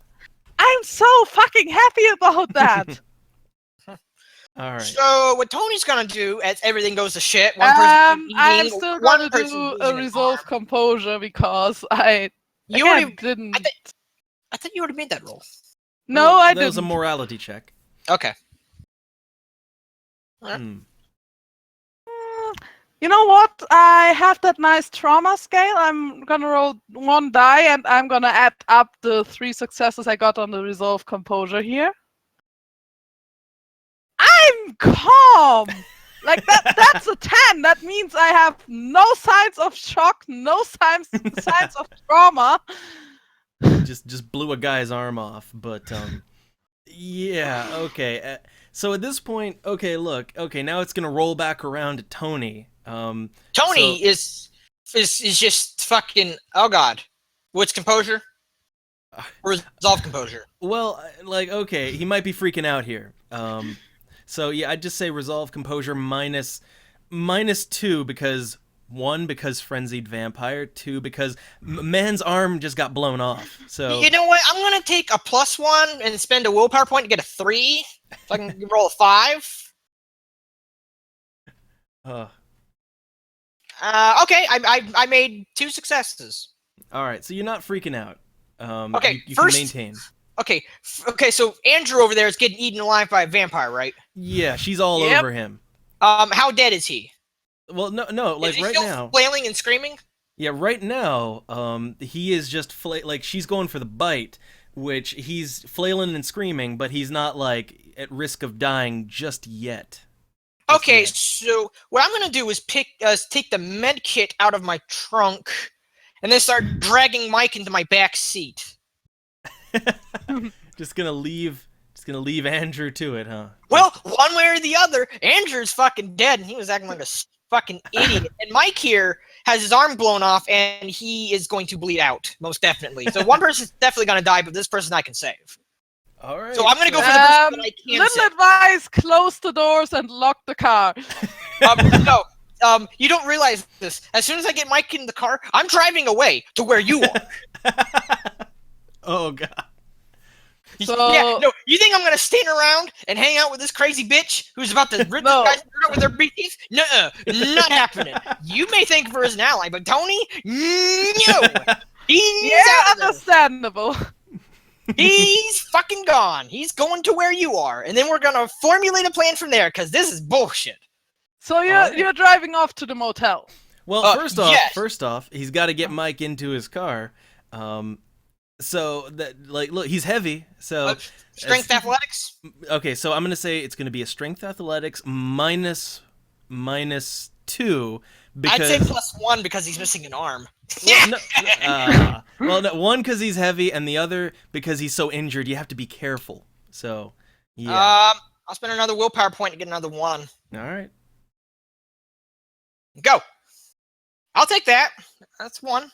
I'm so fucking happy about that. All right. So what Tony's gonna do, as everything goes to shit, one person I'm eating, still one gonna person do losing a an resolve arm. composure because I You again, already, didn't. I thought you already made that roll. No, Well, I that was a didn't. morality check. Okay. Hmm. You know what? I have that nice trauma scale. I'm gonna roll one die, and I'm gonna add up the 3 successes I got on the resolve composure here. I'm calm. Like that's a 10. That means I have no signs of shock, no signs of trauma. Just blew a guy's arm off, but yeah, okay. So at this point, okay, look, okay, now it's gonna roll back around to Tony. Tony is just fucking. Oh God, what's composure? Resolve composure. Well, like, okay, he might be freaking out here. So yeah, I'd just say resolve composure minus 2 because 1 because frenzied vampire, 2 because man's arm just got blown off. So You know what? I'm gonna take a +1 and spend a willpower point to get a 3, so I can roll a 5. Okay, I made 2 successes. all right, so you're not freaking out. Okay, you first- can maintain. Okay, so Andrew over there is getting eaten alive by a vampire, right? Yeah, she's all Yep. over him. How dead is he? Well, no, like Is he right still now. flailing and screaming? Yeah, right now, he is just like she's going for the bite, which he's flailing and screaming, but he's not like at risk of dying just yet. Just Okay, yet. so what I'm gonna do is take the med kit out of my trunk, and then start dragging Mike into my back seat. just gonna leave Andrew to it, huh? Well, one way or the other, Andrew's fucking dead, and he was acting like a fucking idiot. And Mike here has his arm blown off, and he is going to bleed out, most definitely. So one person's definitely gonna die, but this person I can save. All right. So I'm gonna go for the person that I can Little save. advice: close the doors and lock the car. No, you don't realize this. As soon as I get Mike in the car, I'm driving away to where you are. Oh god. So- Yeah, no, you think I'm gonna stand around and hang out with this crazy bitch who's about to rip No. this guy's throat out with her big teeth? Nuh-uh, not happening. You may think of her as an ally, but Tony, no, he's Yeah, out of there. understandable. He's fucking gone. He's going to where you are, and then we're gonna formulate a plan from there. Because this is bullshit. So you're driving off to the motel. Well, first yes. off, he's got to get Mike into his car. So that like look, he's heavy. So Strength athletics. okay, so I'm gonna say it's gonna be a strength athletics minus 2 because I'd say +1 because he's missing an arm. well, no, 1 because he's heavy, and the other because he's so injured. You have to be careful. So yeah. I'll spend another willpower point to get another 1. All right. Go. I'll take that. That's 1.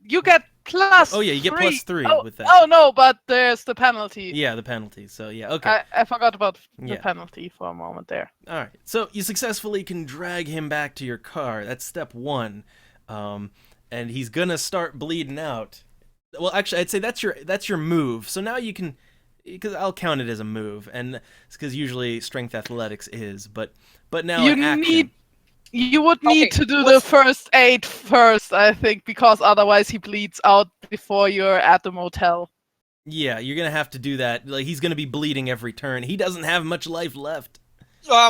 You get plus. Oh yeah, you get 3. +3 Oh, with that. oh no, but there's the penalty. Yeah, the penalty. So yeah, okay. I forgot about the Yeah. penalty for a moment there. All right. So you successfully can drag him back to your car. That's step 1. And he's gonna start bleeding out. Well, actually, I'd say that's your move. So now you can, because I'll count it as a move, and it's because usually strength athletics is, but now You in action. You would need Okay, to do the what's- first aid first, I think, because otherwise he bleeds out before you're at the motel. Yeah, you're gonna have to do that. Like he's gonna be bleeding every turn. He doesn't have much life left. How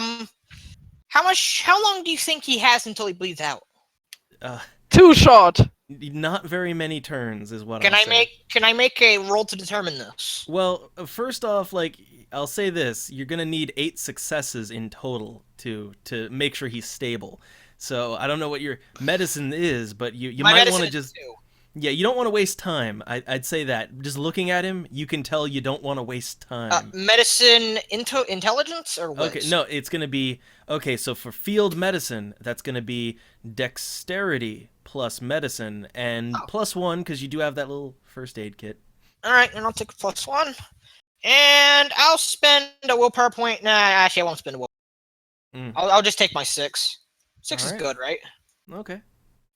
long do you think he has until he bleeds out? Too short. Not very many turns is what Can I'll I say. make a roll to determine this? Well, first off, like I'll say this: you're gonna need 8 successes in total to make sure he's stable. So I don't know what your medicine is, but you My might medicine want to is just 2. yeah, you don't want to waste time. I'd say that just looking at him, you can tell you don't want to waste time. Medicine into intelligence or what? Okay, no, it's gonna be okay. So for field medicine, that's gonna be dexterity plus medicine and Oh. +1 because you do have that little first aid kit. All right, and I'll take a +1, and I'll spend a willpower point. Nah, actually, I won't spend a will. Mm. I'll just take my 6. 6 is Alright. good, right? Okay,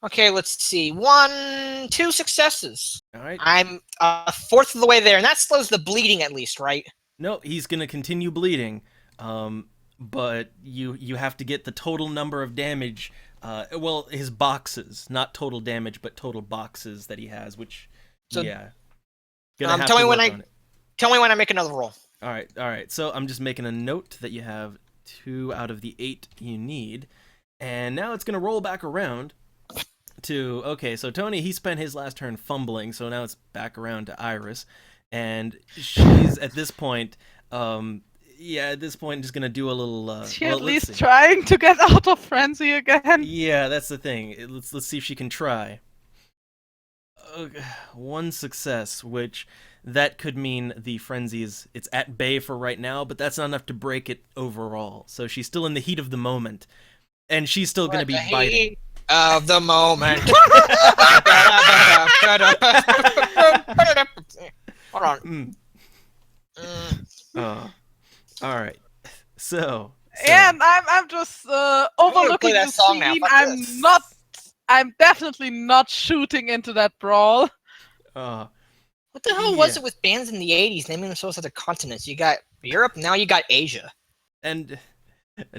Okay, let's see. 2 successes. all right. I'm a fourth of the way there, and that slows the bleeding at least, right? No, he's gonna continue bleeding. But you have to get the total number of damage. Well, his boxes, not total damage, but total boxes that he has. Which, So, yeah. Gonna have tell to me when work I- on it. Tell me when I make another roll. All right. So I'm just making a note that you have 2 out of the 8 you need, And now it's gonna roll back around to okay. So Tony, he spent his last turn fumbling, so now it's back around to Iris, and she's at this point, at this point, just gonna do a little. Is she well, at let's least see. trying to get out of frenzy again? Yeah, that's the thing. Let's see if she can try. One success, which that could mean the frenzy it's at bay for right now, but that's not enough to break it overall. So she's still in the heat of the moment, and she's still going to be biting. Of the moment. Hold on. All right. So And I'm just overlooking that the song now, scene. fuck this. I'm definitely not shooting into that brawl. uh, What the hell was it with bands in the 80s naming themselves after continents? You got Europe, now you got Asia. and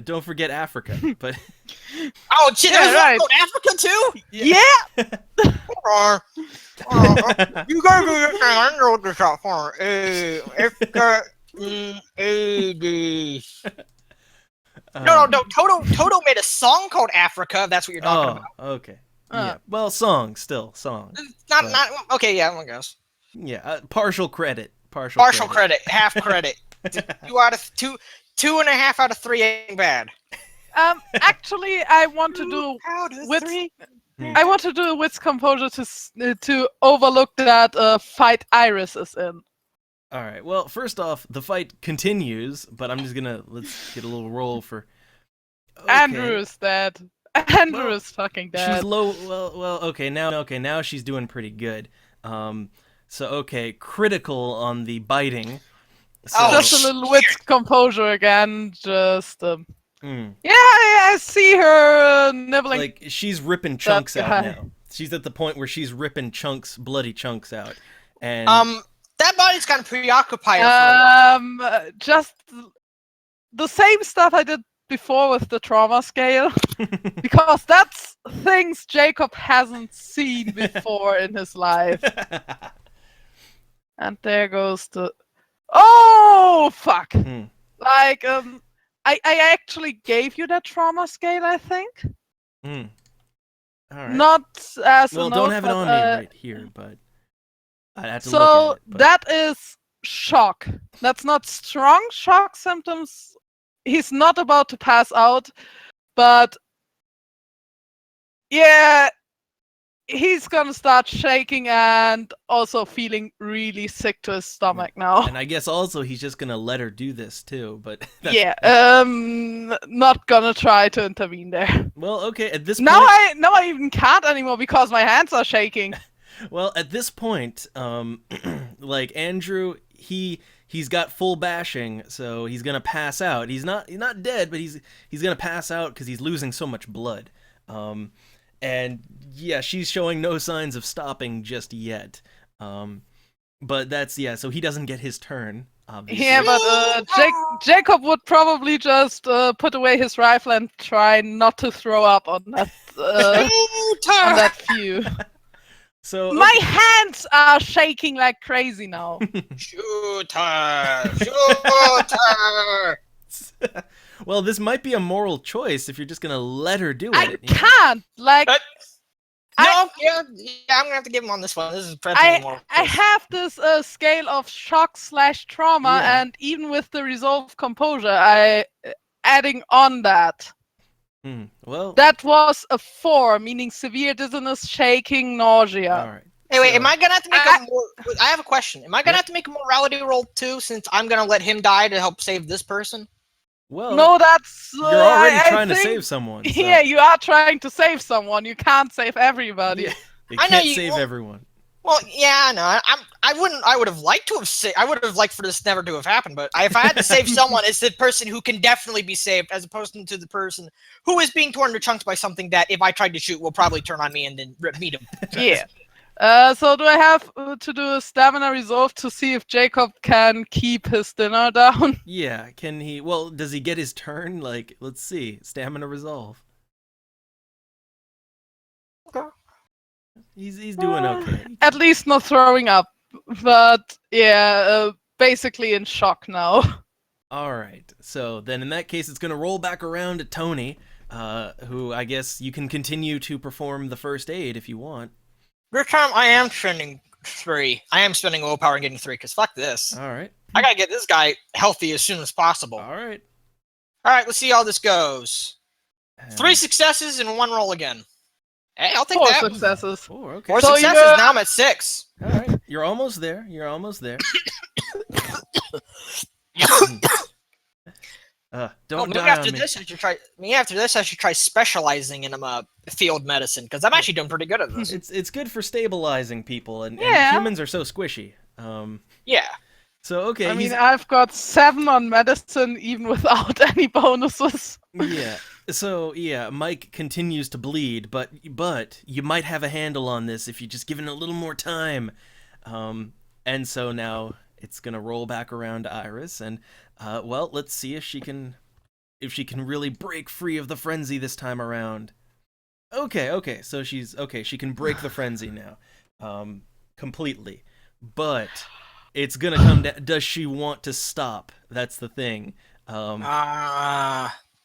don't forget Africa, but Oh shit, Yeah, there's right. one called Africa too? Yeah. You gotta do this thing, I know what this out for. Africa, No, Toto made a song called Africa, that's what you're talking about. Okay. Yeah. Well, song. Not, okay, yeah, I guess. Yeah. Partial credit. Partial credit, half credit. 2.5 out of 3 ain't bad. Actually, I want to do with I want to do with composure to overlook that fight Iris is in. All right. Well, first off, the fight continues, but I'm just gonna let's get a little roll for. Okay. Andrew is dead. Andrew is fucking dead. She's low. Well. Okay. Now she's doing pretty good. So okay, critical on the biting. So, Oh, just a little with composure again. Just mm, yeah, I see her nibbling. like she's ripping chunks out guy. now. She's at the point where she's ripping bloody chunks out, and that body's kind of preoccupied for a while. Just the same stuff I did before with the trauma scale, because that's things Jacob hasn't seen before in his life. And there goes the. Oh fuck! Hmm. Like I actually gave you that trauma scale, I think. Mm. All right. Not as a well, note, don't have it but, on me right here, but I'd have to so look at it. But... that is shock. That's not strong shock symptoms. He's not about to pass out, but yeah, he's gonna start shaking and also feeling really sick to his stomach now. And I guess also he's just gonna let her do this too, but Yeah, not gonna try to intervene there. well, okay. At this Now point, I even can't anymore because my hands are shaking. well, at this point, like Andrew, he's got full bashing, so he's gonna pass out. He's not dead, but he's gonna pass out because he's losing so much blood. And yeah, she's showing no signs of stopping just yet. But that's so he doesn't get his turn. Obviously. Yeah, but Jacob would probably just put away his rifle and try not to throw up on that on that view. So My hands are shaking like crazy now. Shooter! well, this might be a moral choice if you're just gonna let her do it. I you know? can't. Like But- No, yeah, I'm gonna have to give him on this one. This is pretty more. I have this scale of shock/trauma, Yeah. and even with the resolve composure, I adding on that. Well, That was a 4, meaning severe dizziness, shaking, nausea. all right. Hey, wait, So- am I gonna have to make a more? I have a question. Am I gonna have to make a morality roll too, since I'm gonna let him die to help save this person? Well, No, that's you're already I trying to think- save someone. So. Yeah, you are trying to save someone. You can't save everybody. Yeah, you I know can't you- save well- everyone. Well, yeah, no, I wouldn't. I would have liked to have I would have liked for this never to have happened. But if I had to save someone, it's the person who can definitely be saved, as opposed to the person who is being torn to chunks by something that, if I tried to shoot, will probably turn on me and then rip me to. Yeah. So do I have to do a stamina resolve to see if Jacob can keep his dinner down? Yeah, can he? Well, does he get his turn? Like, let's see. Stamina resolve. Okay. He's doing okay. At least not throwing up. But yeah, basically in shock now. All right. So then, in that case, it's gonna roll back around to Tony. who I guess you can continue to perform the first aid if you want. This time I am spending 3. I am spending willpower and getting 3, because fuck this. All right. I gotta get this guy healthy as soon as possible. All right. Alright, let's see how this goes. And 3 successes and 1 roll again. Hey, I'll take 4 that. successes. 4. Okay. 4 So successes, you're- now I'm at 6. All right. You're almost there. You're almost there. Don't maybe die after on me. this, I should try. Maybe after this, I should try specializing in field medicine, because I'm actually doing pretty good at this. It's good for stabilizing people, and Yeah. humans are so squishy. Yeah. So okay. I mean, he's- I've got 7 on medicine even without any bonuses. Yeah. So yeah, Mike continues to bleed, but you might have a handle on this if you just give it a little more time. And so now it's gonna roll back around to Iris, and well, let's see if she can really break free of the frenzy this time around. Okay, so she can break the frenzy now, completely, but it's gonna come down. Does she want to stop? That's the thing.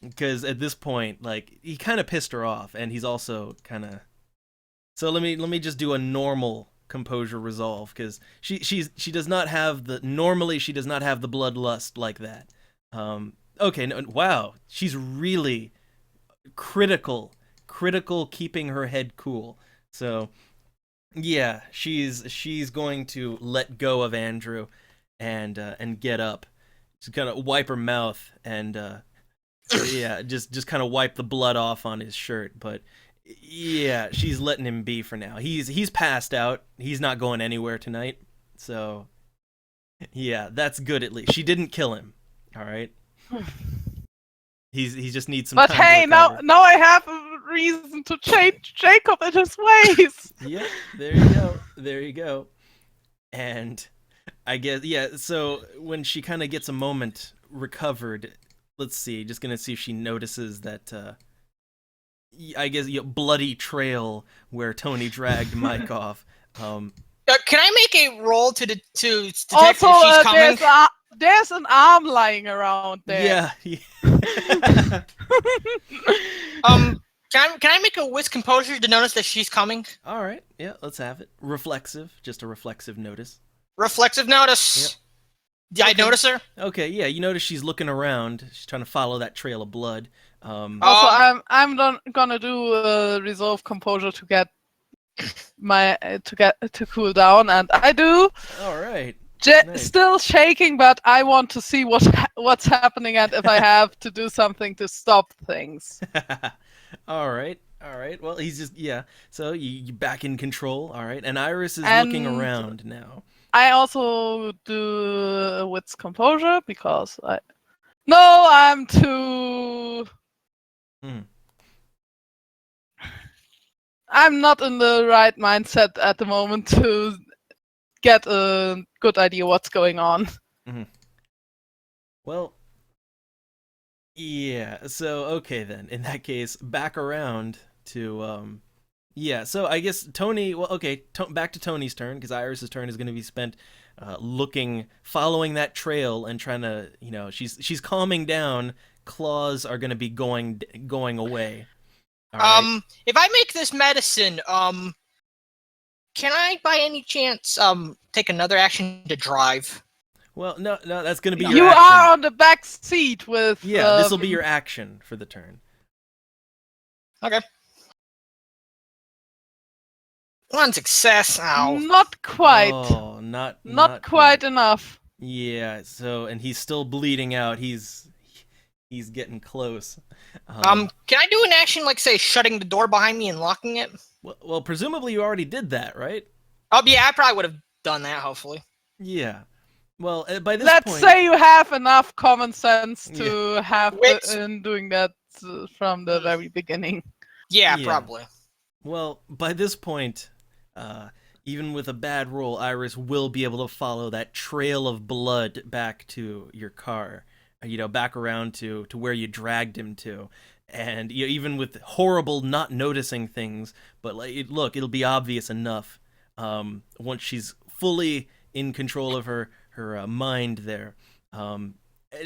Because at this point, like, he kind of pissed her off, and he's also kind of. So let me just do a normal composure resolve, because she does not have the normally she does not have the bloodlust like that. Okay, no, wow, she's really critical keeping her head cool. So yeah, she's going to let go of Andrew and get up. She's gonna wipe her mouth and yeah, just kind of wipe the blood off on his shirt, but yeah, she's letting him be for now. He's passed out. He's not going anywhere tonight. So yeah, that's good at least. She didn't kill him. All right. He just needs some But time to hey, recover. now I have a reason to change Jacob and his ways. Yeah, there you go. And I guess, yeah, so when she kind of gets a moment recovered, let's see, just gonna see if she notices that, I guess, bloody trail where Tony dragged Mike off. Can I make a roll to detect Also, if she's coming? there's an arm lying around there. Yeah. Can I make a whiz composure to notice that she's coming? All right, yeah, let's have it. Reflexive, just a reflexive notice. Reflexive notice. Did I notice her? Okay, yeah, you notice she's looking around. She's trying to follow that trail of blood. Also, I'm gonna do a resolve composure to get to cool down, and I do. All right. Nice. Still shaking, but I want to see what's happening and if I have to do something to stop things. All right. Well, he's just, yeah. So you back in control. All right. And Iris is looking around now. I also do wits composure because I'm too. I'm not in the right mindset at the moment to get a good idea what's going on. Mm-hmm. Well, yeah. So okay then. In that case, back around to yeah. So I guess Tony. Well, okay. Back to Tony's turn, because Iris's turn is going to be spent following that trail and trying to, she's calming down. Claws are going to be going away. All right. If I make this medicine, can I, by any chance, take another action to drive? Well, no, that's going to be your You action. are on the back seat with. Yeah, this will be your action for the turn. Okay. 1 success. Ow. Not quite. Oh, not quite enough. Yeah. So, and he's still bleeding out. He's getting close. Can I do an action like, say, shutting the door behind me and locking it? Well, presumably you already did that, right? Oh, yeah, I probably would have done that, hopefully. Yeah. Well, by this Let's point, say you have enough common sense to have Wits. in doing that from the very beginning. Yeah, Yeah. probably. well, by this point, even with a bad roll, Iris will be able to follow that trail of blood back to your car. Back around to where you dragged him to. And even with horrible not noticing things, but it'll be obvious enough once she's fully in control of her mind there.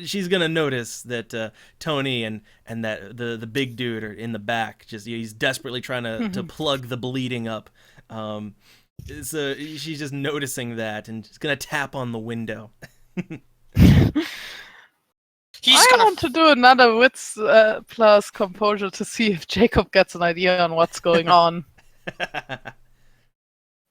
she's gonna notice that Tony and that the big dude are in the back. Just he's desperately trying to plug the bleeding up. So she's just noticing that, and she's gonna tap on the window. I want to do another wits plus composure to see if Jacob gets an idea on what's going on.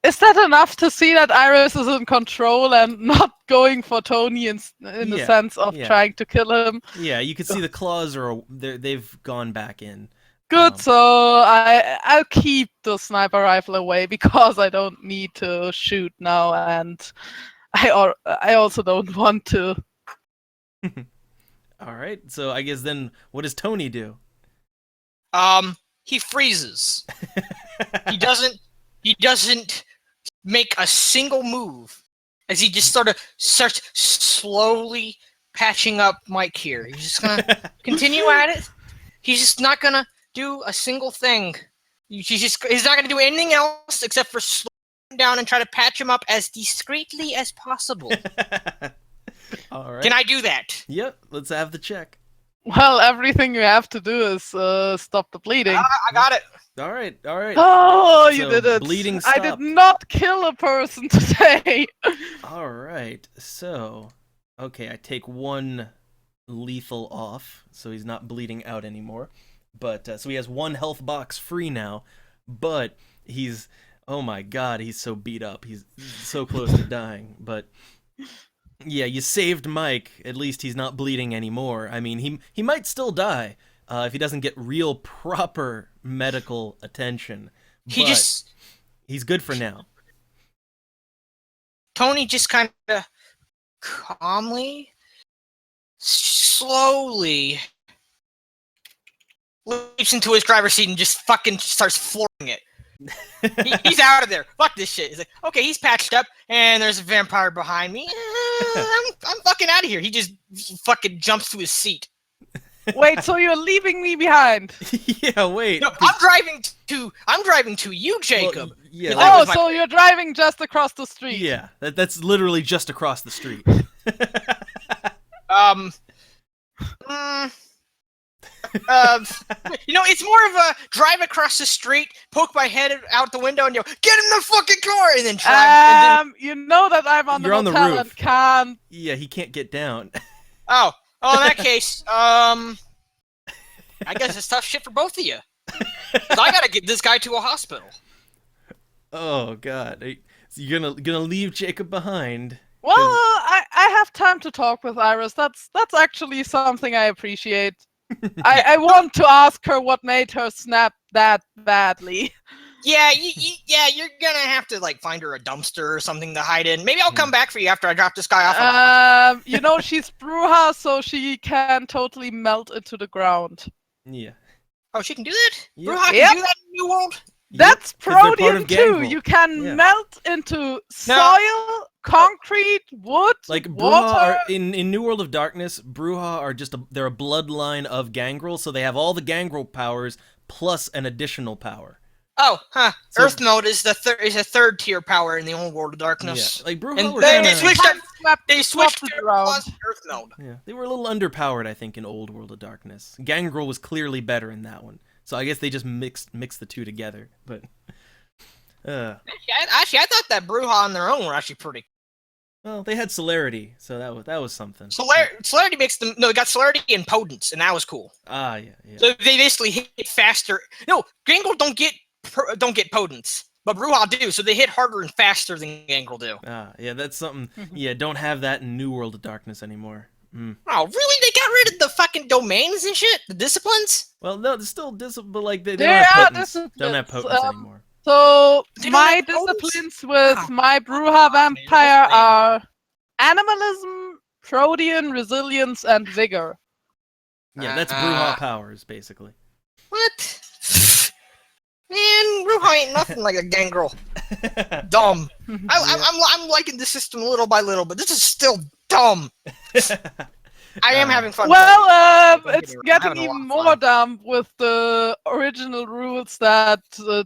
Is that enough to see that Iris is in control and not going for Tony in the sense of trying to kill him? Yeah, you can see the claws they've gone back in. Good, so I'll keep the sniper rifle away because I don't need to shoot now, and I also don't want to. All right, so I guess then what does Tony do? He freezes. He doesn't make a single move as he just sort of starts slowly patching up Mike here. He's just gonna continue at it. He's just not gonna do a single thing. He's not gonna do anything else except for slow him down and try to patch him up as discreetly as possible. All right. Can I do that? Yep, let's have the check. Well, everything you have to do is stop the bleeding. I got it. All right. Oh, you So, did it. bleeding I did stopped. not kill a person today. All right, so okay, I take one lethal off, so he's not bleeding out anymore. But so he has one health box free now, but he's oh my god, he's so beat up. He's so close to dying. But yeah, you saved Mike. At least he's not bleeding anymore. I mean, he might still die if he doesn't get real proper medical attention. But he's good for now. Tony just kind of calmly, slowly leaps into his driver's seat and just fucking starts flooring it. He's out of there. Fuck this shit. He's like, okay, he's patched up, and there's a vampire behind me. I'm fucking out of here. He just fucking jumps to his seat. Wait, so you're leaving me behind? Yeah, wait. No, I'm driving to you, Jacob. Well, yeah. Oh, so you're driving just across the street. Yeah, that's literally just across the street. It's more of a drive across the street, poke my head out the window, and get in the fucking car, and then drive. You know that I'm on You're the on the motel roof. and can't. Yeah, he can't get down. Oh, in that case, I guess it's tough shit for both of you. 'Cause I gotta get this guy to a hospital. Oh god, so you're gonna leave Jacob behind? Well, I have time to talk with Iris. That's actually something I appreciate. I want to ask her what made her snap that badly. Yeah, you're gonna have to find her a dumpster or something to hide in. Maybe I'll come back for you after I drop this guy off. She's Bruja, so she can totally melt into the ground. Yeah. Oh, she can do that? Yep. Bruja can do that in New World? That's 'cause they're part Protean of too. Gangrel. You can Yeah. melt into soil, concrete, wood, Like Bruja water. are, in New World of Darkness, Bruja are they're a bloodline of Gangrel, so they have all the Gangrel powers plus an additional power. Oh, huh. So- Earth mode is a third tier power in the old World of Darkness. Yeah, like Bruja And were then kinda, they switched it to around. Earth mode. yeah, they were a little underpowered, I think, in Old World of Darkness. Gangrel was clearly better in that one, so I guess they just mixed the two together. But Actually, I thought that Bruja on their own were actually pretty. well, they had celerity, so that was something. Celerity makes them. No, they got celerity and potence, and that was cool. Yeah. So they basically hit faster. No, Gangrel don't get potence, but Bruja do. So they hit harder and faster than Gangrel do. Yeah, that's something. Yeah, don't have that in New World of Darkness anymore. Oh, really? They got rid of the fucking domains and shit? The disciplines? Well, no, they're still but like they There don't have are potence. disciplines, Don't have potence anymore. So They don't my have potence? disciplines with Oh, my Bruja man, vampire that's lame. are animalism, Protean, resilience, and vigor. Yeah, that's Bruja powers basically. What? Man, Bruja ain't nothing like a Gangrel. Dumb. I'm liking the system little by little, but this is still dumb. I am having fun. Well, Don't it's get me wrong, I'm getting having a even lot of more fun. dumb with the original rules that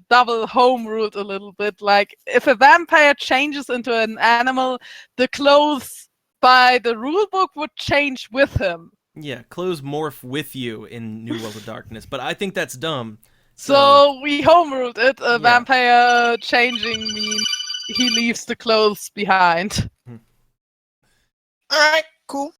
double home ruled a little bit. Like, if a vampire changes into an animal, the clothes by the rulebook would change with him. Yeah, clothes morph with you in New World of Darkness, but I think that's dumb. So we homeruled it. A Yeah. vampire changing means he leaves the clothes behind. All right, cool.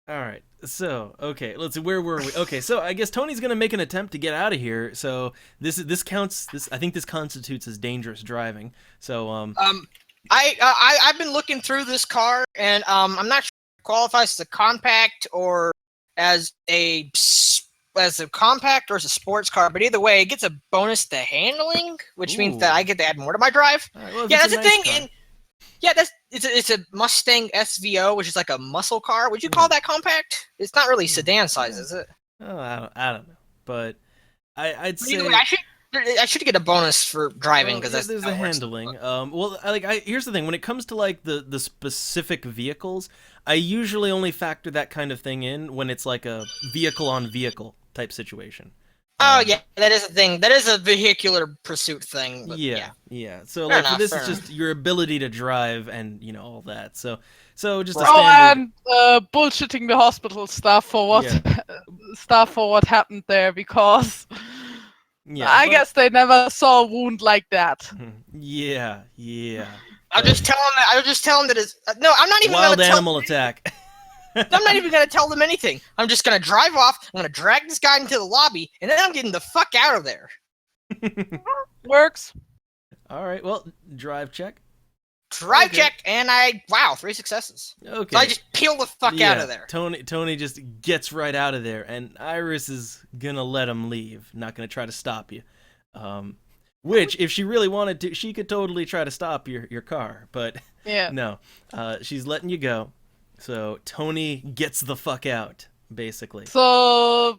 All right. So, okay, let's see, where were we? Okay, so I guess Tony's gonna make an attempt to get out of here. So this counts. I think this constitutes as dangerous driving. So I've been looking through this car, and I'm not sure if it qualifies as a compact or as a compact or as a sports car. But either way, it gets a bonus to handling, which means that Ooh. I get to add more to my drive. all right, well, if Yeah, it's that's a the nice thing. car- Yeah, it's a Mustang SVO, which is like a muscle car. Would you call that compact? It's not really sedan size, is it? Oh, I don't know, but I'd But say. either way, I should get a bonus for driving because Well, that's there's how a it works. handling. Well, here's the thing: when it comes to like the specific vehicles, I usually only factor that kind of thing in when it's like a vehicle on vehicle type situation. Oh yeah, that is a thing. That is a vehicular pursuit thing. But Yeah. So Fair like for enough, this, fair it's enough. just your ability to drive and all that. So just a Right. Oh, standard. and bullshitting the hospital stuff for what stuff for what happened there because Yeah, I but- guess they never saw a wound like that. Yeah. I'll just tell them that. I'll just tell them that it's no. I'm not even Wild gonna tell. animal attack. I'm not even gonna tell them anything. I'm just gonna drive off. I'm gonna drag this guy into the lobby, and then I'm getting the fuck out of there. Works. All right. Well, drive check. Drive Okay. check, and 3 successes. Okay. So I just peel the fuck out of there. Tony just gets right out of there, and Iris is gonna let him leave. Not gonna try to stop you. Which, if she really wanted to, she could totally try to stop your car. But Yeah. no, she's letting you go. So Tony gets the fuck out, basically. So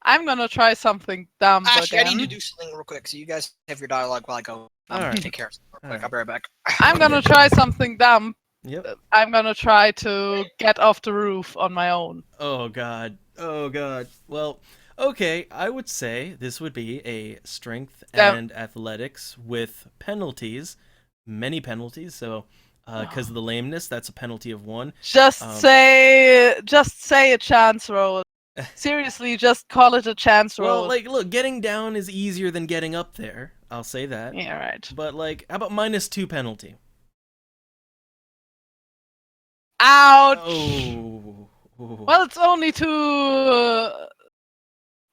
I'm gonna try something dumb Actually, again. I need to do something real quick, so you guys have your dialogue while I go. Alright. Take care of something real quick. Alright. I'll be right back. I'm gonna try something dumb. Yep. I'm gonna try to get off the roof on my own. Oh god. Well, okay. I would say this would be a strength Yeah. and athletics with penalties, many penalties. So, because of the lameness, that's a penalty of 1. Just Um, say a chance roll. Seriously, just call it a chance roll. Well, like, look, getting down is easier than getting up there. I'll say that. Yeah, right. But like, how about -2 penalty? Ouch. Oh. Well, it's only 2.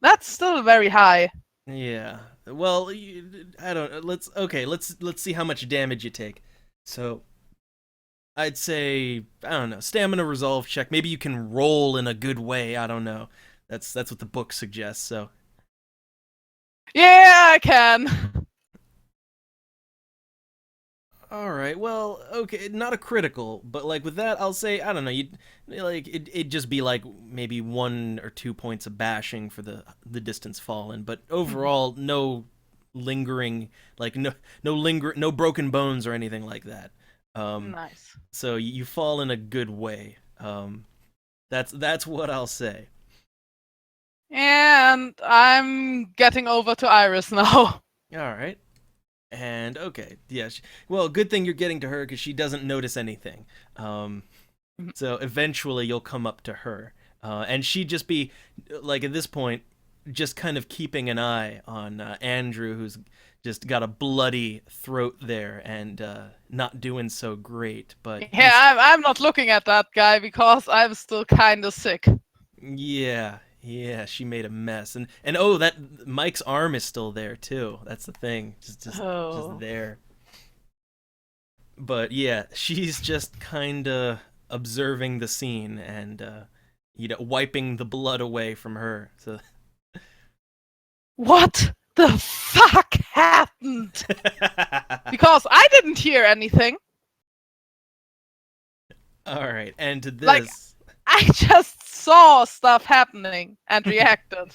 That's still very high. Yeah. Well, I don't. Let's see how much damage you take. So, I'd say, I don't know, stamina resolve check. Maybe you can roll in a good way. I don't know. That's what the book suggests. So, Yeah, I can. all right. Well, okay, not a critical, but like with that, I'll say, I don't know. You'd like it'd just be like maybe 1 or 2 points of bashing for the distance fallen, but overall, no lingering, like no broken bones or anything like that. Nice. So you fall in a good way. That's what I'll say. And I'm getting over to Iris now. All right. And okay, yeah. Well, good thing you're getting to her because she doesn't notice anything. So eventually you'll come up to her, and she'd just be like at this point, just kind of keeping an eye on Andrew, who's just got a bloody throat there and not doing so great. But Yeah, I'm not looking at that guy because I'm still kind of sick. yeah, she made a mess, and oh, that Mike's arm is still there too. That's the thing, just Oh. there. But yeah, she's just kind of observing the scene and wiping the blood away from her. So What the fuck happened? Because I didn't hear anything. all right, and to this. Like- I just saw stuff happening and reacted.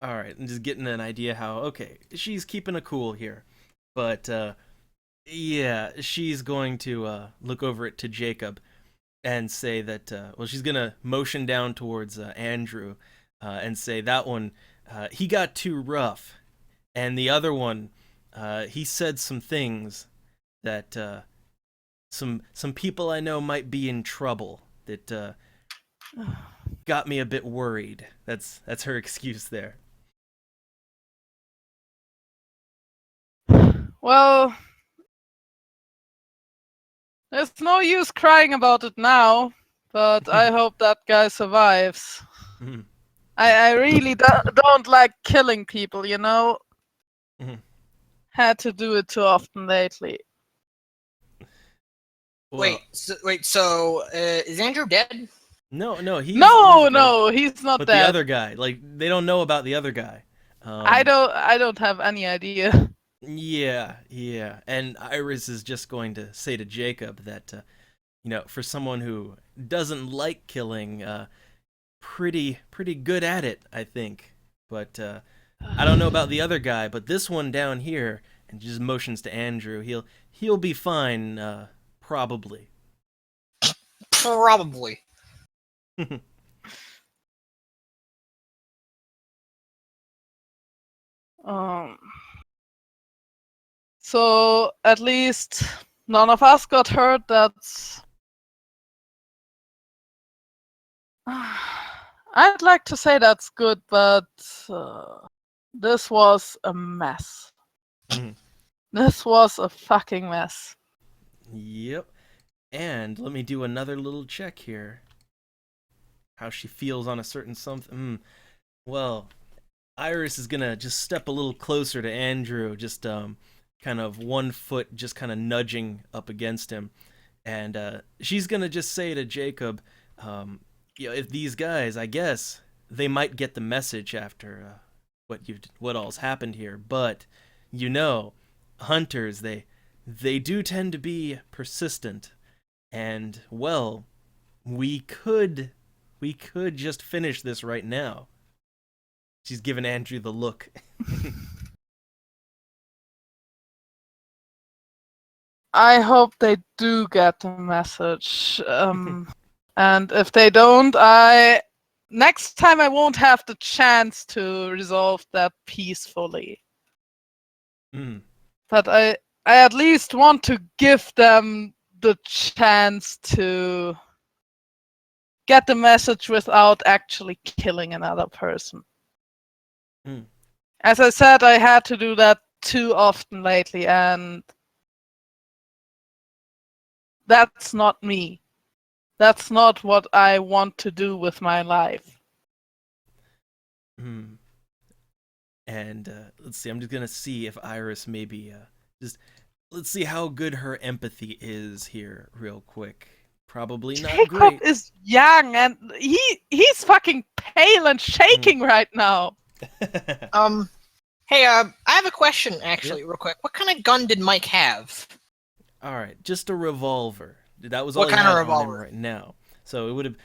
All right, and just getting an idea how, okay, she's keeping a cool here. But, yeah, she's going to look over it to Jacob and say that, well, she's going to motion down towards Andrew and say that one, he got too rough. And the other one, he said some things that some people I know might be in trouble. That got me a bit worried. That's her excuse there. Well, there's no use crying about it now, but I hope that guy survives. Mhm. I really don't like killing people, you know? Mhm. Had to do it too often lately. Well, So is Andrew dead? no, he's No, he's not but dead. the other guy, like they don't know about the other guy. I don't have any idea. Yeah, and Iris is just going to say to Jacob that for someone who doesn't like killing, pretty good at it, I think. But I don't know about the other guy, but this one down here, and just motions to Andrew. He'll be fine, probably. Probably. So at least none of us got hurt. That's. I'd like to say that's good, but this was a mess. Mhm. This was a fucking mess. Yep. And let me do another little check here. How she feels on a certain something. Well, Iris is gonna just step a little closer to Andrew, just kind of 1 foot just kind of nudging up against him, and she's gonna just say to Jacob, if these guys, I guess they might get the message after what all's happened here, but hunters, they do tend to be persistent, and well, we could just finish this right now. She's giving Andrew the look. I hope they do get the message. And if they don't, next time I won't have the chance to resolve that peacefully. Mm. But I at least want to give them the chance to get the message without actually killing another person. Mm. As I said, I had to do that too often lately, and that's not me. That's not what I want to do with my life. And let's see, I'm just gonna see if Iris maybe let's see how good her empathy is here real quick. Probably not Jacob great. is young, and he's fucking pale and shaking right now. Hey, I have a question actually, real quick. What kind of gun did Mike have? All right, just a revolver. That was What all he kind of had on him revolver? right now. So it would have,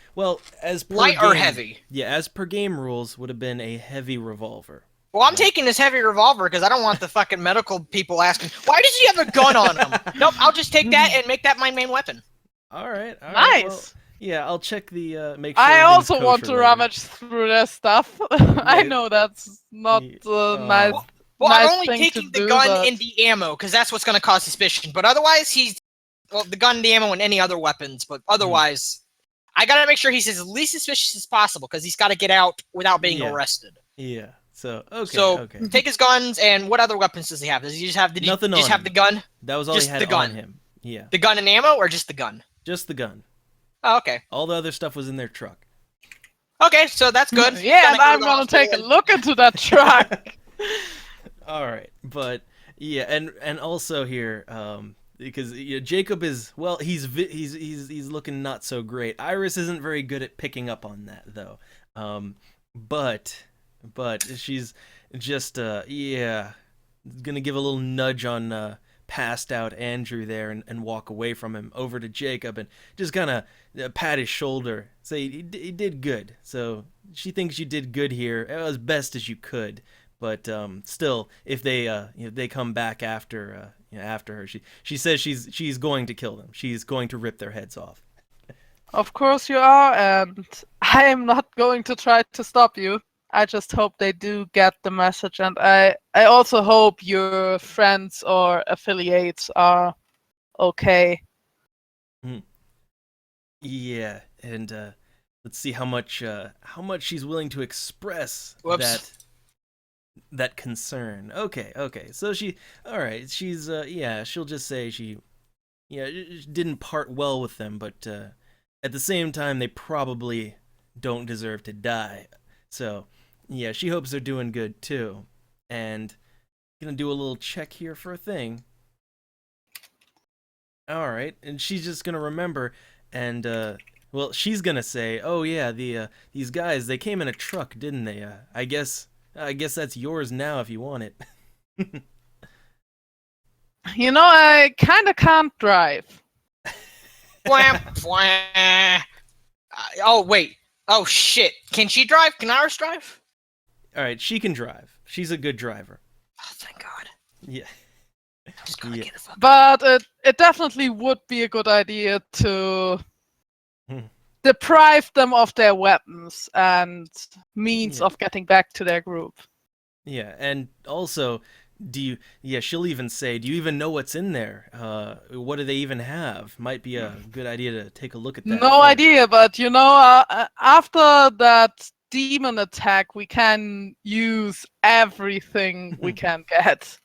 as per Light or game- heavy? Yeah, as per game rules, would have been a heavy revolver. Well, I'm taking this heavy revolver because I don't want the fucking medical people asking, why does he have a gun on him? Nope, I'll just take that and make that my main weapon. All right. Nice. Well, yeah, I'll check the make sure. I everything's also want kosher to later. rummage through their stuff. I Right. know that's not nice. Well, nice I'm only thing taking to the do, gun but- and the ammo because that's what's going to cause suspicion. But otherwise, the gun, the ammo, and any other weapons. But otherwise, I got to make sure he's as least suspicious as possible because he's got to get out without being arrested. Yeah. So okay. So okay. take his guns and what other weapons does he have? Does he just have? Did Nothing he just on have him. the gun? That was all just he had the gun. on him. Yeah. The gun and ammo, or just the gun? Just the gun. Oh, okay. All the other stuff was in their truck. Okay, so that's good. Yeah, and go to I'm the gonna take a hospital look into that truck. All right, but yeah, and also here, because Jacob is he's looking not so great. Iris isn't very good at picking up on that though. But she's just gonna give a little nudge on passed out Andrew there and walk away from him over to Jacob and just kind of pat his shoulder, say he did good. So she thinks you did good here, as best as you could. But still, if they come back after her, she says she's going to kill them. She's going to rip their heads off. Of course you are, and I am not going to try to stop you. I just hope they do get the message, and I also hope your friends or affiliates are okay. Yeah, and let's see how much she's willing to express Whoops. that concern. Okay. So all right. She's yeah. She'll just say she didn't part well with them, but at the same time, they probably don't deserve to die. So yeah, she hopes they're doing good too, and gonna do a little check here for a thing. All right, and she's just gonna remember, and well, she's gonna say, "Oh yeah, these guys they came in a truck, didn't they? I guess that's yours now if you want it." You know, I kind of can't drive. Wham, wham. Oh wait. Oh shit. Can she drive? Can Iris drive? All right, she can drive. She's a good driver. Oh, thank God. Yeah. I'm just gonna Yeah. get a fuck. But it definitely would be a good idea to Hmm. deprive them of their weapons and means Yeah. of getting back to their group. Yeah, and also, she'll even say, "Do you even know what's in there? What do they even have?" Might be a good idea to take a look at that. No first. idea, but you know, after that demon attack, we can use everything we can get.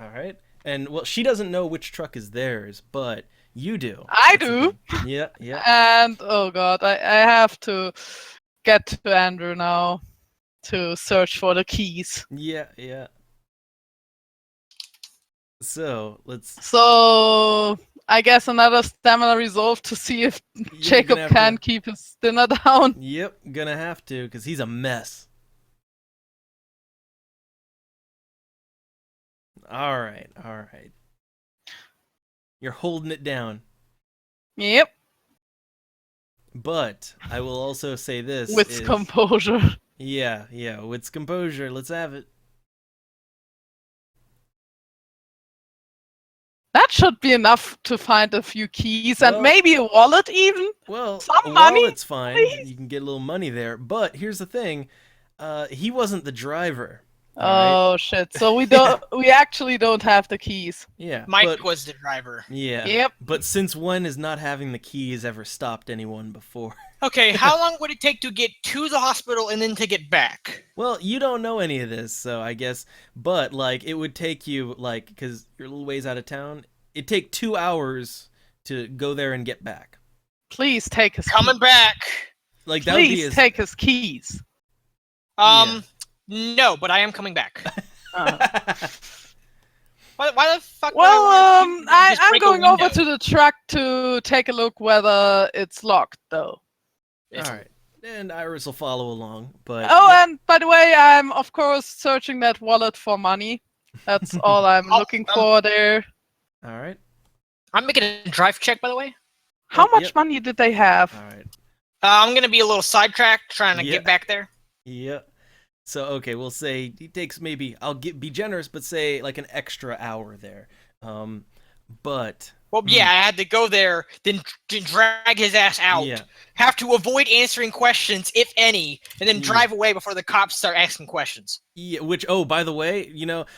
All right. And well, she doesn't know which truck is theirs, but you do. I That's the do. thing. Yeah, yeah. And oh god, I have to get to Andrew now to search for the keys. Yeah. So, let's So I guess another stamina resolve to see if you're Jacob gonna have can to- keep his dinner down. Yep, gonna have to cuz he's a mess. All right. You're holding it down. Yep, But I will also say this with is, composure. Yeah, with composure. Let's have it. That should be enough to find a few keys Well- and maybe a wallet even. Well, Some a money, wallet's fine. please? You can get a little money there. But here's the thing. He wasn't the driver. all right? Oh shit! So we don't. We actually don't have the keys. Yeah. Mike but, was the driver. Yeah. Yep. But since when has not having the keys ever stopped anyone before? Okay, how long would it take to get to the hospital and then to get back? Well, you don't know any of this, so I guess. But like, it would take you because you're a little ways out of town. It'd take 2 hours to go there and get back. Please take his Coming keys. back. Like that would be Please his. take his keys. No, but I am coming back. Uh, Why the fuck? would well, I wanna just I'm break a going over window? to the truck to take a look whether it's locked, though. All right. And Iris will follow along, but Oh, and by the way, I'm of course searching that wallet for money. That's all I'm Oh, looking for there. all right, I'm making a drive check, by the way. How much yep. money did they have? all right, I'm gonna be a little sidetracked trying to Yeah. get back there. yeah. So okay, we'll say he takes maybe be generous, but say like an extra hour there. But Well, yeah, I had to go there, then drag his ass out. yeah, Have to avoid answering questions, if any, and then Yeah. drive away before the cops start asking questions. yeah. Which by the way,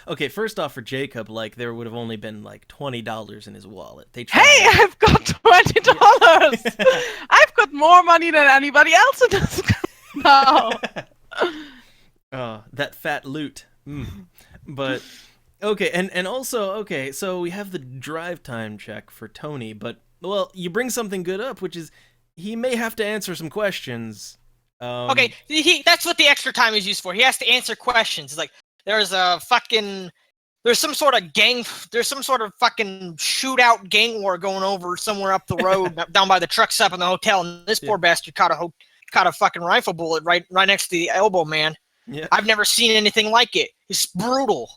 okay. First off, for Jacob, like there would have only been like $20 in his wallet. They tried Hey, to- I've got $20. I've got more money than anybody else in this now. That fat loot. But okay, and also okay, so we have the drive time check for Tony, but well, you bring something good up, which is he may have to answer some questions. Okay, that's what the extra time is used for. He has to answer questions. It's like there's some sort of fucking shootout gang war going over somewhere up the road down by the truck stop in the hotel, and this poor bastard caught a fucking rifle bullet right next to the elbow, man. Yeah. I've never seen anything like it. It's brutal.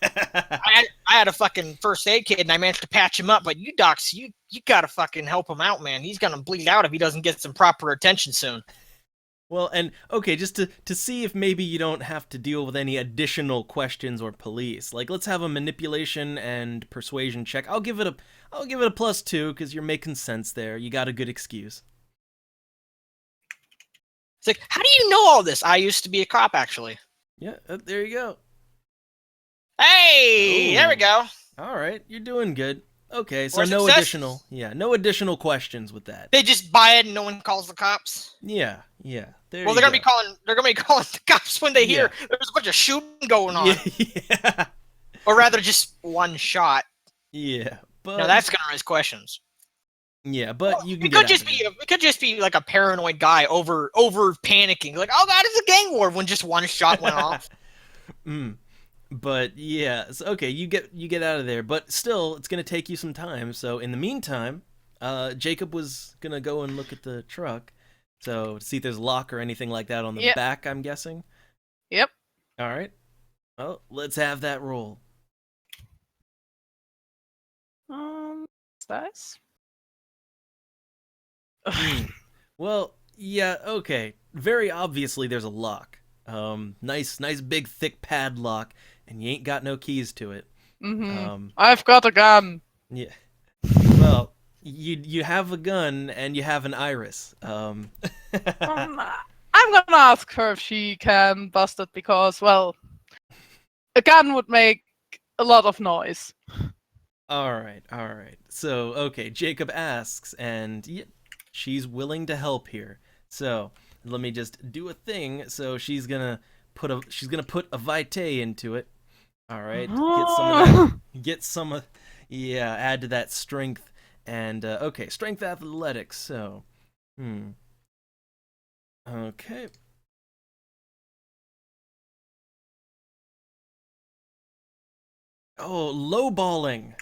I had a fucking first aid kit and I managed to patch him up, but you docs, you gotta fucking help him out, man. He's gonna bleed out if he doesn't get some proper attention soon. Well, and okay, just to see if maybe you don't have to deal with any additional questions or police. Like, let's have a manipulation and persuasion check. I'll give it a +2 because you're making sense there. You got a good excuse. It's like, how do you know all this? I used to be a cop, actually. Yeah, there you go. Hey, there we Ooh. go. All right, you're doing good. Okay, so Or no success. additional questions with that. They just buy it and no one calls the cops. Yeah. There Well, you they're go. gonna be calling the cops when they Yeah. hear there's a bunch of shooting going on, Yeah. or rather, just one shot. Yeah. But Now that's gonna raise questions. yeah, but you can It get could just out of be it. it could just be like a paranoid guy over panicking, like, oh god, it's a gang war when just one shot went off. But yeah, so, okay, you get out of there, but still, it's gonna take you some time. So in the meantime, Jacob was gonna go and look at the truck, so to see if there's a lock or anything like that on the Yep. back. I'm guessing. Yep. All right. Well, let's have that roll. Dice. Well, yeah, okay. Very obviously, there's a lock. Nice big thick padlock, and you ain't got no keys to it. I've got a gun. Yeah. Well, you have a gun and you have an iris. I'm gonna ask her if she can bust it because, well, a gun would make a lot of noise. All right. So, okay, Jacob asks, and she's willing to help here. So, let me just do a thing. So she's gonna put a vitae into it. All right. Get some of yeah. Add to that strength and okay, strength athletics. So, okay. Oh, lowballing.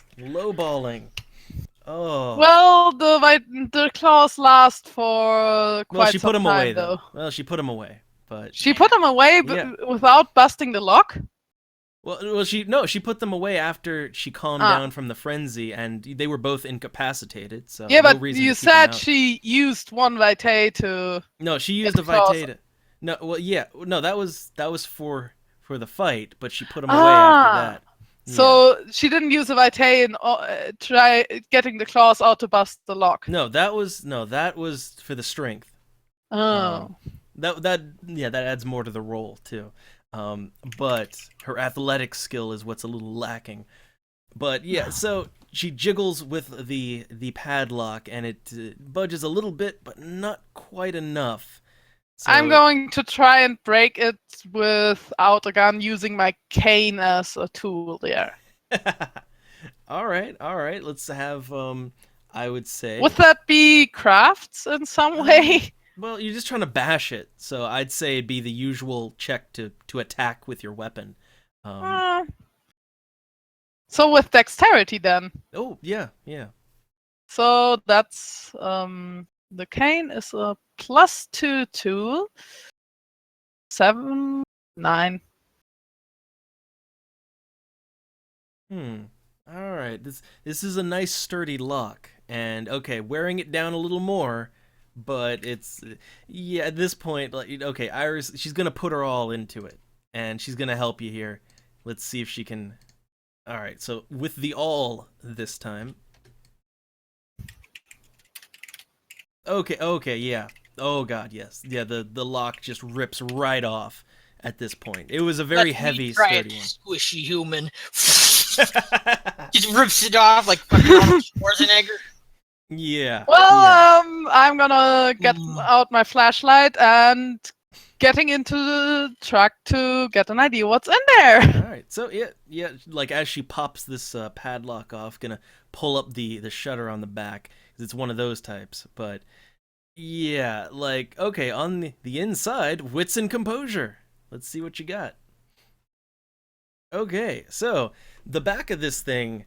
Oh. Well, the claws last for quite Well, she some put him time, away though. Well, she put him away, but She put them away without busting the lock? she put them away after she calmed down from the frenzy, and they were both incapacitated. So yeah, no but reason you to keep them said out. she used one vitae to. No, she used a vitae. No, well, yeah, no, that was for the fight, but she put him away after that. So she didn't use a vitae and try getting the claws out to bust the lock. No, that was for the strength. Oh. That adds more to the roll too. But her athletic skill is what's a little lacking. But yeah, so she jiggles with the padlock and it budges a little bit, but not quite enough. So, I'm going to try and break it without a gun using my cane as a tool there. all right. Let's have I would say. Would that be crafts in some way? Well, you're just trying to bash it, so I'd say it'd be the usual check to attack with your weapon. So with dexterity then. Oh yeah. So that's the cane is a +2 tool. 7, 9. All right. This is a nice sturdy lock, and okay, wearing it down a little more, but it's at this point, like, okay, Iris, she's gonna put her all into it, and she's gonna help you here. Let's see if she can. All right. So with the all this time. Okay, yeah. Oh god, yes. Yeah, the lock just rips right off at this point. It was a very heavy, sturdy one. Squishy human. Just rips it off like fucking Arnold Schwarzenegger. Yeah. Well, I'm gonna get out my flashlight and getting into the truck to get an idea what's in there. All right. So yeah. Like as she pops this padlock off, gonna pull up the shutter on the back because it's one of those types. But yeah, like okay, on the inside, wits and composure. Let's see what you got. Okay, so the back of this thing.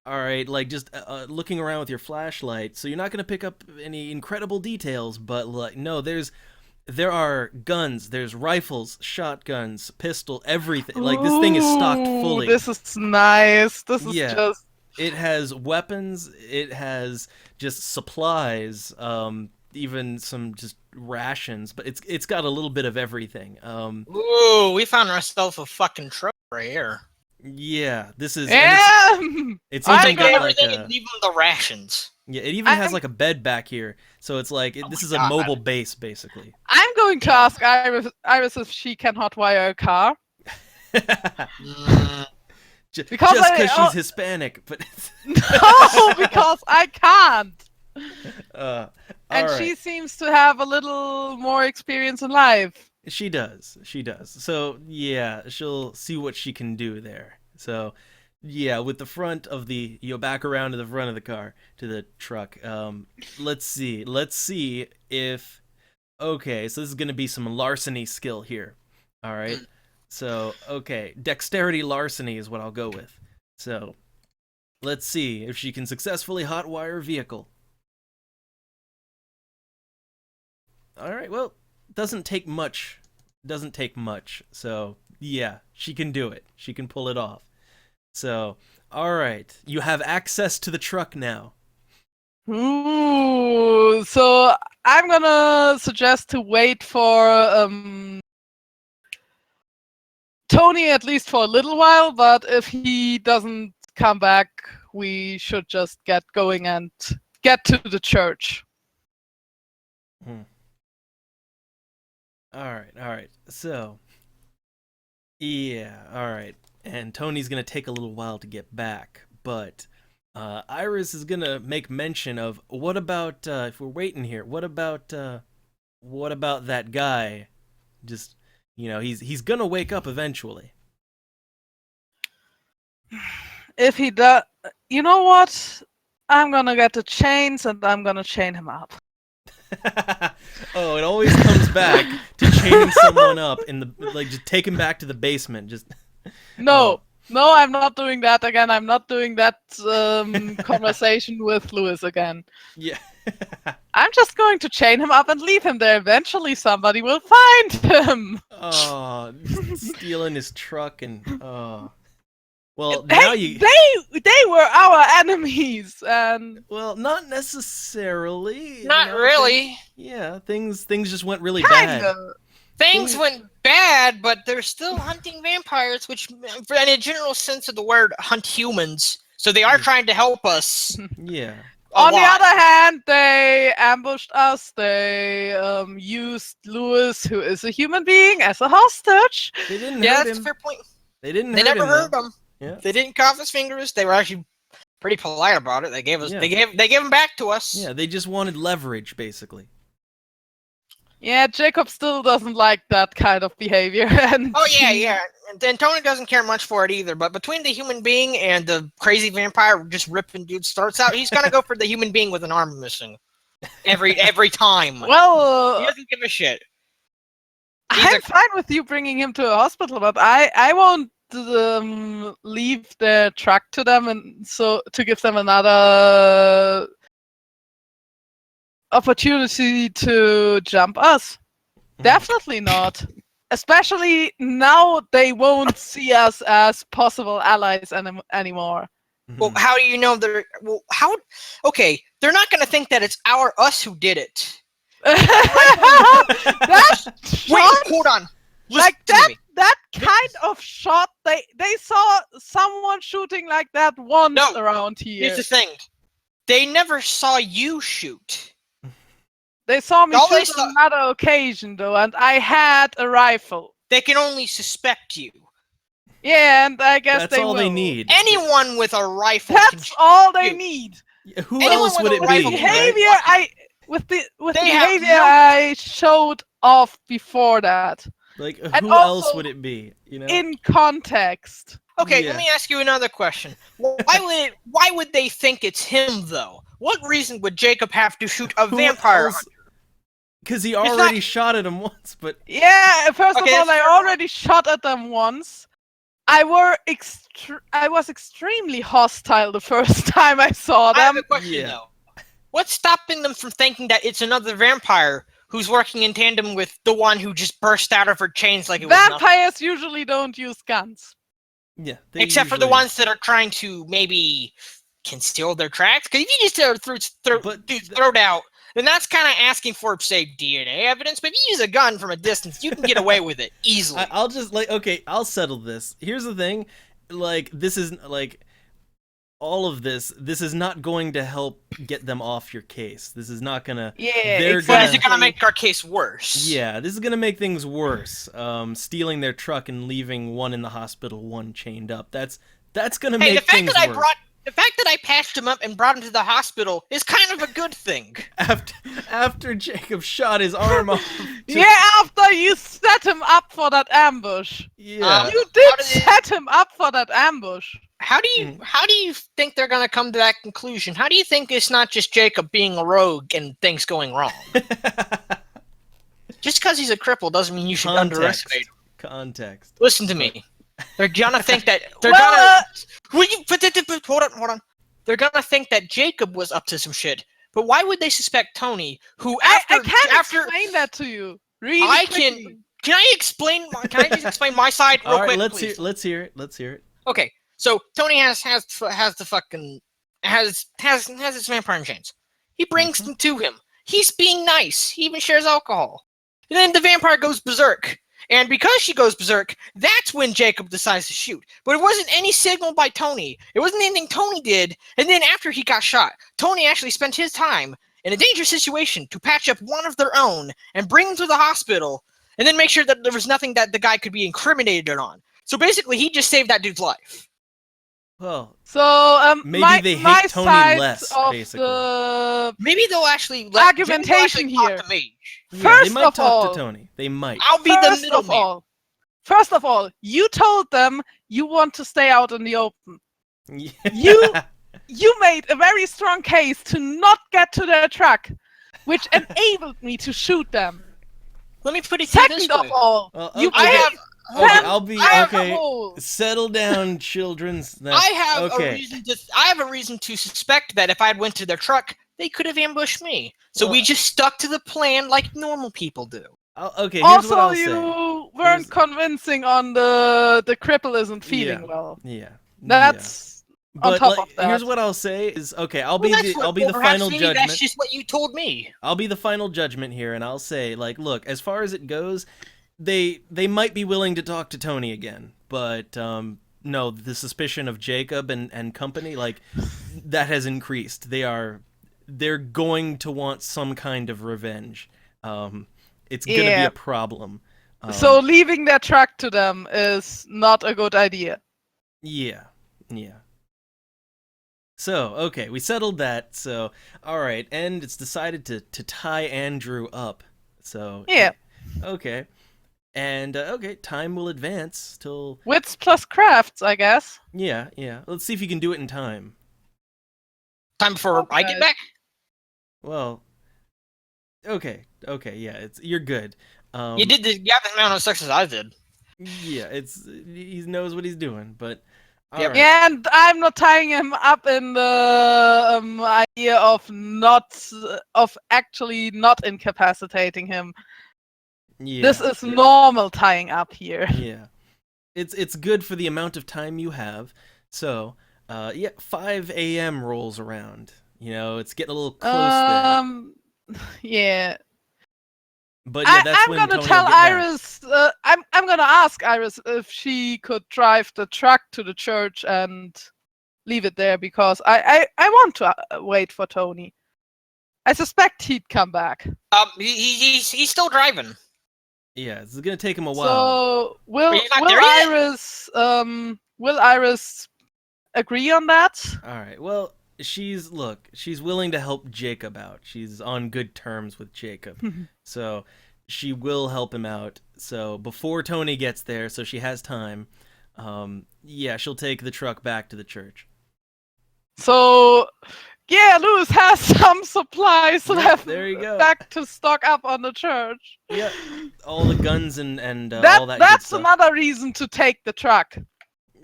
All right, like just looking around with your flashlight, so you're not gonna pick up any incredible details, but like no, there are guns, there's rifles, shotguns, pistol, everything. Like this thing is stocked fully. This is nice. This is just. It has weapons. It has just supplies. Even some just rations, but it's got a little bit of everything. Ooh, we found ourselves a fucking truck right here. Yeah, this is. Yeah. It's I even take got everything like and leave them the rations. yeah, it even has like a bed back here, so it's like this is a mobile base basically. I'm going to ask Iris if she can hotwire a car. Because just I- because oh- she's Hispanic, but No, because I can't. uh, And all she right. seems to have a little more experience in life. She does. She does. So yeah, she'll see what she can do there. So yeah, with the front of the back around to the front of the car to the truck. Let's see. Let's see if okay. So this is gonna be some larceny skill here. All right. So okay, dexterity larceny is what I'll go with. So let's see if she can successfully hotwire a vehicle. All right. Well, doesn't take much. Doesn't take much. So yeah, she can do it. She can pull it off. So all right, you have access to the truck now. Ooh, so I'm gonna suggest to wait for Tony at least for a little while, but if he doesn't come back, we should just get going and get to the church. All right. So yeah, all right. And Tony's gonna take a little while to get back, but Iris is gonna make mention of what about if we're waiting here? What about that guy? Just he's gonna wake up eventually. If he does, you know what? I'm gonna get the chains and I'm gonna chain him up. Oh, it always comes back to chaining someone up in the just take him back to the basement. Just No, no, I'm not doing that again. I'm not doing that conversation with Lewis again. yeah. I'm just going to chain him up and leave him there. Eventually, somebody will find him. Oh, stealing his truck and oh. Well, now Hey, you. they were our enemies, and Well, not necessarily. Not really. Yeah, things just went really kind bad. of. Things went bad, but they're still hunting vampires, which, in a general sense of the word, hunt humans. So they are trying to help us. Yeah. On the lot. other hand, they ambushed us. They used Lewis, who is a human being, as a hostage. They didn't Yeah, hurt that's a him. fair point. They didn't They hurt never him. hurt though. him. Yeah. They didn't cough his fingers. They were actually pretty polite about it. They gave us. Yeah. They gave him back to us. Yeah, they just wanted leverage, basically. Yeah, Jacob still doesn't like that kind of behavior. And Oh yeah. And Tony doesn't care much for it either. But between the human being and the crazy vampire just ripping dude starts out, he's gonna go for the human being with an arm missing. Every time. He Well, doesn't give a shit. He's I'm a- fine with you bringing him to a hospital, but I won't leave the truck to them, and so to give them another opportunity to jump us. Definitely not. Especially now they won't see us as possible allies anymore. Well, how do you know they're? Well, how? Okay, they're not gonna think that it's us who did it. That Wait, shot, hold on. Listen like to that, me. that kind of shot, they saw someone shooting like that once No, around here. Here's the thing. They never saw you shoot. They saw me All they shoot saw- on another occasion though, and I had a rifle. They can only suspect you. Yeah, and I guess That's they all will. they need. Anyone with a rifle can That's shoot. all they you. need. Who anyone else with would a it rifle be? can right? Behavior with the They have behavior no- I showed off before that. Like, who And else also, would it be? In context. Okay, Yeah. let me ask you another question. Why would they think it's him though? What reason would Jacob have to shoot a vampire? Because he not- already shot at him once, but Yeah, first Okay, of all, that's I fair. already shot at them once. I was extremely hostile the first time I saw I have them. a question Yeah. though. What's stopping them from thinking that it's another vampire who's working in tandem with the one who just burst out of her chains like it was nothing? Vampires usually don't use guns. yeah. They Except for the usually- ones that are trying to maybe conceal their tracks. Because if you just throw it out, then that's kind of asking for, say, DNA evidence. But if you use a gun from a distance, you can get away with it easily. I'll just okay, I'll settle this. Here's the thing, this is all of this is not going to help get them off your case. This is not gonna. Yeah, They're But gonna- is it going to make our case worse? Yeah, this is gonna make things worse. Stealing their truck and leaving one in the hospital, one chained up. That's gonna Hey, make things worse. the fact that I patched him up and brought him to the hospital is kind of a good thing. After Jacob shot his arm off. Yeah, after you set him up for that ambush. Yeah. You How did did it- set him up for that ambush. How do you think they're gonna come to that conclusion? How do you think it's not just Jacob being a rogue and things going wrong? Just because he's a cripple doesn't mean you should underestimate him. Context. Listen to me. They're gonna think that Well, Will you hold on. They're gonna think that Jacob was up to some shit. But why would they suspect Tony, who I after can't after explain that to you. Really I quickly. can I just explain my side real All right, quick, let's please? hear it. Okay, so Tony has the fucking has his vampire in chains. He brings them to him. He's being nice. He even shares alcohol. And then the vampire goes berserk. And because she goes berserk, that's when Jacob decides to shoot. But it wasn't any signal by Tony. It wasn't anything Tony did. And then after he got shot, Tony actually spent his time in a dangerous situation to patch up one of their own and bring him to the hospital and then make sure that there was nothing that the guy could be incriminated on. So basically, he just saved that dude's life. Well, So Maybe they hate my Tony side less, of basically. the Maybe they'll actually Argumentation talk here. to me. yeah, they First might of talk all- to Tony. They might. I'll be the First of middleman. First of all, you told them you want to stay out in the open. Yeah. You made a very strong case to not get to their truck, which enabled me to shoot them. Let me put it to you this Second way. of all, Well, you okay. I gave have Okay, them I'll be a okay. hole. Settle down, children's. I have okay. a reason to suspect that if I went to their truck, they could have ambushed me. So we Well- just stuck to the plan like normal people do. Okay, here's what Also, I'll you say. weren't Here's- convincing on the cripple isn't feeling Yeah. well. Yeah. That's But top of here's that. what I'll say is okay. I'll Well, be that's the what- I'll be the well, perhaps final maybe judgment. That's just what you told me. I'll be the final judgment here, and I'll say, like, look, as far as it goes, they might be willing to talk to Tony again, but no, the suspicion of Jacob and company, like, that has increased. They're going to want some kind of revenge. It's gonna be Yeah. a problem. So leaving their truck to them is not a good idea. Yeah. So, okay, we settled that. So, all right, and it's decided to tie Andrew up. So, Yeah. Okay. And okay, time will advance till Wits plus crafts, I guess. yeah. Let's see if you can do it in time. Time before I Okay. get back. Well, okay, yeah, you're good. You have the amount of success I did. Yeah, he knows what he's doing, but all Yeah. right. And I'm not tying him up in the idea of actually not incapacitating him. Yeah. This is normal tying up here. Yeah. It's good for the amount of time you have. So, yeah, 5 a.m. rolls around. You know, it's getting a little close there. Yeah. But yeah, that's I'm when gonna Tony tell will get back. Iris. I'm gonna ask Iris if she could drive the truck to the church and leave it there because I want to wait for Tony. I suspect he'd come back. He's still driving. Yeah, it's gonna take him a while. So will But he's not there yet? Will Iris agree on that? All right. Well, she's willing to help Jacob out. She's on good terms with Jacob. So she will help him out. So before Tony gets there, so she has time. Yeah, she'll take the truck back to the church. So yeah, Lewis has some supplies Yep, left there you go. back to stock up on the church. Yeah, all the guns and all that. That's good stuff. another reason to take the truck.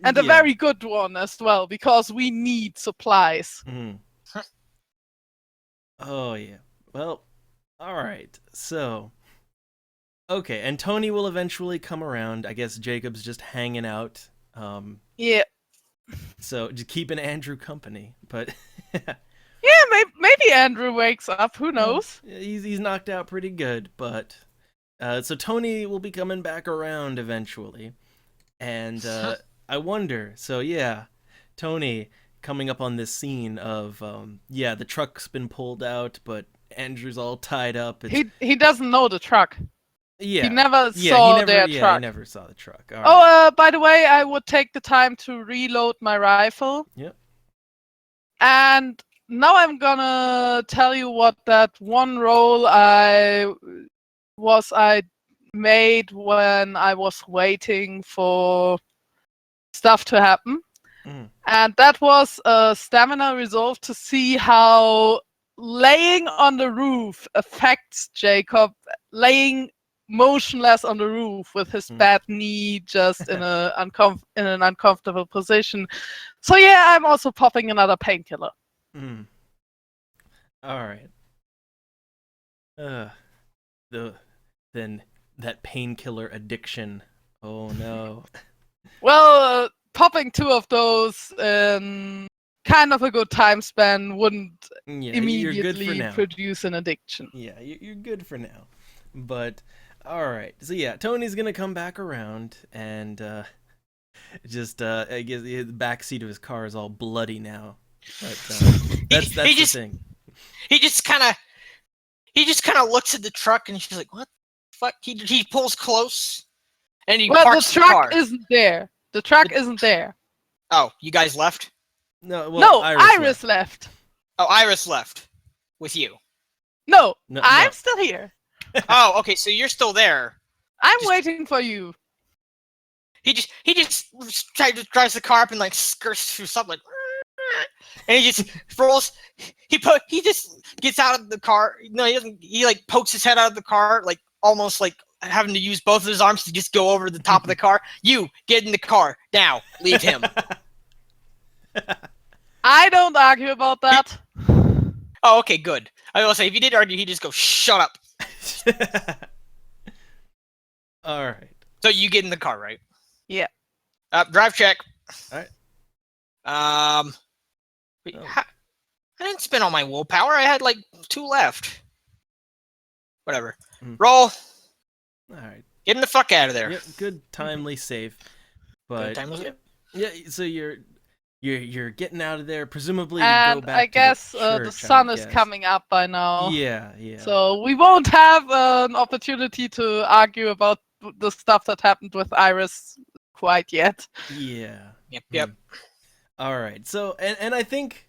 And a Yeah. very good one as well, because we need supplies. Mhm. Oh yeah. Well, all right. So, okay, and Tony will eventually come around. I guess Jacob's just hanging out. Yeah. So just keeping Andrew company, but Yeah, maybe Andrew wakes up. Who knows? he's knocked out pretty good. But so Tony will be coming back around eventually, and I wonder. So yeah, Tony coming up on this scene of yeah, the truck's been pulled out, but Andrew's all tied up. He doesn't know the truck. Yeah. He never yeah, saw he never, their yeah, truck. he never saw the truck. All right. Oh, by the way, I would take the time to reload my rifle. Yep. And now I'm gonna tell you what that one roll I made when I was waiting for stuff to happen. Mhm. And that was a stamina resolve to see how laying on the roof affects Jacob, laying motionless on the roof with his bad knee just in an uncomfortable position. So yeah, I'm also popping another painkiller. Mm. All right. Then that painkiller addiction. Oh no. Well, popping 2 of those in kind of a good time span wouldn't Yeah, you're good for immediately now. produce an addiction. Yeah, you're good for now. But all right. So yeah, Tony's gonna come back around and just I guess the back seat of his car is all bloody now. But that's the thing. He just kind of looks at the truck and he's like, "What the fuck?" He pulls close, and he Well, the parks the truck car. isn't there. The truck isn't there. Oh, you guys left? No, well, No, Iris Iris left. Oh, Iris left with you. No, No, I'm no. still here. Oh, okay, so you're still there. I'm Just- waiting for you. He just drives the car up and like skirts through something like, and he just rolls. He just gets out of the car. No, he doesn't. He like pokes his head out of the car, like almost like having to use both of his arms to just go over the top of the car. You get in the car now. Leave him. I don't argue about that. Oh, okay, good. I will say if he did argue, he'd just go, "Shut up." All right. So you get in the car, right? Yeah. Drive check. Alright. Wait, Oh. I didn't spend all my willpower. I had like 2 left. Whatever. Mm. Roll. All right. Getting the fuck out of there. Yep, good, timely, safe. But time was yeah, it? yeah, so you're getting out of there. Presumably, you go And back I guess to the church, I sun would is guess. coming up by now. Yeah, yeah. So we won't have an opportunity to argue about the stuff that happened with Iris quite yet. Yeah. Yep. All right. So, and I think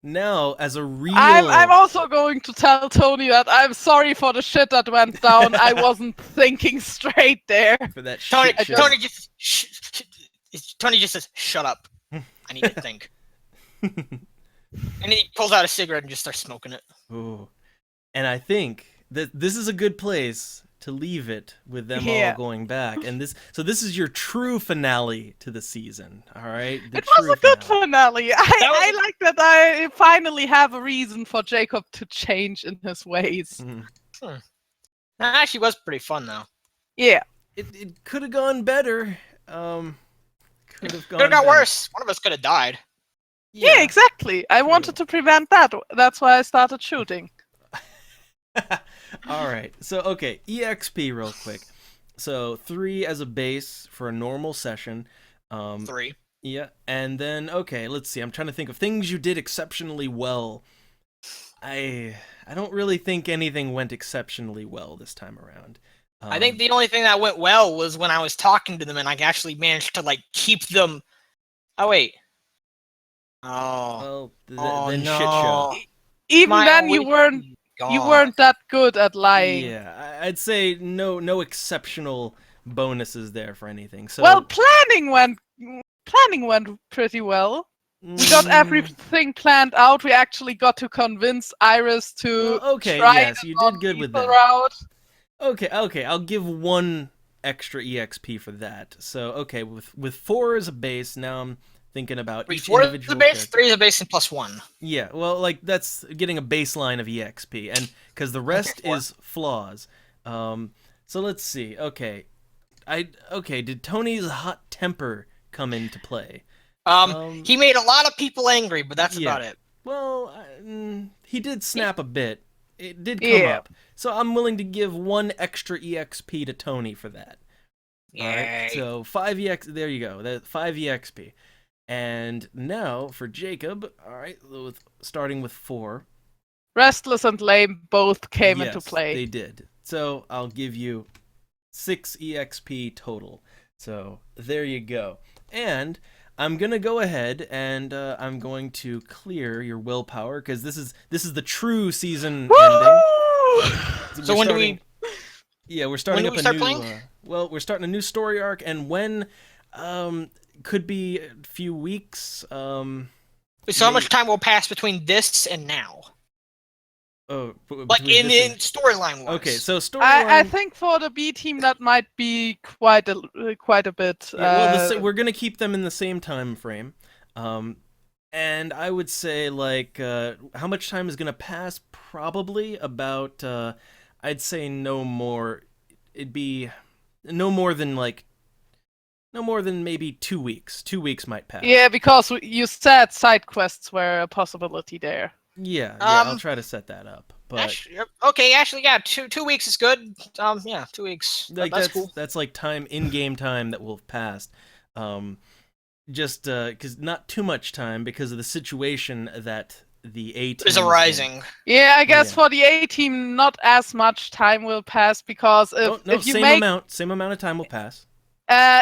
now as a real, I'm also going to tell Tony that I'm sorry for the shit that went down. I wasn't thinking straight there. for that Tony, shit show. Tony just says, "Shut up. I need to think." And he pulls out a cigarette and just starts smoking it. Ooh. And I think that this is a good place to leave it with them all Yeah. going back. And this is your true finale to the season. All right. The It was true a good finale. finale. I like that I finally have a reason for Jacob to change in his ways. Mhm. That actually was pretty fun, though. Yeah. It could have gone better. Could have gone Could have got better. worse. One of us could have died. Yeah, exactly. I wanted to prevent that. That's why I started shooting. All right. So, okay, EXP real quick. So, 3 as a base for a normal session. 3. Yeah, and then okay, let's see. I'm trying to think of things you did exceptionally well. I don't really think anything went exceptionally well this time around. I think the only thing that went well was when I was talking to them and I actually managed to like keep them. Oh wait. Oh. well, Oh then no. shit show. Even My then, you awakening. weren't that good at lying. Yeah, I'd say no exceptional bonuses there for anything. So Well, planning went pretty well. We got everything planned out. We actually got to convince Iris to Well, okay, try yes, the you did good with non-lethal that. route. Okay, I'll give 1 extra EXP for that. So okay, with 4 as a base, now I'm thinking about Wait, each 4 is the individual base, character. 3 is the base, and +1. Yeah, well, like that's getting a baseline of EXP, and because the rest four. is flaws. So let's see. Okay, did Tony's hot temper come into play? He made a lot of people angry, but that's yeah. about it. Well, he did snap a bit. It did come Yeah. up, so I'm willing to give 1 extra EXP to Tony for that. All right, Yay. so 5 EX. There you go. That 5 EXP. And now for Jacob. All right, starting with 4. Restless and lame both came into Yes, play. They did. So I'll give you 6 EXP total. So there you go. And I'm gonna go ahead and I'm going to clear your willpower because this is the true season ending. Woo! So when do we? Yeah, we're starting When up do we a start new. playing? Well, we're starting a new story arc, and when, could be a few weeks. So how much time will pass between this and now? Oh, Like between in this and- storyline wise. Okay, so I storyline. think for the B team that might be quite a bit. Yeah, well, we're gonna keep them in the same time frame. And I would say like how much time is gonna pass? Probably about I'd say no more. It'd be no more than maybe 2 weeks. 2 weeks might pass. Yeah, because you said side quests were a possibility there. Yeah, I'll try to set that up. But Actually, yeah, two weeks is good. Yeah, 2 weeks. like That's cool. that's like time in-game time that will have passed. Just because not too much time because of the situation that the A team Is arising. Yeah, I guess Yeah. for the A team, not as much time will pass because No, if you same make amount of time will pass.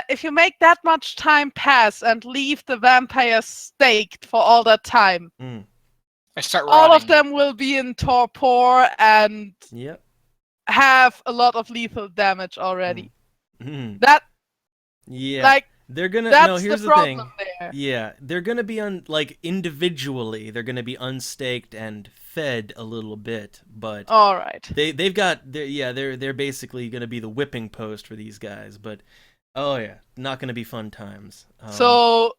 if you make that much time pass and leave the vampires staked for all that time, Mm. I start all of rotting. them will be in torpor and Yep. have a lot of lethal damage already. Mhm. That Yeah. like They're gonna that's no. Here's the the thing. problem there. Yeah, they're gonna be individually. They're gonna be unstaked and fed a little bit, but All right. they're basically gonna be the whipping post for these guys. But oh yeah, not gonna be fun times. So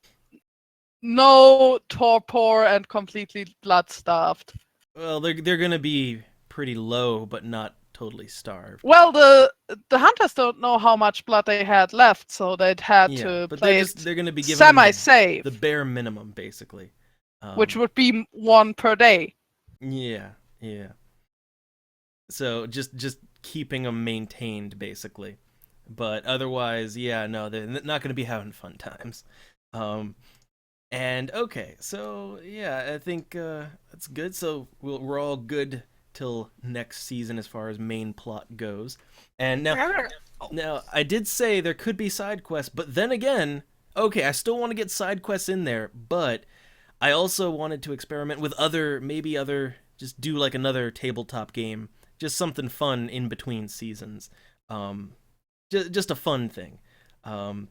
no torpor and completely blood starved. Well, they're gonna be pretty low, but not totally starved. Well, the hunters don't know how much blood they had left, so they'd had Yeah, to but play they're gonna be given them semi-safe, the bare minimum, basically. which would be 1 per day. Yeah. So just keeping them maintained, basically. But otherwise, yeah, no, they're not going to be having fun times. And okay, so yeah, I think that's good. So we're all good till next season as far as main plot goes. And now I did say there could be side quests, but then again, okay, I still want to get side quests in there, but I also wanted to experiment with just do like another tabletop game, just something fun in between seasons. Just a fun thing. And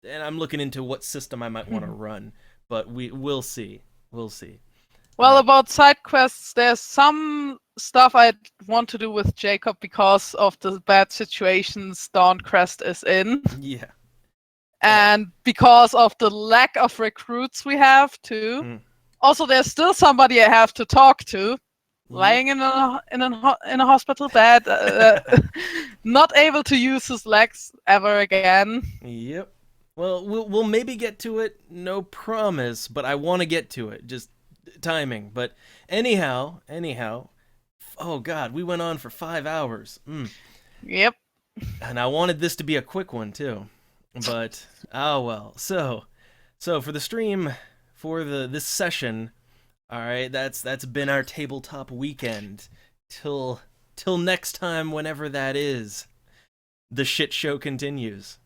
I'm looking into what system I might want to run, but we'll see. We'll see. Well, about side quests, there's some stuff I want to do with Jacob because of the bad situations Dawncrest is in, Yeah. and because of the lack of recruits we have too. Mm. Also, there's still somebody I have to talk to, lying in a hospital bed, not able to use his legs ever again. Yep. Well, we'll maybe get to it. No promise, but I want to get to it. Just timing. But anyhow. Oh God, we went on for 5 hours. Yep. And I wanted this to be a quick one too, but oh well. So for the stream, for this session, all right. That's been our tabletop weekend. Till next time, whenever that is. The shit show continues.